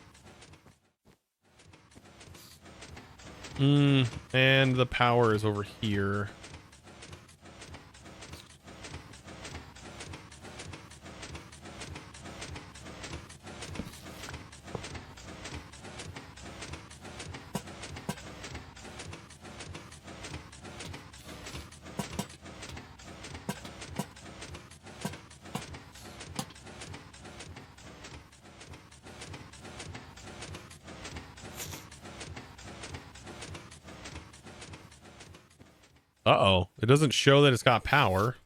And the power is over here. Uh-oh. It doesn't show that it's got power.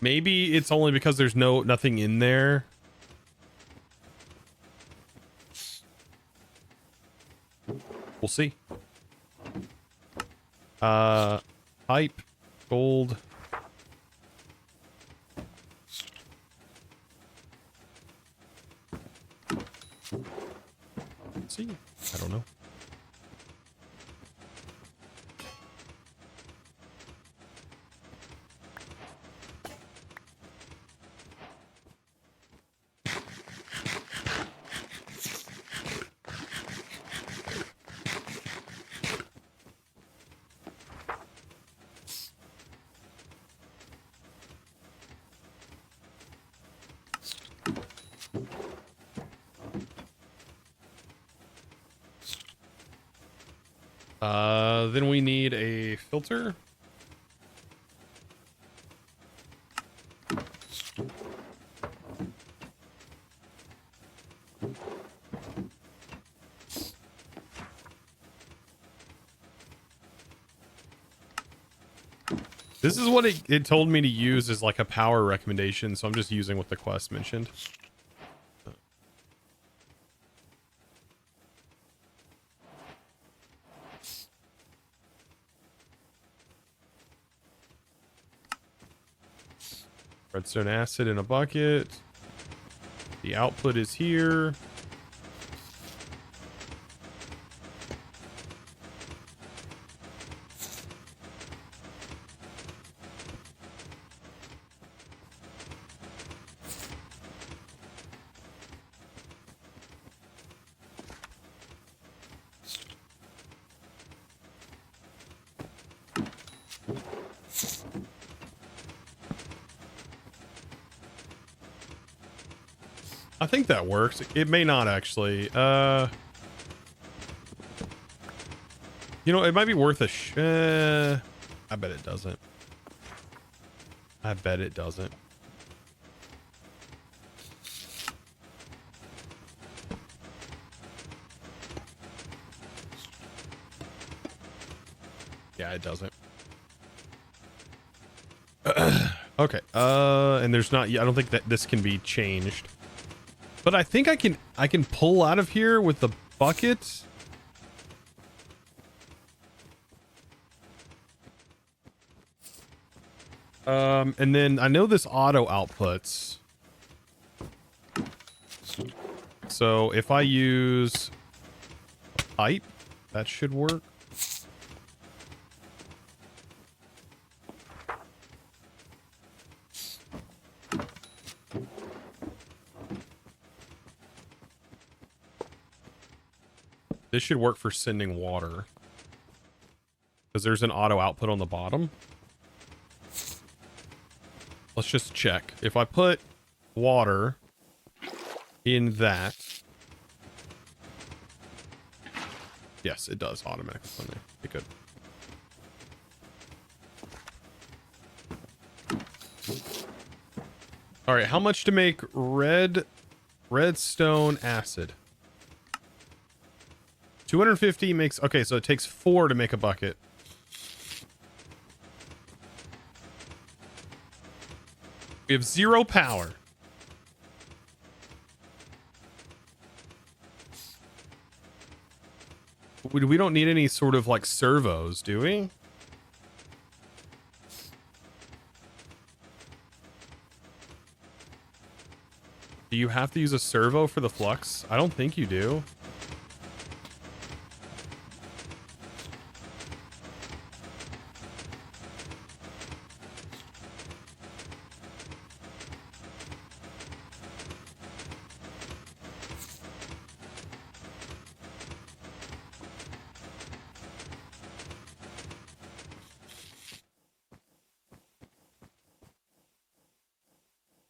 Maybe it's only because there's nothing in there. We'll see. Pipe, gold. See? I don't know. Then we need a filter. This is what it told me to use as like a power recommendation, so I'm just using what the quest mentioned. Redstone acid in a bucket. The output is here. I think that works. It may not actually. You know, it might be worth a I bet it doesn't. I bet it doesn't. Yeah, it doesn't. Okay. And there's not. I don't think that this can be changed. But I think I can pull out of here with the bucket. And then I know this auto outputs. So if I use a pipe, that should work. This should work for sending water. Because there's an auto output on the bottom. Let's just check. If I put water in that. Yes, it does automatically on there. Okay, good. All right, how much to make redstone acid? 250 makes, okay, so it takes 4 to make a bucket. We have 0 power. We don't need any sort of like servos, do we? Do you have to use a servo for the flux? I don't think you do.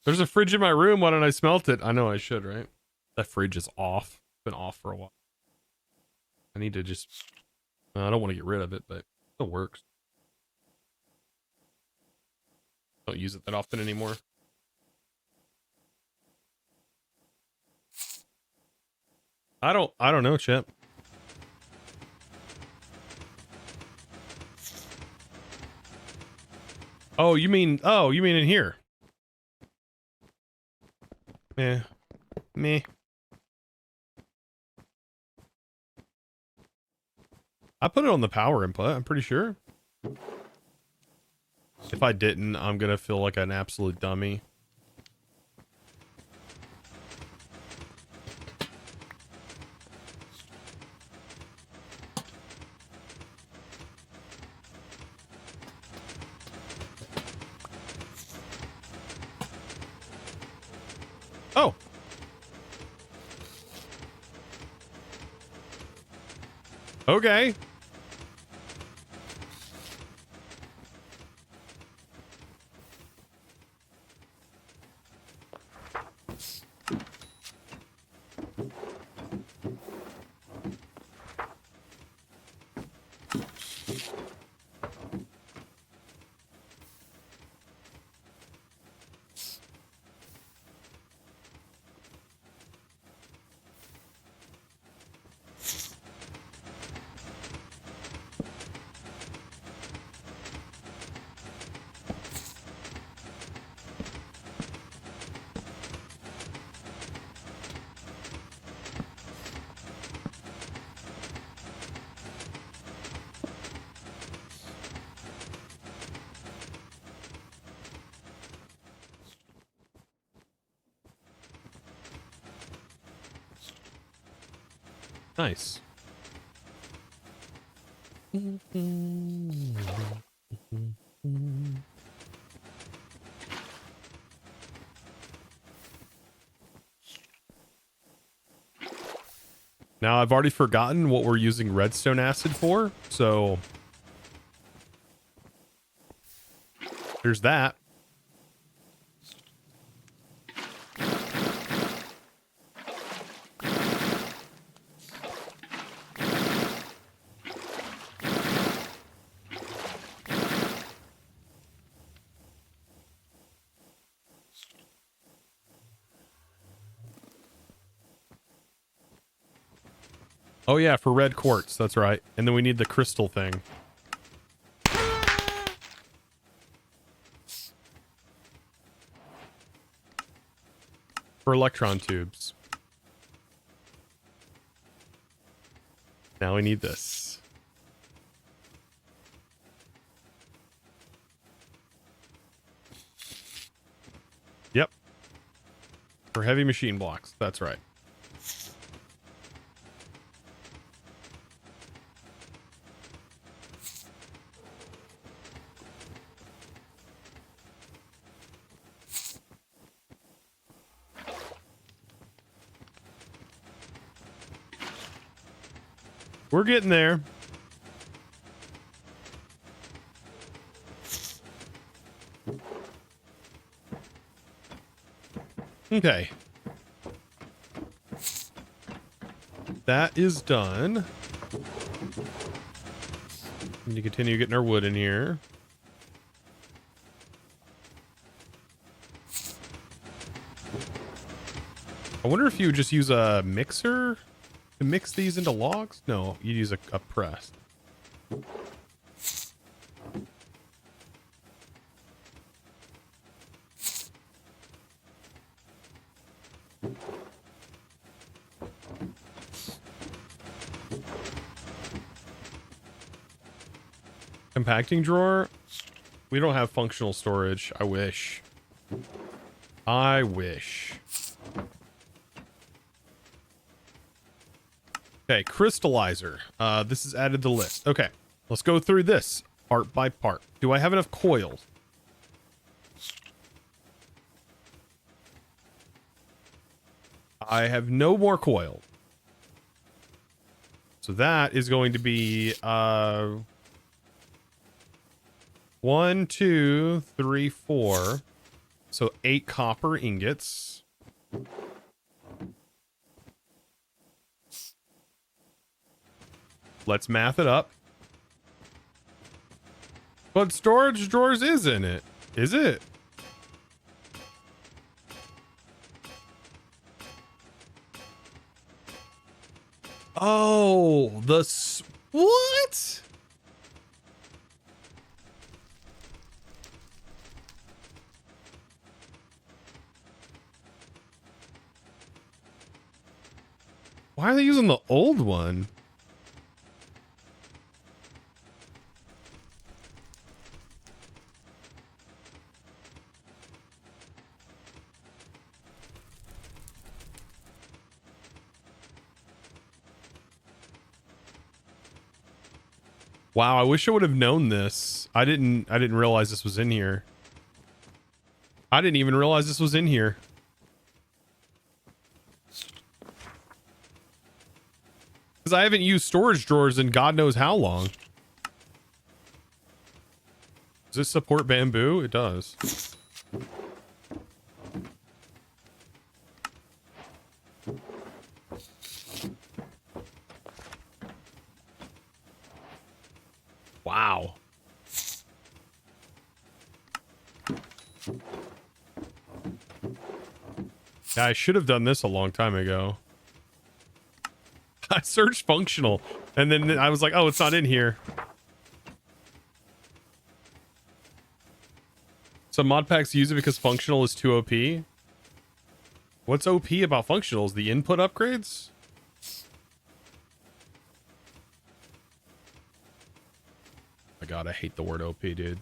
There's a fridge in my room. Why don't I smelt it? I know I should, right? That fridge is off. It's been off for a while. I need to just... I don't want to get rid of it, but it still works. Don't use it that often anymore. I don't know, Chip. Oh, you mean in here? Yeah. Meh. I put it on the power input, I'm pretty sure. If I didn't, I'm gonna feel like an absolute dummy. Oh. Okay. Nice. Now I've already forgotten what we're using redstone acid for, so there's that. Oh yeah, for red quartz, that's right. And then we need the crystal thing. For electron tubes. Now we need this. Yep. For heavy machine blocks, that's right. We're getting there. Okay. That is done. We need to continue getting our wood in here. I wonder if you would just use a mixer to mix these into logs? No, you use a press. compacting drawer. We don't have functional storage. I wish. I wish. Okay, crystallizer. This is added to the list. Okay, let's go through this part by part. Do I have enough coils? I have no more coil. So that is going to be 1, 2, 3, 4. So 8 copper ingots. Let's math it up. But storage drawers is in it. Is it? Oh, what? Why are they using the old one? Wow, I wish I would have known this. I didn't realize this was in here. I didn't even realize this was in here. Because I haven't used storage drawers in God knows how long. Does this support bamboo? It does. Wow. Yeah, I should have done this a long time ago. I searched functional and then I was like, oh, it's not in here. So Modpacks use it because functional is too OP. What's OP about functionals? The input upgrades? My God, I hate the word OP, dude.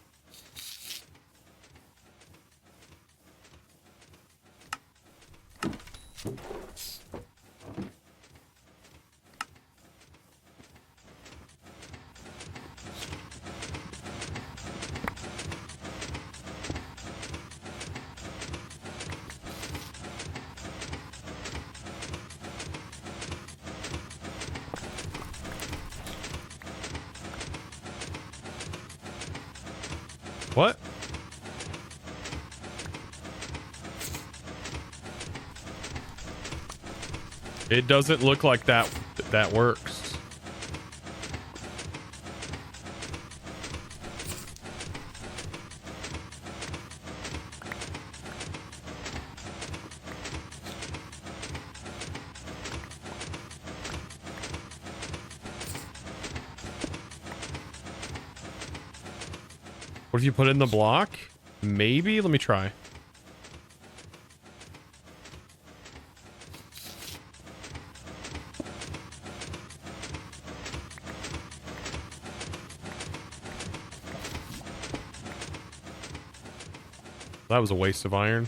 What? It doesn't look like that works. What if you put in the block? Maybe? Let me try. That was a waste of iron.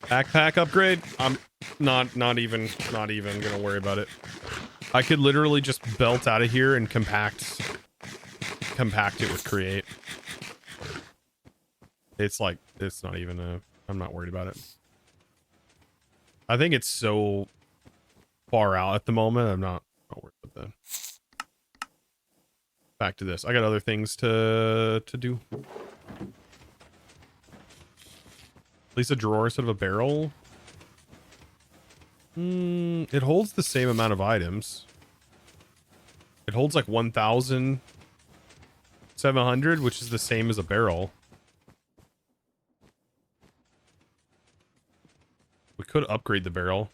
Backpack upgrade? I'm not even gonna worry about it. I could literally just belt out of here and compact it with create. It's like, it's not even I'm not worried about it. I think it's so far out at the moment. I'm not worried about that. Back to this. I got other things to do. At least a drawer instead of a barrel. It holds the same amount of items. It holds like 1,700, which is the same as a barrel. We could upgrade the barrel.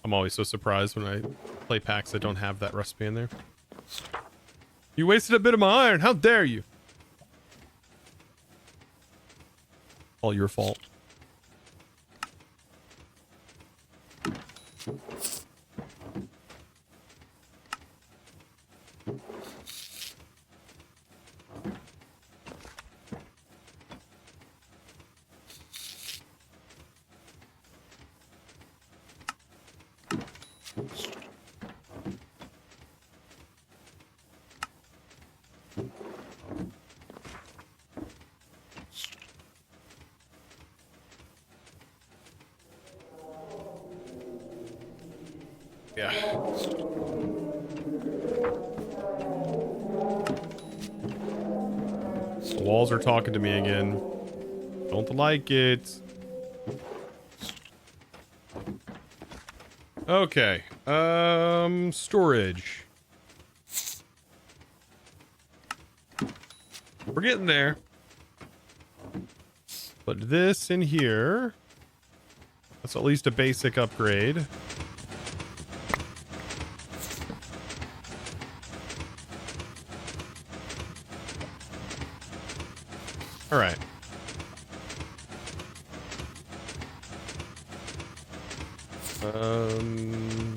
I'm always so surprised when I play packs that don't have that recipe in there. You wasted a bit of my iron. How dare you? All your fault. Yeah. The walls are talking to me again. Don't like it. Okay. Storage. We're getting there. Put this in here. That's at least a basic upgrade. All right.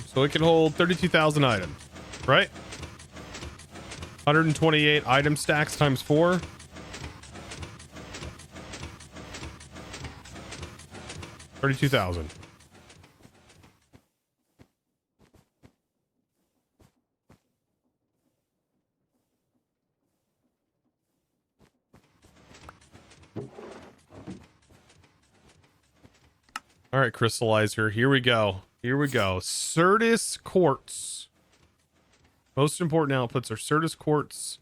So it can hold 32,000 items, right? 128 item stacks times 4. $32,000. All right, crystallizer. Here we go. Here we go. Certus quartz. Most important outputs are Certus quartz,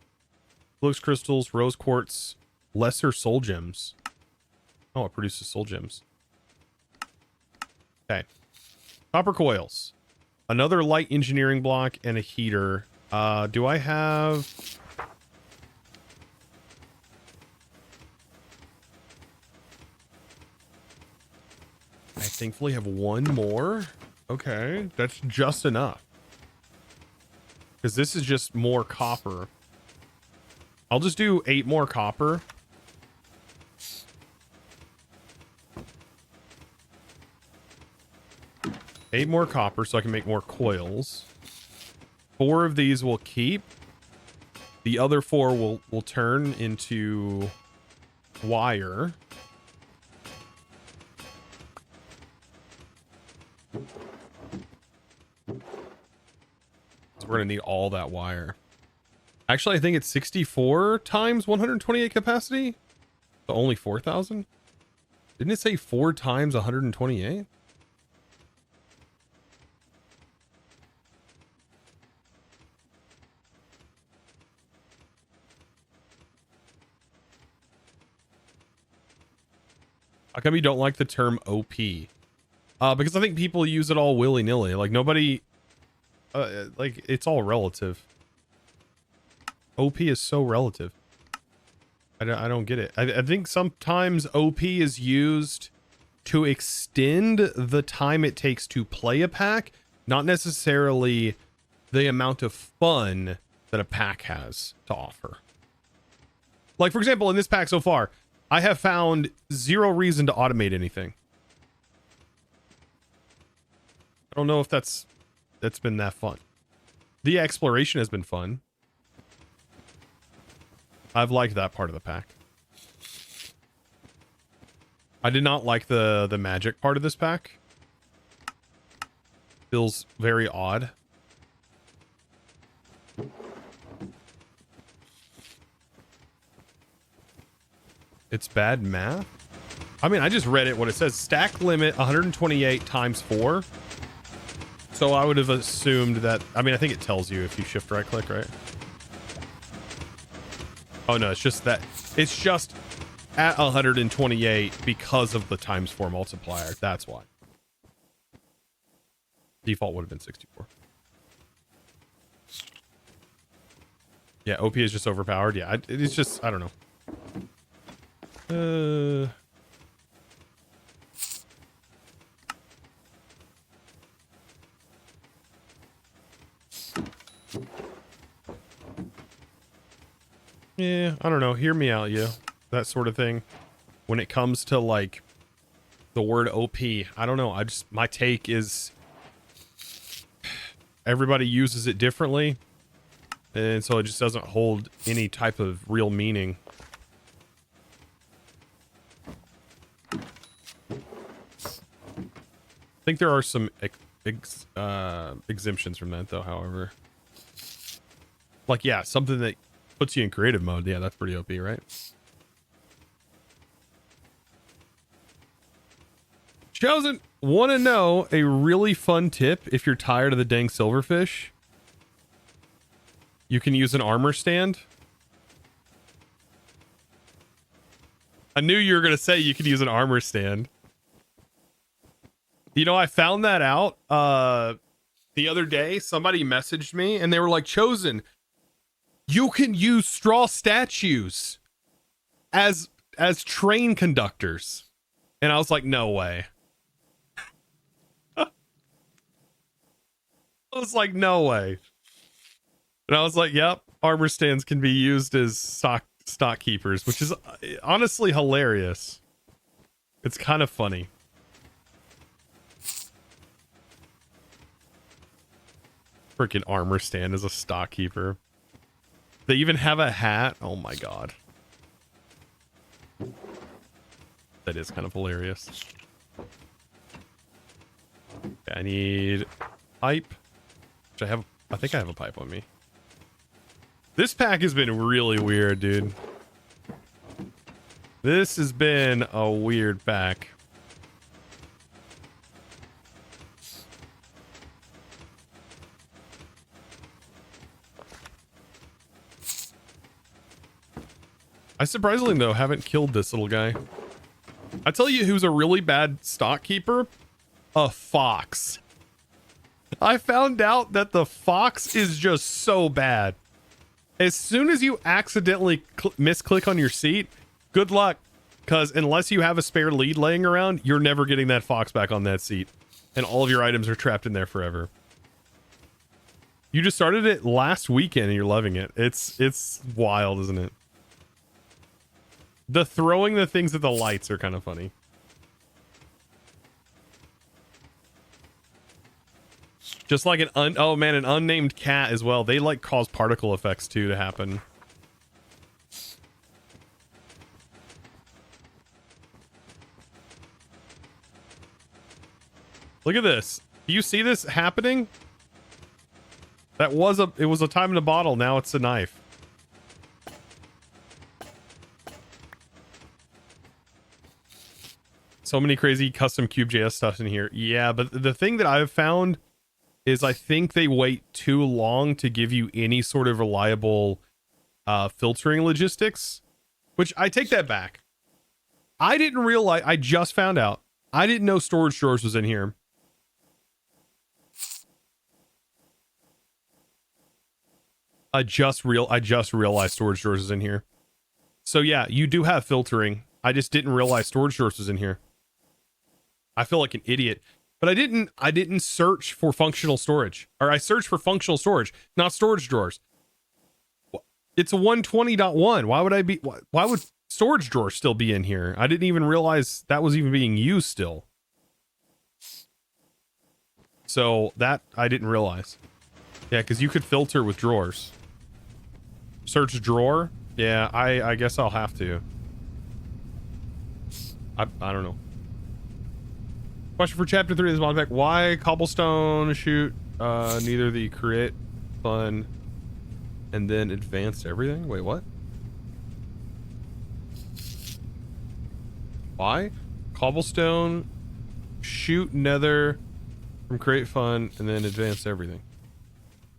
Flux crystals, rose quartz, lesser soul gems. Oh, it produces soul gems. Okay. Copper coils. Another light engineering block and a heater. Do I have... I thankfully have one more. Okay, that's just enough. Because this is just more copper. I'll just do 8 more copper. Eight more copper so I can make more coils. 4 of these will keep. The other 4 will turn into wire. So we're gonna need all that wire. Actually, I think it's 64 times 128 capacity. So only 4,000. Didn't it say 4 times 128? How come you don't like the term OP? Because I think people use it all willy-nilly. Like nobody, like it's all relative. OP is so relative. I don't get it. I think sometimes OP is used to extend the time it takes to play a pack, not necessarily the amount of fun that a pack has to offer. Like for example, in this pack so far, I have found 0 reason to automate anything. I don't know if that's been that fun. The exploration has been fun. I've liked that part of the pack. I did not like the magic part of this pack. Feels very odd. It's bad math. I mean, I just read it. What it says, stack limit 128 times 4. So I would have assumed that. I mean, I think it tells you if you shift right click, right? Oh no, it's just that. It's just at 128 because of the times 4 multiplier. That's why. Default would have been 64. Yeah, OP is just overpowered. Yeah, it's just, I don't know. Yeah, I don't know. Hear me out, you. That sort of thing. When it comes to like the word OP, I don't know. My take is everybody uses it differently. And so it just doesn't hold any type of real meaning. I think there are some exemptions from that though, however. Like, yeah, something that puts you in creative mode. Yeah, that's pretty OP, right? Chosen, want to know a really fun tip if you're tired of the dang silverfish? You can use an armor stand. I knew you were going to say you could use an armor stand. You know, I found that out the other day. Somebody messaged me and they were like, Chosen, you can use straw statues as train conductors. And I was like, no way. I was like, no way. And I was like, yep, armor stands can be used as stock keepers, which is honestly hilarious. It's kind of funny. Freaking armor stand as a stock keeper. They even have a hat. Oh my god. That is kind of hilarious. Okay, I need pipe. Which I think I have a pipe on me. This pack has been really weird, dude. This has been a weird pack. I surprisingly, though, haven't killed this little guy. I tell you who's a really bad stock keeper? A fox. I found out that the fox is just so bad. As soon as you accidentally misclick on your seat, good luck. Because unless you have a spare lead laying around, you're never getting that fox back on that seat. And all of your items are trapped in there forever. You just started it last weekend and you're loving it. It's wild, isn't it? The throwing the things at the lights are kind of funny. Just like an unnamed cat as well. They like cause particle effects too to happen. Look at this. Do you see this happening? It was a time in a bottle. Now it's a knife. So many crazy custom Cube.js stuff in here. Yeah, but the thing that I've found is I think they wait too long to give you any sort of reliable filtering logistics, which I take that back. I didn't realize, I just found out. I didn't know storage drawers was in here. I just realized storage drawers is in here. So yeah, you do have filtering. I just didn't realize storage drawers was in here. I feel like an idiot. But I didn't search for functional storage. Or I searched for functional storage, not storage drawers. It's a 120.1. Why would storage drawers still be in here? I didn't even realize that was even being used still. So that I didn't realize. Yeah, because you could filter with drawers. Search drawer? Yeah, I guess I'll have to. I don't know. Question for chapter 3 of this Modpack. Why cobblestone shoot neither the create, fun, and then advanced everything? Wait, what? Why? Cobblestone, shoot nether from create fun, and then advanced everything.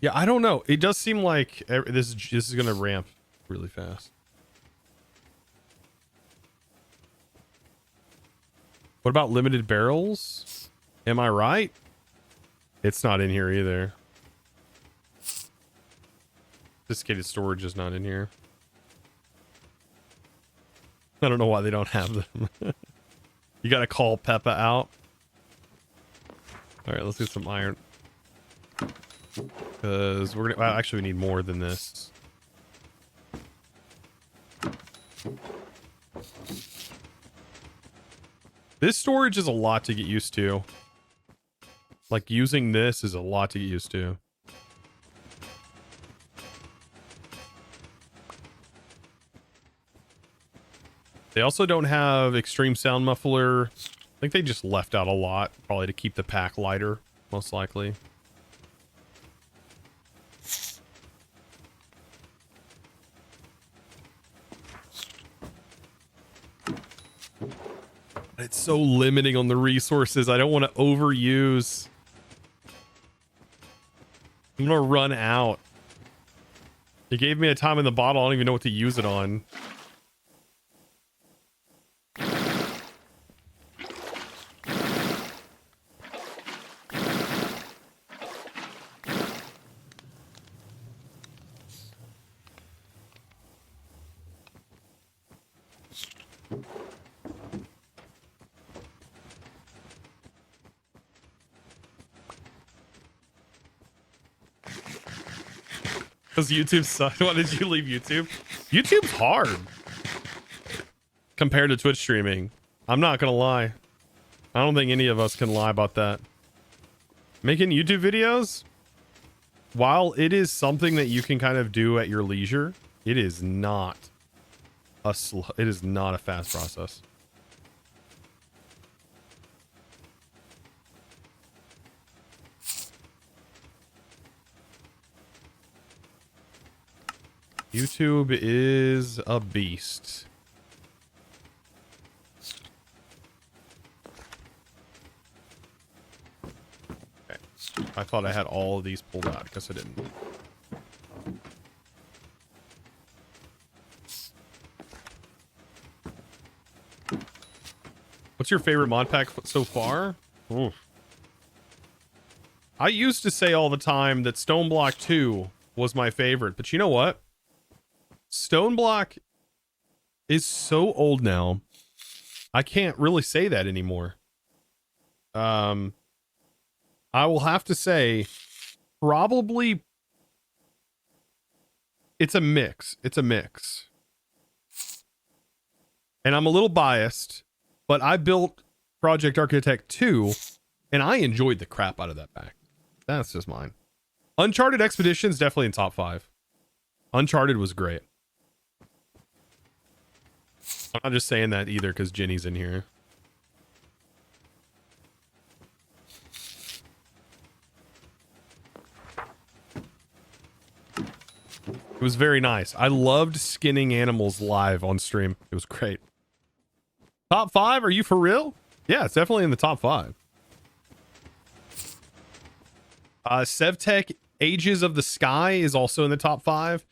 Yeah, I don't know. It does seem like this is going to ramp really fast. What about limited barrels? Am I right? It's not in here either. Sophisticated storage is not in here. I don't know why they don't have them. You gotta call Peppa out. All right, let's get some iron. Because we're gonna actually we need more than this. This storage is a lot to get used to. Like, using this is a lot to get used to. They also don't have extreme sound muffler. I think they just left out a lot, probably to keep the pack lighter, most likely. It's so limiting on the resources. I don't want to overuse. I'm gonna run out. You gave me a time in the bottle. I don't even know what to use it on. Because YouTube sucked. Why did you leave YouTube? YouTube's hard compared to Twitch streaming. I'm not gonna lie. I don't think any of us can lie about that. Making YouTube videos, while it is something that you can kind of do at your leisure, it is not a fast process. YouTube is a beast. Okay. I thought I had all of these pulled out. Guess I didn't. What's your favorite mod pack so far? Oof. I used to say all the time that Stone Block 2 was my favorite, but you know what? Stone Block is so old now. I can't really say that anymore. I will have to say probably it's a mix. It's a mix. And I'm a little biased, but I built Project Architect 2 and I enjoyed the crap out of that pack. That's just mine. Uncharted Expeditions definitely in top 5. Uncharted was great. I'm not just saying that either because Jenny's in here. It was very nice. I loved skinning animals live on stream. It was great. Top 5? Are you for real? Yeah, it's definitely in the top 5. Sevtech Ages of the Sky is also in the top 5.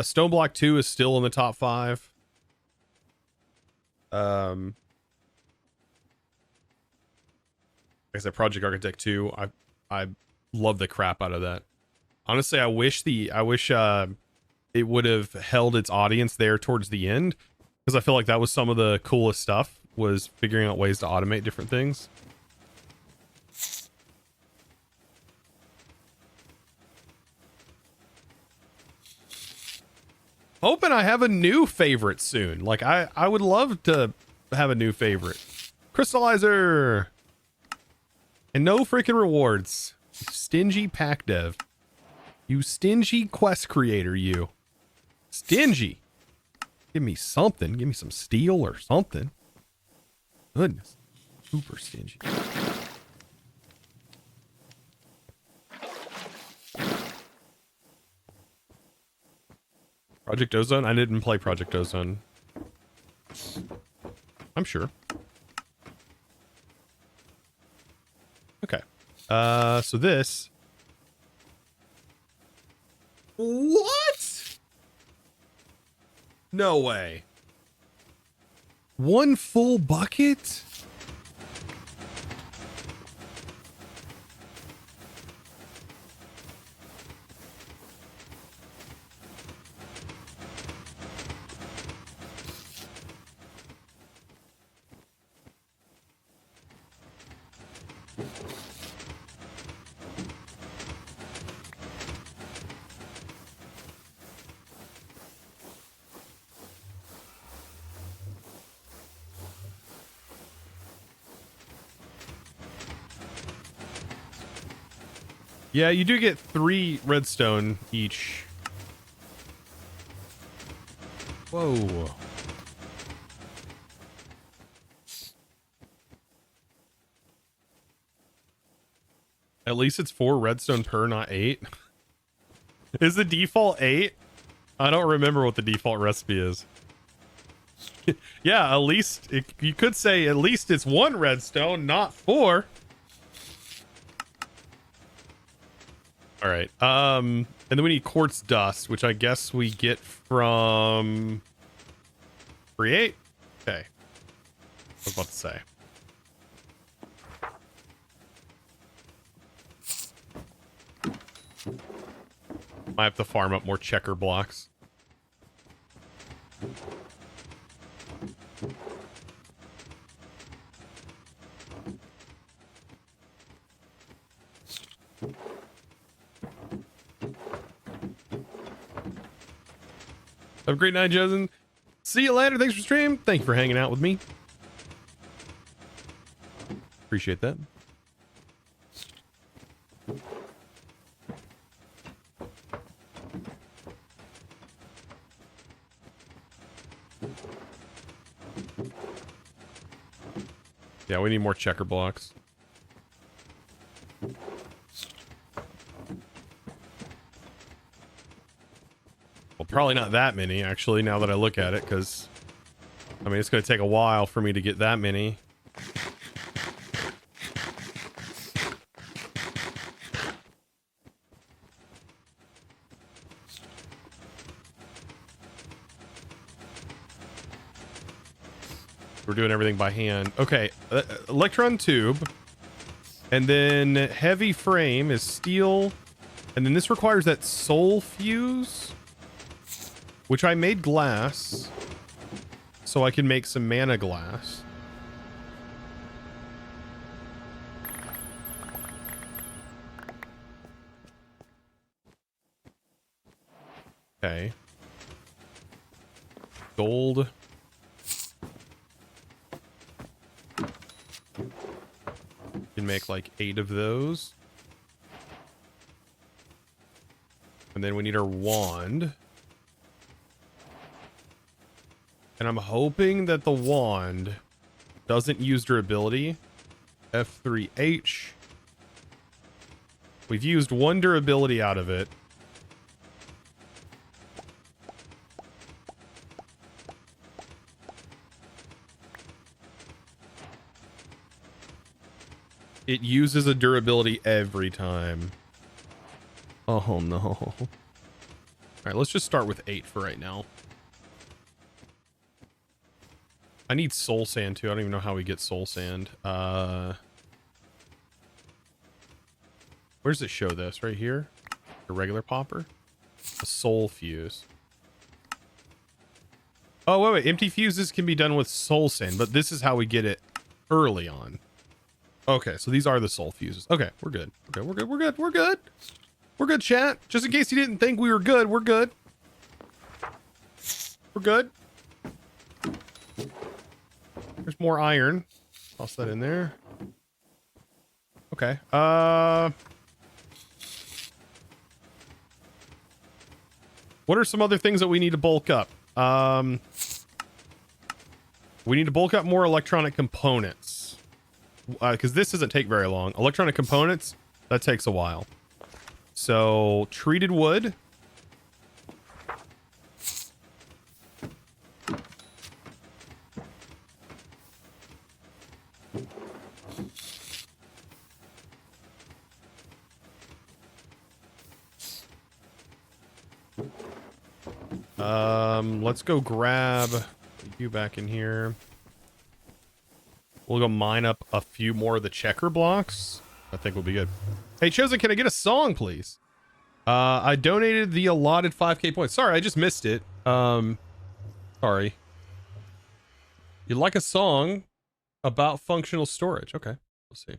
Stone Block 2 is still in the top 5. Like I said, Project Architect 2, I love the crap out of that. Honestly, I wish it would have held its audience there towards the end, because I feel like that was some of the coolest stuff, was figuring out ways to automate different things. Hoping I have a new favorite soon. Like, I would love to have a new favorite. Crystallizer! And no freaking rewards. Stingy pack dev. You stingy quest creator, you. Stingy. Give me something. Give me some steel or something. Goodness. Super stingy. Project Ozone? I didn't play Project Ozone. I'm sure. Okay. So this... What? No way. One full bucket? Yeah, you do get 3 redstone each. Whoa. At least it's 4 redstone per, not 8. Is the default 8? I don't remember what the default recipe is. Yeah, at least you could say at least it's 1 redstone, not 4. All right. And then we need quartz dust, which I guess we get from create. Okay. I was about to say. I have to farm up more checker blocks. Have a great night, Josen. See you later. Thanks for stream. Thank you for hanging out with me. Appreciate that. Yeah, we need more checker blocks. Well, probably not that many, actually, now that I look at it, because, I mean, it's going to take a while for me to get that many. We're doing everything by hand. Okay, electron tube. And then heavy frame is steel. And then this requires that soul fuse, which I made glass, so I can make some mana glass. Okay. Gold. Can make like 8 of those. And then we need our wand. And I'm hoping that the wand doesn't use durability. F3H. We've used 1 durability out of it. It uses a durability every time. Oh no. All right, let's just start with 8 for right now. I need soul sand too. I don't even know how we get soul sand. Where does it show this? Right here? A regular popper? A soul fuse. Oh, wait. Empty fuses can be done with soul sand, but this is how we get it early on. Okay, so these are the soul fuses. Okay, we're good. Okay, we're good. We're good. We're good. We're good, chat. Just in case you didn't think we were good, we're good. We're good. There's more iron. Toss that in there. Okay. What are some other things that we need to bulk up? We need to bulk up more electronic components. Because this doesn't take very long. Electronic components, that takes a while. So, treated wood. Let's go grab you back in here. We'll go mine up a few more of the checker blocks. I think we'll be good. Hey, Chosen, can I get a song, please? I donated the allotted 5k points. Sorry, I just missed it. Sorry. You'd like a song about functional storage. Okay, we'll see.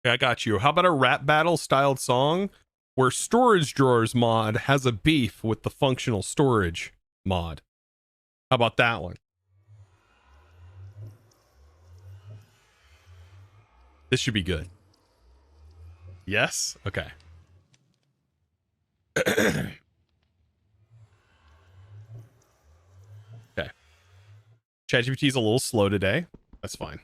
Okay, I got you. How about a rap battle styled song where Storage Drawers mod has a beef with the functional storage mod? How about that one? This should be good. Yes? Okay. Okay. ChatGPT is a little slow today. That's fine.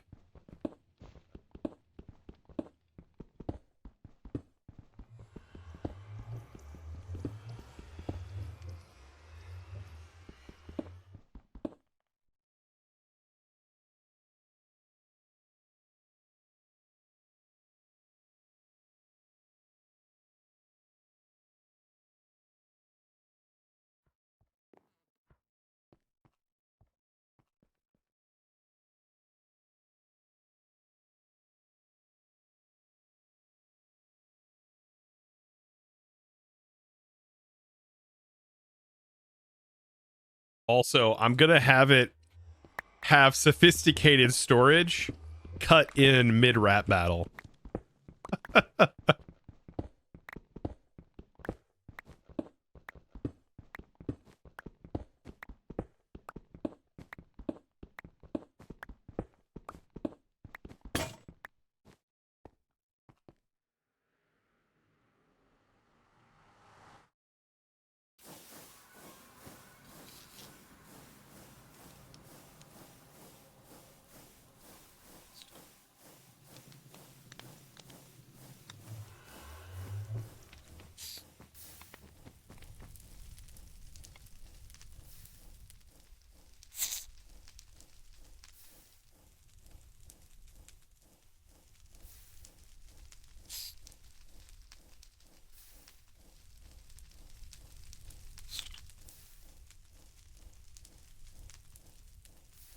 Also, I'm going to have it have sophisticated storage cut in mid rap battle.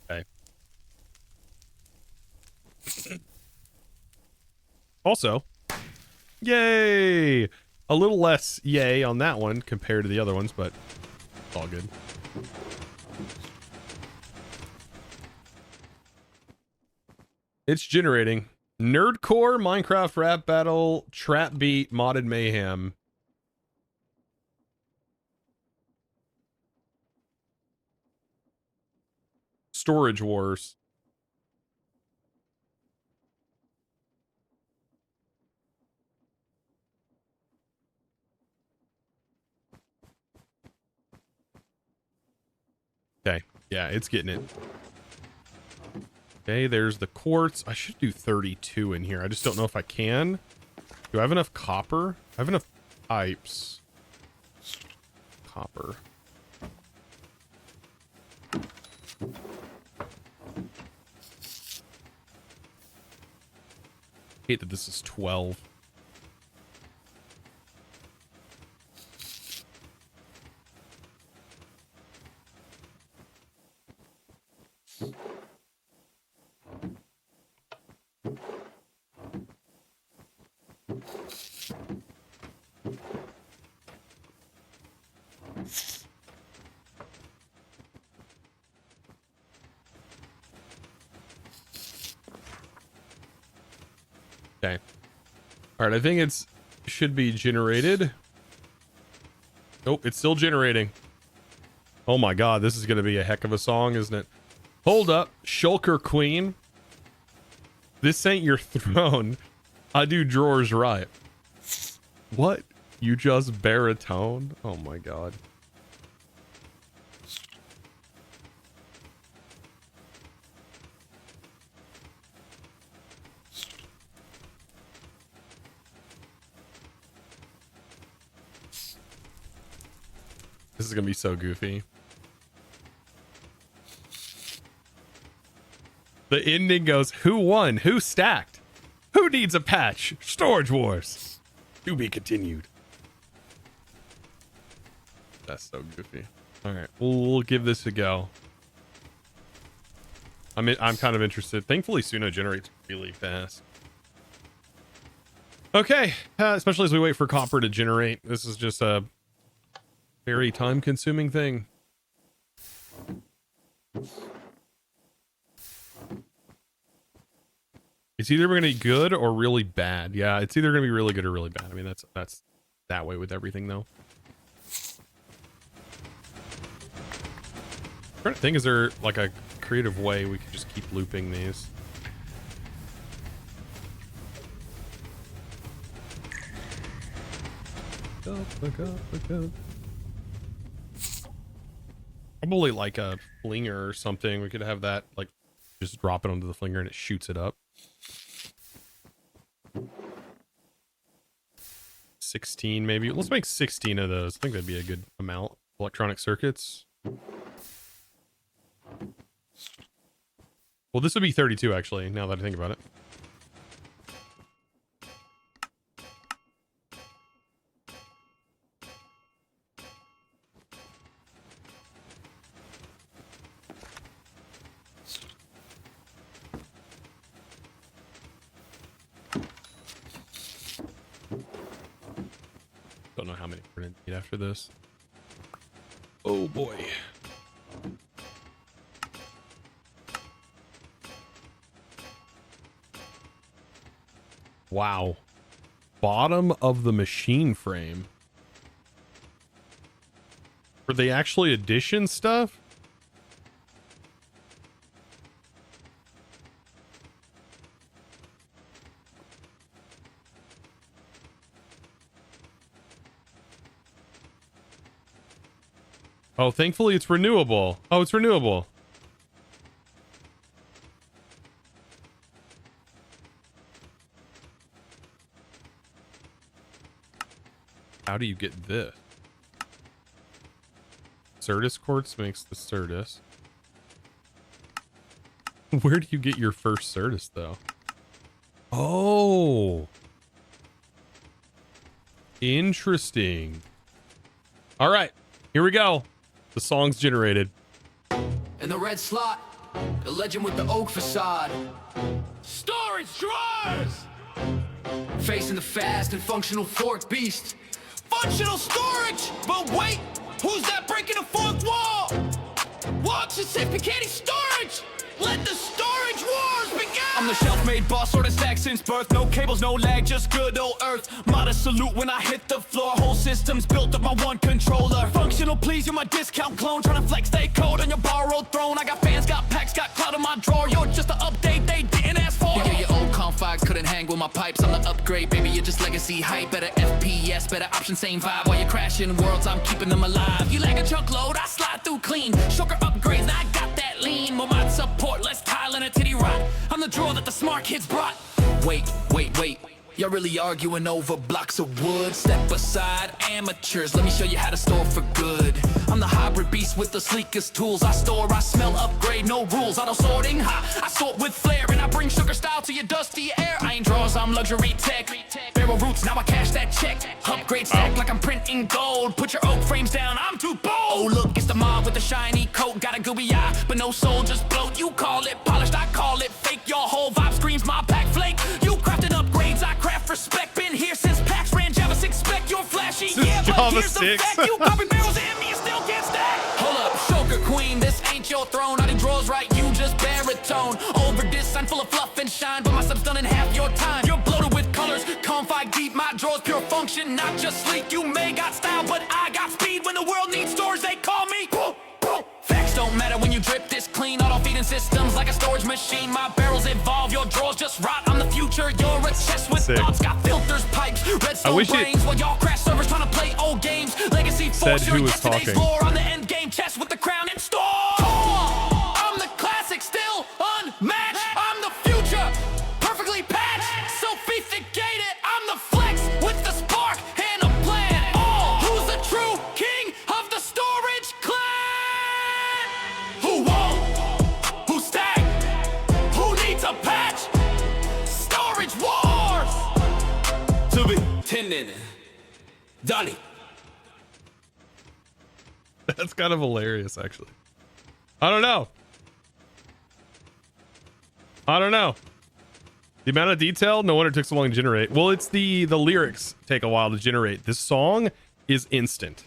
Okay. Also, yay! A little less yay on that one compared to the other ones, but it's all good. It's generating. Nerdcore, Minecraft Rap Battle, Trap Beat, Modded Mayhem. Storage Wars. Okay. Yeah, it's getting it. Okay, there's the quartz. I should do 32 in here. I just don't know if I can. Do I have enough copper? I have enough pipes. Copper. Hate that this is 12. Okay. All right, I think it's should be generated. Oh, it's still generating. Oh my god, this is going to be a heck of a song, isn't it? Hold up, Shulker Queen. This ain't your throne. I do drawers right. What? You just baritone? Oh my god. This is gonna be so goofy. The ending goes, who won? Who stacked? Who needs a patch? Storage Wars. To be continued. That's so goofy. All right, we'll give this a go. I'm kind of interested. Thankfully, Suno generates really fast. Okay, especially as we wait for copper to generate. This is just a very time-consuming thing. It's either going to be good or really bad. Yeah, it's either going to be really good or really bad. I mean, that's that way with everything, though. I'm trying to think, is there like a creative way we could just keep looping these? Probably like a flinger or something. We could have that like just drop it onto the flinger and it shoots it up. 16 maybe. Let's make 16 of those. I think that'd be a good amount. Electronic circuits. Well, this would be 32 actually, now that I think about it. Don't know how many we're gonna need after this. Oh boy. Wow. Bottom of the machine frame. Were they actually addition stuff? Oh, thankfully it's renewable. Oh, it's renewable. How do you get this? Certus quartz makes the Certus. Where do you get your first Certus, though? Oh. Interesting. All right, here we go. The song's generated. In the red slot, the legend with the oak facade. Storage drawers! Facing the fast and functional fork beast. Functional storage! But wait, who's that breaking the fourth wall? Watch the safe Piccati storage! Let the storage wars begin! I'm the self-made boss, sort of stack since birth. No cables, no lag, just good old earth. Modest salute when I hit the floor. Whole systems built up my one controller. Functional, please, you're my discount clone. Trying to flex, stay cold on your borrowed throne. I got fans, got packs, got clout in my drawer. You're just an update they didn't ask for. Yeah, your old configs couldn't hang with my pipes. I'm the upgrade, baby, you're just legacy hype. Better FPS, better option, same vibe. While you're crashing worlds, I'm keeping them alive. You lag a chunk load, I slide through clean. Shocker upgrades, I got that lean. More mod support, less tile and a titty rot. I'm the drawer that the smart kids brought. Wait. Y'all really arguing over blocks of wood. Step aside, amateurs. Let me show you how to store for good. I'm the hybrid beast with the sleekest tools. I store, I smell, upgrade, no rules. Auto sorting, I sort with flair. And I bring sugar style to your dusty air. I ain't drawers, I'm luxury tech. Barrel roots, now I cash that check. Upgrade stack like I'm printing gold. Put your oak frames down, I'm too bold. Oh look, it's the mob with the shiny coat. Got a gooey eye, but no soul, just bloat. You call it polished, I call it fake. Your whole vibe screams Modpack flake. You crafted upgrades, I craft respect. Been here since PAX ran Java 6 spec. You're flashy, yeah, but here's the fact. You copy barrels and me, you still can't stack. Hold up, Shoker Queen, this ain't your throne. I do drawers right, you just baritone. Over this, I'm full of fluff and shine, but my stuff's done in half your time. You're bloated with colors, confide deep. My drawers pure function, not just sleek. You may got style, but I got speed. When the world needs stores, they call me. Facts don't matter when you drip this clean. Auto feeding systems like a storage machine. My barrels evolve, your drawers just rot. I'm the future, you're a chest with thoughts. Got filters, pipes, redstone brains. While y'all crash servers trying to play old games. Legacy force, you're yesterday's lore. On the end game chest with the crown in store. I'm the classic, still unmatched. I'm the future, perfectly patched. Sophisticated, I'm the flex with the spark and a plan. Who's the true king of the storage clan? Who won't? Who stack? Who needs a patch? Storage wars! To be tending, Donnie. That's kind of hilarious, actually. I don't know. The amount of detail, no wonder it took so long to generate. Well, it's the lyrics take a while to generate. This song is instant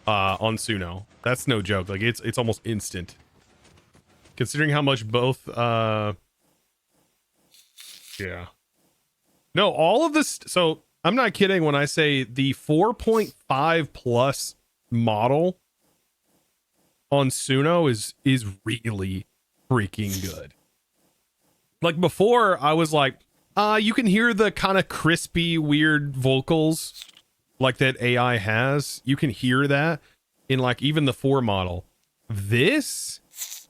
on Suno. That's no joke. Like it's almost instant. Considering how much both Yeah. No, all of this. So I'm not kidding when I say the 4.5 plus model on Suno is really freaking good. Like before, I was like, you can hear the kind of crispy, weird vocals like that AI has. You can hear that in like even the 4 model. This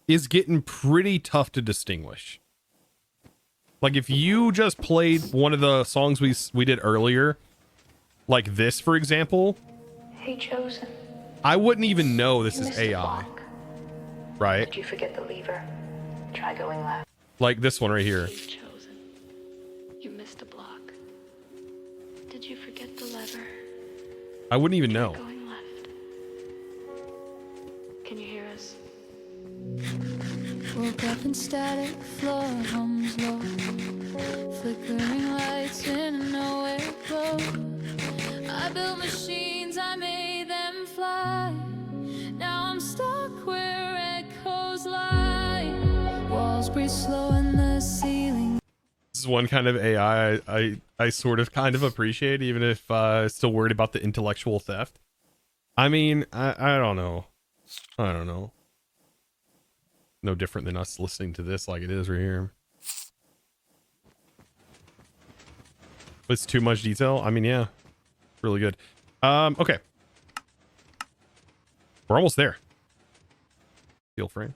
is getting pretty tough to distinguish. Like if you just played one of the songs we did earlier, like this, for example, Hey, Chosen. I wouldn't even know this is AI. Right? Did you forget the lever? Try going left. Like this one right here. Chosen. You missed a block. Did you forget the lever? I wouldn't even know. Going left. Can you hear us? Woke up in static, floor hums low. Flickering lights in a nowhere glow. I built machines, I made them fly. Now I'm stuck where echoes lie. Walls breathe slow in the ceiling. This is one kind of AI I sort of kind of appreciate, even if still worried about the intellectual theft. I mean, I don't know. I don't know. No different than us listening to this like it is right here. It's too much detail. I mean, yeah, really good. Okay. We're almost there. Steel frame.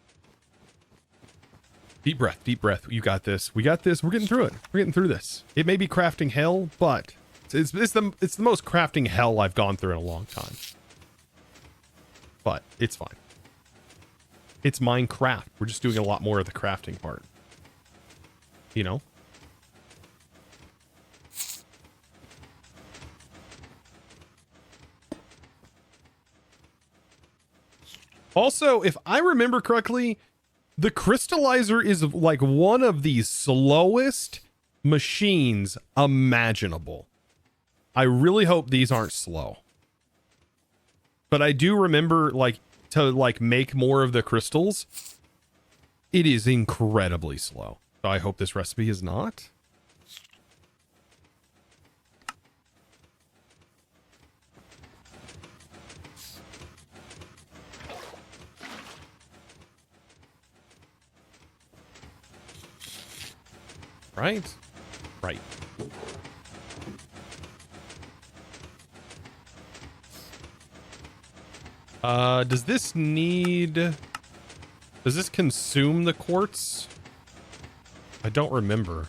Deep breath, deep breath. You got this. We got this. We're getting through it. We're getting through this. It may be crafting hell, but it's the most crafting hell I've gone through in a long time. But it's fine. It's Minecraft. We're just doing a lot more of the crafting part. You know? Also, if I remember correctly, the crystallizer is like one of the slowest machines imaginable. I really hope these aren't slow. But I do remember like to like make more of the crystals. It is incredibly slow. So I hope this recipe is not. Right? Right. Does this consume the quartz? I don't remember.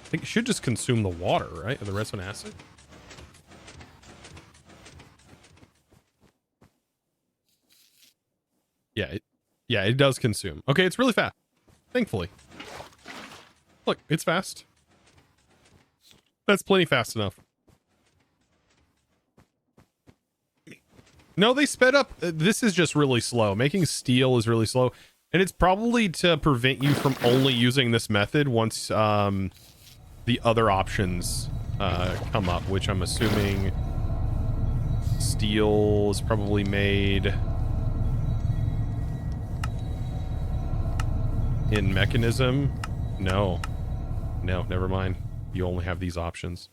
I think it should just consume the water, right? Or the resin acid? Yeah, it does consume. Okay, it's really fast. Thankfully. Look, it's fast. That's plenty fast enough. No, they sped up. This is just really slow. Making steel is really slow. And it's probably to prevent you from only using this method once the other options come up, which I'm assuming steel is probably made in mechanism. No, never mind. You only have these options.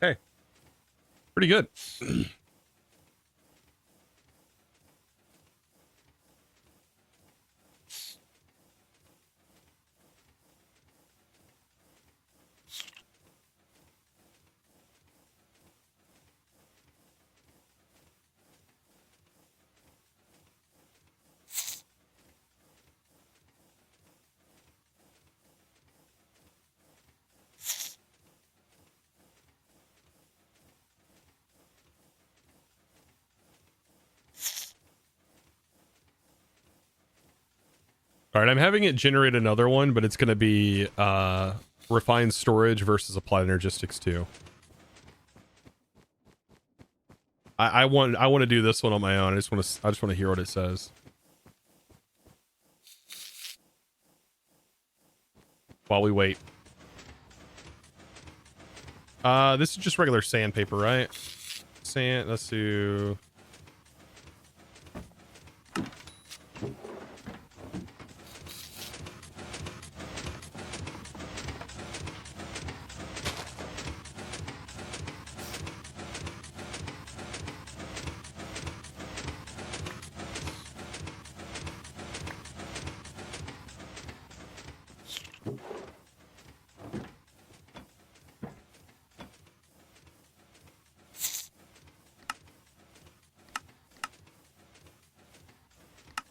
Okay. Pretty good. All right, I'm having it generate another one, but it's going to be refined storage versus applied energistics too. I want to do this one on my own. I just want to hear what it says. while we wait. This is just regular sandpaper, right? Let's do...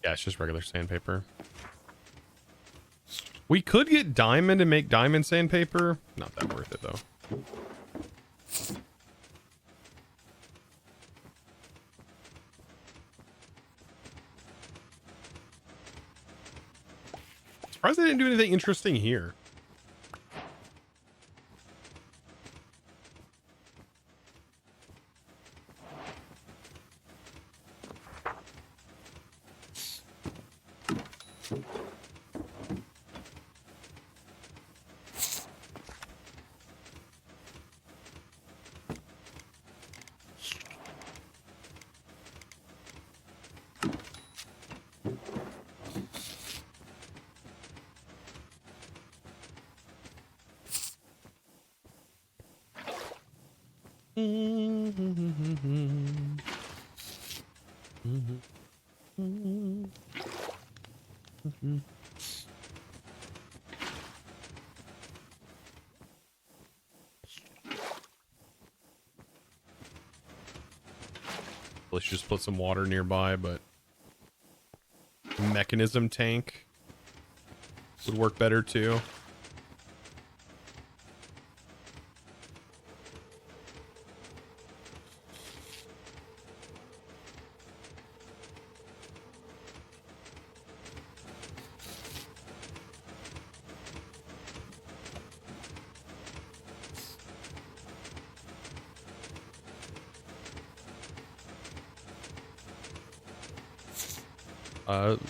Yeah, it's just regular sandpaper. We could get diamond and make diamond sandpaper. Not that worth it, though. Surprised they didn't do anything interesting here. Let's just put some water nearby, but mechanism tank would work better too.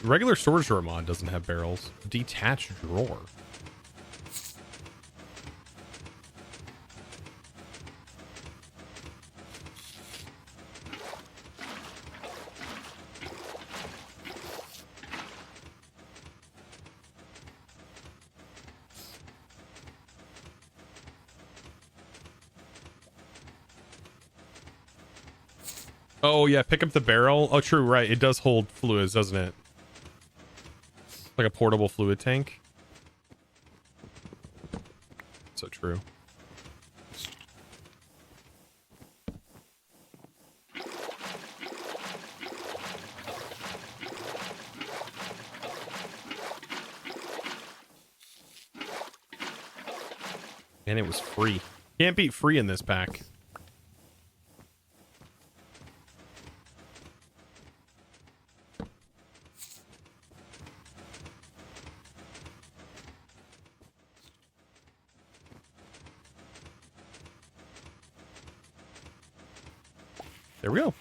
Regular storage drawer mod doesn't have barrels. Detached drawer. Oh yeah, pick up the barrel. Oh true, right. It does hold fluids, doesn't it? Like a portable fluid tank. So true. And it was free. Can't beat free in this pack. There we go.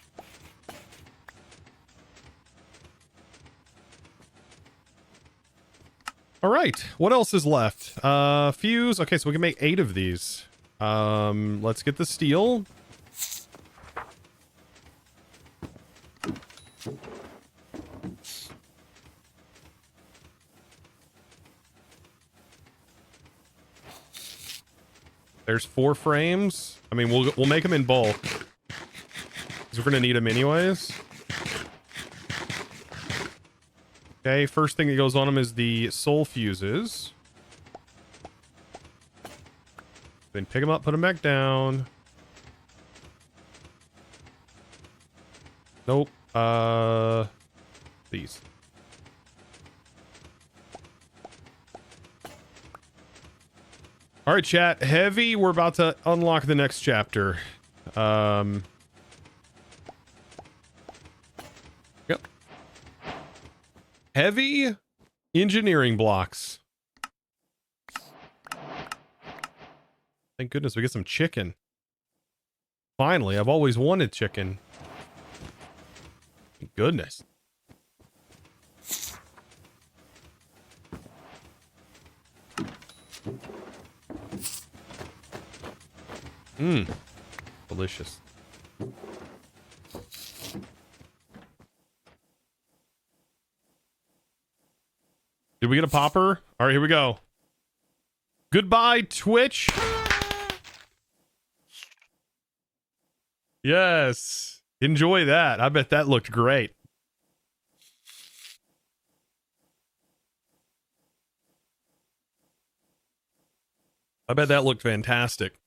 All right. What else is left? Fuse. Okay, so we can make 8 of these. Let's get the steel. There's 4 frames. I mean, we'll make them in bulk. Because we're going to need them anyways. Okay, first thing that goes on them is the soul fuses. Then pick them up, put them back down. Nope. These. All right, chat. Heavy, we're about to unlock the next chapter. Yep. Heavy engineering blocks. Thank goodness we get some chicken. Finally, I've always wanted chicken. Thank goodness. Mmm. Delicious. Did we get a popper? All right, here we go. Goodbye, Twitch. Yes. Enjoy that. I bet that looked great. I bet that looked fantastic.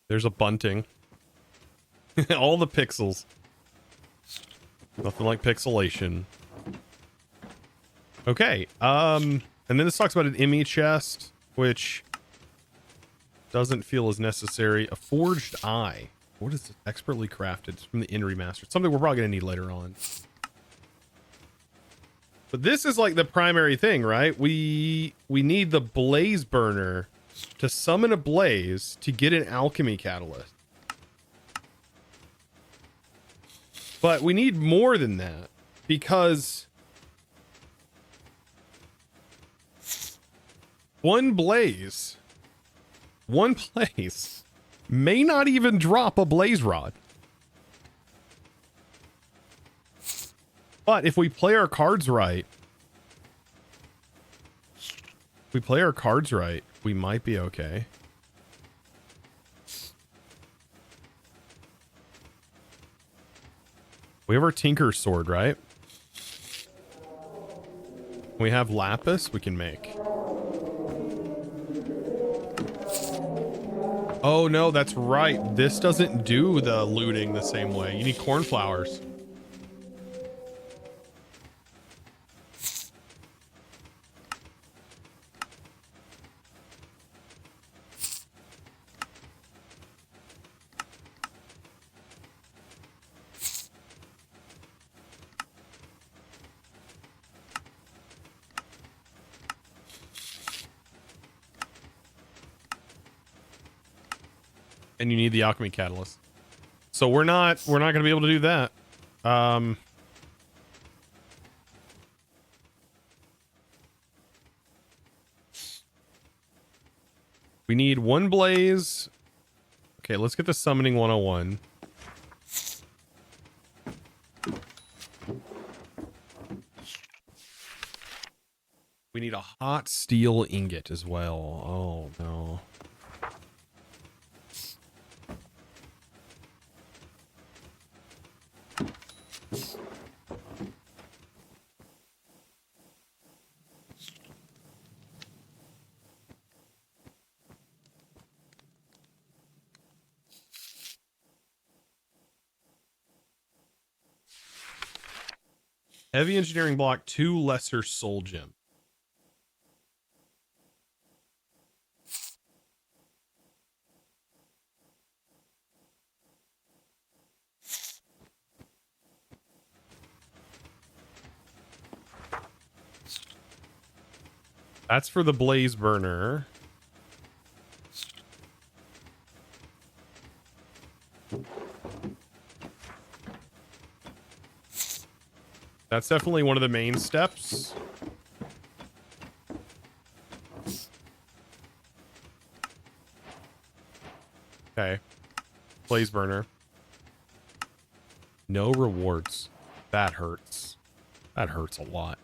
There's a bunting. All the pixels. Nothing like pixelation. Okay. And then this talks about an ME chest, which doesn't feel as necessary. A forged eye. What is it? Expertly crafted. It's from the End Remastered. Something we're probably going to need later on. But this is like the primary thing, right? We need the blaze burner to summon a blaze to get an alchemy catalyst. But we need more than that, because one blaze may not even drop a blaze rod. But if we play our cards right, we might be okay. We have our Tinker's Sword, right? We have lapis we can make. Oh no, that's right. This doesn't do the looting the same way. You need cornflowers. And you need the alchemy catalyst. So we're not going to be able to do that. We need one blaze. Okay, let's get the summoning 101. We need a hot steel ingot as well. Oh no. Heavy engineering block, 2 lesser soul gem. That's for the blaze burner. That's definitely one of the main steps. Okay. Blaze burner. No rewards. That hurts. That hurts a lot.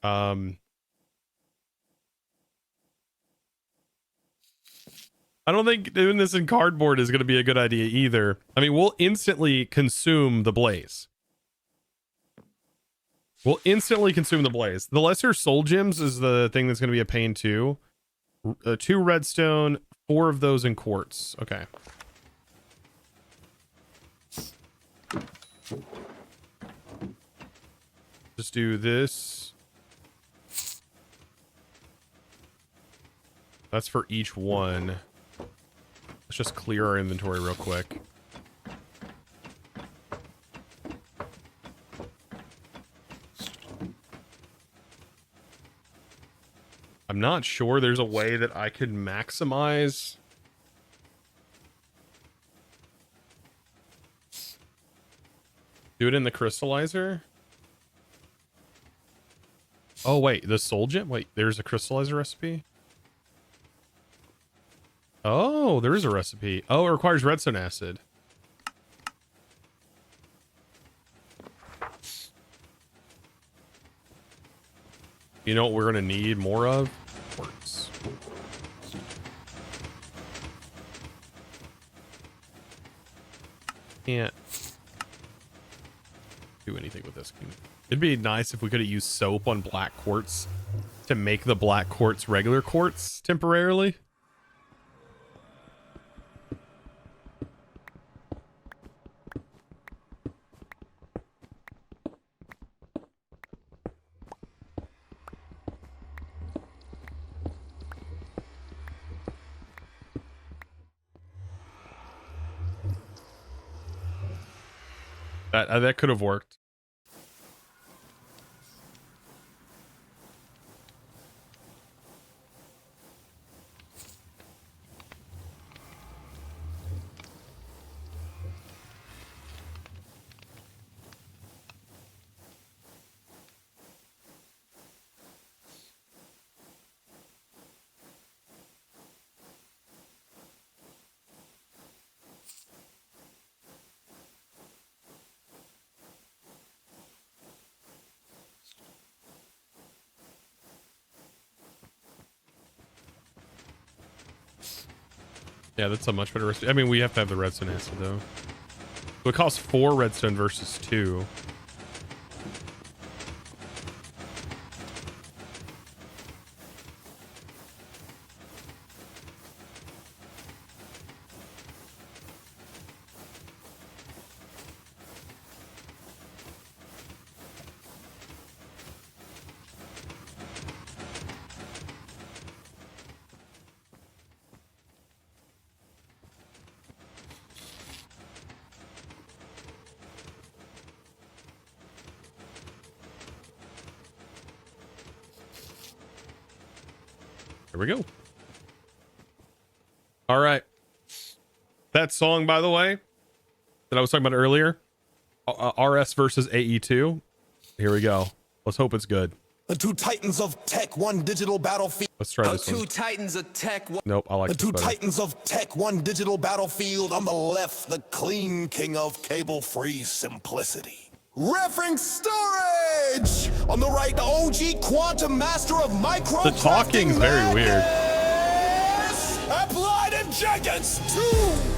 I don't think doing this in cardboard is going to be a good idea either. I mean, we'll instantly consume the blaze. We'll instantly consume the blaze. The lesser soul gems is the thing that's going to be a pain too. 2 redstone, 4 of those in quartz. Okay. Just do this. That's for each one. Let's just clear our inventory real quick. I'm not sure there's a way that I could maximize. Do it in the crystallizer. Oh wait, the soul gem. Wait, there's a crystallizer recipe. Oh, there is a recipe. Oh, it requires redstone acid. You know what we're gonna need more of? Quartz. Can't do anything with this. It'd be nice if we could have used soap on black quartz to make the black quartz regular quartz temporarily. That could have worked. Yeah, that's a much better recipe. I mean, we have to have the redstone acid though. So it costs 4 redstone versus 2. Here we go. All right. That song, by the way, that I was talking about earlier, RS versus AE2. Here we go. Let's hope it's good. The two titans of tech, one digital battlefield. Let's try this one. Two titans of tech. Nope, I like the two this better. titans of tech, one digital battlefield. On the left, the clean king of cable-free simplicity. Reference storage! On the right, the OG quantum master of micro. The talking's very weird. Applied intelligence 2!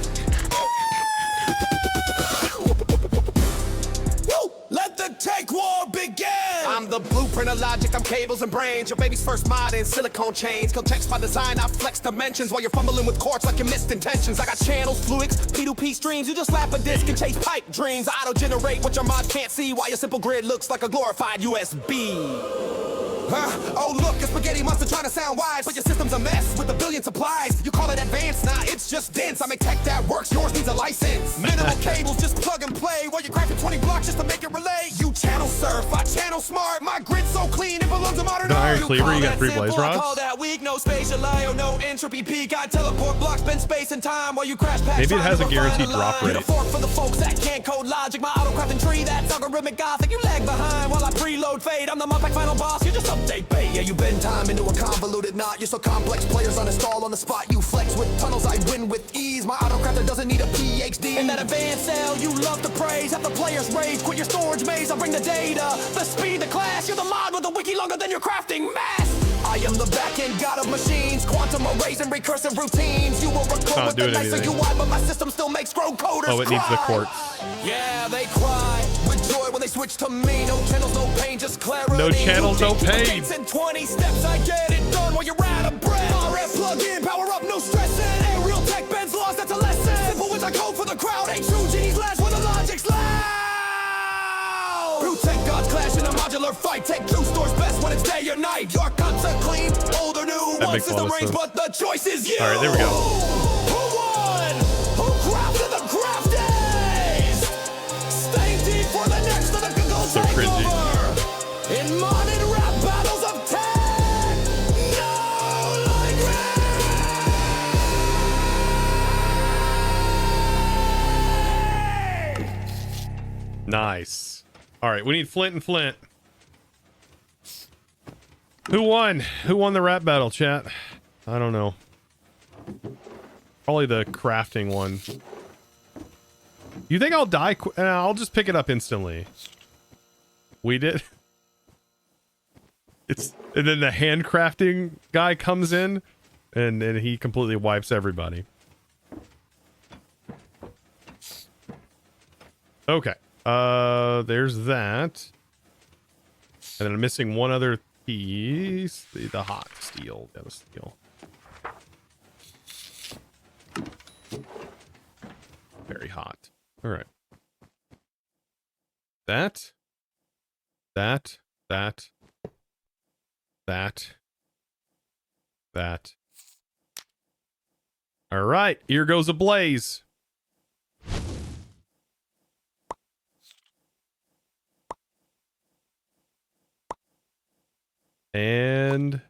Let the tech war begin! I'm the blueprint of logic, I'm cables and brains. Your baby's first mod in silicone chains. Kill text by design, I flex dimensions. While you're fumbling with quartz like you missed intentions. I got channels, fluids, P2P streams. You just slap a disc and chase pipe dreams. I auto-generate what your mod can't see. While your simple grid looks like a glorified USB. Oh look, a spaghetti monster trying to sound wise, but your system's a mess with a billion supplies. You call it advanced, nah, it's just dense. I make tech that works, yours needs a license. Minimal cables, just plug and play. While you're crafting 20 blocks just to make it relay. You channel surf, I channel smart. My grid's so clean, it belongs to modern The art. iron cleaver, you got 3 blaze I call rods. that weak, no spatial IO, no entropy peak. I teleport blocks, bend space and time while you crash packs. Maybe it has a guaranteed drop rate. Hit a fork for the folks that can't code logic. My auto crafting tree, that's algorithmic gothic. You lag behind while I preload fade. I'm the Modpack final boss, you just update bait. Yeah, you bend time into a convoluted knot. You're so complex, players uninstall on the spot. You flex with tunnels, I win with ease. My auto crafter doesn't need a PhD. In that advanced cell, you love to praise. Have the players rage, quit your storage maze. I'll bring the data, the speed, the class. You're the mod with a wiki longer than your crafting mass. I am the back-end god of machines. Quantum arrays and recursive routines. You will record with the nicer UI, but my system still makes scroll coders Oh, it needs the quartz. Yeah, they cry with joy when they switch to me. No channels, no pain, just clarity. No channels, no pain. In 20 steps, I get it done while you're out of breath. RF plug in, power up, no stressing. Hey, real tech bends lost, that's a lesson. Simple as I code for the crowd. Ain't true genies last when the logic's loud. Brute tech gods clash in a modular fight. Tech true stores best when it's day or night. Your cuts are clean, old or new. That One makes a lot system of range, sense. but the choice is you. All right, there we go. Who won? Who crafted the crafties? Stay deep for the next of the Google So cringy. takeover. In modern rap battles of tech, no Nice. All right, we need flint and flint. Who won? Who won the rap battle, chat? I don't know. Probably the crafting one. You think I'll die? I'll just pick it up instantly. We did. And then the handcrafting guy comes in and he completely wipes everybody. Okay. There's that. And then I'm missing one other piece. The hot steel. Yeah, the steel. Very hot. All right. That. All right, here goes a blaze. And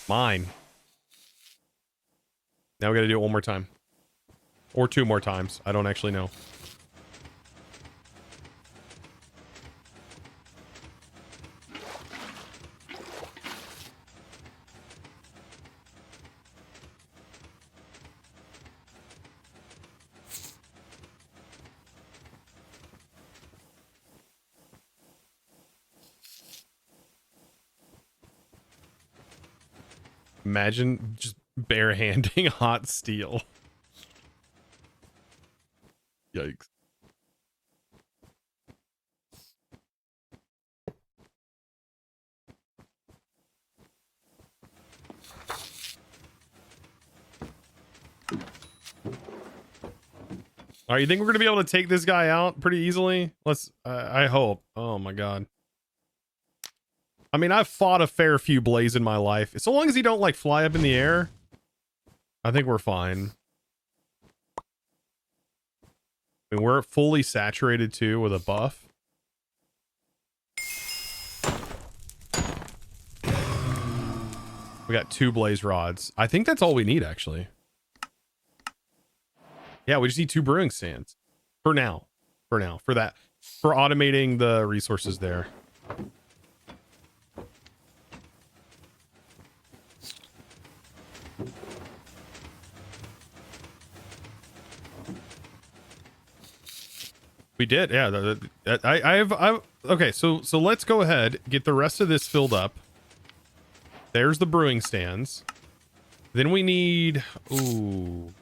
mine. Now we got to do it one more time. Or two more times. I don't actually know. Imagine just barehanding hot steel. Yikes. All right, you think we're going to be able to take this guy out pretty easily? I hope. Oh my God. I mean, I've fought a fair few blaze in my life. So long as he don't like fly up in the air, I think we're fine. I mean, we're fully saturated too with a buff. We got 2 blaze rods. I think that's all we need actually. Yeah, we just need 2 brewing stands. For now. For automating the resources there. We did, yeah. Okay, so let's go ahead, get the rest of this filled up. There's the brewing stands. Then we need, ooh,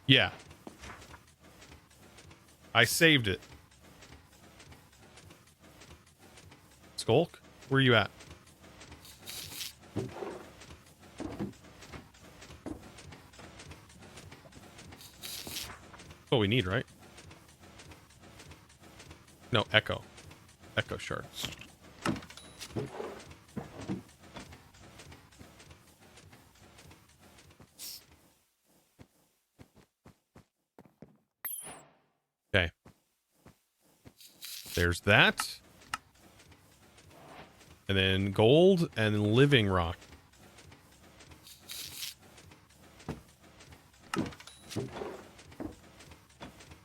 yeah. I saved it. Skulk, where are you at? What we need, right? No, Echo shards. Okay. There's that. And then gold and living rock.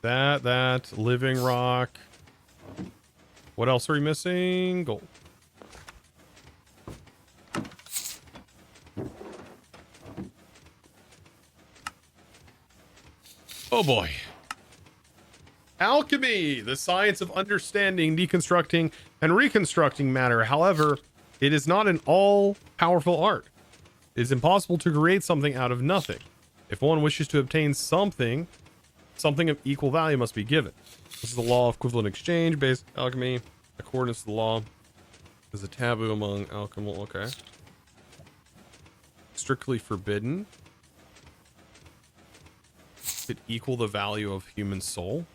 That living rock. What else are we missing? Gold. Oh boy. Alchemy, the science of understanding, deconstructing, and reconstructing matter. However, it is not an all-powerful art. It is impossible to create something out of nothing. If one wishes to obtain something of equal value must be given. This is the law of equivalent exchange based alchemy. Accordance to the law is a taboo among alchemical. Okay. Strictly forbidden. Could equal the value of human soul.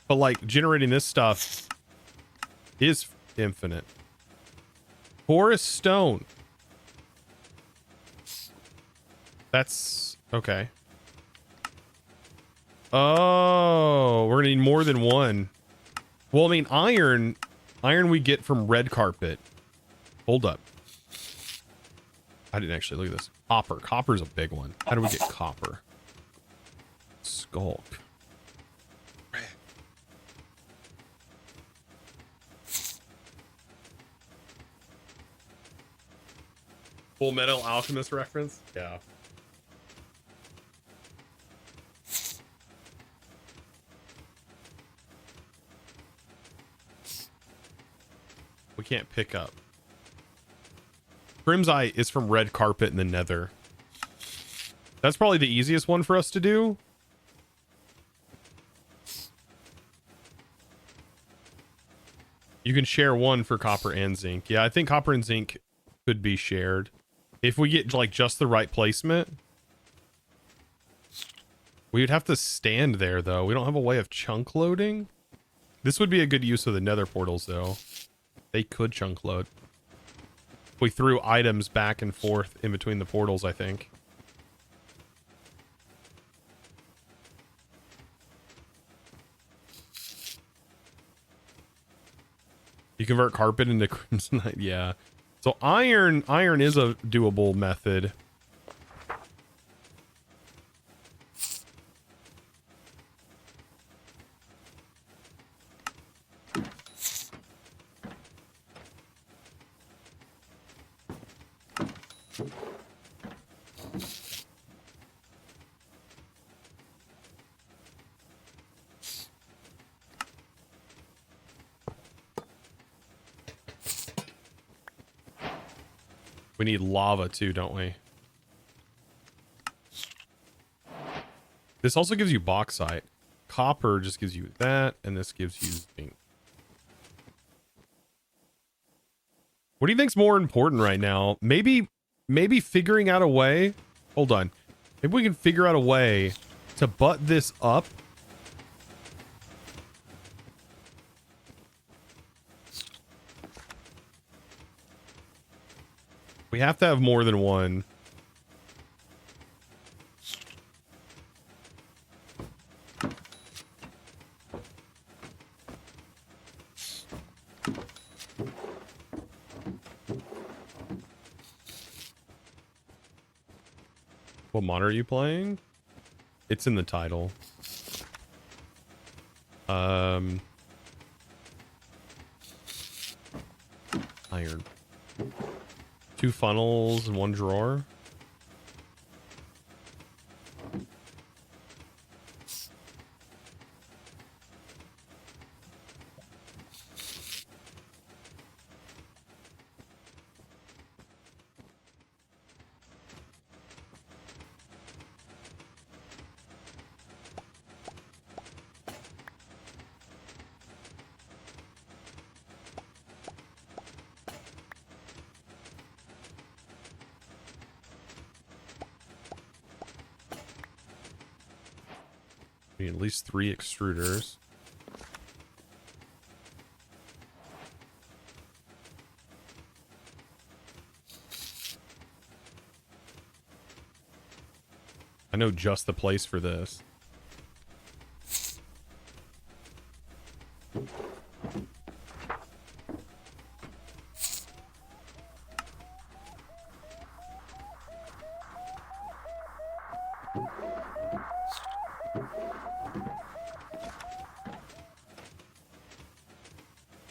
But like generating this stuff is infinite. Porous stone. That's okay. Oh, we're gonna need more than one. Well, I mean, iron we get from red carpet. Hold up. I didn't actually look at this. Copper's a big one. How do we get copper? Skulk. Full Metal Alchemist reference. Yeah. We can't pick up. Grim's-Eye is from Red Carpet in the Nether. That's probably the easiest one for us to do. You can share one for copper and zinc. Yeah, I think copper and zinc could be shared. If we get like just the right placement. We would have to stand there though. We don't have a way of chunk loading. This would be a good use of the nether portals though. They could chunk load. We threw items back and forth in between the portals, I think. You convert carpet into crimsonite, yeah. So iron is a doable method. We need lava too, don't we? This also gives you bauxite. Copper just gives you that, and this gives you zinc. What do you think's more important right now? Maybe figuring out a way. Hold on. Maybe we can figure out a way to butt this up. We have to have more than one. What mod are you playing? It's in the title. Iron. 2 funnels and 1 drawer. We need at least 3 extruders. I know just the place for this.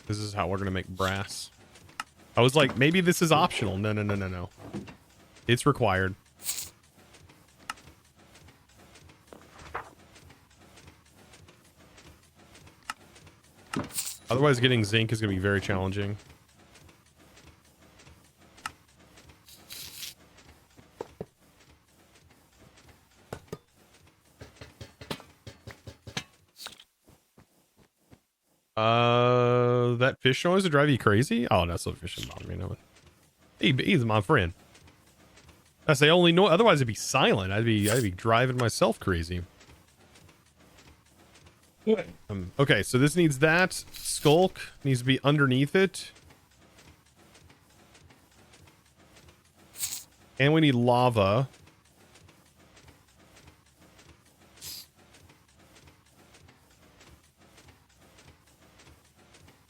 This is how we're gonna make brass. I was like, maybe this is optional. No, no, no, no, no. It's required. Otherwise, getting zinc is gonna be very challenging. That fish noise to drive you crazy? Oh, that's what fish bother me. No, he's my friend. That's the only noise. Otherwise, it'd be silent. I'd be driving myself crazy. Okay, so this needs that. Skulk needs to be underneath it. And we need lava.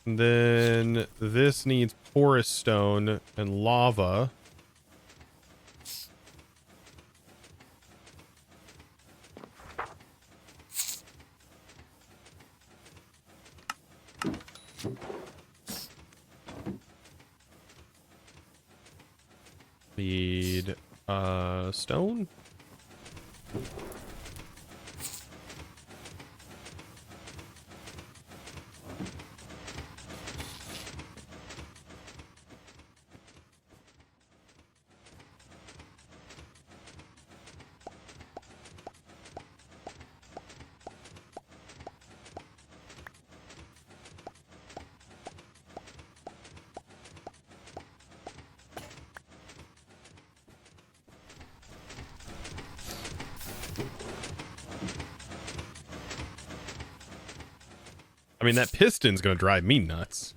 And then this needs porous stone and lava. Need stone. I mean, that piston's gonna drive me nuts.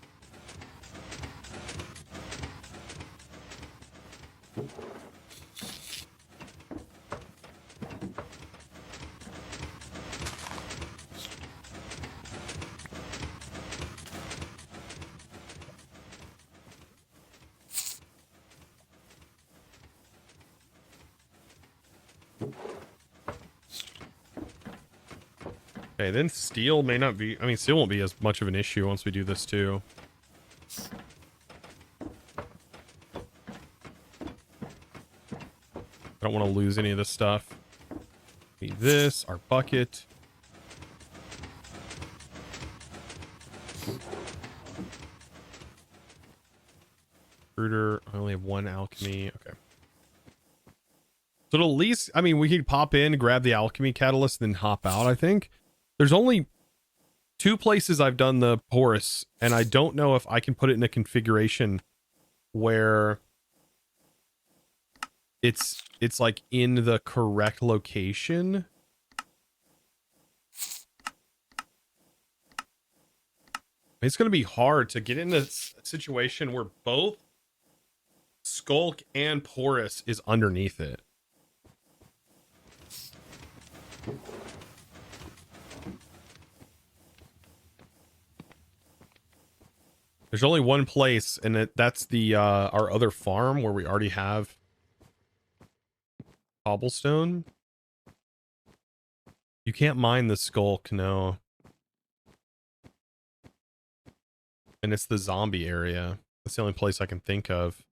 Okay, then steel may not be... I mean, steel won't be as much of an issue once we do this too. I don't want to lose any of this stuff. Need this, our bucket. Fruiter, I only have one alchemy. Okay. So at least, I mean, we could pop in, grab the alchemy catalyst, then hop out, I think. There's only 2 places I've done the porous, and I don't know if I can put it in a configuration where it's like in the correct location. It's going to be hard to get in a situation where both skulk and porous is underneath it. There's only one place, and that's the our other farm where we already have cobblestone. You can't mine the skulk, no. And it's the zombie area. That's the only place I can think of.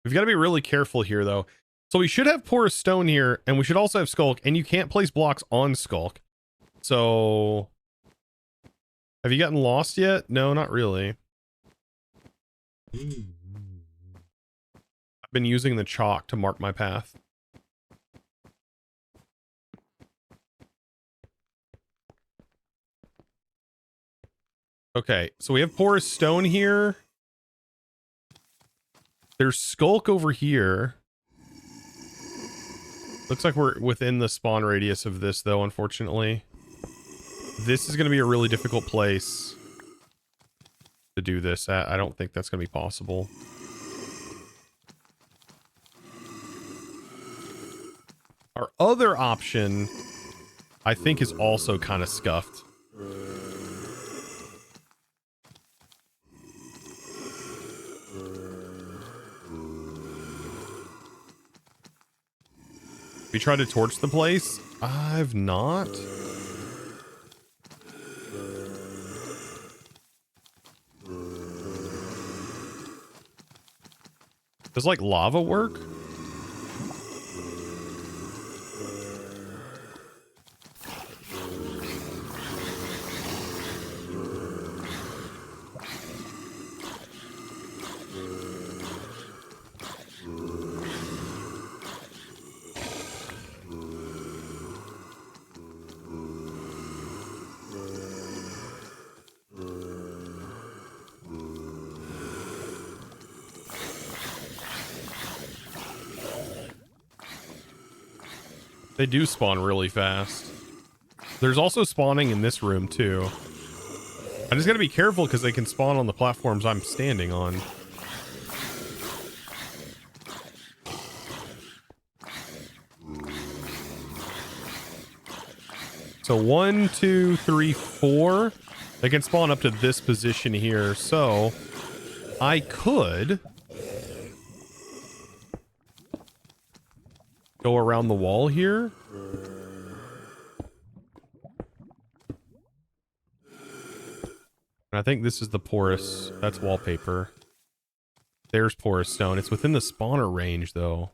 We've got to be really careful here, though. So we should have porous stone here, and we should also have skulk, and you can't place blocks on skulk. So... have you gotten lost yet? No, not really. I've been using the chalk to mark my path. Okay, so we have porous stone here. There's skulk over here. Looks like we're within the spawn radius of this, though, unfortunately. This is going to be a really difficult place to do this at. I don't think that's going to be possible. Our other option, I think, is also kind of scuffed. We tried to torch the place. I've not. Does like lava work? They do spawn really fast. There's also spawning in this room too. I just gotta be careful because they can spawn on the platforms I'm standing on. So 1, 2, 3, 4. They can spawn up to this position here. So I could go around the wall here. And I think this is the porous. That's wallpaper. There's porous stone. It's within the spawner range, though.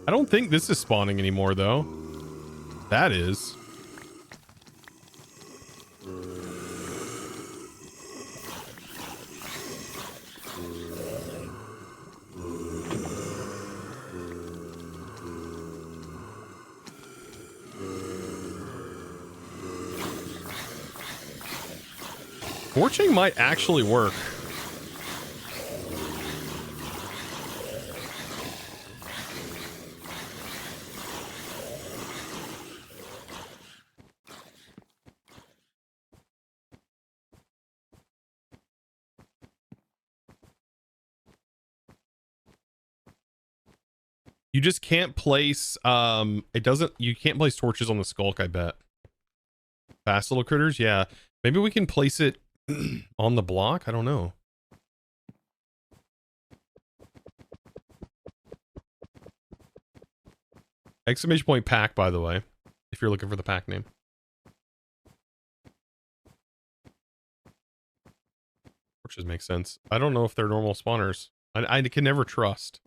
I don't think this is spawning anymore, though. That is. Torching might actually work. You just can't place, you can't place torches on the skulk, I bet. Fast little critters, yeah. Maybe we can place it on the block? I don't know. Exclamation point pack, by the way, if you're looking for the pack name. Torches make sense. I don't know if they're normal spawners. I can never trust.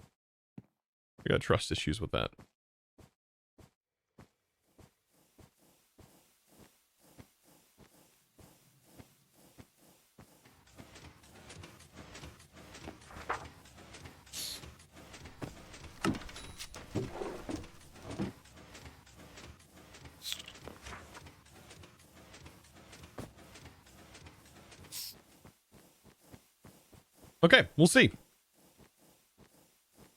I got trust issues with that. Okay, we'll see.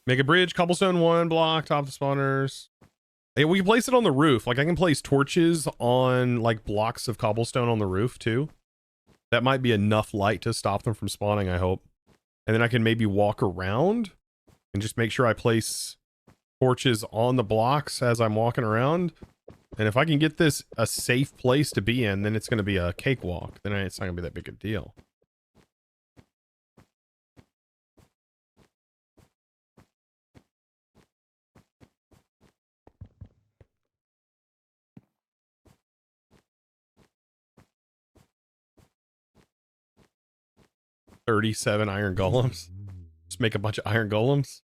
Make a bridge, cobblestone 1 block, top of spawners. Hey, we can place it on the roof. Like I can place torches on like blocks of cobblestone on the roof too. That might be enough light to stop them from spawning, I hope. And then I can maybe walk around and just make sure I place torches on the blocks as I'm walking around. And if I can get this a safe place to be in, then it's going to be a cakewalk. Then it's not going to be that big a deal. $37 iron golems. Just make a bunch of iron golems.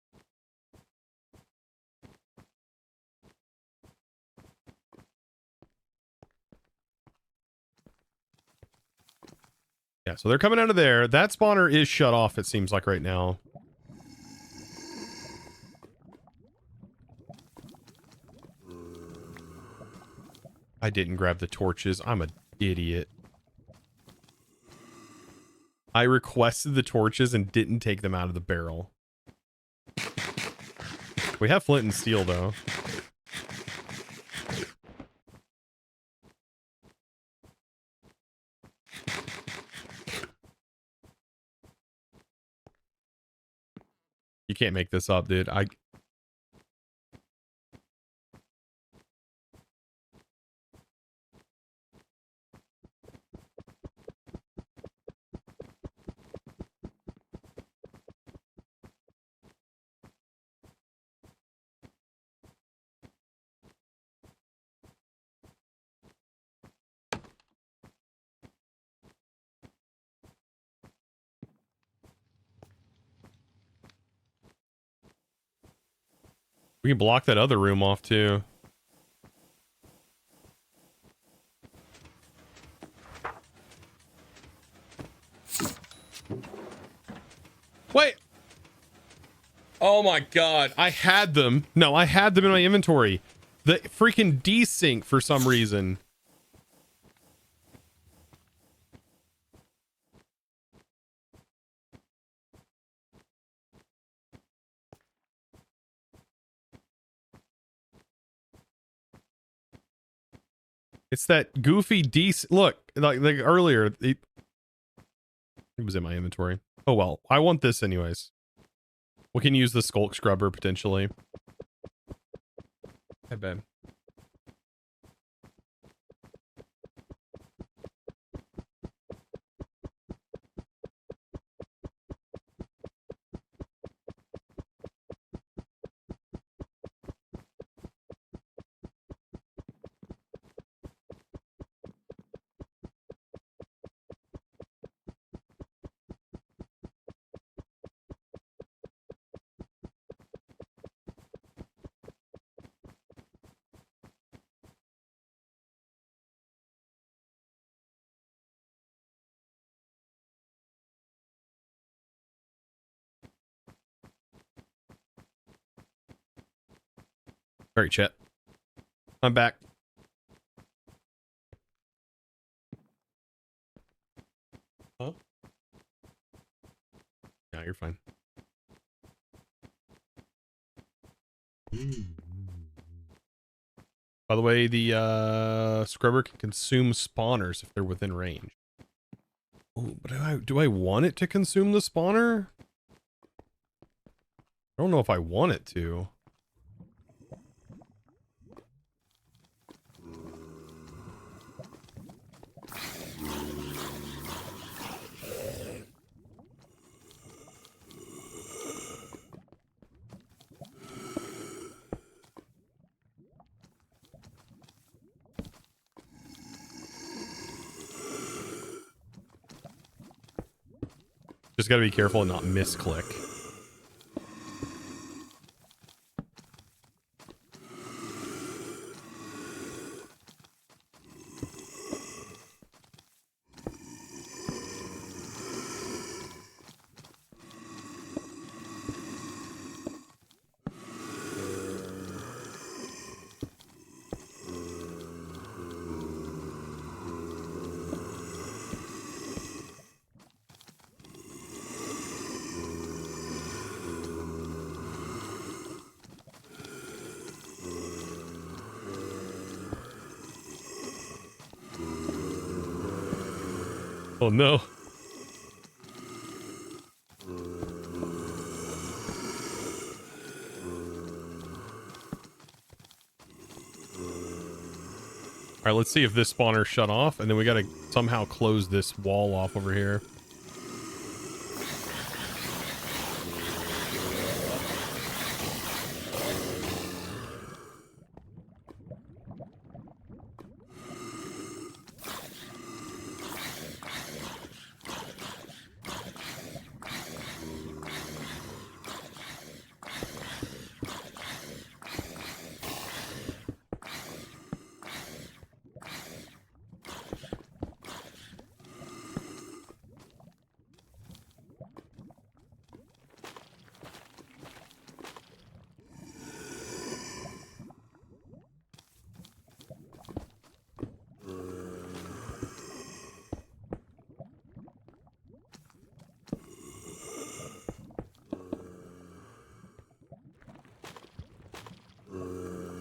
Yeah, so they're coming out of there. That spawner is shut off, it seems like right now. I didn't grab the torches. I'm an idiot. I requested the torches and didn't take them out of the barrel. We have flint and steel, though. You can't make this up, dude. We can block that other room off too. Wait. Oh my god. I had them. No, I had them in my inventory. The freaking desync for some reason. It's that goofy look, like earlier, it was in my inventory. Oh well, I want this anyways. We can use the skulk scrubber potentially. Hey, babe. All right, chat. I'm back. Huh? Yeah, you're fine. By the way, the scrubber can consume spawners if they're within range. Oh, but do I want it to consume the spawner? I don't know if I want it to. Just gotta be careful and not misclick. Oh no. All right, let's see if this spawner shut off, and then we gotta somehow close this wall off over here.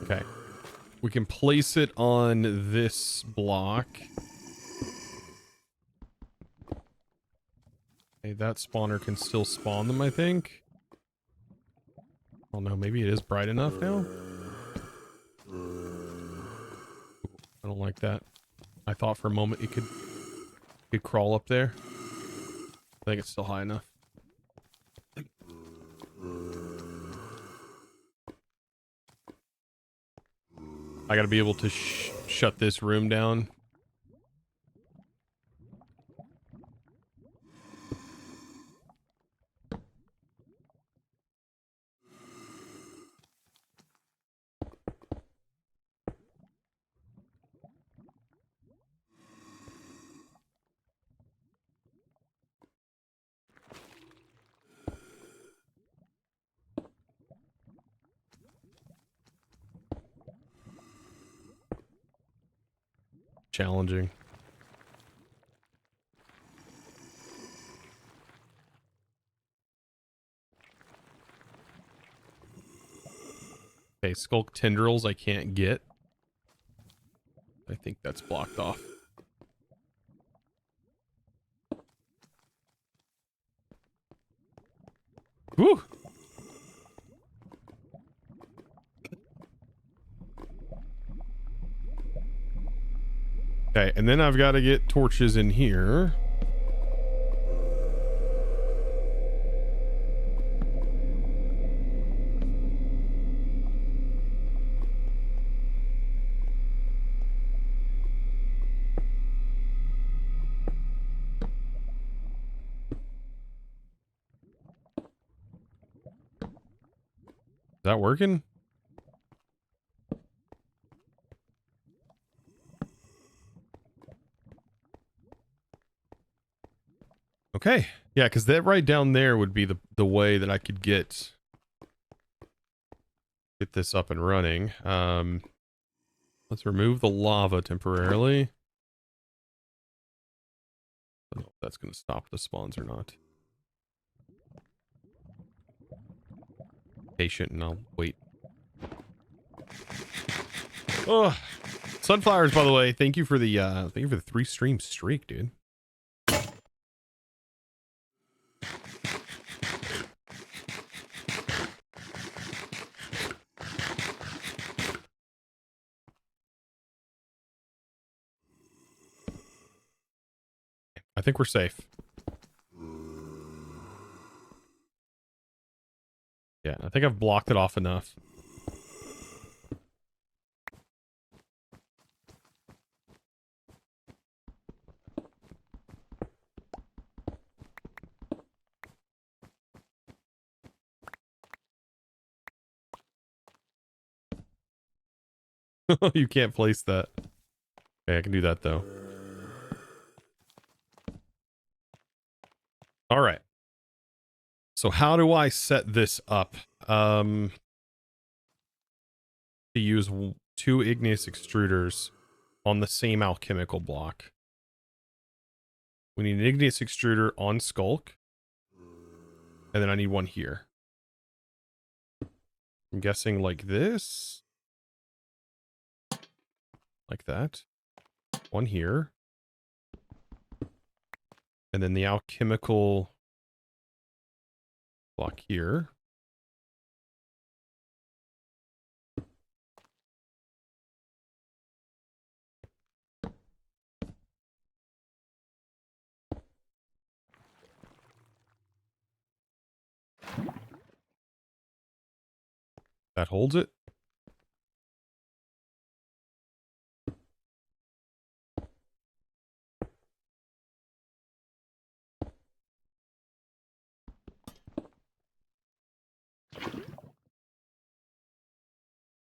Okay. We can place it on this block. Okay, that spawner can still spawn them, I think. Oh no, maybe it is bright enough now. I don't like that. I thought for a moment it could crawl up there. I think it's still high enough. I gotta be able to shut this room down. Challenging. Okay, skulk tendrils I can't get. I think that's blocked off. Woo! Okay, and then I've got to get torches in here. Is that working? Okay. Yeah, because that right down there would be the way that I could get get this up and running. Let's remove the lava temporarily. I don't know if that's going to stop the spawns or not. Patient, and I'll wait. Oh, Sunflowers, by the way, thank you for the 3-stream streak, dude. I think we're safe. Yeah, I think I've blocked it off enough. You can't place that. Okay, I can do that though. All right. So how do I set this up? To use 2 igneous extruders on the same alchemical block. We need an igneous extruder on Skulk. And then I need one here. I'm guessing like this. Like that. One here. And then the alchemical block here. That holds it.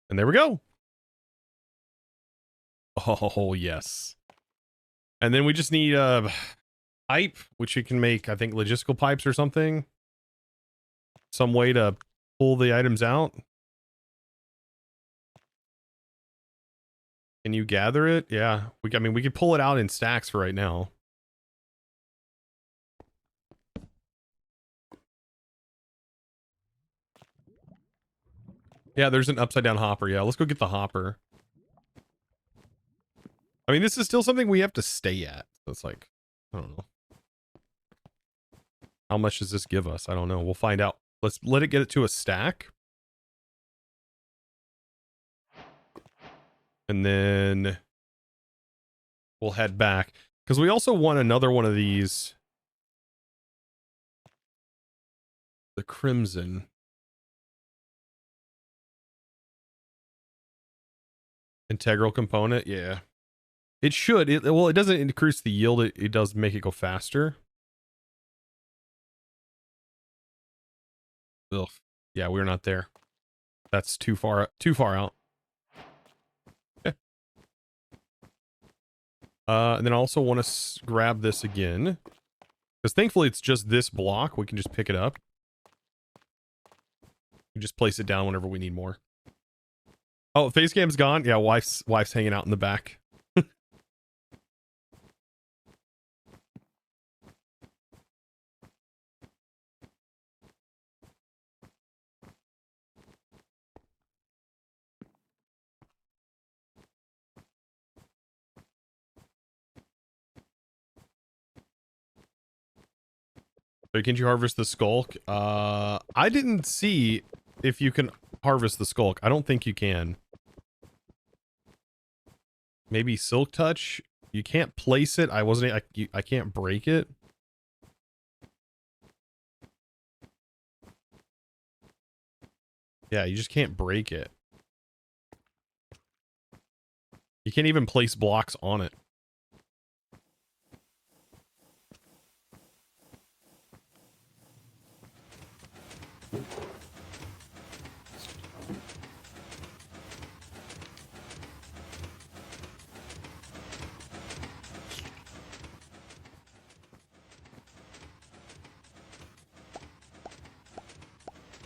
And there we go. Oh, yes. And then we just need a pipe, which you can make, I think, logistical pipes or something. Some way to pull the items out. Can you gather it? Yeah. I mean, we could pull it out in stacks for right now. Yeah, there's an upside down hopper. Yeah, let's go get the hopper. I mean, this is still something we have to stay at. So it's like, I don't know. How much does this give us? I don't know. We'll find out. Let's let it get it to a stack. And then we'll head back. Because we also want another one of these. The Crimson. Integral component, yeah. It should. Well, it doesn't increase the yield. It does make it go faster. Ugh. Yeah, we're not there. That's too far out. Okay. And then I also want to grab this again. Because thankfully it's just this block. We can just pick it up. We just place it down whenever we need more. Oh, face cam's gone? Yeah, wife's hanging out in the back. So can you harvest the skulk? I didn't see if you can harvest the skulk. I don't think you can. Maybe silk touch. You can't place it. I can't break it. Yeah, you just can't break it. You can't even place blocks on it.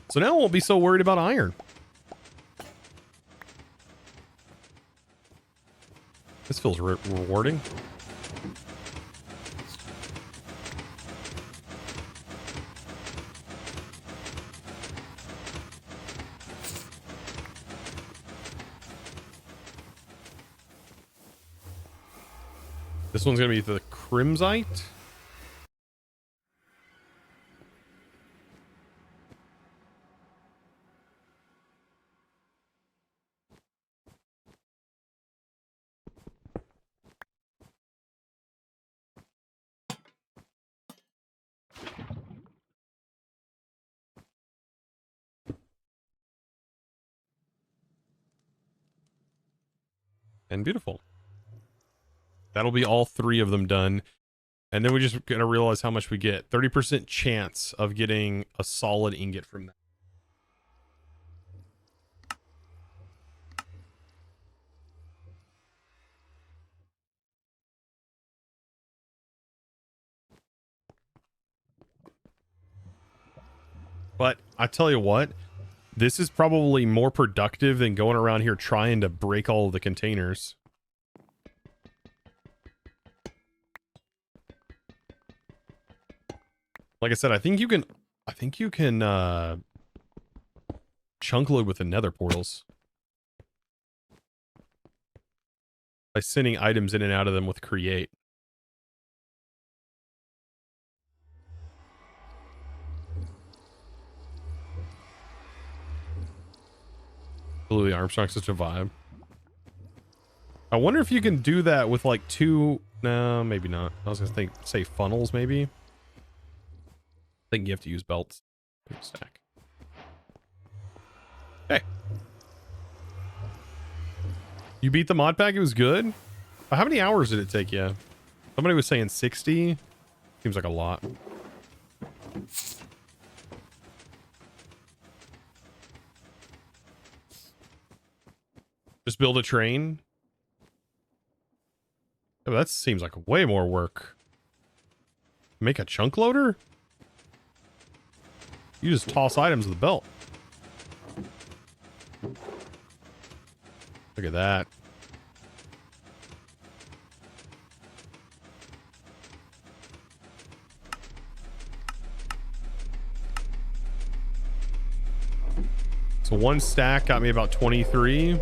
So now I won't be so worried about iron. feels rewarding. This one's gonna be the Crimsite. And beautiful. That'll be all 3 of them done. And then we just gotta realize how much we get. 30% chance of getting a solid ingot from that. But I tell you what, this is probably more productive than going around here trying to break all of the containers. Like I said, I think you can chunk load with the nether portals by sending items in and out of them with create. Louis Armstrong's such a vibe. I wonder if you can do that with like 2. No, maybe not. I was gonna say funnels, maybe. I think you have to use belts. Stack. Hey. You beat the mod pack? It was good? How many hours did it take you? Somebody was saying 60. Seems like a lot. Just build a train? Oh, that seems like way more work. Make a chunk loader? You just toss items to the belt. Look at that. So 1 stack got me about 23.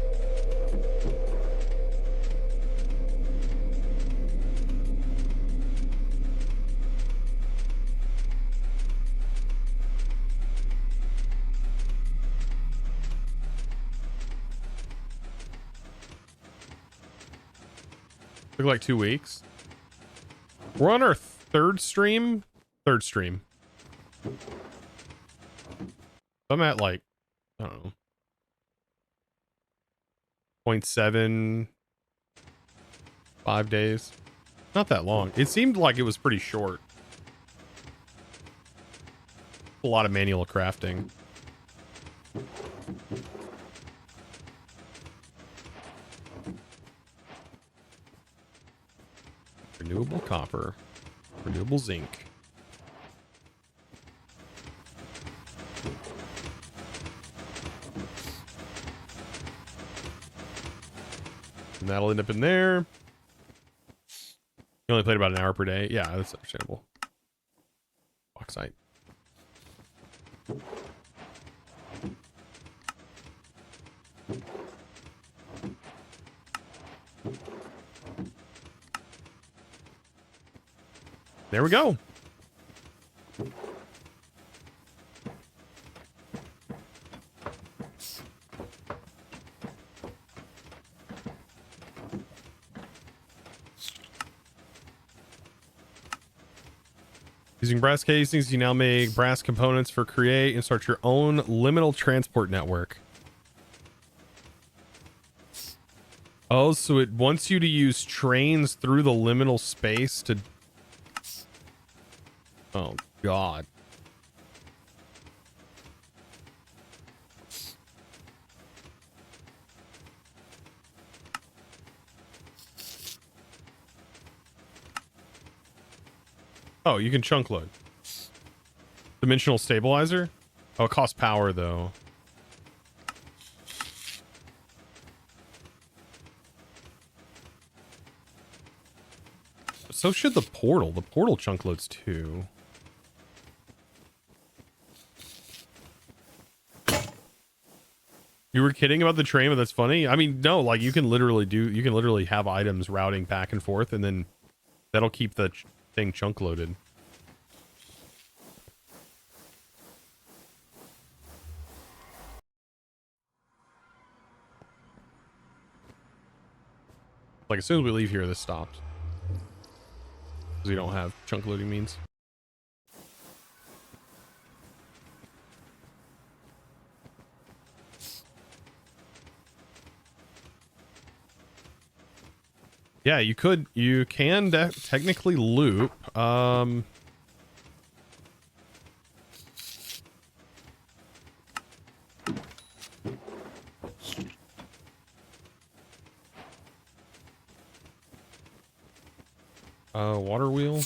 Took like 2 weeks. We're on our third stream. I'm at like, I don't know, 0.75 days. Not that long. It seemed like it was pretty short. A lot of manual crafting. Renewable copper. Renewable zinc. And that'll end up in there. You only played about an hour per day. Yeah, that's understandable. Bauxite. There we go. Using brass casings, you now make brass components for create and start your own liminal transport network. Oh, so it wants you to use trains through the liminal space to... Oh, God. Oh, you can chunk load. Dimensional stabilizer? Oh, it costs power, though. So should the portal. The portal chunk loads too. You were kidding about the train, but that's funny. I mean, no, like you can literally have items routing back and forth, and then that'll keep the thing chunk loaded. Like as soon as we leave here, this stops. Because we don't have chunk loading means. Yeah, you can technically loop. Water wheel.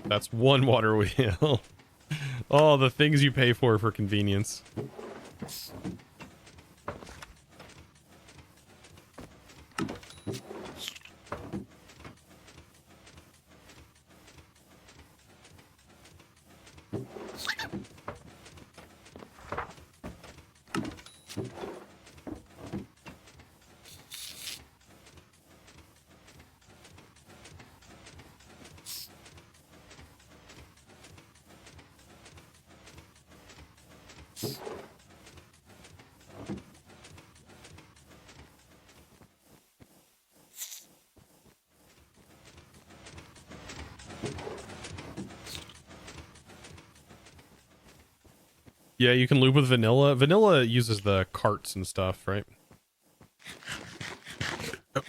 That's one water wheel. Oh, the things you pay for convenience. Yeah, you can loop with vanilla. Vanilla uses the carts and stuff, right? Oh.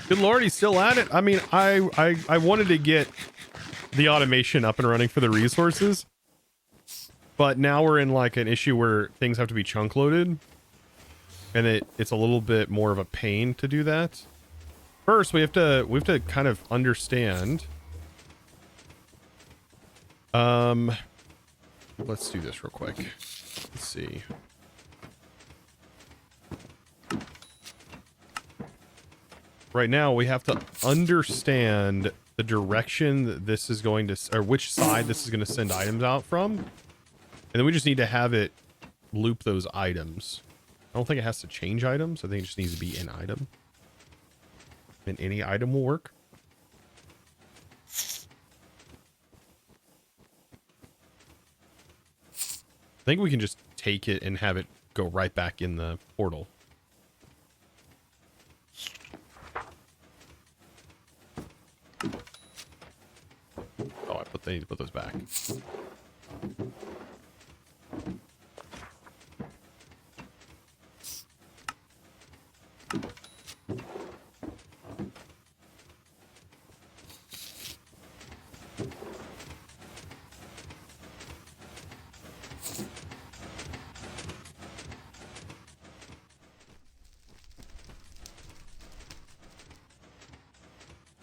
Good lord, he's still at it. I mean, I wanted to get the automation up and running for the resources, but now we're in like an issue where things have to be chunk loaded, and it's a little bit more of a pain to do that. First, we have to kind of understand. Let's do this real quick. Let's see. Right now, we have to understand the direction that this is going to, or which side this is going to send items out from. And then we just need to have it loop those items. I don't think it has to change items. I think it just needs to be an item. And any item will work. I think we can just take it and have it go right back in the portal. Oh, I need to put those back.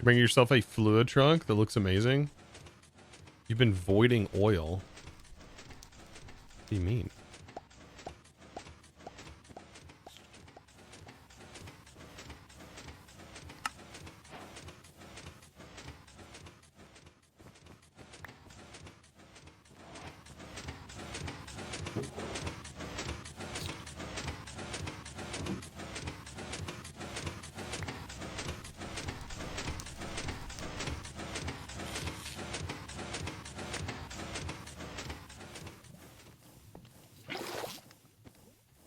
Bring yourself a fluid trunk that looks amazing. You've been voiding oil. What do you mean?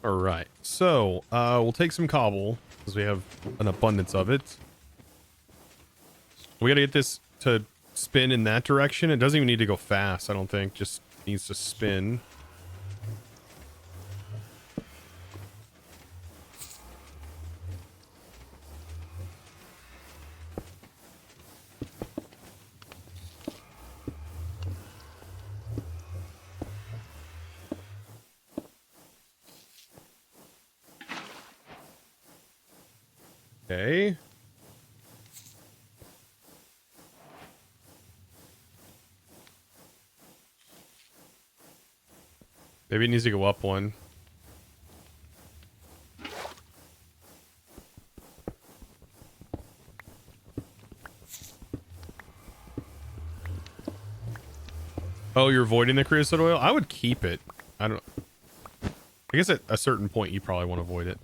All right, so we'll take some cobble because we have an abundance of it. We gotta get this to spin in that direction. It doesn't even need to go fast, I don't think. Just needs to spin. Okay. Maybe it needs to go up one. Oh, you're avoiding the creosote oil? I would keep it. I don't... I guess at a certain point you probably want to avoid it.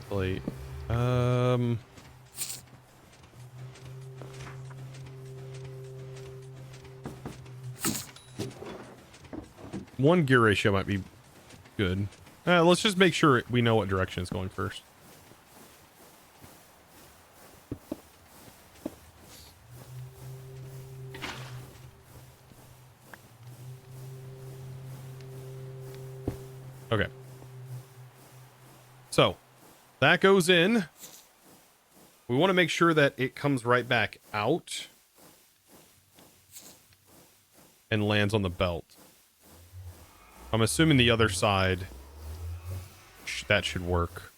Plate. One gear ratio might be good. Let's just make sure we know what direction it's going first. Okay. So, that goes in. We want to make sure that it comes right back out and lands on the belt. I'm assuming the other side, that should work.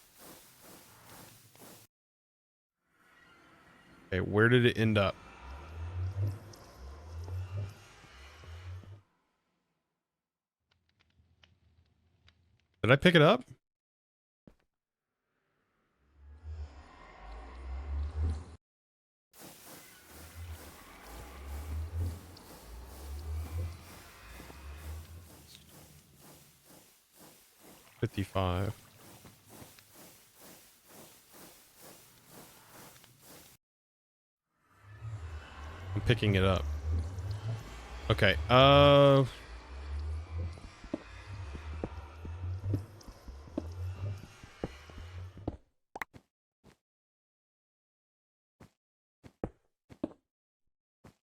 Okay, where did it end up? Did I pick it up? $55. I'm picking it up. Okay, we'll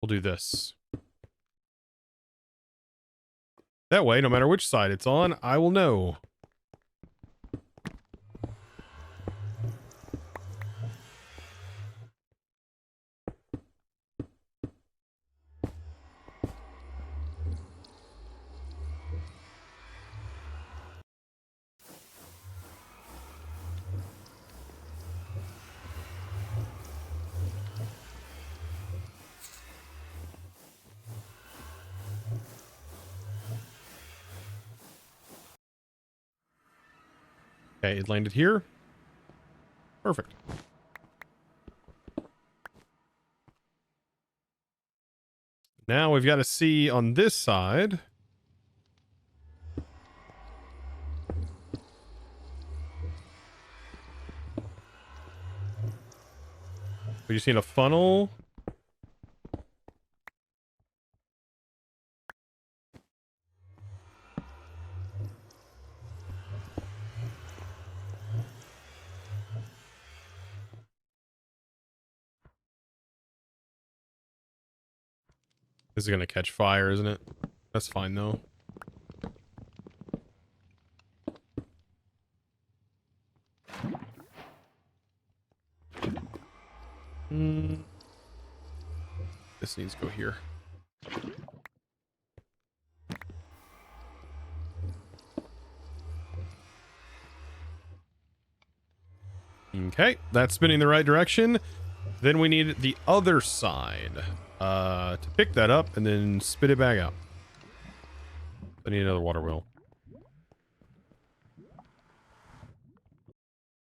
do this. That way, no matter which side it's on, I will know. Okay, it landed here. Perfect. Now we've got to see on this side. We just need a funnel. This is going to catch fire, isn't it? That's fine, though. This needs to go here. Okay, that's spinning the right direction. Then we need the other side to pick that up and then spit it back out. I need another water wheel.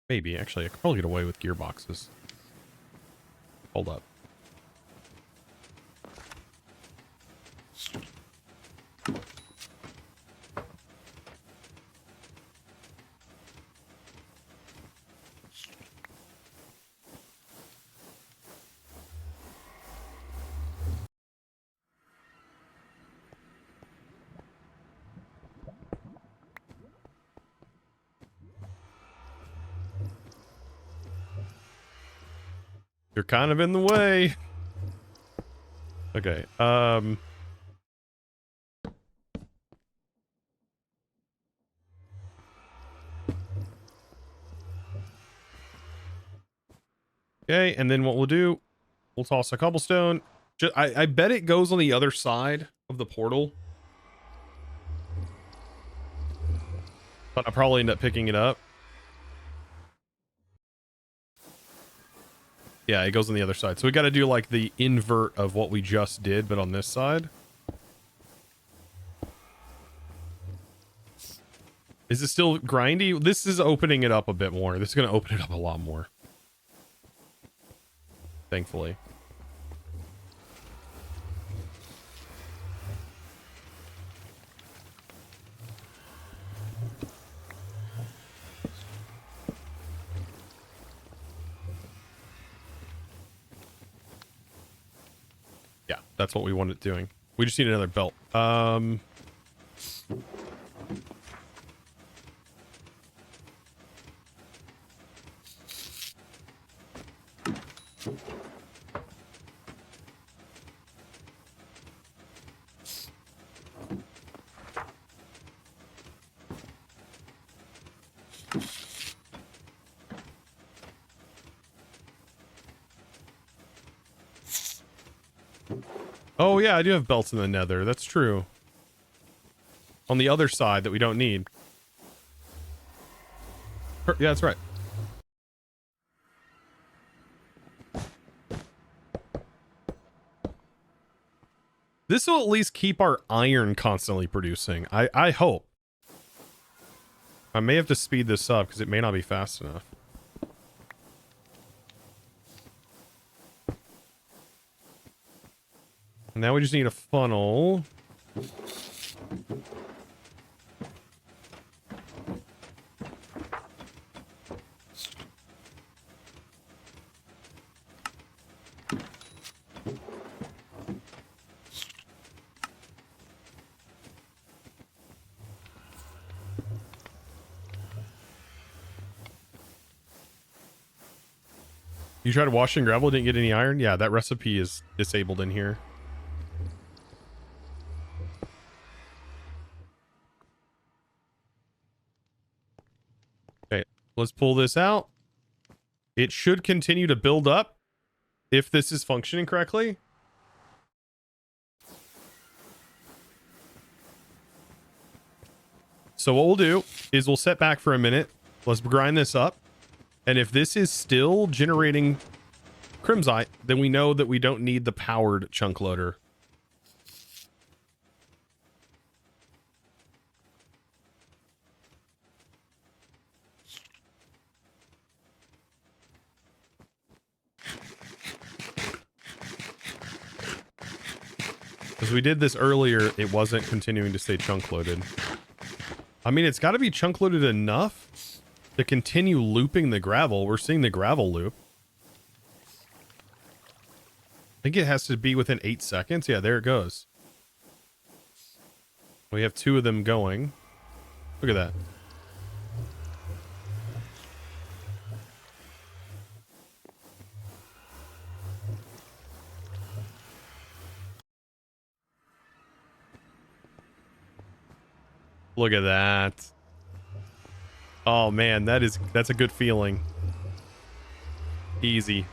Maybe, actually, I could probably get away with gearboxes. Hold up. You're kind of in the way. Okay, Okay, and then what we'll do, we'll toss a cobblestone. I bet it goes on the other side of the portal. But I'll probably end up picking it up. Yeah, it goes on the other side. So we got to do like the invert of what we just did, but on this side. Is it still grindy? This is opening it up a bit more. This is going to open it up a lot more. Thankfully. Yeah, that's what we wanted doing. We just need another belt. Oh yeah, I do have belts in the nether. That's true. On the other side that we don't need. Yeah, that's right. This will at least keep our iron constantly producing. I hope. I may have to speed this up because it may not be fast enough. Now we just need a funnel. You tried washing gravel, didn't get any iron? Yeah, that recipe is disabled in here. Okay, let's pull this out. It should continue to build up if this is functioning correctly. So what we'll do is we'll set back for a minute. Let's grind this up. And if this is still generating crimsite, then we know that we don't need the powered chunk loader. Because we did this earlier, it wasn't continuing to stay chunk loaded. I mean, it's got to be chunk loaded enough to continue looping the gravel. We're seeing the gravel loop. I think it has to be within 8 seconds. Yeah, there it goes. We have 2 of them going. Look at that. Look at that. Oh man, that's a good feeling. Easy.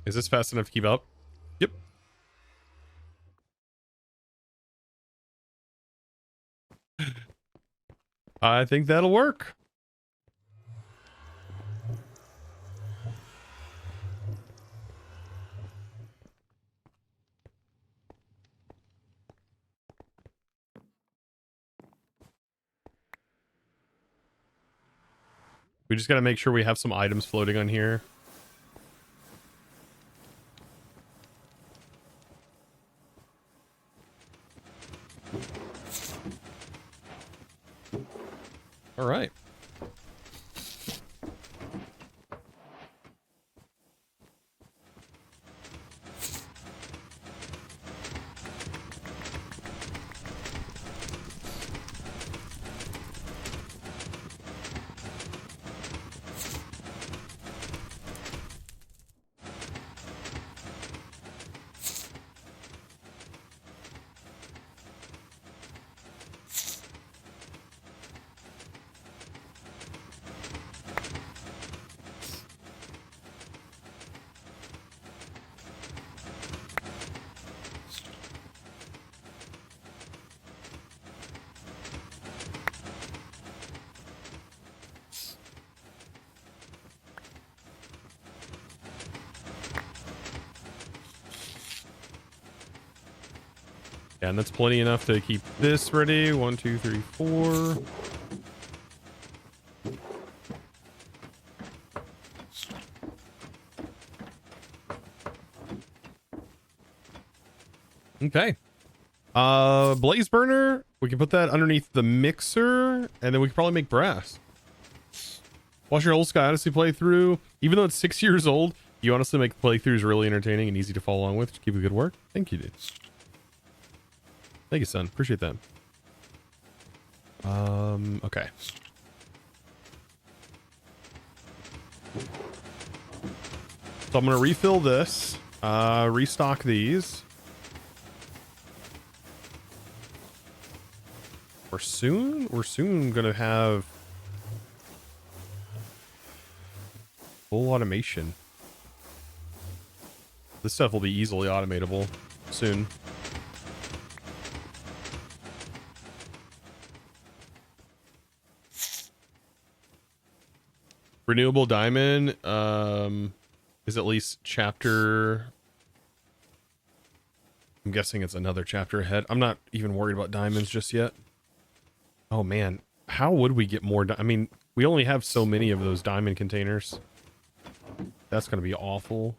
Is this fast enough to keep up? Yep. I think that'll work. We just got to make sure we have some items floating on here. All right. Yeah, and that's plenty enough to keep this ready. 1, 2, 3, 4. Okay. Blaze burner. We can put that underneath the mixer, and then we can probably make brass. Watch your old Sky Odyssey playthrough. Even though it's 6 years old, you honestly make playthroughs really entertaining and easy to follow along with. Just keep up good work. Thank you, dude. Thank you, son. Appreciate that. Okay. So I'm gonna refill this, restock these. We're soon gonna have full automation. This stuff will be easily automatable soon. Renewable diamond is at least chapter. I'm guessing it's another chapter ahead. I'm not even worried about diamonds just yet. Oh man, how would we get more? I mean, we only have so many of those diamond containers. That's gonna be awful.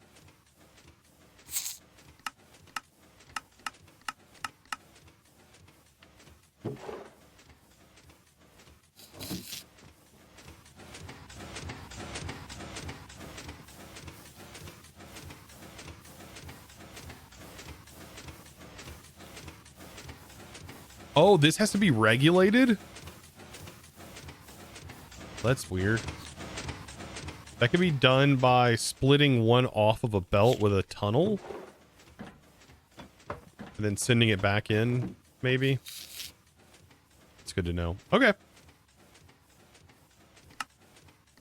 Oh, this has to be regulated? That's weird. That can be done by splitting one off of a belt with a tunnel. And then sending it back in, maybe. It's good to know. Okay. I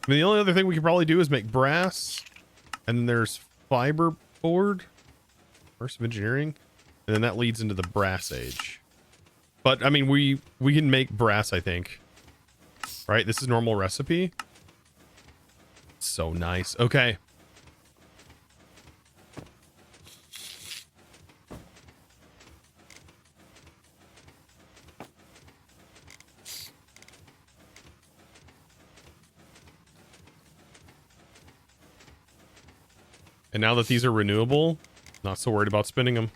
mean, the only other thing we could probably do is make brass. And then there's fiber board. First of engineering. And then that leads into the brass age. But, I mean, we can make brass, I think. Right? This is normal recipe. So nice. Okay. And now that these are renewable, not so worried about spinning them.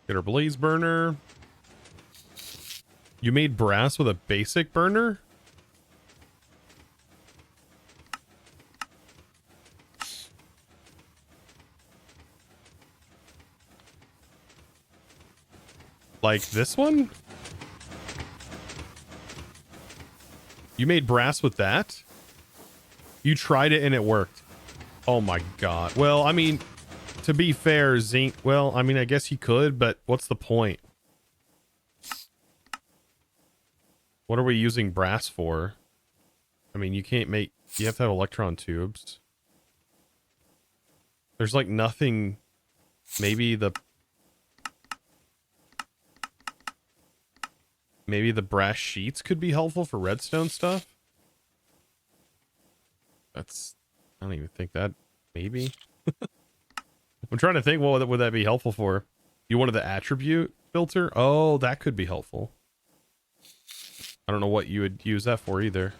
Get our blaze burner. You made brass with a basic burner? Like this one? You made brass with that? You tried it and it worked. Oh my god. Well, I mean, to be fair, Zinc, well, I mean, I guess you could, but what's the point? What are we using brass for? I mean, you can't make... You have to have electron tubes. There's like nothing... Maybe the brass sheets could be helpful for redstone stuff. I don't even think that... Maybe? I'm trying to think, what would that be helpful for? You wanted the attribute filter? Oh, that could be helpful. I don't know what you would use that for either.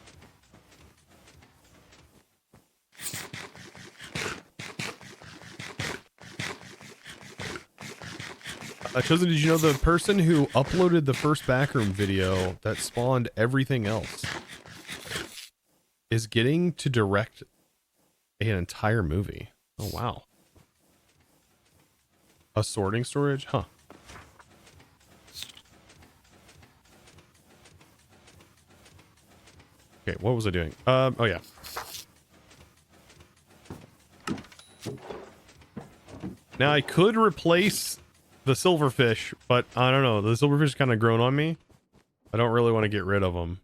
Chosen, did you know the person who uploaded the first backroom video that spawned everything else is getting to direct an entire movie? Oh, wow. A sorting storage? Huh. Okay, what was I doing? Oh yeah. Now I could replace the silverfish, but I don't know. The silverfish kind of grown on me. I don't really want to get rid of them.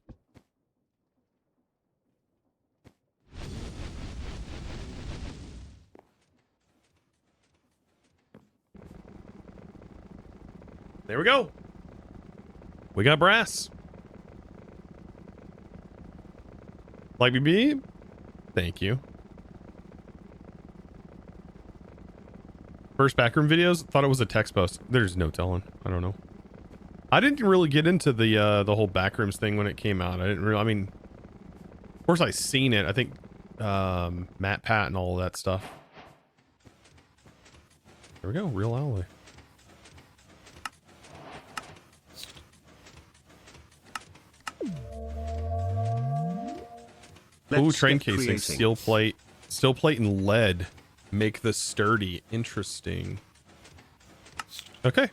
There we go. We got brass. Like BB? Thank you. First backroom videos, thought it was a text post. There's no telling. I don't know. I didn't really get into the whole backrooms thing when it came out. I didn't really, I mean, of course I seen it. I think Matt Pat and all of that stuff. There we go, real alloy. Ooh, train casing, steel plate and lead make this sturdy. Interesting. Okay.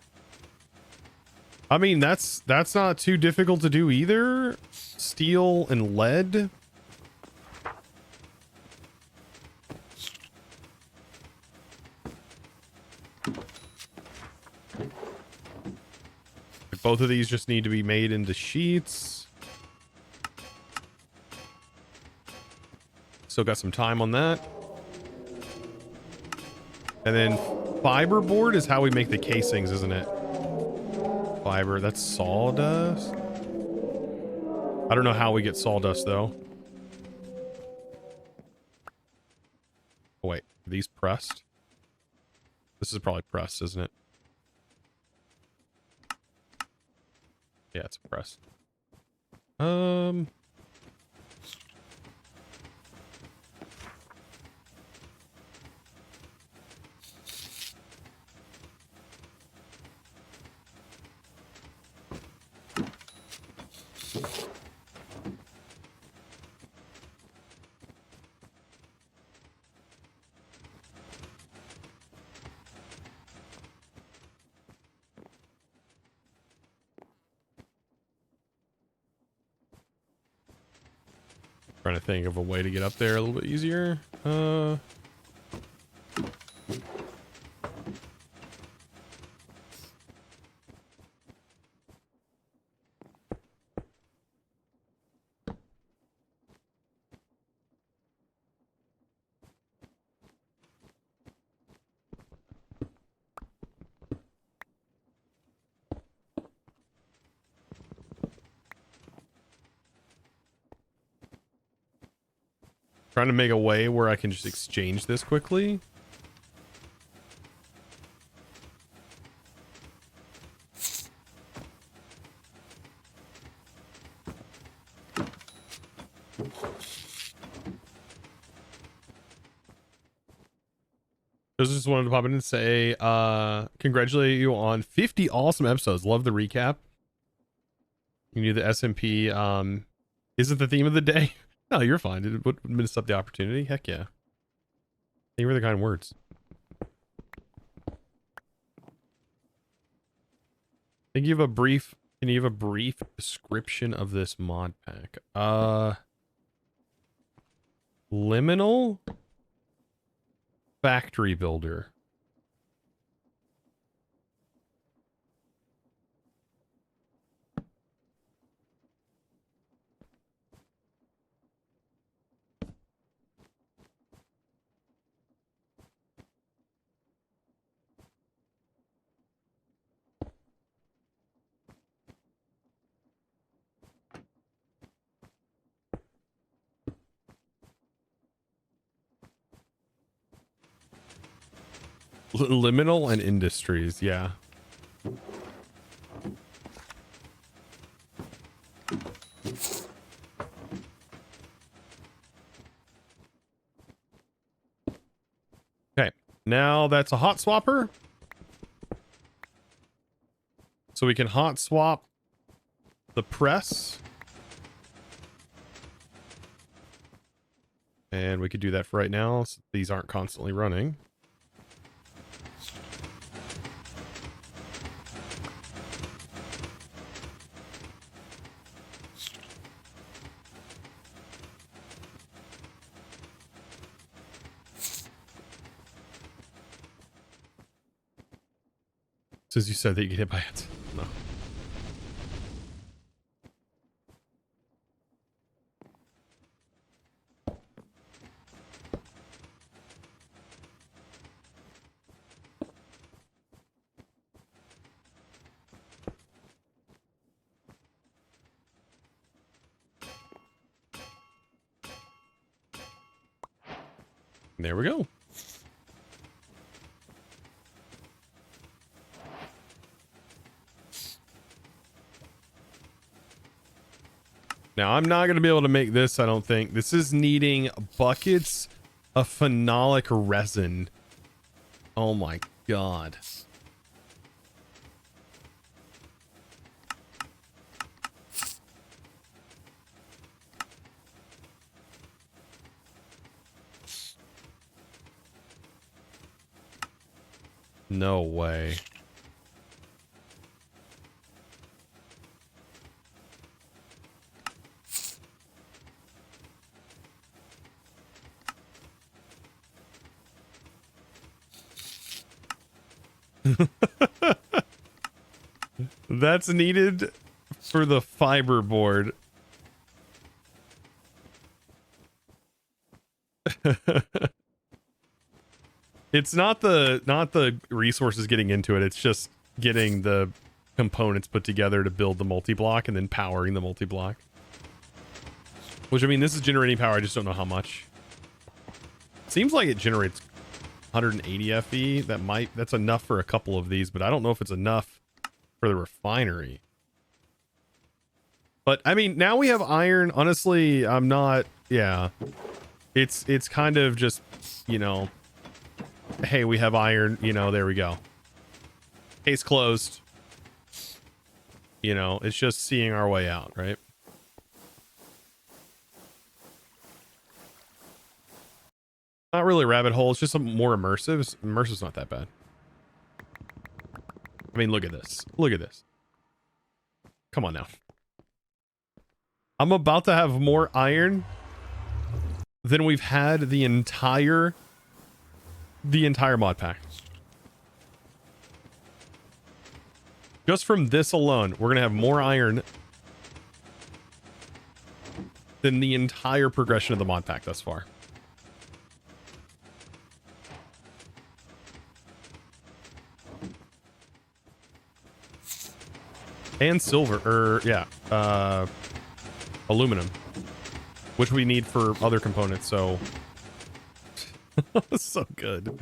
I mean, that's not too difficult to do either. Steel and lead. Both of these just need to be made into sheets. Still got some time on that. And then fiberboard is how we make the casings, isn't it? Fiber, that's sawdust. I don't know how we get sawdust though. Oh wait, are these pressed? This is probably pressed, isn't it? Yeah, it's pressed. Trying to think of a way to get up there a little bit easier. Trying to make a way where I can just exchange this quickly. Just wanted to pop in and say, congratulate you on 50 awesome episodes. Love the recap. You knew the SMP isn't the theme of the day. No, you're fine. It would miss up the opportunity. Heck yeah. Thank you for the kind words. Can you give a brief description of this mod pack? Liminal factory builder. Liminal and Industries, yeah. Okay, now that's a hot swapper. So we can hot swap the press. And we could do that for right now, so these aren't constantly running. Says you said that you get hit by it. No. There we go. Now, I'm not going to be able to make this, I don't think. This is needing buckets of phenolic resin. Oh my god. No way. That's needed for the fiber board. It's not the resources getting into it. It's just getting the components put together to build the multi-block and then powering the multi-block. Which, I mean, this is generating power. I just don't know how much. Seems like it generates 180 FE. That's enough for a couple of these, but I don't know if it's enough for the refinery. But I mean, now we have iron. Honestly, I'm not, yeah. It's kind of just, you know, hey, we have iron, you know, there we go. Case closed. You know, it's just seeing our way out, right? Not really a rabbit hole. It's just some more immersive. Immersive's not that bad. I mean, look at this. Look at this. Come on now. I'm about to have more iron than we've had the entire mod pack. Just from this alone, we're going to have more iron than the entire progression of the mod pack thus far. And silver, aluminum, which we need for other components, so so good.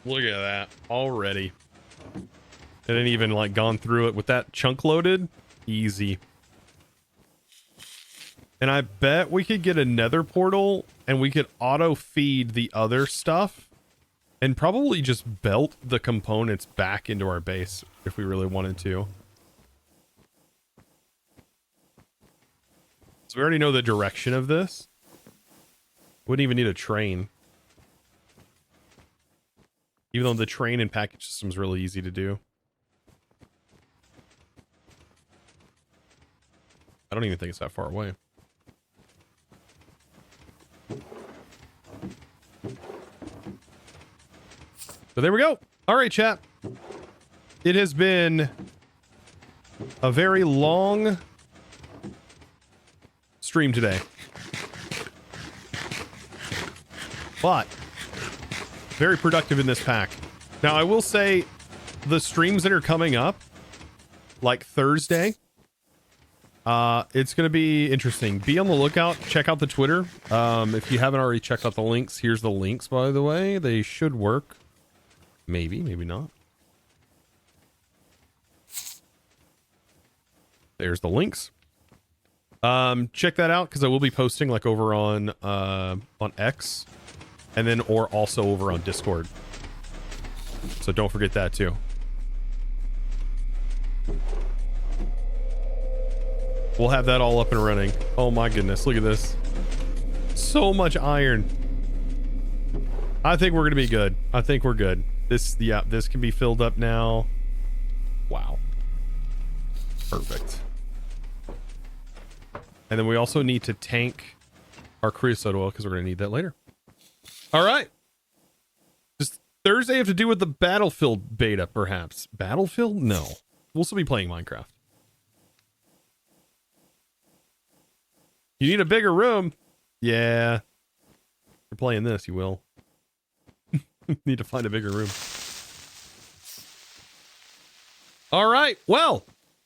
Look at that already. It ain't even like gone through it with that chunk loaded. Easy. And I bet we could get a nether portal and we could auto feed the other stuff and probably just belt the components back into our base if we really wanted to. So we already know the direction of this. Wouldn't even need a train. Even though the train and package system is really easy to do. I don't even think it's that far away. So there we go. All right, chat. It has been a very long stream today. but very productive in this pack. Now, I will say the streams that are coming up, like Thursday, it's going to be interesting. Be on the lookout. Check out the Twitter. If you haven't already checked out the links, here's the links, by the way. They should work. Maybe, maybe not. There's the links. Check that out because I will be posting like over on X, and then or also over on Discord. So don't forget that too. We'll have that all up and running. Oh my goodness, look at this. So much iron. I think we're gonna be good. I think we're good. This can be filled up now. Wow. Perfect. And then we also need to tank our creosote oil because we're going to need that later. All right. Does Thursday have to do with the Battlefield beta, perhaps? Battlefield? No. We'll still be playing Minecraft. You need a bigger room. Yeah. If you're playing this, you will. Need to find a bigger room. All right. Well,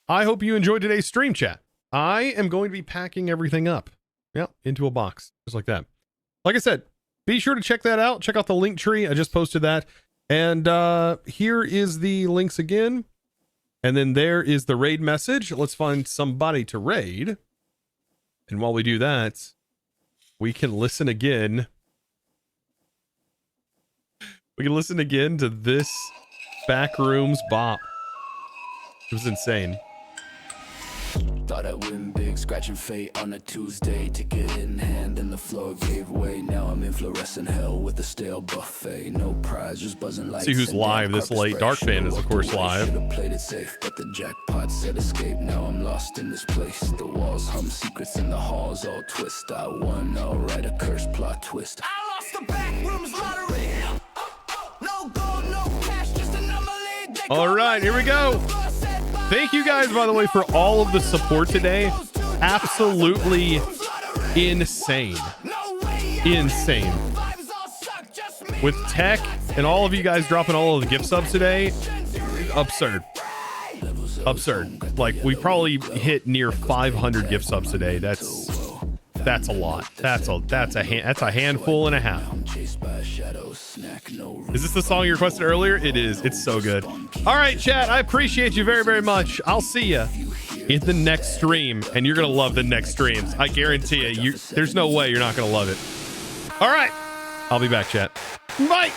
I hope you enjoyed today's stream, chat. I am going to be packing everything up, into a box, just like that. Like I said, be sure to check that out. Check out the link tree. I just posted that. And here is the links again. And then there is the raid message. Let's find somebody to raid. And while we do that, we can listen again. We can listen again to this Backrooms bop. It was insane. Thought I'd win big, scratching fate on a Tuesday. Ticket in hand and the floor gave way. Now I'm in fluorescent hell with a stale buffet. No prize, just buzzing like. See who's live this late. Dark Fan is of course live. Should've played it safe, but the jackpot said escape. Now I'm lost in this place. The walls hum, secrets in the halls all twist. I won, alright, a cursed plot twist. I lost the Backrooms lottery. No gold, no cash, just a number lead. All right, here we go. Thank you guys, by the way, for all of the support today. Absolutely insane. Insane. With tech and all of you guys dropping all of the gift subs today, absurd. Absurd. Like, we probably hit near 500 gift subs today. That's a lot. That's a handful and a half. Is this the song you requested earlier? It is. It's so good. All right, chat. I appreciate you very, very much. I'll see you in the next stream, and you're gonna love the next streams. I guarantee you. There's no way you're not gonna love it. All right. I'll be back, chat. Bye.